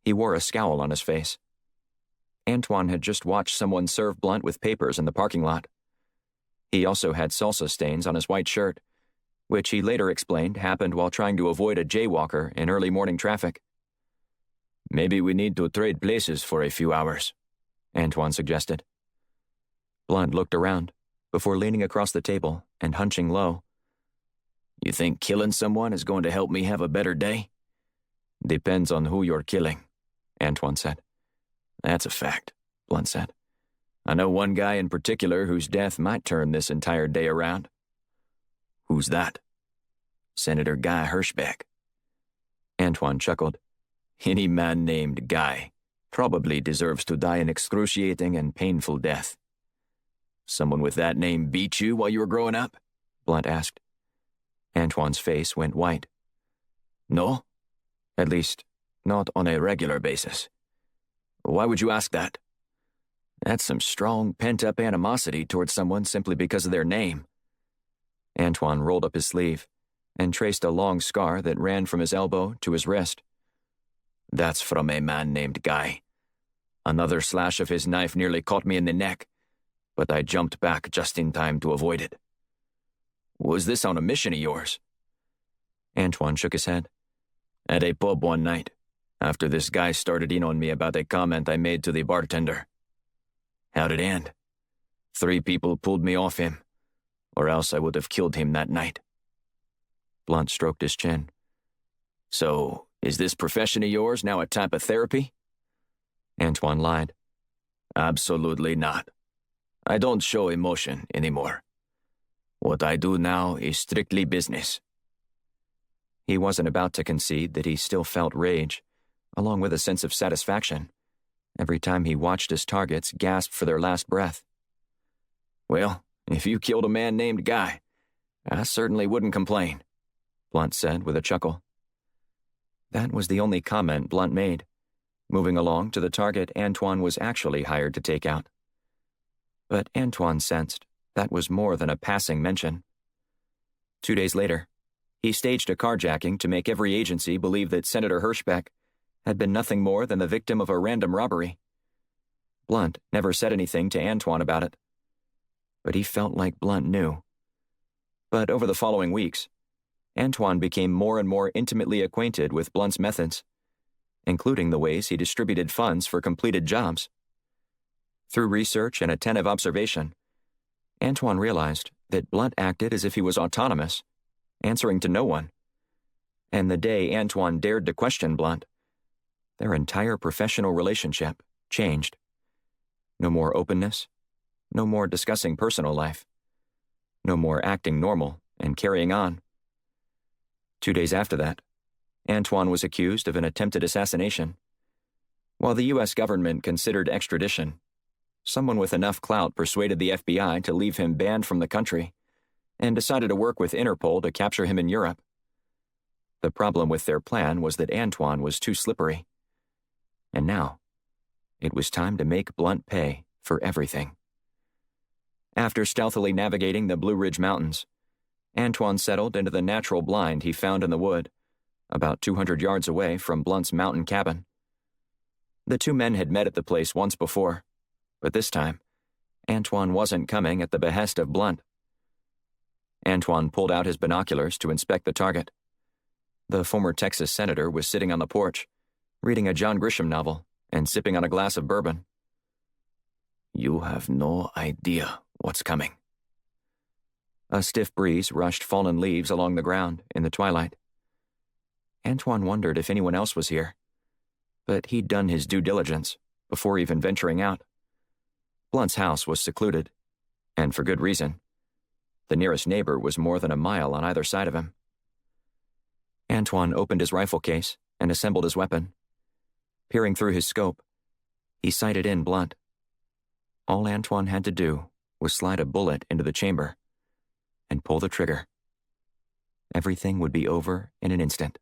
he wore a scowl on his face. Antoine had just watched someone serve Blunt with papers in the parking lot. He also had salsa stains on his white shirt, which he later explained happened while trying to avoid a jaywalker in early morning traffic. Maybe we need to trade places for a few hours, Antoine suggested. Blunt looked around before leaning across the table and hunching low. You think killing someone is going to help me have a better day? Depends on who you're killing, Antoine said. That's a fact, Blunt said. I know one guy in particular whose death might turn this entire day around. Who's that? Senator Guy Hirschbeck. Antoine chuckled. Any man named Guy probably deserves to die an excruciating and painful death. Someone with that name beat you while you were growing up? Blunt asked. Antoine's face went white. No? At least, not on a regular basis. Why would you ask that? That's some strong, pent-up animosity towards someone simply because of their name. Antoine rolled up his sleeve and traced a long scar that ran from his elbow to his wrist. That's from a man named Guy. Another slash of his knife nearly caught me in the neck, but I jumped back just in time to avoid it. Was this on a mission of yours? Antoine shook his head. At a pub one night, after this guy started in on me about a comment I made to the bartender. How'd it end? 3 people pulled me off him, or else I would have killed him that night. Blunt stroked his chin. So, is this profession of yours now a type of therapy? Antoine lied. Absolutely not. I don't show emotion anymore. What I do now is strictly business. He wasn't about to concede that he still felt rage, along with a sense of satisfaction, every time he watched his targets gasp for their last breath. Well, if you killed a man named Guy, I certainly wouldn't complain, Blunt said with a chuckle. That was the only comment Blunt made, moving along to the target Antoine was actually hired to take out. But Antoine sensed that was more than a passing mention. 2 days later, he staged a carjacking to make every agency believe that Senator Hirschbeck had been nothing more than the victim of a random robbery. Blunt never said anything to Antoine about it, but he felt like Blunt knew. But over the following weeks, Antoine became more and more intimately acquainted with Blunt's methods, including the ways he distributed funds for completed jobs. Through research and attentive observation, Antoine realized that Blunt acted as if he was autonomous, answering to no one. And the day Antoine dared to question Blunt, their entire professional relationship changed. No more openness. No more discussing personal life. No more acting normal and carrying on. 2 days after that, Antoine was accused of an attempted assassination. While the U.S. government considered extradition, someone with enough clout persuaded the FBI to leave him banned from the country and decided to work with Interpol to capture him in Europe. The problem with their plan was that Antoine was too slippery. And now, it was time to make Blunt pay for everything. After stealthily navigating the Blue Ridge Mountains, Antoine settled into the natural blind he found in the wood, about 200 yards away from Blunt's mountain cabin. The two men had met at the place once before, but this time, Antoine wasn't coming at the behest of Blunt. Antoine pulled out his binoculars to inspect the target. The former Texas senator was sitting on the porch, reading a John Grisham novel and sipping on a glass of bourbon. You have no idea what's coming. A stiff breeze rushed fallen leaves along the ground in the twilight. Antoine wondered if anyone else was here, but he'd done his due diligence before even venturing out. Blunt's house was secluded, and for good reason. The nearest neighbor was more than a mile on either side of him. Antoine opened his rifle case and assembled his weapon. Peering through his scope, he sighted in Blunt. All Antoine had to do was slide a bullet into the chamber and pull the trigger. Everything would be over in an instant.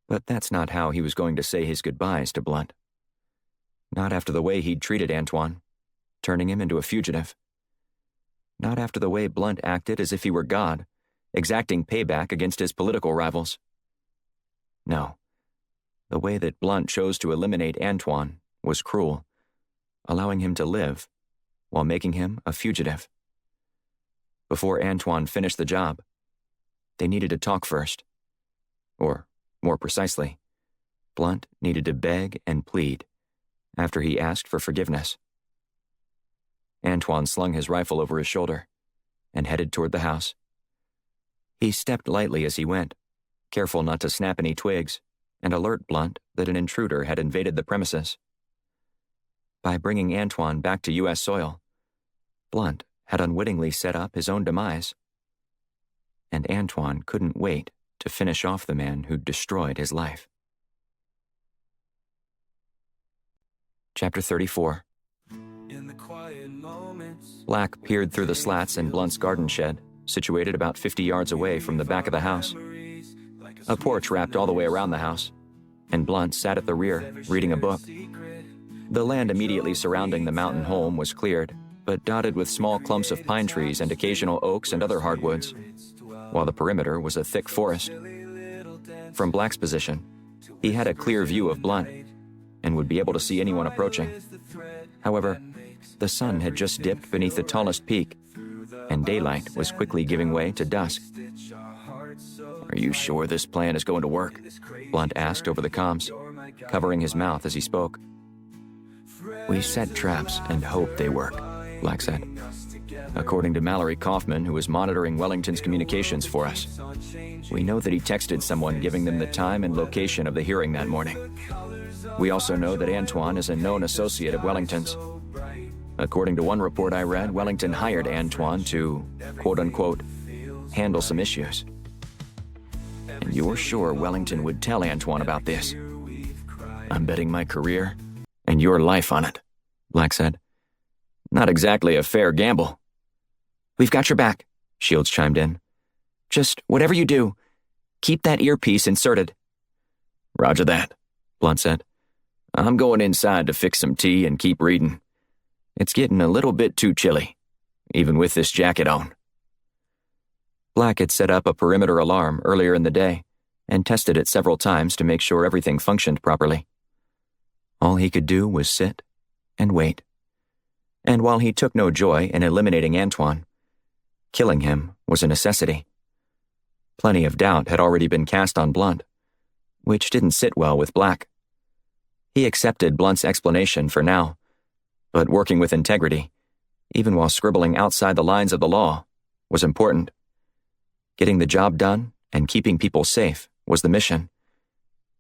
But that's not how he was going to say his goodbyes to Blunt. Not after the way he'd treated Antoine, turning him into a fugitive. Not after the way Blunt acted as if he were God, exacting payback against his political rivals. No, the way that Blunt chose to eliminate Antoine was cruel, allowing him to live while making him a fugitive. Before Antoine finished the job, they needed to talk first. Or, more precisely, Blunt needed to beg and plead after he asked for forgiveness. Antoine slung his rifle over his shoulder and headed toward the house. He stepped lightly as he went, careful not to snap any twigs and alert Blunt that an intruder had invaded the premises. By bringing Antoine back to U.S. soil, Blunt had unwittingly set up his own demise. And Antoine couldn't wait to finish off the man who'd destroyed his life. Chapter 34. Black peered through the slats in Blunt's garden shed, situated about 50 yards away from the back of the house. A porch wrapped all the way around the house, and Blunt sat at the rear, reading a book. The land immediately surrounding the mountain home was cleared, but dotted with small clumps of pine trees and occasional oaks and other hardwoods, while the perimeter was a thick forest. From Black's position, he had a clear view of Blunt, and would be able to see anyone approaching. However, the sun had just dipped beneath the tallest peak, and daylight was quickly giving way to dusk. Are you sure this plan is going to work? Blunt asked over the comms, covering his mouth as he spoke. We set traps and hope they work, Black said. According to Mallory Kaufman, who is monitoring Wellington's communications for us, we know that he texted someone giving them the time and location of the hearing that morning. We also know that Antoine is a known associate of Wellington's. According to one report I read, Wellington hired Antoine to, quote-unquote, handle some issues. And you're sure Wellington would tell Antoine about this? I'm betting my career and your life on it, Black said. Not exactly a fair gamble. We've got your back, Shields chimed in. Just whatever you do, keep that earpiece inserted. Roger that, Blunt said. I'm going inside to fix some tea and keep reading. It's getting a little bit too chilly, even with this jacket on. Black had set up a perimeter alarm earlier in the day and tested it several times to make sure everything functioned properly. All he could do was sit and wait. And while he took no joy in eliminating Antoine, killing him was a necessity. Plenty of doubt had already been cast on Blunt, which didn't sit well with Black. He accepted Blunt's explanation for now, but working with integrity, even while scribbling outside the lines of the law, was important. Getting the job done and keeping people safe was the mission,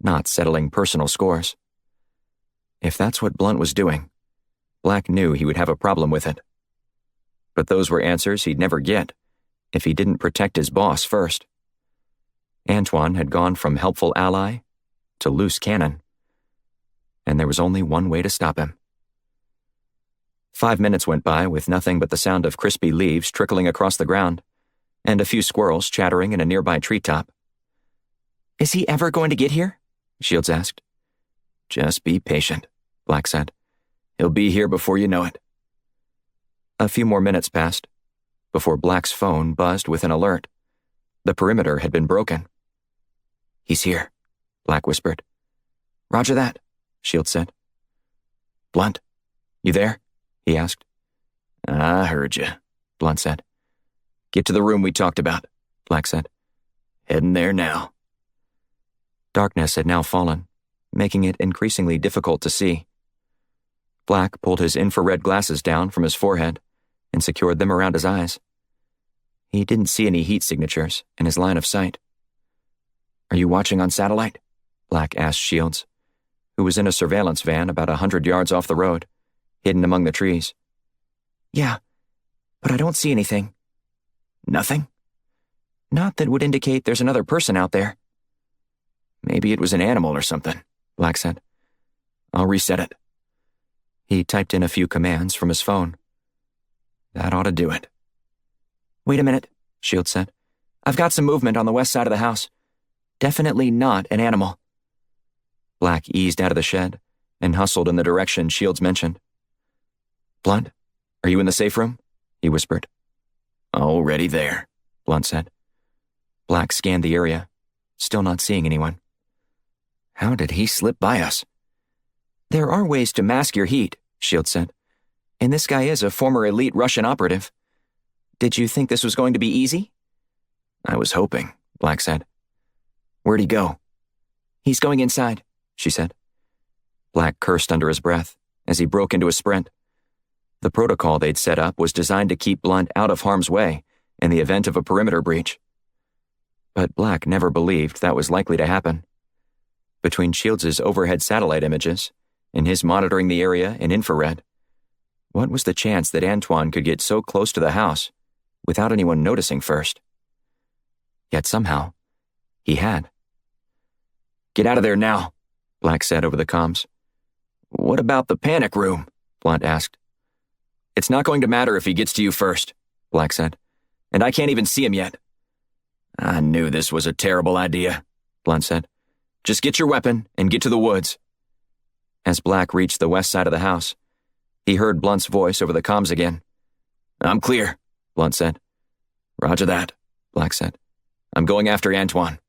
not settling personal scores. If that's what Blunt was doing, Black knew he would have a problem with it. But those were answers he'd never get if he didn't protect his boss first. Antoine had gone from helpful ally to loose cannon, and there was only one way to stop him. 5 minutes went by with nothing but the sound of crispy leaves trickling across the ground, and a few squirrels chattering in a nearby treetop. "Is he ever going to get here?" Shields asked. "Just be patient," Black said. "He'll be here before you know it." A few more minutes passed before Black's phone buzzed with an alert. The perimeter had been broken. "He's here," Black whispered. "Roger that," Shields said. "Blunt, you there?" he asked. "I heard you," Blunt said. "Get to the room we talked about," Black said. "Heading there now." Darkness had now fallen, making it increasingly difficult to see. Black pulled his infrared glasses down from his forehead and secured them around his eyes. He didn't see any heat signatures in his line of sight. "Are you watching on satellite?" Black asked Shields, who was in a surveillance van about 100 yards off the road, hidden among the trees. "Yeah, but I don't see anything." "Nothing?" "Not that would indicate there's another person out there." "Maybe it was an animal or something," Black said. "I'll reset it." He typed in a few commands from his phone. "That ought to do it." "Wait a minute," Shields said. "I've got some movement on the west side of the house. Definitely not an animal." Black eased out of the shed and hustled in the direction Shields mentioned. "Blunt, are you in the safe room?" he whispered. "Already there," Blunt said. Black scanned the area, still not seeing anyone. How did he slip by us? "There are ways to mask your heat," Shields said. "And this guy is a former elite Russian operative. Did you think this was going to be easy?" "I was hoping," Black said. "Where'd he go?" "He's going inside," she said. Black cursed under his breath as he broke into a sprint. The protocol they'd set up was designed to keep Blunt out of harm's way in the event of a perimeter breach. But Black never believed that was likely to happen. Between Shields' overhead satellite images and his monitoring the area in infrared, what was the chance that Antoine could get so close to the house without anyone noticing first? Yet somehow, he had. "Get out of there now," Black said over the comms. "What about the panic room?" Blunt asked. "It's not going to matter if he gets to you first," Black said. "And I can't even see him yet." "I knew this was a terrible idea," Blunt said. "Just get your weapon and get to the woods." As Black reached the west side of the house, he heard Blunt's voice over the comms again. "I'm clear," Blunt said. "Roger that," Black said. "I'm going after Antoine."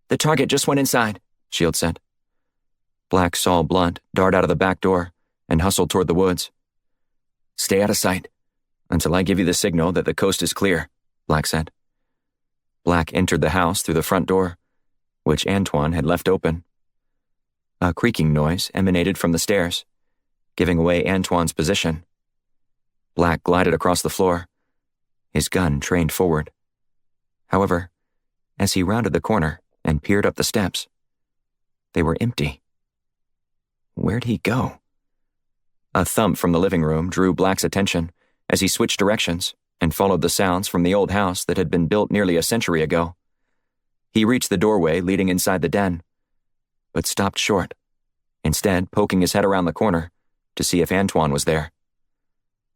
"The target just went inside," Shields said. Black saw Blunt dart out of the back door and hustle toward the woods. "Stay out of sight until I give you the signal that the coast is clear," Black said. Black entered the house through the front door, which Antoine had left open. A creaking noise emanated from the stairs, giving away Antoine's position. Black glided across the floor, his gun trained forward. However, as he rounded the corner and peered up the steps, they were empty. Where'd he go? A thump from the living room drew Black's attention as he switched directions and followed the sounds from the old house that had been built nearly a century ago. He reached the doorway leading inside the den, but stopped short, instead poking his head around the corner to see if Antoine was there.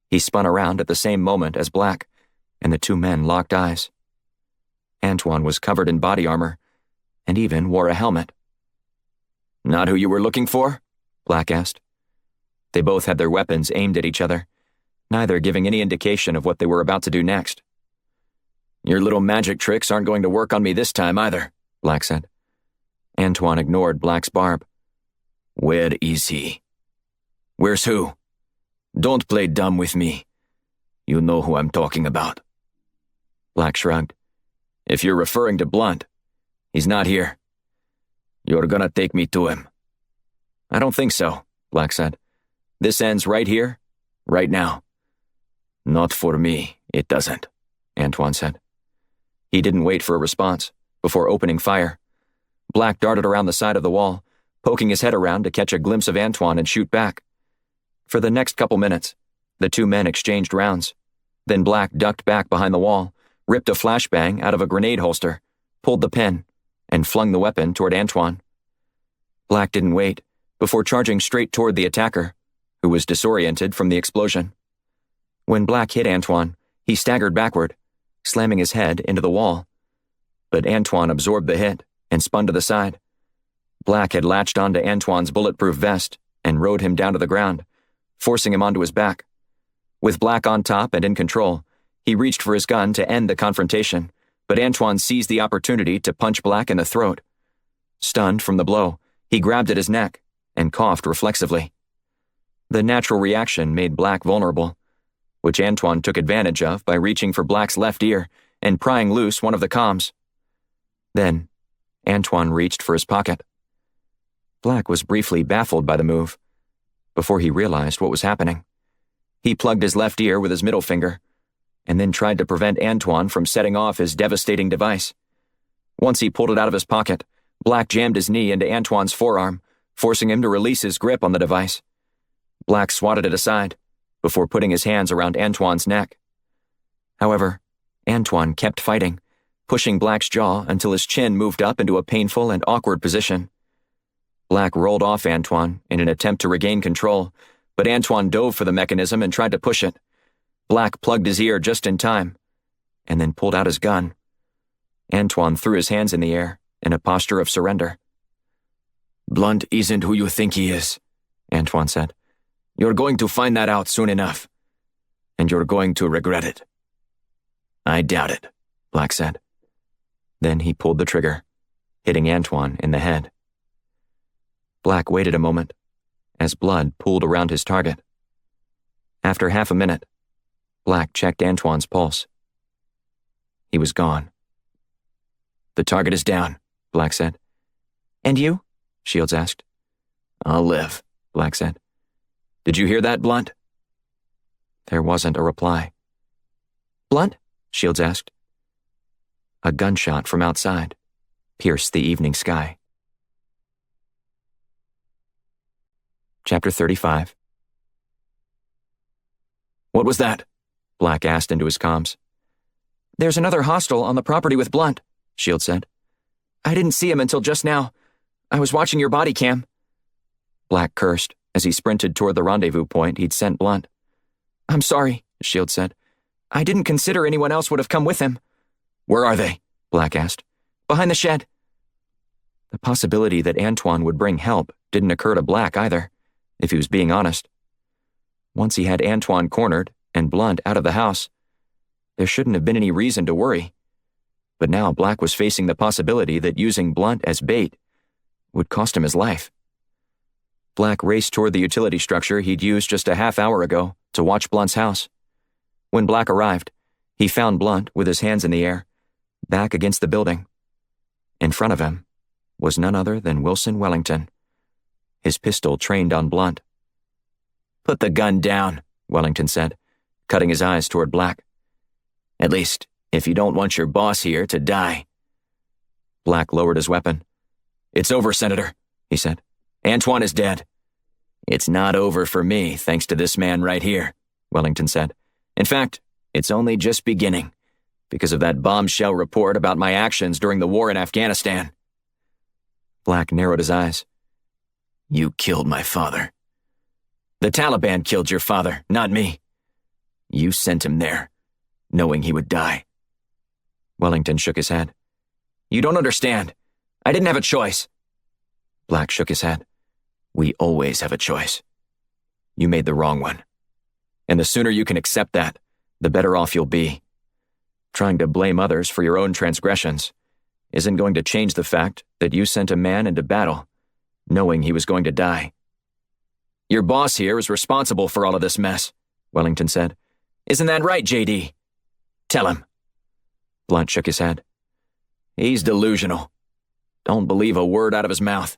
He spun around at the same moment as Black, and the two men locked eyes. Antoine was covered in body armor, and even wore a helmet. "Not who you were looking for?" Black asked. They both had their weapons aimed at each other, neither giving any indication of what they were about to do next. "Your little magic tricks aren't going to work on me this time either," Black said. Antoine ignored Black's barb. "Where is he?" "Where's who?" "Don't play dumb with me. You know who I'm talking about." Black shrugged. "If you're referring to Blunt, he's not here." "You're gonna take me to him." "I don't think so," Black said. "This ends right here, right now." "Not for me, it doesn't," Antoine said. He didn't wait for a response before opening fire. Black darted around the side of the wall, poking his head around to catch a glimpse of Antoine and shoot back. For the next couple minutes, the two men exchanged rounds. Then Black ducked back behind the wall, ripped a flashbang out of a grenade holster, pulled the pin, and flung the weapon toward Antoine. Black didn't wait before charging straight toward the attacker, who was disoriented from the explosion. When Black hit Antoine, he staggered backward, slamming his head into the wall. But Antoine absorbed the hit and spun to the side. Black had latched onto Antoine's bulletproof vest and rode him down to the ground, forcing him onto his back. With Black on top and in control, he reached for his gun to end the confrontation, but Antoine seized the opportunity to punch Black in the throat. Stunned from the blow, he grabbed at his neck and coughed reflexively. The natural reaction made Black vulnerable, which Antoine took advantage of by reaching for Black's left ear and prying loose one of the comms. Then, Antoine reached for his pocket. Black was briefly baffled by the move, before he realized what was happening. He plugged his left ear with his middle finger, and then tried to prevent Antoine from setting off his devastating device. Once he pulled it out of his pocket, Black jammed his knee into Antoine's forearm, forcing him to release his grip on the device. Black swatted it aside, before putting his hands around Antoine's neck. However, Antoine kept fighting, pushing Black's jaw until his chin moved up into a painful and awkward position. Black rolled off Antoine in an attempt to regain control, but Antoine dove for the mechanism and tried to push it. Black plugged his ear just in time, and then pulled out his gun. Antoine threw his hands in the air in a posture of surrender. "Blunt isn't who you think he is," Antoine said. "You're going to find that out soon enough, and you're going to regret it." "I doubt it," Black said. Then he pulled the trigger, hitting Antoine in the head. Black waited a moment, as blood pooled around his target. After half a minute, Black checked Antoine's pulse. He was gone. "The target is down," Black said. "And you?" Shields asked. "I'll live," Black said. "Did you hear that, Blunt?" There wasn't a reply. "Blunt?" Shields asked. A gunshot from outside pierced the evening sky. Chapter 35. "What was that?" Black asked into his comms. "There's another hostile on the property with Blunt," Shields said. "I didn't see him until just now. I was watching your body cam." Black cursed as he sprinted toward the rendezvous point he'd sent Blunt. "I'm sorry," Shields said. "I didn't consider anyone else would have come with him." "Where are they?" Black asked. "Behind the shed." The possibility that Antoine would bring help didn't occur to Black either, if he was being honest. Once he had Antoine cornered and Blunt out of the house, there shouldn't have been any reason to worry. But now Black was facing the possibility that using Blunt as bait would cost him his life. Black raced toward the utility structure he'd used just a half hour ago to watch Blunt's house. When Black arrived, he found Blunt with his hands in the air, back against the building. In front of him was none other than Wilson Wellington, his pistol trained on Blunt. "Put the gun down," Wellington said, cutting his eyes toward Black. "At least, if you don't want your boss here to die." Black lowered his weapon. "It's over, Senator," he said. "Antoine is dead." "It's not over for me, thanks to this man right here," Wellington said. "In fact, it's only just beginning, because of that bombshell report about my actions during the war in Afghanistan." Black narrowed his eyes. "You killed my father. The Taliban killed your father, not me. You sent him there, knowing he would die." Wellington shook his head. "You don't understand. I didn't have a choice." Black shook his head. "We always have a choice. You made the wrong one. And the sooner you can accept that, the better off you'll be. Trying to blame others for your own transgressions isn't going to change the fact that you sent a man into battle, knowing he was going to die." "Your boss here is responsible for all of this mess," Wellington said. "Isn't that right, JD? Tell him." Blunt shook his head. "He's delusional. Don't believe a word out of his mouth."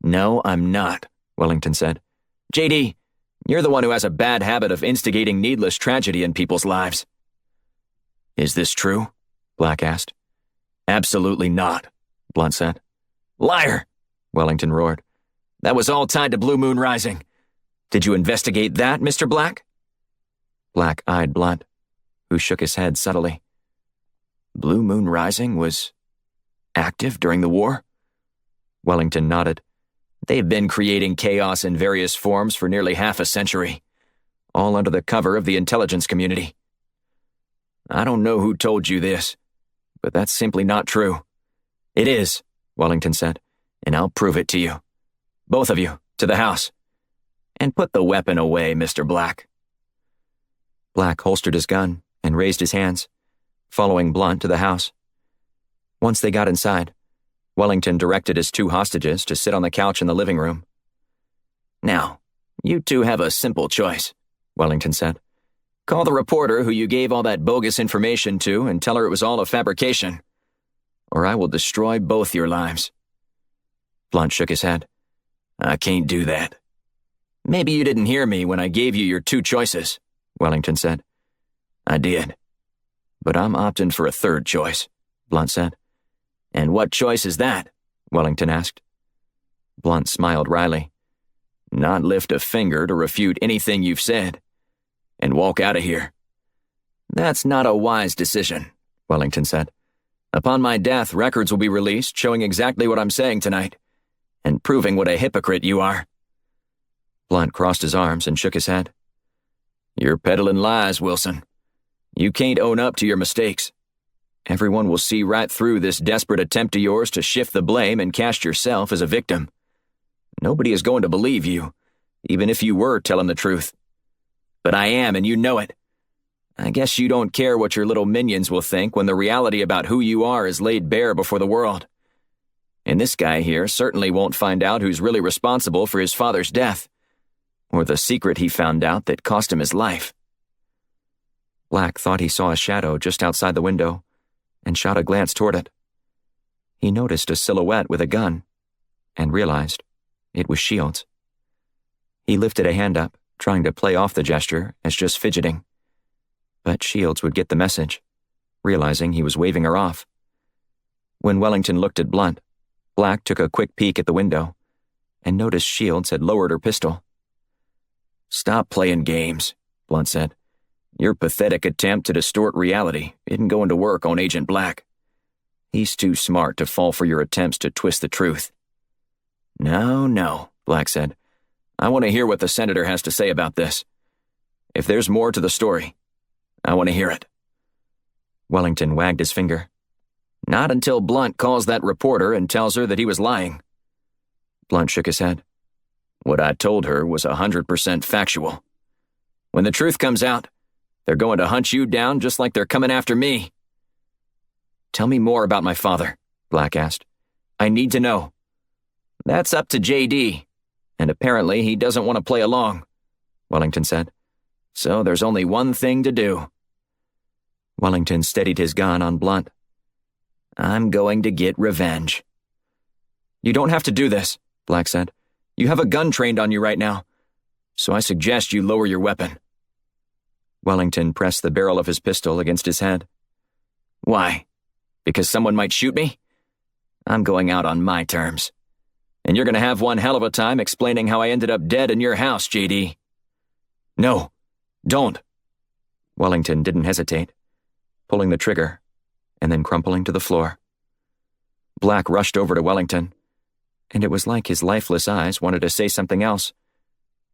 "No, I'm not," Wellington said. "JD, you're the one who has a bad habit of instigating needless tragedy in people's lives." "Is this true?" Black asked. "Absolutely not," Blunt said. "Liar!" Wellington roared. "That was all tied to Blue Moon Rising. Did you investigate that, Mr. Black? Black eyed Blunt, who shook his head subtly. Blue Moon Rising was active during the war? Wellington nodded. They've been creating chaos in various forms for nearly half a century, all under the cover of the intelligence community. I don't know who told you this, but that's simply not true. It is, Wellington said, and I'll prove it to you. Both of you, to the house. And put the weapon away, Mr. Black. Black holstered his gun and raised his hands, following Blunt to the house. Once they got inside, Wellington directed his 2 hostages to sit on the couch in the living room. Now, you two have a simple choice, Wellington said. Call the reporter who you gave all that bogus information to and tell her it was all a fabrication, or I will destroy both your lives. Blunt shook his head. I can't do that. Maybe you didn't hear me when I gave you your 2 choices, Wellington said. I did. But I'm opting for a 3rd choice, Blunt said. And what choice is that? Wellington asked. Blunt smiled wryly. Not lift a finger to refute anything you've said, and walk out of here. That's not a wise decision, Wellington said. Upon my death, records will be released showing exactly what I'm saying tonight, and proving what a hypocrite you are. Blunt crossed his arms and shook his head. You're peddling lies, Wilson. You can't own up to your mistakes. Everyone will see right through this desperate attempt of yours to shift the blame and cast yourself as a victim. Nobody is going to believe you, even if you were telling the truth. But I am, and you know it. I guess you don't care what your little minions will think when the reality about who you are is laid bare before the world. And this guy here certainly won't find out who's really responsible for his father's death, or the secret he found out that cost him his life. Black thought he saw a shadow just outside the window and shot a glance toward it. He noticed a silhouette with a gun and realized it was Shields. He lifted a hand up, trying to play off the gesture as just fidgeting. But Shields would get the message, realizing he was waving her off. When Wellington looked at Blunt, Black took a quick peek at the window and noticed Shields had lowered her pistol. Stop playing games, Blunt said. Your pathetic attempt to distort reality isn't going to work on Agent Black. He's too smart to fall for your attempts to twist the truth. No, Black said. I want to hear what the senator has to say about this. If there's more to the story, I want to hear it. Wellington wagged his finger. Not until Blunt calls that reporter and tells her that he was lying. Blunt shook his head. What I told her was 100% factual. When the truth comes out, they're going to hunt you down just like they're coming after me. Tell me more about my father, Black asked. I need to know. That's up to J.D., and apparently he doesn't want to play along, Wellington said. So there's only one thing to do. Wellington steadied his gun on Blunt. I'm going to get revenge. You don't have to do this, Black said. You have a gun trained on you right now, so I suggest you lower your weapon. Wellington pressed the barrel of his pistol against his head. Why? Because someone might shoot me? I'm going out on my terms. And you're going to have one hell of a time explaining how I ended up dead in your house, J.D. No, don't. Wellington didn't hesitate, pulling the trigger and then crumpling to the floor. Black rushed over to Wellington, and it was like his lifeless eyes wanted to say something else,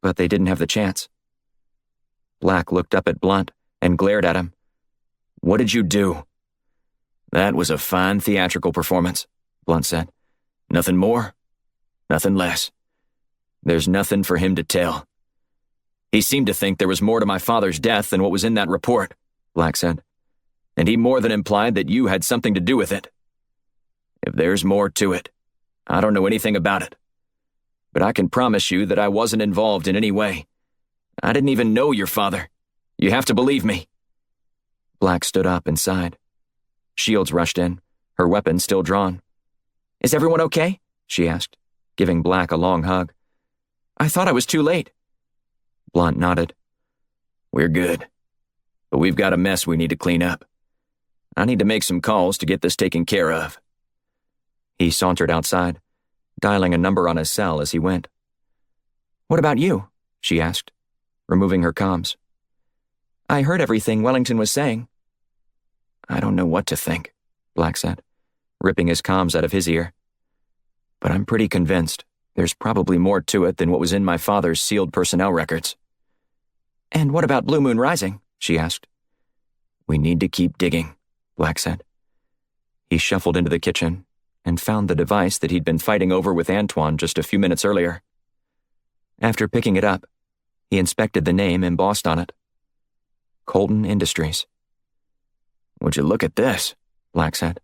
but they didn't have the chance. Black looked up at Blunt and glared at him. What did you do? That was a fine theatrical performance, Blunt said. Nothing more, nothing less. There's nothing for him to tell. He seemed to think there was more to my father's death than what was in that report, Black said. And he more than implied that you had something to do with it. If there's more to it, I don't know anything about it. But I can promise you that I wasn't involved in any way. I didn't even know your father. You have to believe me. Black stood up and sighed. Shields rushed in, her weapon still drawn. Is everyone okay? She asked, giving Black a long hug. I thought I was too late. Blunt nodded. We're good. But we've got a mess we need to clean up. I need to make some calls to get this taken care of. He sauntered outside, dialing a number on his cell as he went. What about you? she asked, removing her comms. I heard everything Wellington was saying. I don't know what to think, Black said, ripping his comms out of his ear. But I'm pretty convinced there's probably more to it than what was in my father's sealed personnel records. And what about Blue Moon Rising? She asked. We need to keep digging, Black said. He shuffled into the kitchen and found the device that he'd been fighting over with Antoine just a few minutes earlier. After picking it up, he inspected the name embossed on it. Colton Industries. Would you look at this? Black said.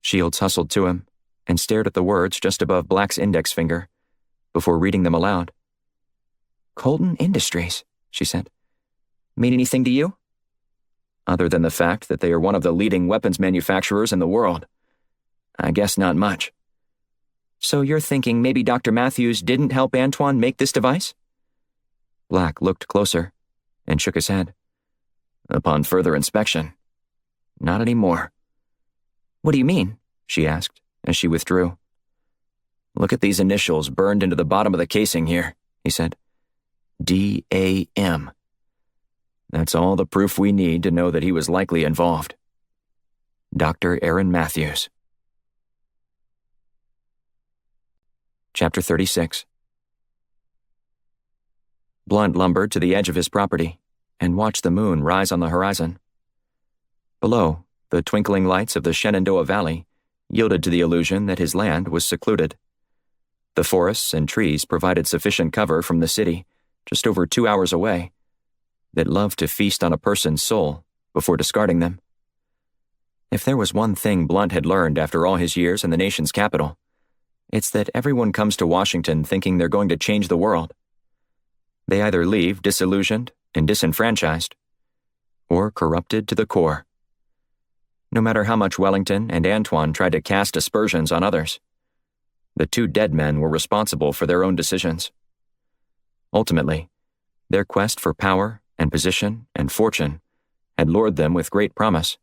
Shields hustled to him and stared at the words just above Black's index finger before reading them aloud. Colton Industries, she said. Mean anything to you? Other than the fact that they are one of the leading weapons manufacturers in the world. I guess not much. So you're thinking maybe Dr. Matthews didn't help Antoine make this device? Black looked closer and shook his head. Upon further inspection, not anymore. What do you mean? She asked as she withdrew. Look at these initials burned into the bottom of the casing here, he said. D.A.M. That's all the proof we need to know that he was likely involved. Dr. Aaron Matthews. Chapter 36. Blunt lumbered to the edge of his property and watched the moon rise on the horizon. Below, the twinkling lights of the Shenandoah Valley yielded to the illusion that his land was secluded. The forests and trees provided sufficient cover from the city, just over 2 hours away, that loved to feast on a person's soul before discarding them. If there was one thing Blunt had learned after all his years in the nation's capital, it's that everyone comes to Washington thinking they're going to change the world. They either leave disillusioned and disenfranchised, or corrupted to the core. No matter how much Wellington and Antoine tried to cast aspersions on others, the two dead men were responsible for their own decisions. Ultimately, their quest for power and position and fortune had lured them with great promise,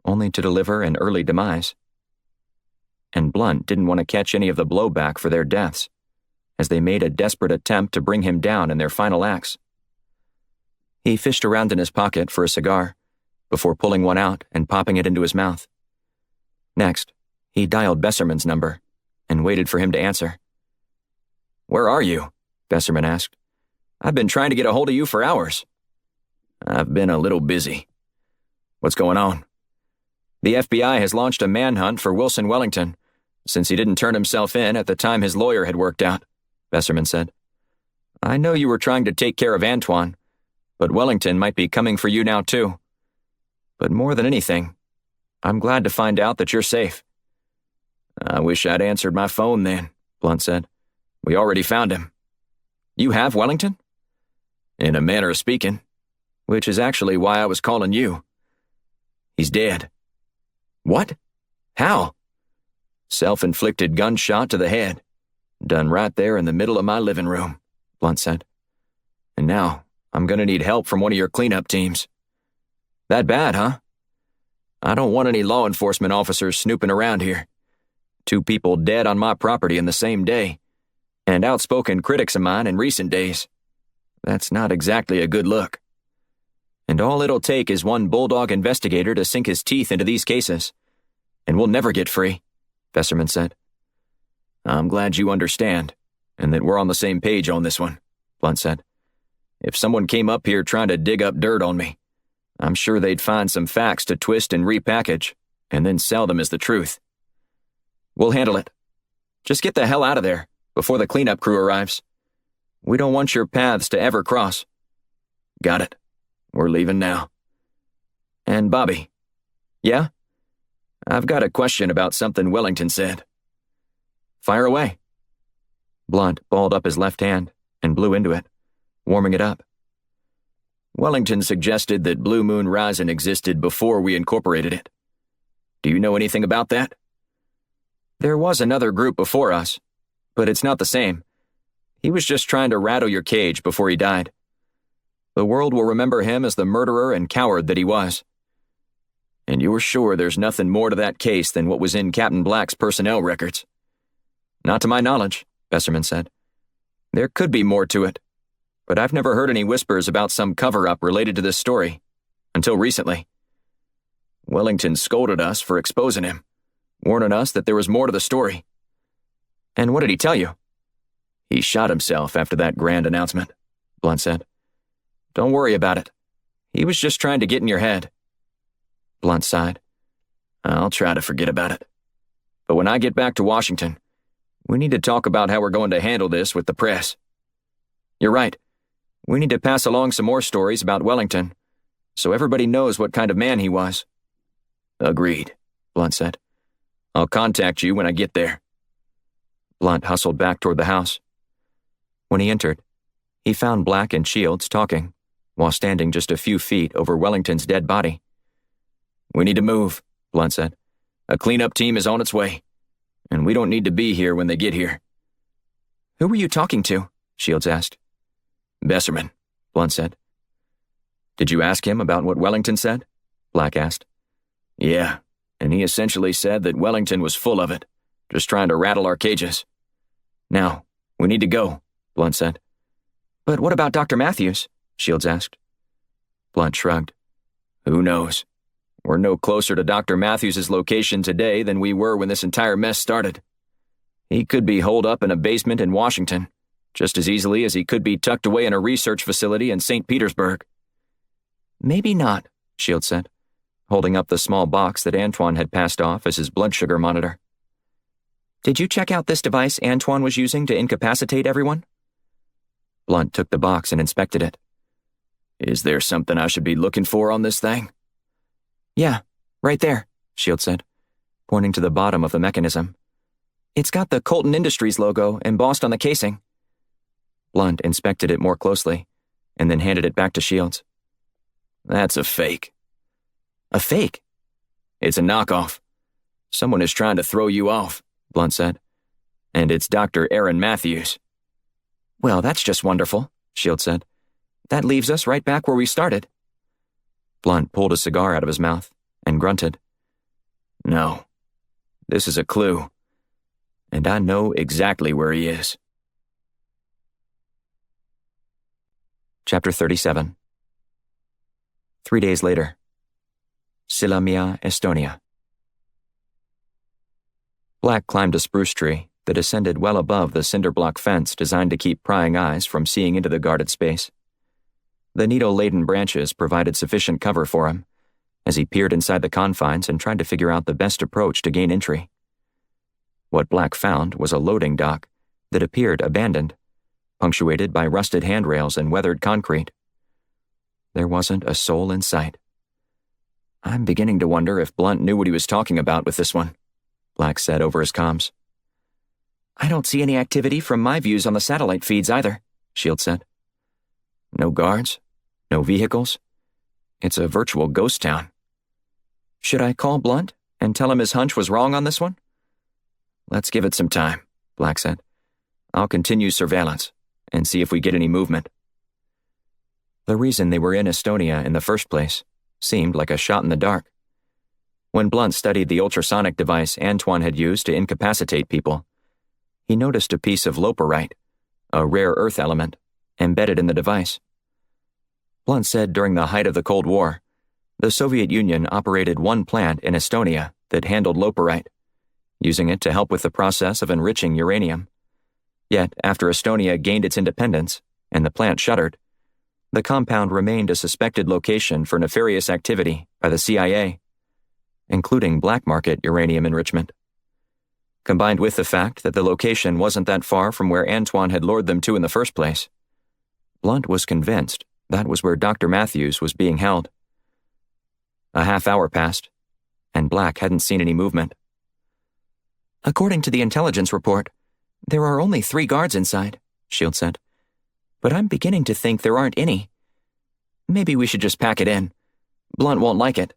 only to deliver an early demise. And Blunt didn't want to catch any of the blowback for their deaths, as they made a desperate attempt to bring him down in their final acts. He fished around in his pocket for a cigar, before pulling one out and popping it into his mouth. Next, he dialed Besserman's number and waited for him to answer. "Where are you?" Besserman asked. "I've been trying to get a hold of you for hours." "I've been a little busy." "What's going on?" "The FBI has launched a manhunt for Wilson Wellington, since he didn't turn himself in at the time his lawyer had worked out," Besserman said. "I know you were trying to take care of Antoine, but Wellington might be coming for you now too. But more than anything, I'm glad to find out that you're safe." "I wish I'd answered my phone then," Blunt said. "We already found him." "You have Wellington?" "In a manner of speaking, which is actually why I was calling you. He's dead." "What? How?" "Self-inflicted gunshot to the head. Done right there in the middle of my living room," Blunt said. "And now I'm going to need help from one of your cleanup teams." "That bad, huh?" "I don't want any law enforcement officers snooping around here. 2 people dead on my property in the same day, and outspoken critics of mine in recent days. That's not exactly a good look. And all it'll take is one bulldog investigator to sink his teeth into these cases, and we'll never get free," Besserman said. "I'm glad you understand, and that we're on the same page on this one," Blunt said. "If someone came up here trying to dig up dirt on me, I'm sure they'd find some facts to twist and repackage, and then sell them as the truth." "We'll handle it. Just get the hell out of there before the cleanup crew arrives. We don't want your paths to ever cross." "Got it. We're leaving now." "And Bobby." "Yeah?" "I've got a question about something Wellington said." "Fire away." Blunt balled up his left hand and blew into it, warming it up. "Wellington suggested that Blue Moon Rising existed before we incorporated it. Do you know anything about that?" "There was another group before us, but it's not the same. He was just trying to rattle your cage before he died. The world will remember him as the murderer and coward that he was." "And you're sure there's nothing more to that case than what was in Captain Black's personnel records?" "Not to my knowledge," Besserman said. "There could be more to it, but I've never heard any whispers about some cover-up related to this story. Until recently. Wellington scolded us for exposing him, warning us that there was more to the story. And what did he tell you? He shot himself after that grand announcement, Blunt said. Don't worry about it. He was just trying to get in your head. Blunt sighed. I'll try to forget about it. But when I get back to Washington, we need to talk about how we're going to handle this with the press. You're right. We need to pass along some more stories about Wellington, so everybody knows what kind of man he was. Agreed, Blunt said. I'll contact you when I get there. Blunt hustled back toward the house. When he entered, he found Black and Shields talking, while standing just a few feet over Wellington's dead body. We need to move, Blunt said. A cleanup team is on its way, and we don't need to be here when they get here. Who were you talking to? Shields asked. Besserman, Blunt said. Did you ask him about what Wellington said? Black asked. Yeah, and he essentially said that Wellington was full of it, just trying to rattle our cages. Now, we need to go, Blunt said. But what about Dr. Matthews? Shields asked. Blunt shrugged. Who knows? We're no closer to Dr. Matthews' location today than we were when this entire mess started. He could be holed up in a basement in Washington, just as easily as he could be tucked away in a research facility in St. Petersburg. Maybe not, Shields said, holding up the small box that Antoine had passed off as his blood sugar monitor. Did you check out this device Antoine was using to incapacitate everyone? Blunt took the box and inspected it. Is there something I should be looking for on this thing? Yeah, right there, Shields said, pointing to the bottom of the mechanism. It's got the Colton Industries logo embossed on the casing. Blunt inspected it more closely, and then handed it back to Shields. That's a fake. A fake? It's a knockoff. Someone is trying to throw you off, Blunt said. And it's Dr. Aaron Matthews. Well, that's just wonderful, Shields said. That leaves us right back where we started. Blunt pulled a cigar out of his mouth and grunted. No, this is a clue. And I know exactly where he is. Chapter 37. 3 days later. Silamia, Estonia. Black climbed a spruce tree that ascended well above the cinder block fence designed to keep prying eyes from seeing into the guarded space. The needle-laden branches provided sufficient cover for him, as he peered inside the confines and tried to figure out the best approach to gain entry. What Black found was a loading dock that appeared abandoned, punctuated by rusted handrails and weathered concrete. There wasn't a soul in sight. I'm beginning to wonder if Blunt knew what he was talking about with this one, Black said over his comms. I don't see any activity from my views on the satellite feeds either, Shields said. No guards? No vehicles? It's a virtual ghost town. Should I call Blunt and tell him his hunch was wrong on this one? Let's give it some time, Black said. I'll continue surveillance and see if we get any movement. The reason they were in Estonia in the first place seemed like a shot in the dark. When Blunt studied the ultrasonic device Antoine had used to incapacitate people, he noticed a piece of loperite, a rare earth element, embedded in the device. Blunt said during the height of the Cold War, the Soviet Union operated one plant in Estonia that handled loperite, using it to help with the process of enriching uranium. Yet, after Estonia gained its independence and the plant shuttered, the compound remained a suspected location for nefarious activity by the CIA, including black market uranium enrichment. Combined with the fact that the location wasn't that far from where Antoine had lured them to in the first place, Blunt was convinced that was where Dr. Matthews was being held. A half hour passed, and Black hadn't seen any movement. According to the intelligence report, there are only 3 guards inside, Shields said. But I'm beginning to think there aren't any. Maybe we should just pack it in. Blunt won't like it,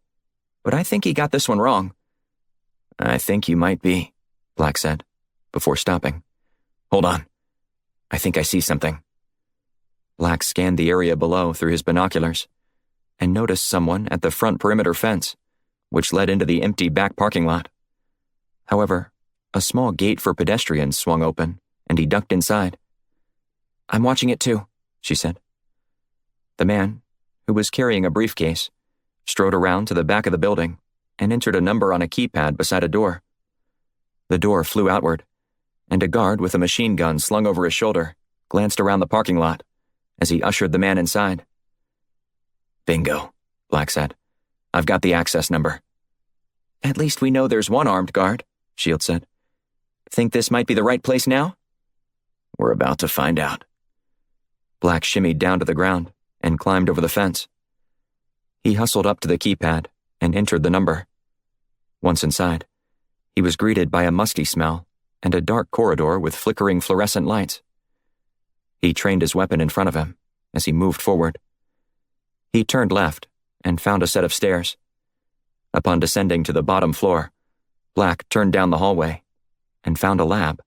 but I think he got this one wrong. I think you might be, Black said, before stopping. Hold on. I think I see something. Black scanned the area below through his binoculars and noticed someone at the front perimeter fence, which led into the empty back parking lot. However, a small gate for pedestrians swung open, and he ducked inside. I'm watching it too, she said. The man, who was carrying a briefcase, strode around to the back of the building and entered a number on a keypad beside a door. The door flew outward, and a guard with a machine gun slung over his shoulder glanced around the parking lot as he ushered the man inside. Bingo, Black said. I've got the access number. At least we know there's one armed guard, Shield said. Think this might be the right place now? We're about to find out. Black shimmied down to the ground and climbed over the fence. He hustled up to the keypad and entered the number. Once inside, he was greeted by a musty smell and a dark corridor with flickering fluorescent lights. He trained his weapon in front of him as he moved forward. He turned left and found a set of stairs. Upon descending to the bottom floor, Black turned down the hallway and found a lab.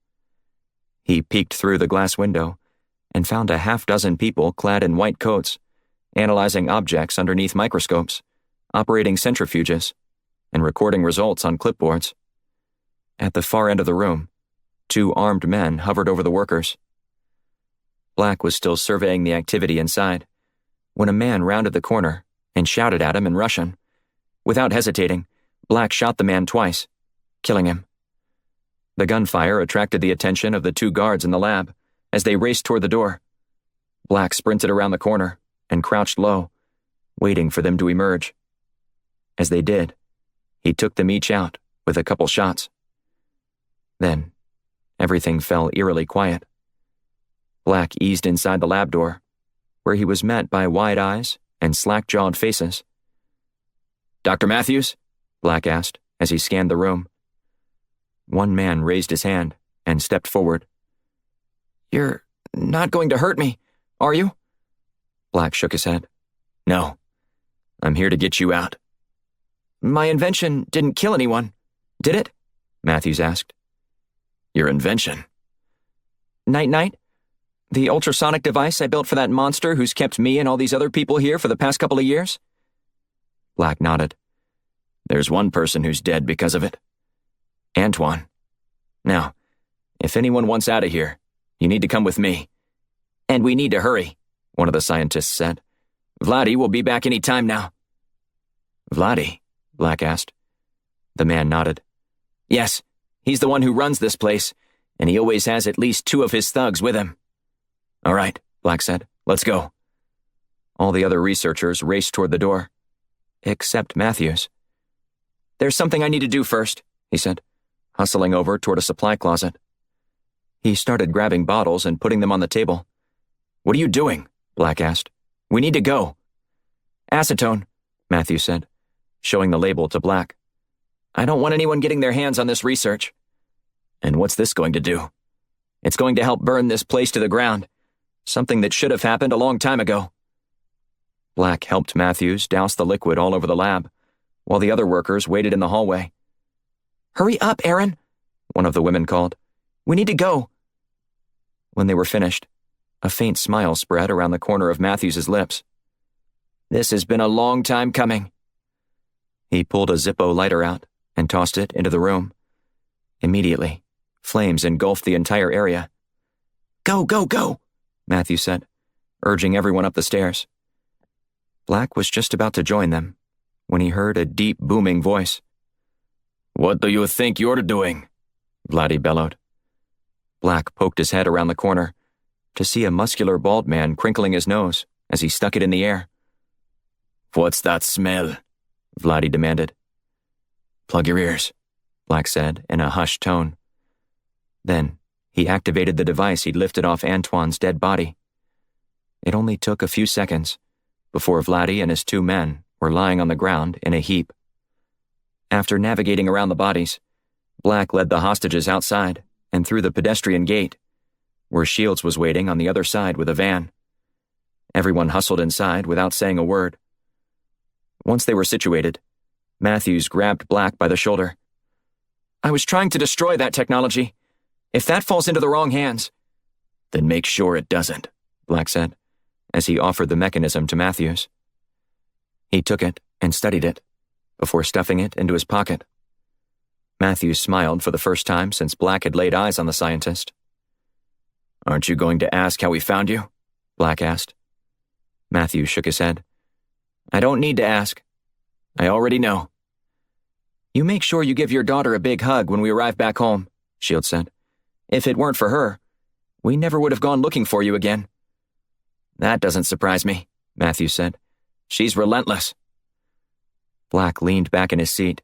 He peeked through the glass window and found a half-dozen people clad in white coats, analyzing objects underneath microscopes, operating centrifuges, and recording results on clipboards. At the far end of the room, 2 armed men hovered over the workers. Black was still surveying the activity inside when a man rounded the corner and shouted at him in Russian. Without hesitating, Black shot the man twice, killing him. The gunfire attracted the attention of the 2 guards in the lab as they raced toward the door. Black sprinted around the corner and crouched low, waiting for them to emerge. As they did, he took them each out with a couple shots. Then, everything fell eerily quiet. Black eased inside the lab door, where he was met by wide eyes and slack-jawed faces. Dr. Matthews? Black asked as he scanned the room. One man raised his hand and stepped forward. You're not going to hurt me, are you? Black shook his head. No. I'm here to get you out. My invention didn't kill anyone, did it? Matthews asked. Your invention? Night-Night? The ultrasonic device I built for that monster who's kept me and all these other people here for the past couple of years? Black nodded. There's one person who's dead because of it. Antoine. Now, if anyone wants out of here, you need to come with me. And we need to hurry, one of the scientists said. Vladdy will be back any time now. Vladdy? Black asked. The man nodded. Yes, he's the one who runs this place, and he always has at least 2 of his thugs with him. All right, Black said. Let's go. All the other researchers raced toward the door, except Matthews. There's something I need to do first, he said, hustling over toward a supply closet. He started grabbing bottles and putting them on the table. What are you doing? Black asked. We need to go. Acetone, Matthews said, showing the label to Black. I don't want anyone getting their hands on this research. And what's this going to do? It's going to help burn this place to the ground. Something that should have happened a long time ago. Black helped Matthews douse the liquid all over the lab, while the other workers waited in the hallway. Hurry up, Aaron, one of the women called. We need to go. When they were finished, a faint smile spread around the corner of Matthews's lips. This has been a long time coming. He pulled a Zippo lighter out and tossed it into the room. Immediately, flames engulfed the entire area. Go, go, go, Matthews said, urging everyone up the stairs. Black was just about to join them when he heard a deep, booming voice. What do you think you're doing? Vladdy bellowed. Black poked his head around the corner to see a muscular bald man crinkling his nose as he stuck it in the air. What's that smell? Vladdy demanded. Plug your ears, Black said in a hushed tone. Then he activated the device he'd lifted off Antoine's dead body. It only took a few seconds before Vladdy and his 2 men were lying on the ground in a heap. After navigating around the bodies, Black led the hostages outside and through the pedestrian gate, where Shields was waiting on the other side with a van. Everyone hustled inside without saying a word. Once they were situated, Matthews grabbed Black by the shoulder. I was trying to destroy that technology. If that falls into the wrong hands, then make sure it doesn't, Black said, as he offered the mechanism to Matthews. He took it and studied it, before stuffing it into his pocket. Matthews smiled for the first time since Black had laid eyes on the scientist. Aren't you going to ask how we found you? Black asked. Matthews shook his head. I don't need to ask. I already know. You make sure you give your daughter a big hug when we arrive back home, Shields said. If it weren't for her, we never would have gone looking for you again. That doesn't surprise me, Matthews said. She's relentless. Black leaned back in his seat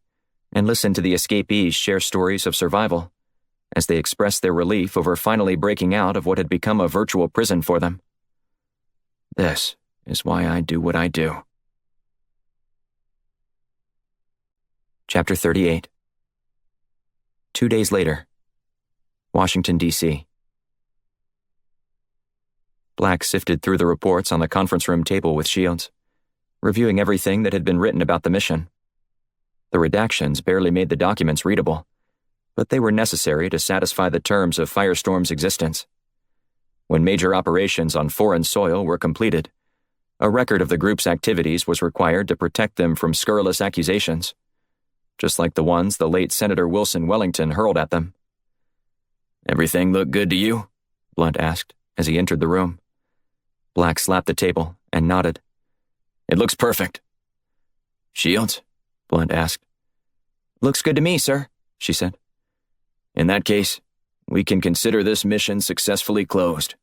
and listened to the escapees share stories of survival as they expressed their relief over finally breaking out of what had become a virtual prison for them. This is why I do what I do. Chapter 38. 2 days later, Washington, D.C. Black sifted through the reports on the conference room table with Shields, reviewing everything that had been written about the mission. The redactions barely made the documents readable, but they were necessary to satisfy the terms of Firestorm's existence. When major operations on foreign soil were completed, a record of the group's activities was required to protect them from scurrilous accusations, just like the ones the late Senator Wilson Wellington hurled at them. Everything look good to you? Blunt asked as he entered the room. Black slapped the table and nodded. It looks perfect. Shields? Blunt asked. Looks good to me, sir, she said. In that case, we can consider this mission successfully closed.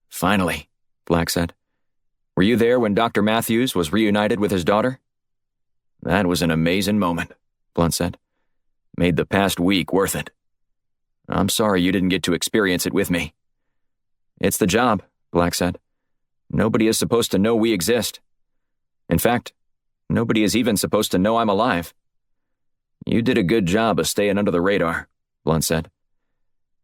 Finally, Black said. Were you there when Dr. Matthews was reunited with his daughter? That was an amazing moment, Blunt said. Made the past week worth it. I'm sorry you didn't get to experience it with me. It's the job, Black said. Nobody is supposed to know we exist. In fact, nobody is even supposed to know I'm alive. You did a good job of staying under the radar, Blunt said.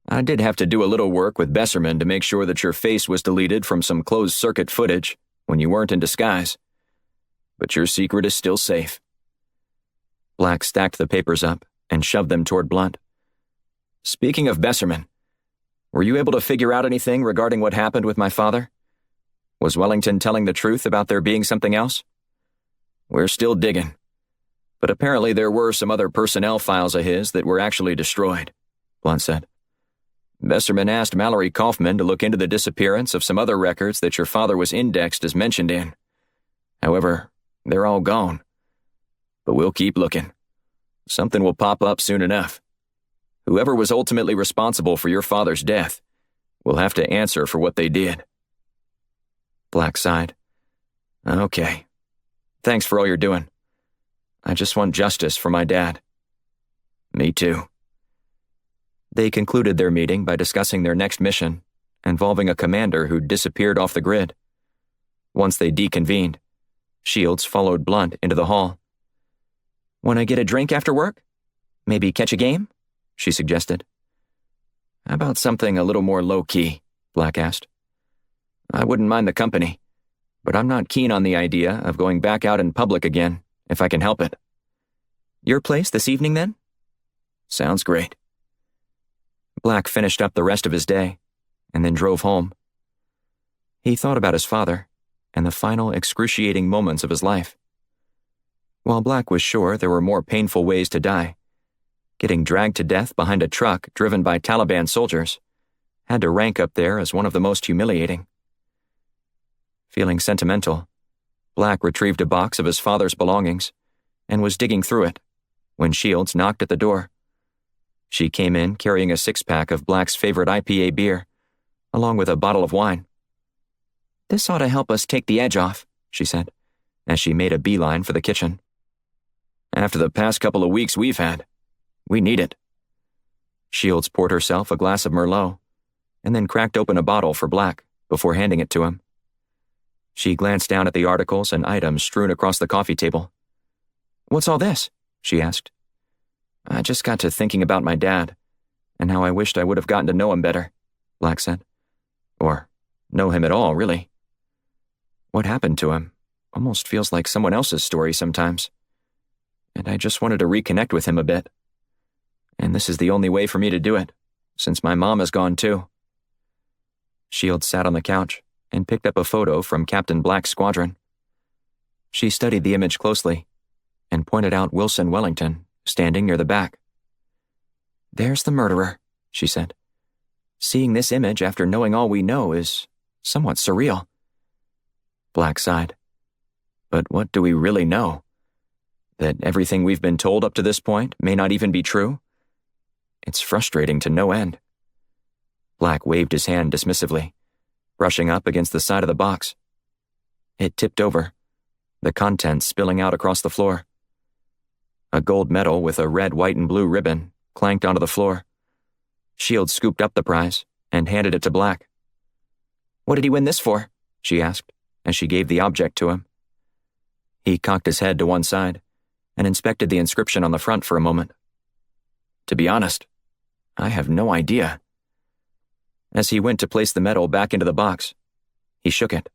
I did have to do a little work with Besserman to make sure that your face was deleted from some closed-circuit footage when you weren't in disguise. But your secret is still safe. Black stacked the papers up and shoved them toward Blunt. Speaking of Besserman, were you able to figure out anything regarding what happened with my father? Was Wellington telling the truth about there being something else? We're still digging. But apparently there were some other personnel files of his that were actually destroyed, Blunt said. Besserman asked Mallory Kaufman to look into the disappearance of some other records that your father was indexed as mentioned in. However, they're all gone. But we'll keep looking. Something will pop up soon enough. Whoever was ultimately responsible for your father's death will have to answer for what they did. Black sighed. Okay. Thanks for all you're doing. I just want justice for my dad. Me too. They concluded their meeting by discussing their next mission, involving a commander who disappeared off the grid. Once they deconvened, Shields followed Blunt into the hall. Want to get a drink after work? Maybe catch a game? She suggested. How about something a little more low-key? Black asked. I wouldn't mind the company, but I'm not keen on the idea of going back out in public again, if I can help it. Your place this evening, then? Sounds great. Black finished up the rest of his day, and then drove home. He thought about his father and the final excruciating moments of his life. While Black was sure there were more painful ways to die, getting dragged to death behind a truck driven by Taliban soldiers had to rank up there as one of the most humiliating. Feeling sentimental, Black retrieved a box of his father's belongings and was digging through it when Shields knocked at the door. She came in carrying a six-pack of Black's favorite IPA beer, along with a bottle of wine. This ought to help us take the edge off, she said, as she made a beeline for the kitchen. After the past couple of weeks we've had, we need it. Shields poured herself a glass of Merlot, and then cracked open a bottle for Black before handing it to him. She glanced down at the articles and items strewn across the coffee table. What's all this? She asked. I just got to thinking about my dad, and how I wished I would have gotten to know him better, Black said. Or know him at all, really. What happened to him almost feels like someone else's story sometimes. And I just wanted to reconnect with him a bit. And this is the only way for me to do it, since my mom is gone too. Shields sat on the couch and picked up a photo from Captain Black's squadron. She studied the image closely and pointed out Wilson Wellington standing near the back. There's the murderer, she said. Seeing this image after knowing all we know is somewhat surreal. Black sighed. But what do we really know? That everything we've been told up to this point may not even be true? It's frustrating to no end. Black waved his hand dismissively, brushing up against the side of the box. It tipped over, the contents spilling out across the floor. A gold medal with a red, white, and blue ribbon clanked onto the floor. Shields scooped up the prize and handed it to Black. "What did he win this for?" she asked, as she gave the object to him. He cocked his head to one side and inspected the inscription on the front for a moment. "To be honest, I have no idea." As he went to place the medal back into the box, he shook it.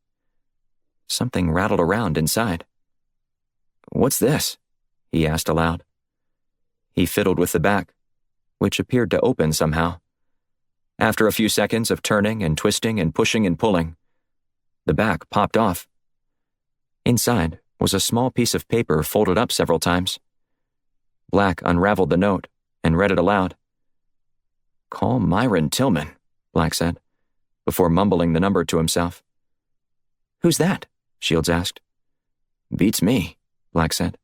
Something rattled around inside. "What's this?" he asked aloud. He fiddled with the back, which appeared to open somehow. After a few seconds of turning and twisting and pushing and pulling, the back popped off. Inside was a small piece of paper folded up several times. Black unraveled the note and read it aloud. "Call Myron Tillman," Black said, before mumbling the number to himself. "Who's that?" Shields asked. "Beats me," Black said.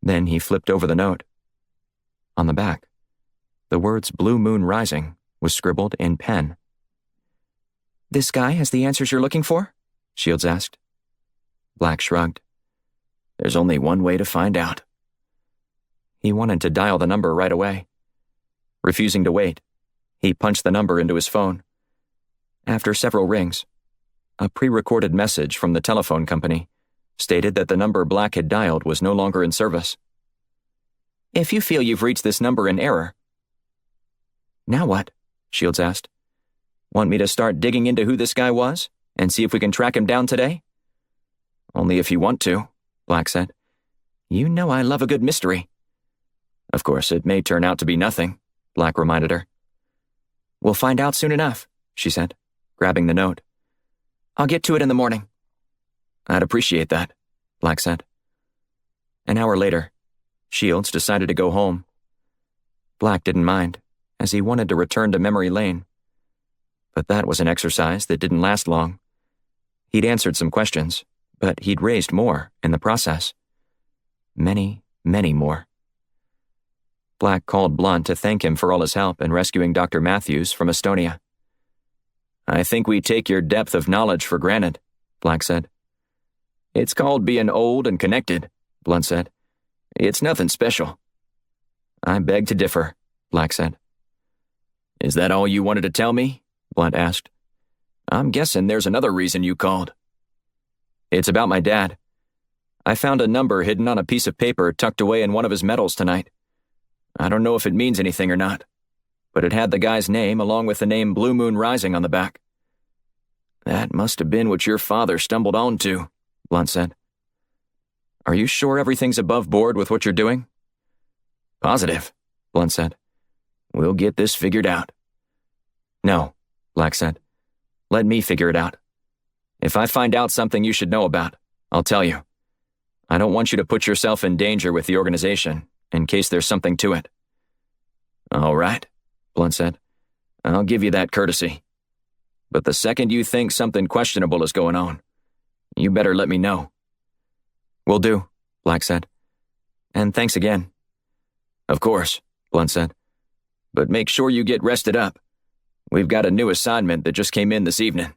Then he flipped over the note. On the back, the words "Blue Moon Rising" was scribbled in pen. "This guy has the answers you're looking for?" Shields asked. Black shrugged. "There's only one way to find out." He wanted to dial the number right away. Refusing to wait, he punched the number into his phone. After several rings, a pre-recorded message from the telephone company stated that the number Black had dialed was no longer in service. "If you feel you've reached this number in error..." "Now what?" Shields asked. "Want me to start digging into who this guy was and see if we can track him down today?" "Only if you want to," Black said. "You know I love a good mystery." "Of course, it may turn out to be nothing," Black reminded her. "We'll find out soon enough," she said, grabbing the note. "I'll get to it in the morning." "I'd appreciate that," Black said. An hour later, Shields decided to go home. Black didn't mind, as he wanted to return to memory lane. But that was an exercise that didn't last long. He'd answered some questions, but he'd raised more in the process. Many, many more. Black called Blunt to thank him for all his help in rescuing Dr. Matthews from Estonia. "I think we take your depth of knowledge for granted," Black said. "It's called being old and connected," Blunt said. "It's nothing special." "I beg to differ," Black said. "Is that all you wanted to tell me?" Blunt asked. "I'm guessing there's another reason you called." "It's about my dad. I found a number hidden on a piece of paper tucked away in one of his medals tonight. I don't know if it means anything or not, but it had the guy's name along with the name Blue Moon Rising on the back." "That must have been what your father stumbled onto," Blunt said. "Are you sure everything's above board with what you're doing?" "Positive," Blunt said. "We'll get this figured out." "No," Black said. "Let me figure it out. If I find out something you should know about, I'll tell you. I don't want you to put yourself in danger with the organization, in case there's something to it." "All right," Blunt said. "I'll give you that courtesy. But the second you think something questionable is going on, you better let me know." "Will do," Black said. "And thanks again." "Of course," Blunt said. "But make sure you get rested up. We've got a new assignment that just came in this evening."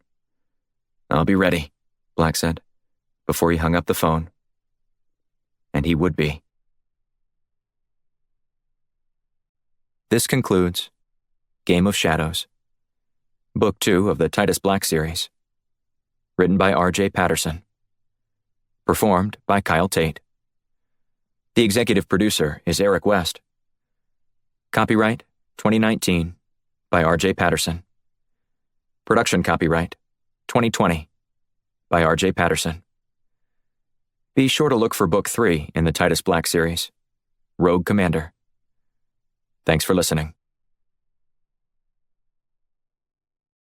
"I'll be ready," Black said, before he hung up the phone. And he would be. This concludes Game of Shadows, Book 2 of the Titus Black series. Written by R.J. Patterson. Performed by Kyle Tate. The executive producer is Eric West. Copyright 2019 by R.J. Patterson. Production copyright 2020 by R.J. Patterson. Be sure to look for Book 3 in the Titus Black series, Rogue Commander. Thanks for listening.